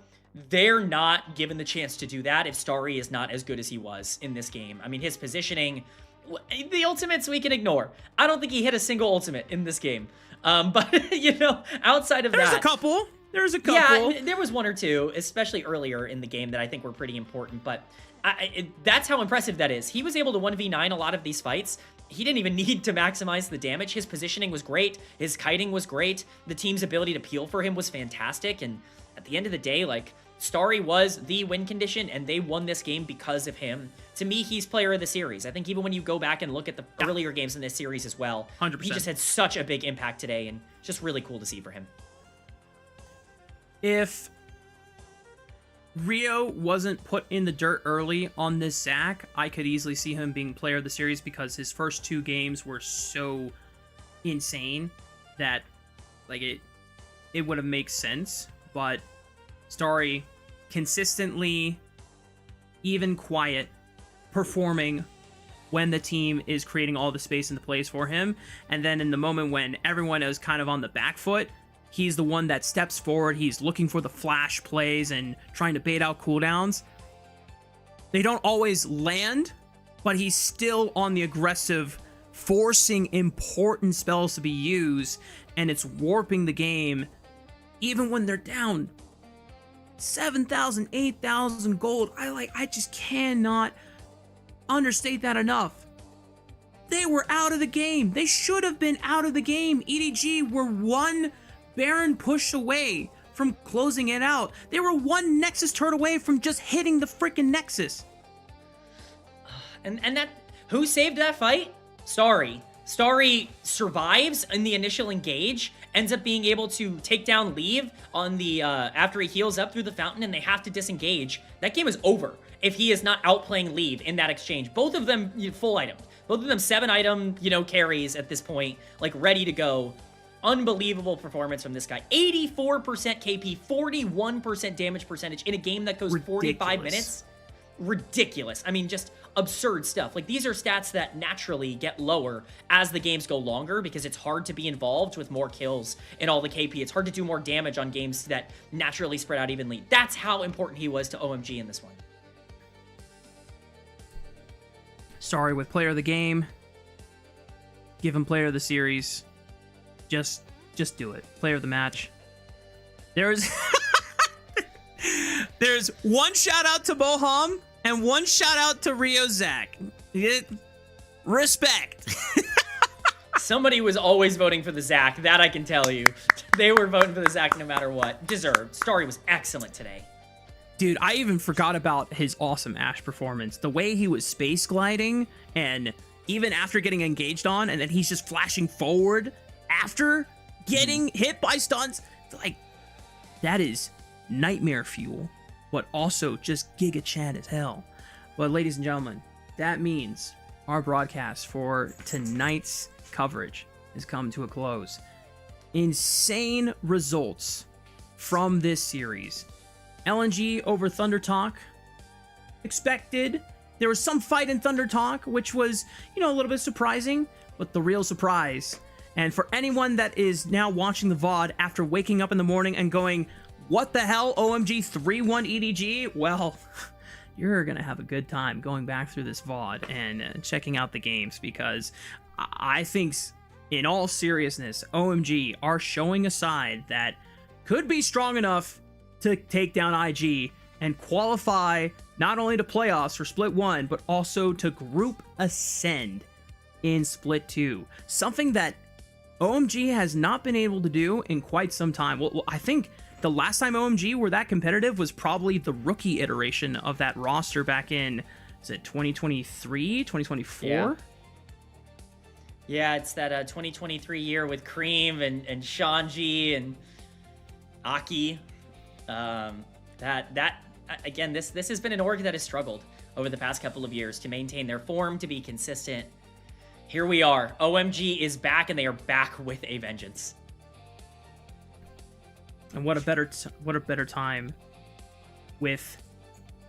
They're not given the chance to do that if Starry is not as good as he was in this game. I mean, his positioning, the ultimates we can ignore. I don't think he hit a single ultimate in this game. But, you know, outside of There's that... There's a couple. Yeah, there was one or two, especially earlier in the game, that I think were pretty important. But that's how impressive that is. He was able to 1v9 a lot of these fights. He didn't even need to maximize the damage. His positioning was great. His kiting was great. The team's ability to peel for him was fantastic. And at the end of the day, like, Starry was the win condition, and they won this game because of him. To me, he's player of the series. I think even when you go back and look at the earlier games in this series as well, 100%. He just had such a big impact today, and just really cool to see for him. If Rio wasn't put in the dirt early on this Zac, I could easily see him being player of the series because his first two games were so insane that, like, it would have made sense. But Starry consistently, even quiet, performing when the team is creating all the space and the plays for him. And then in the moment when everyone is kind of on the back foot, he's the one that steps forward. He's looking for the flash plays and trying to bait out cooldowns. They don't always land, but he's still on the aggressive, forcing important spells to be used, and it's warping the game even when they're down 7,000, 8,000 gold. I just cannot understate that enough. They were out of the game. They should have been out of the game. EDG were one Baron push away from closing it out. They were one Nexus turret away from just hitting the freaking Nexus. And that, who saved that fight? Starry. Starry survives in the initial engage, ends up being able to take down Leave on the after he heals up through the fountain, and they have to disengage. That game is over if he is not outplaying Leave in that exchange. Both of them full item. Both of them 7-item, carries at this point, like ready to go. Unbelievable performance from this guy. 84% KP, 41% damage percentage in a game that goes 45 minutes. Ridiculous. I mean, just absurd stuff. Like, these are stats that naturally get lower as the games go longer because it's hard to be involved with more kills and all the KP. It's hard to do more damage on games that naturally spread out evenly. That's how important he was to OMG in this one. Sorry, with player of the game, give him player of the series. Just do it. Player of the match. There's one shout out to Boham and one shout out to Rio Zac. Respect. Somebody was always voting for the Zac. That I can tell you. They were voting for the Zac no matter what. Deserved. Starry was excellent today. Dude, I even forgot about his awesome Ashe performance. The way he was space gliding, and even after getting engaged on, and then he's just flashing forward after getting hit by stuns. Like, that is nightmare fuel, but also just Giga Chad as hell. But ladies and gentlemen, that means our broadcast for tonight's coverage has come to a close. Insane results from this series. LNG over Thunder Talk. Expected. There was some fight in Thunder Talk, which was, a little bit surprising, but the real surprise. And for anyone that is now watching the VOD after waking up in the morning and going, what the hell, OMG 3-1 EDG? Well, you're going to have a good time going back through this VOD and checking out the games, because I think, in all seriousness, OMG are showing a side that could be strong enough to take down IG and qualify not only to playoffs for Split 1, but also to Group Ascend in Split 2. Something that OMG has not been able to do in quite some time. Well, I think the last time OMG were that competitive was probably the rookie iteration of that roster back in, is it 2023, 2024? Yeah, it's that 2023 year with Cream and Shanji and Aki. Again, this has been an org that has struggled over the past couple of years to maintain their form, to be consistent. Here we are. OMG is back, and they are back with a vengeance. And what a better time with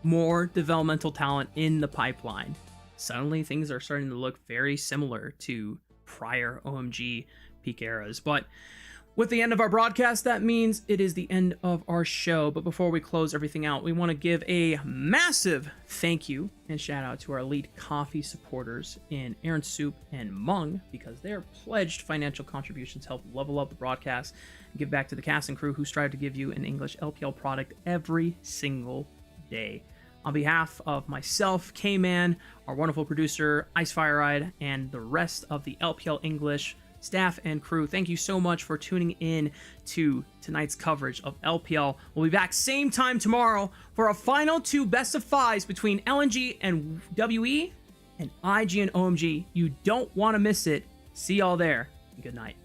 more developmental talent in the pipeline. Suddenly things are starting to look very similar to prior OMG peak eras. But with the end of our broadcast, that means it is the end of our show. But before we close everything out, we want to give a massive thank you and shout out to our elite coffee supporters in Aaron Soup and Mung, because their pledged financial contributions help level up the broadcast and give back to the cast and crew who strive to give you an English LPL product every single day. On behalf of myself, K-Man, our wonderful producer, Ice Fire Ride, and the rest of the LPL English staff and crew, thank you so much for tuning in to tonight's coverage of LPL. We'll be back same time tomorrow for a final 2 best of 5s between LNG and WE and IG and OMG. You don't want to miss it. See y'all there, and good night.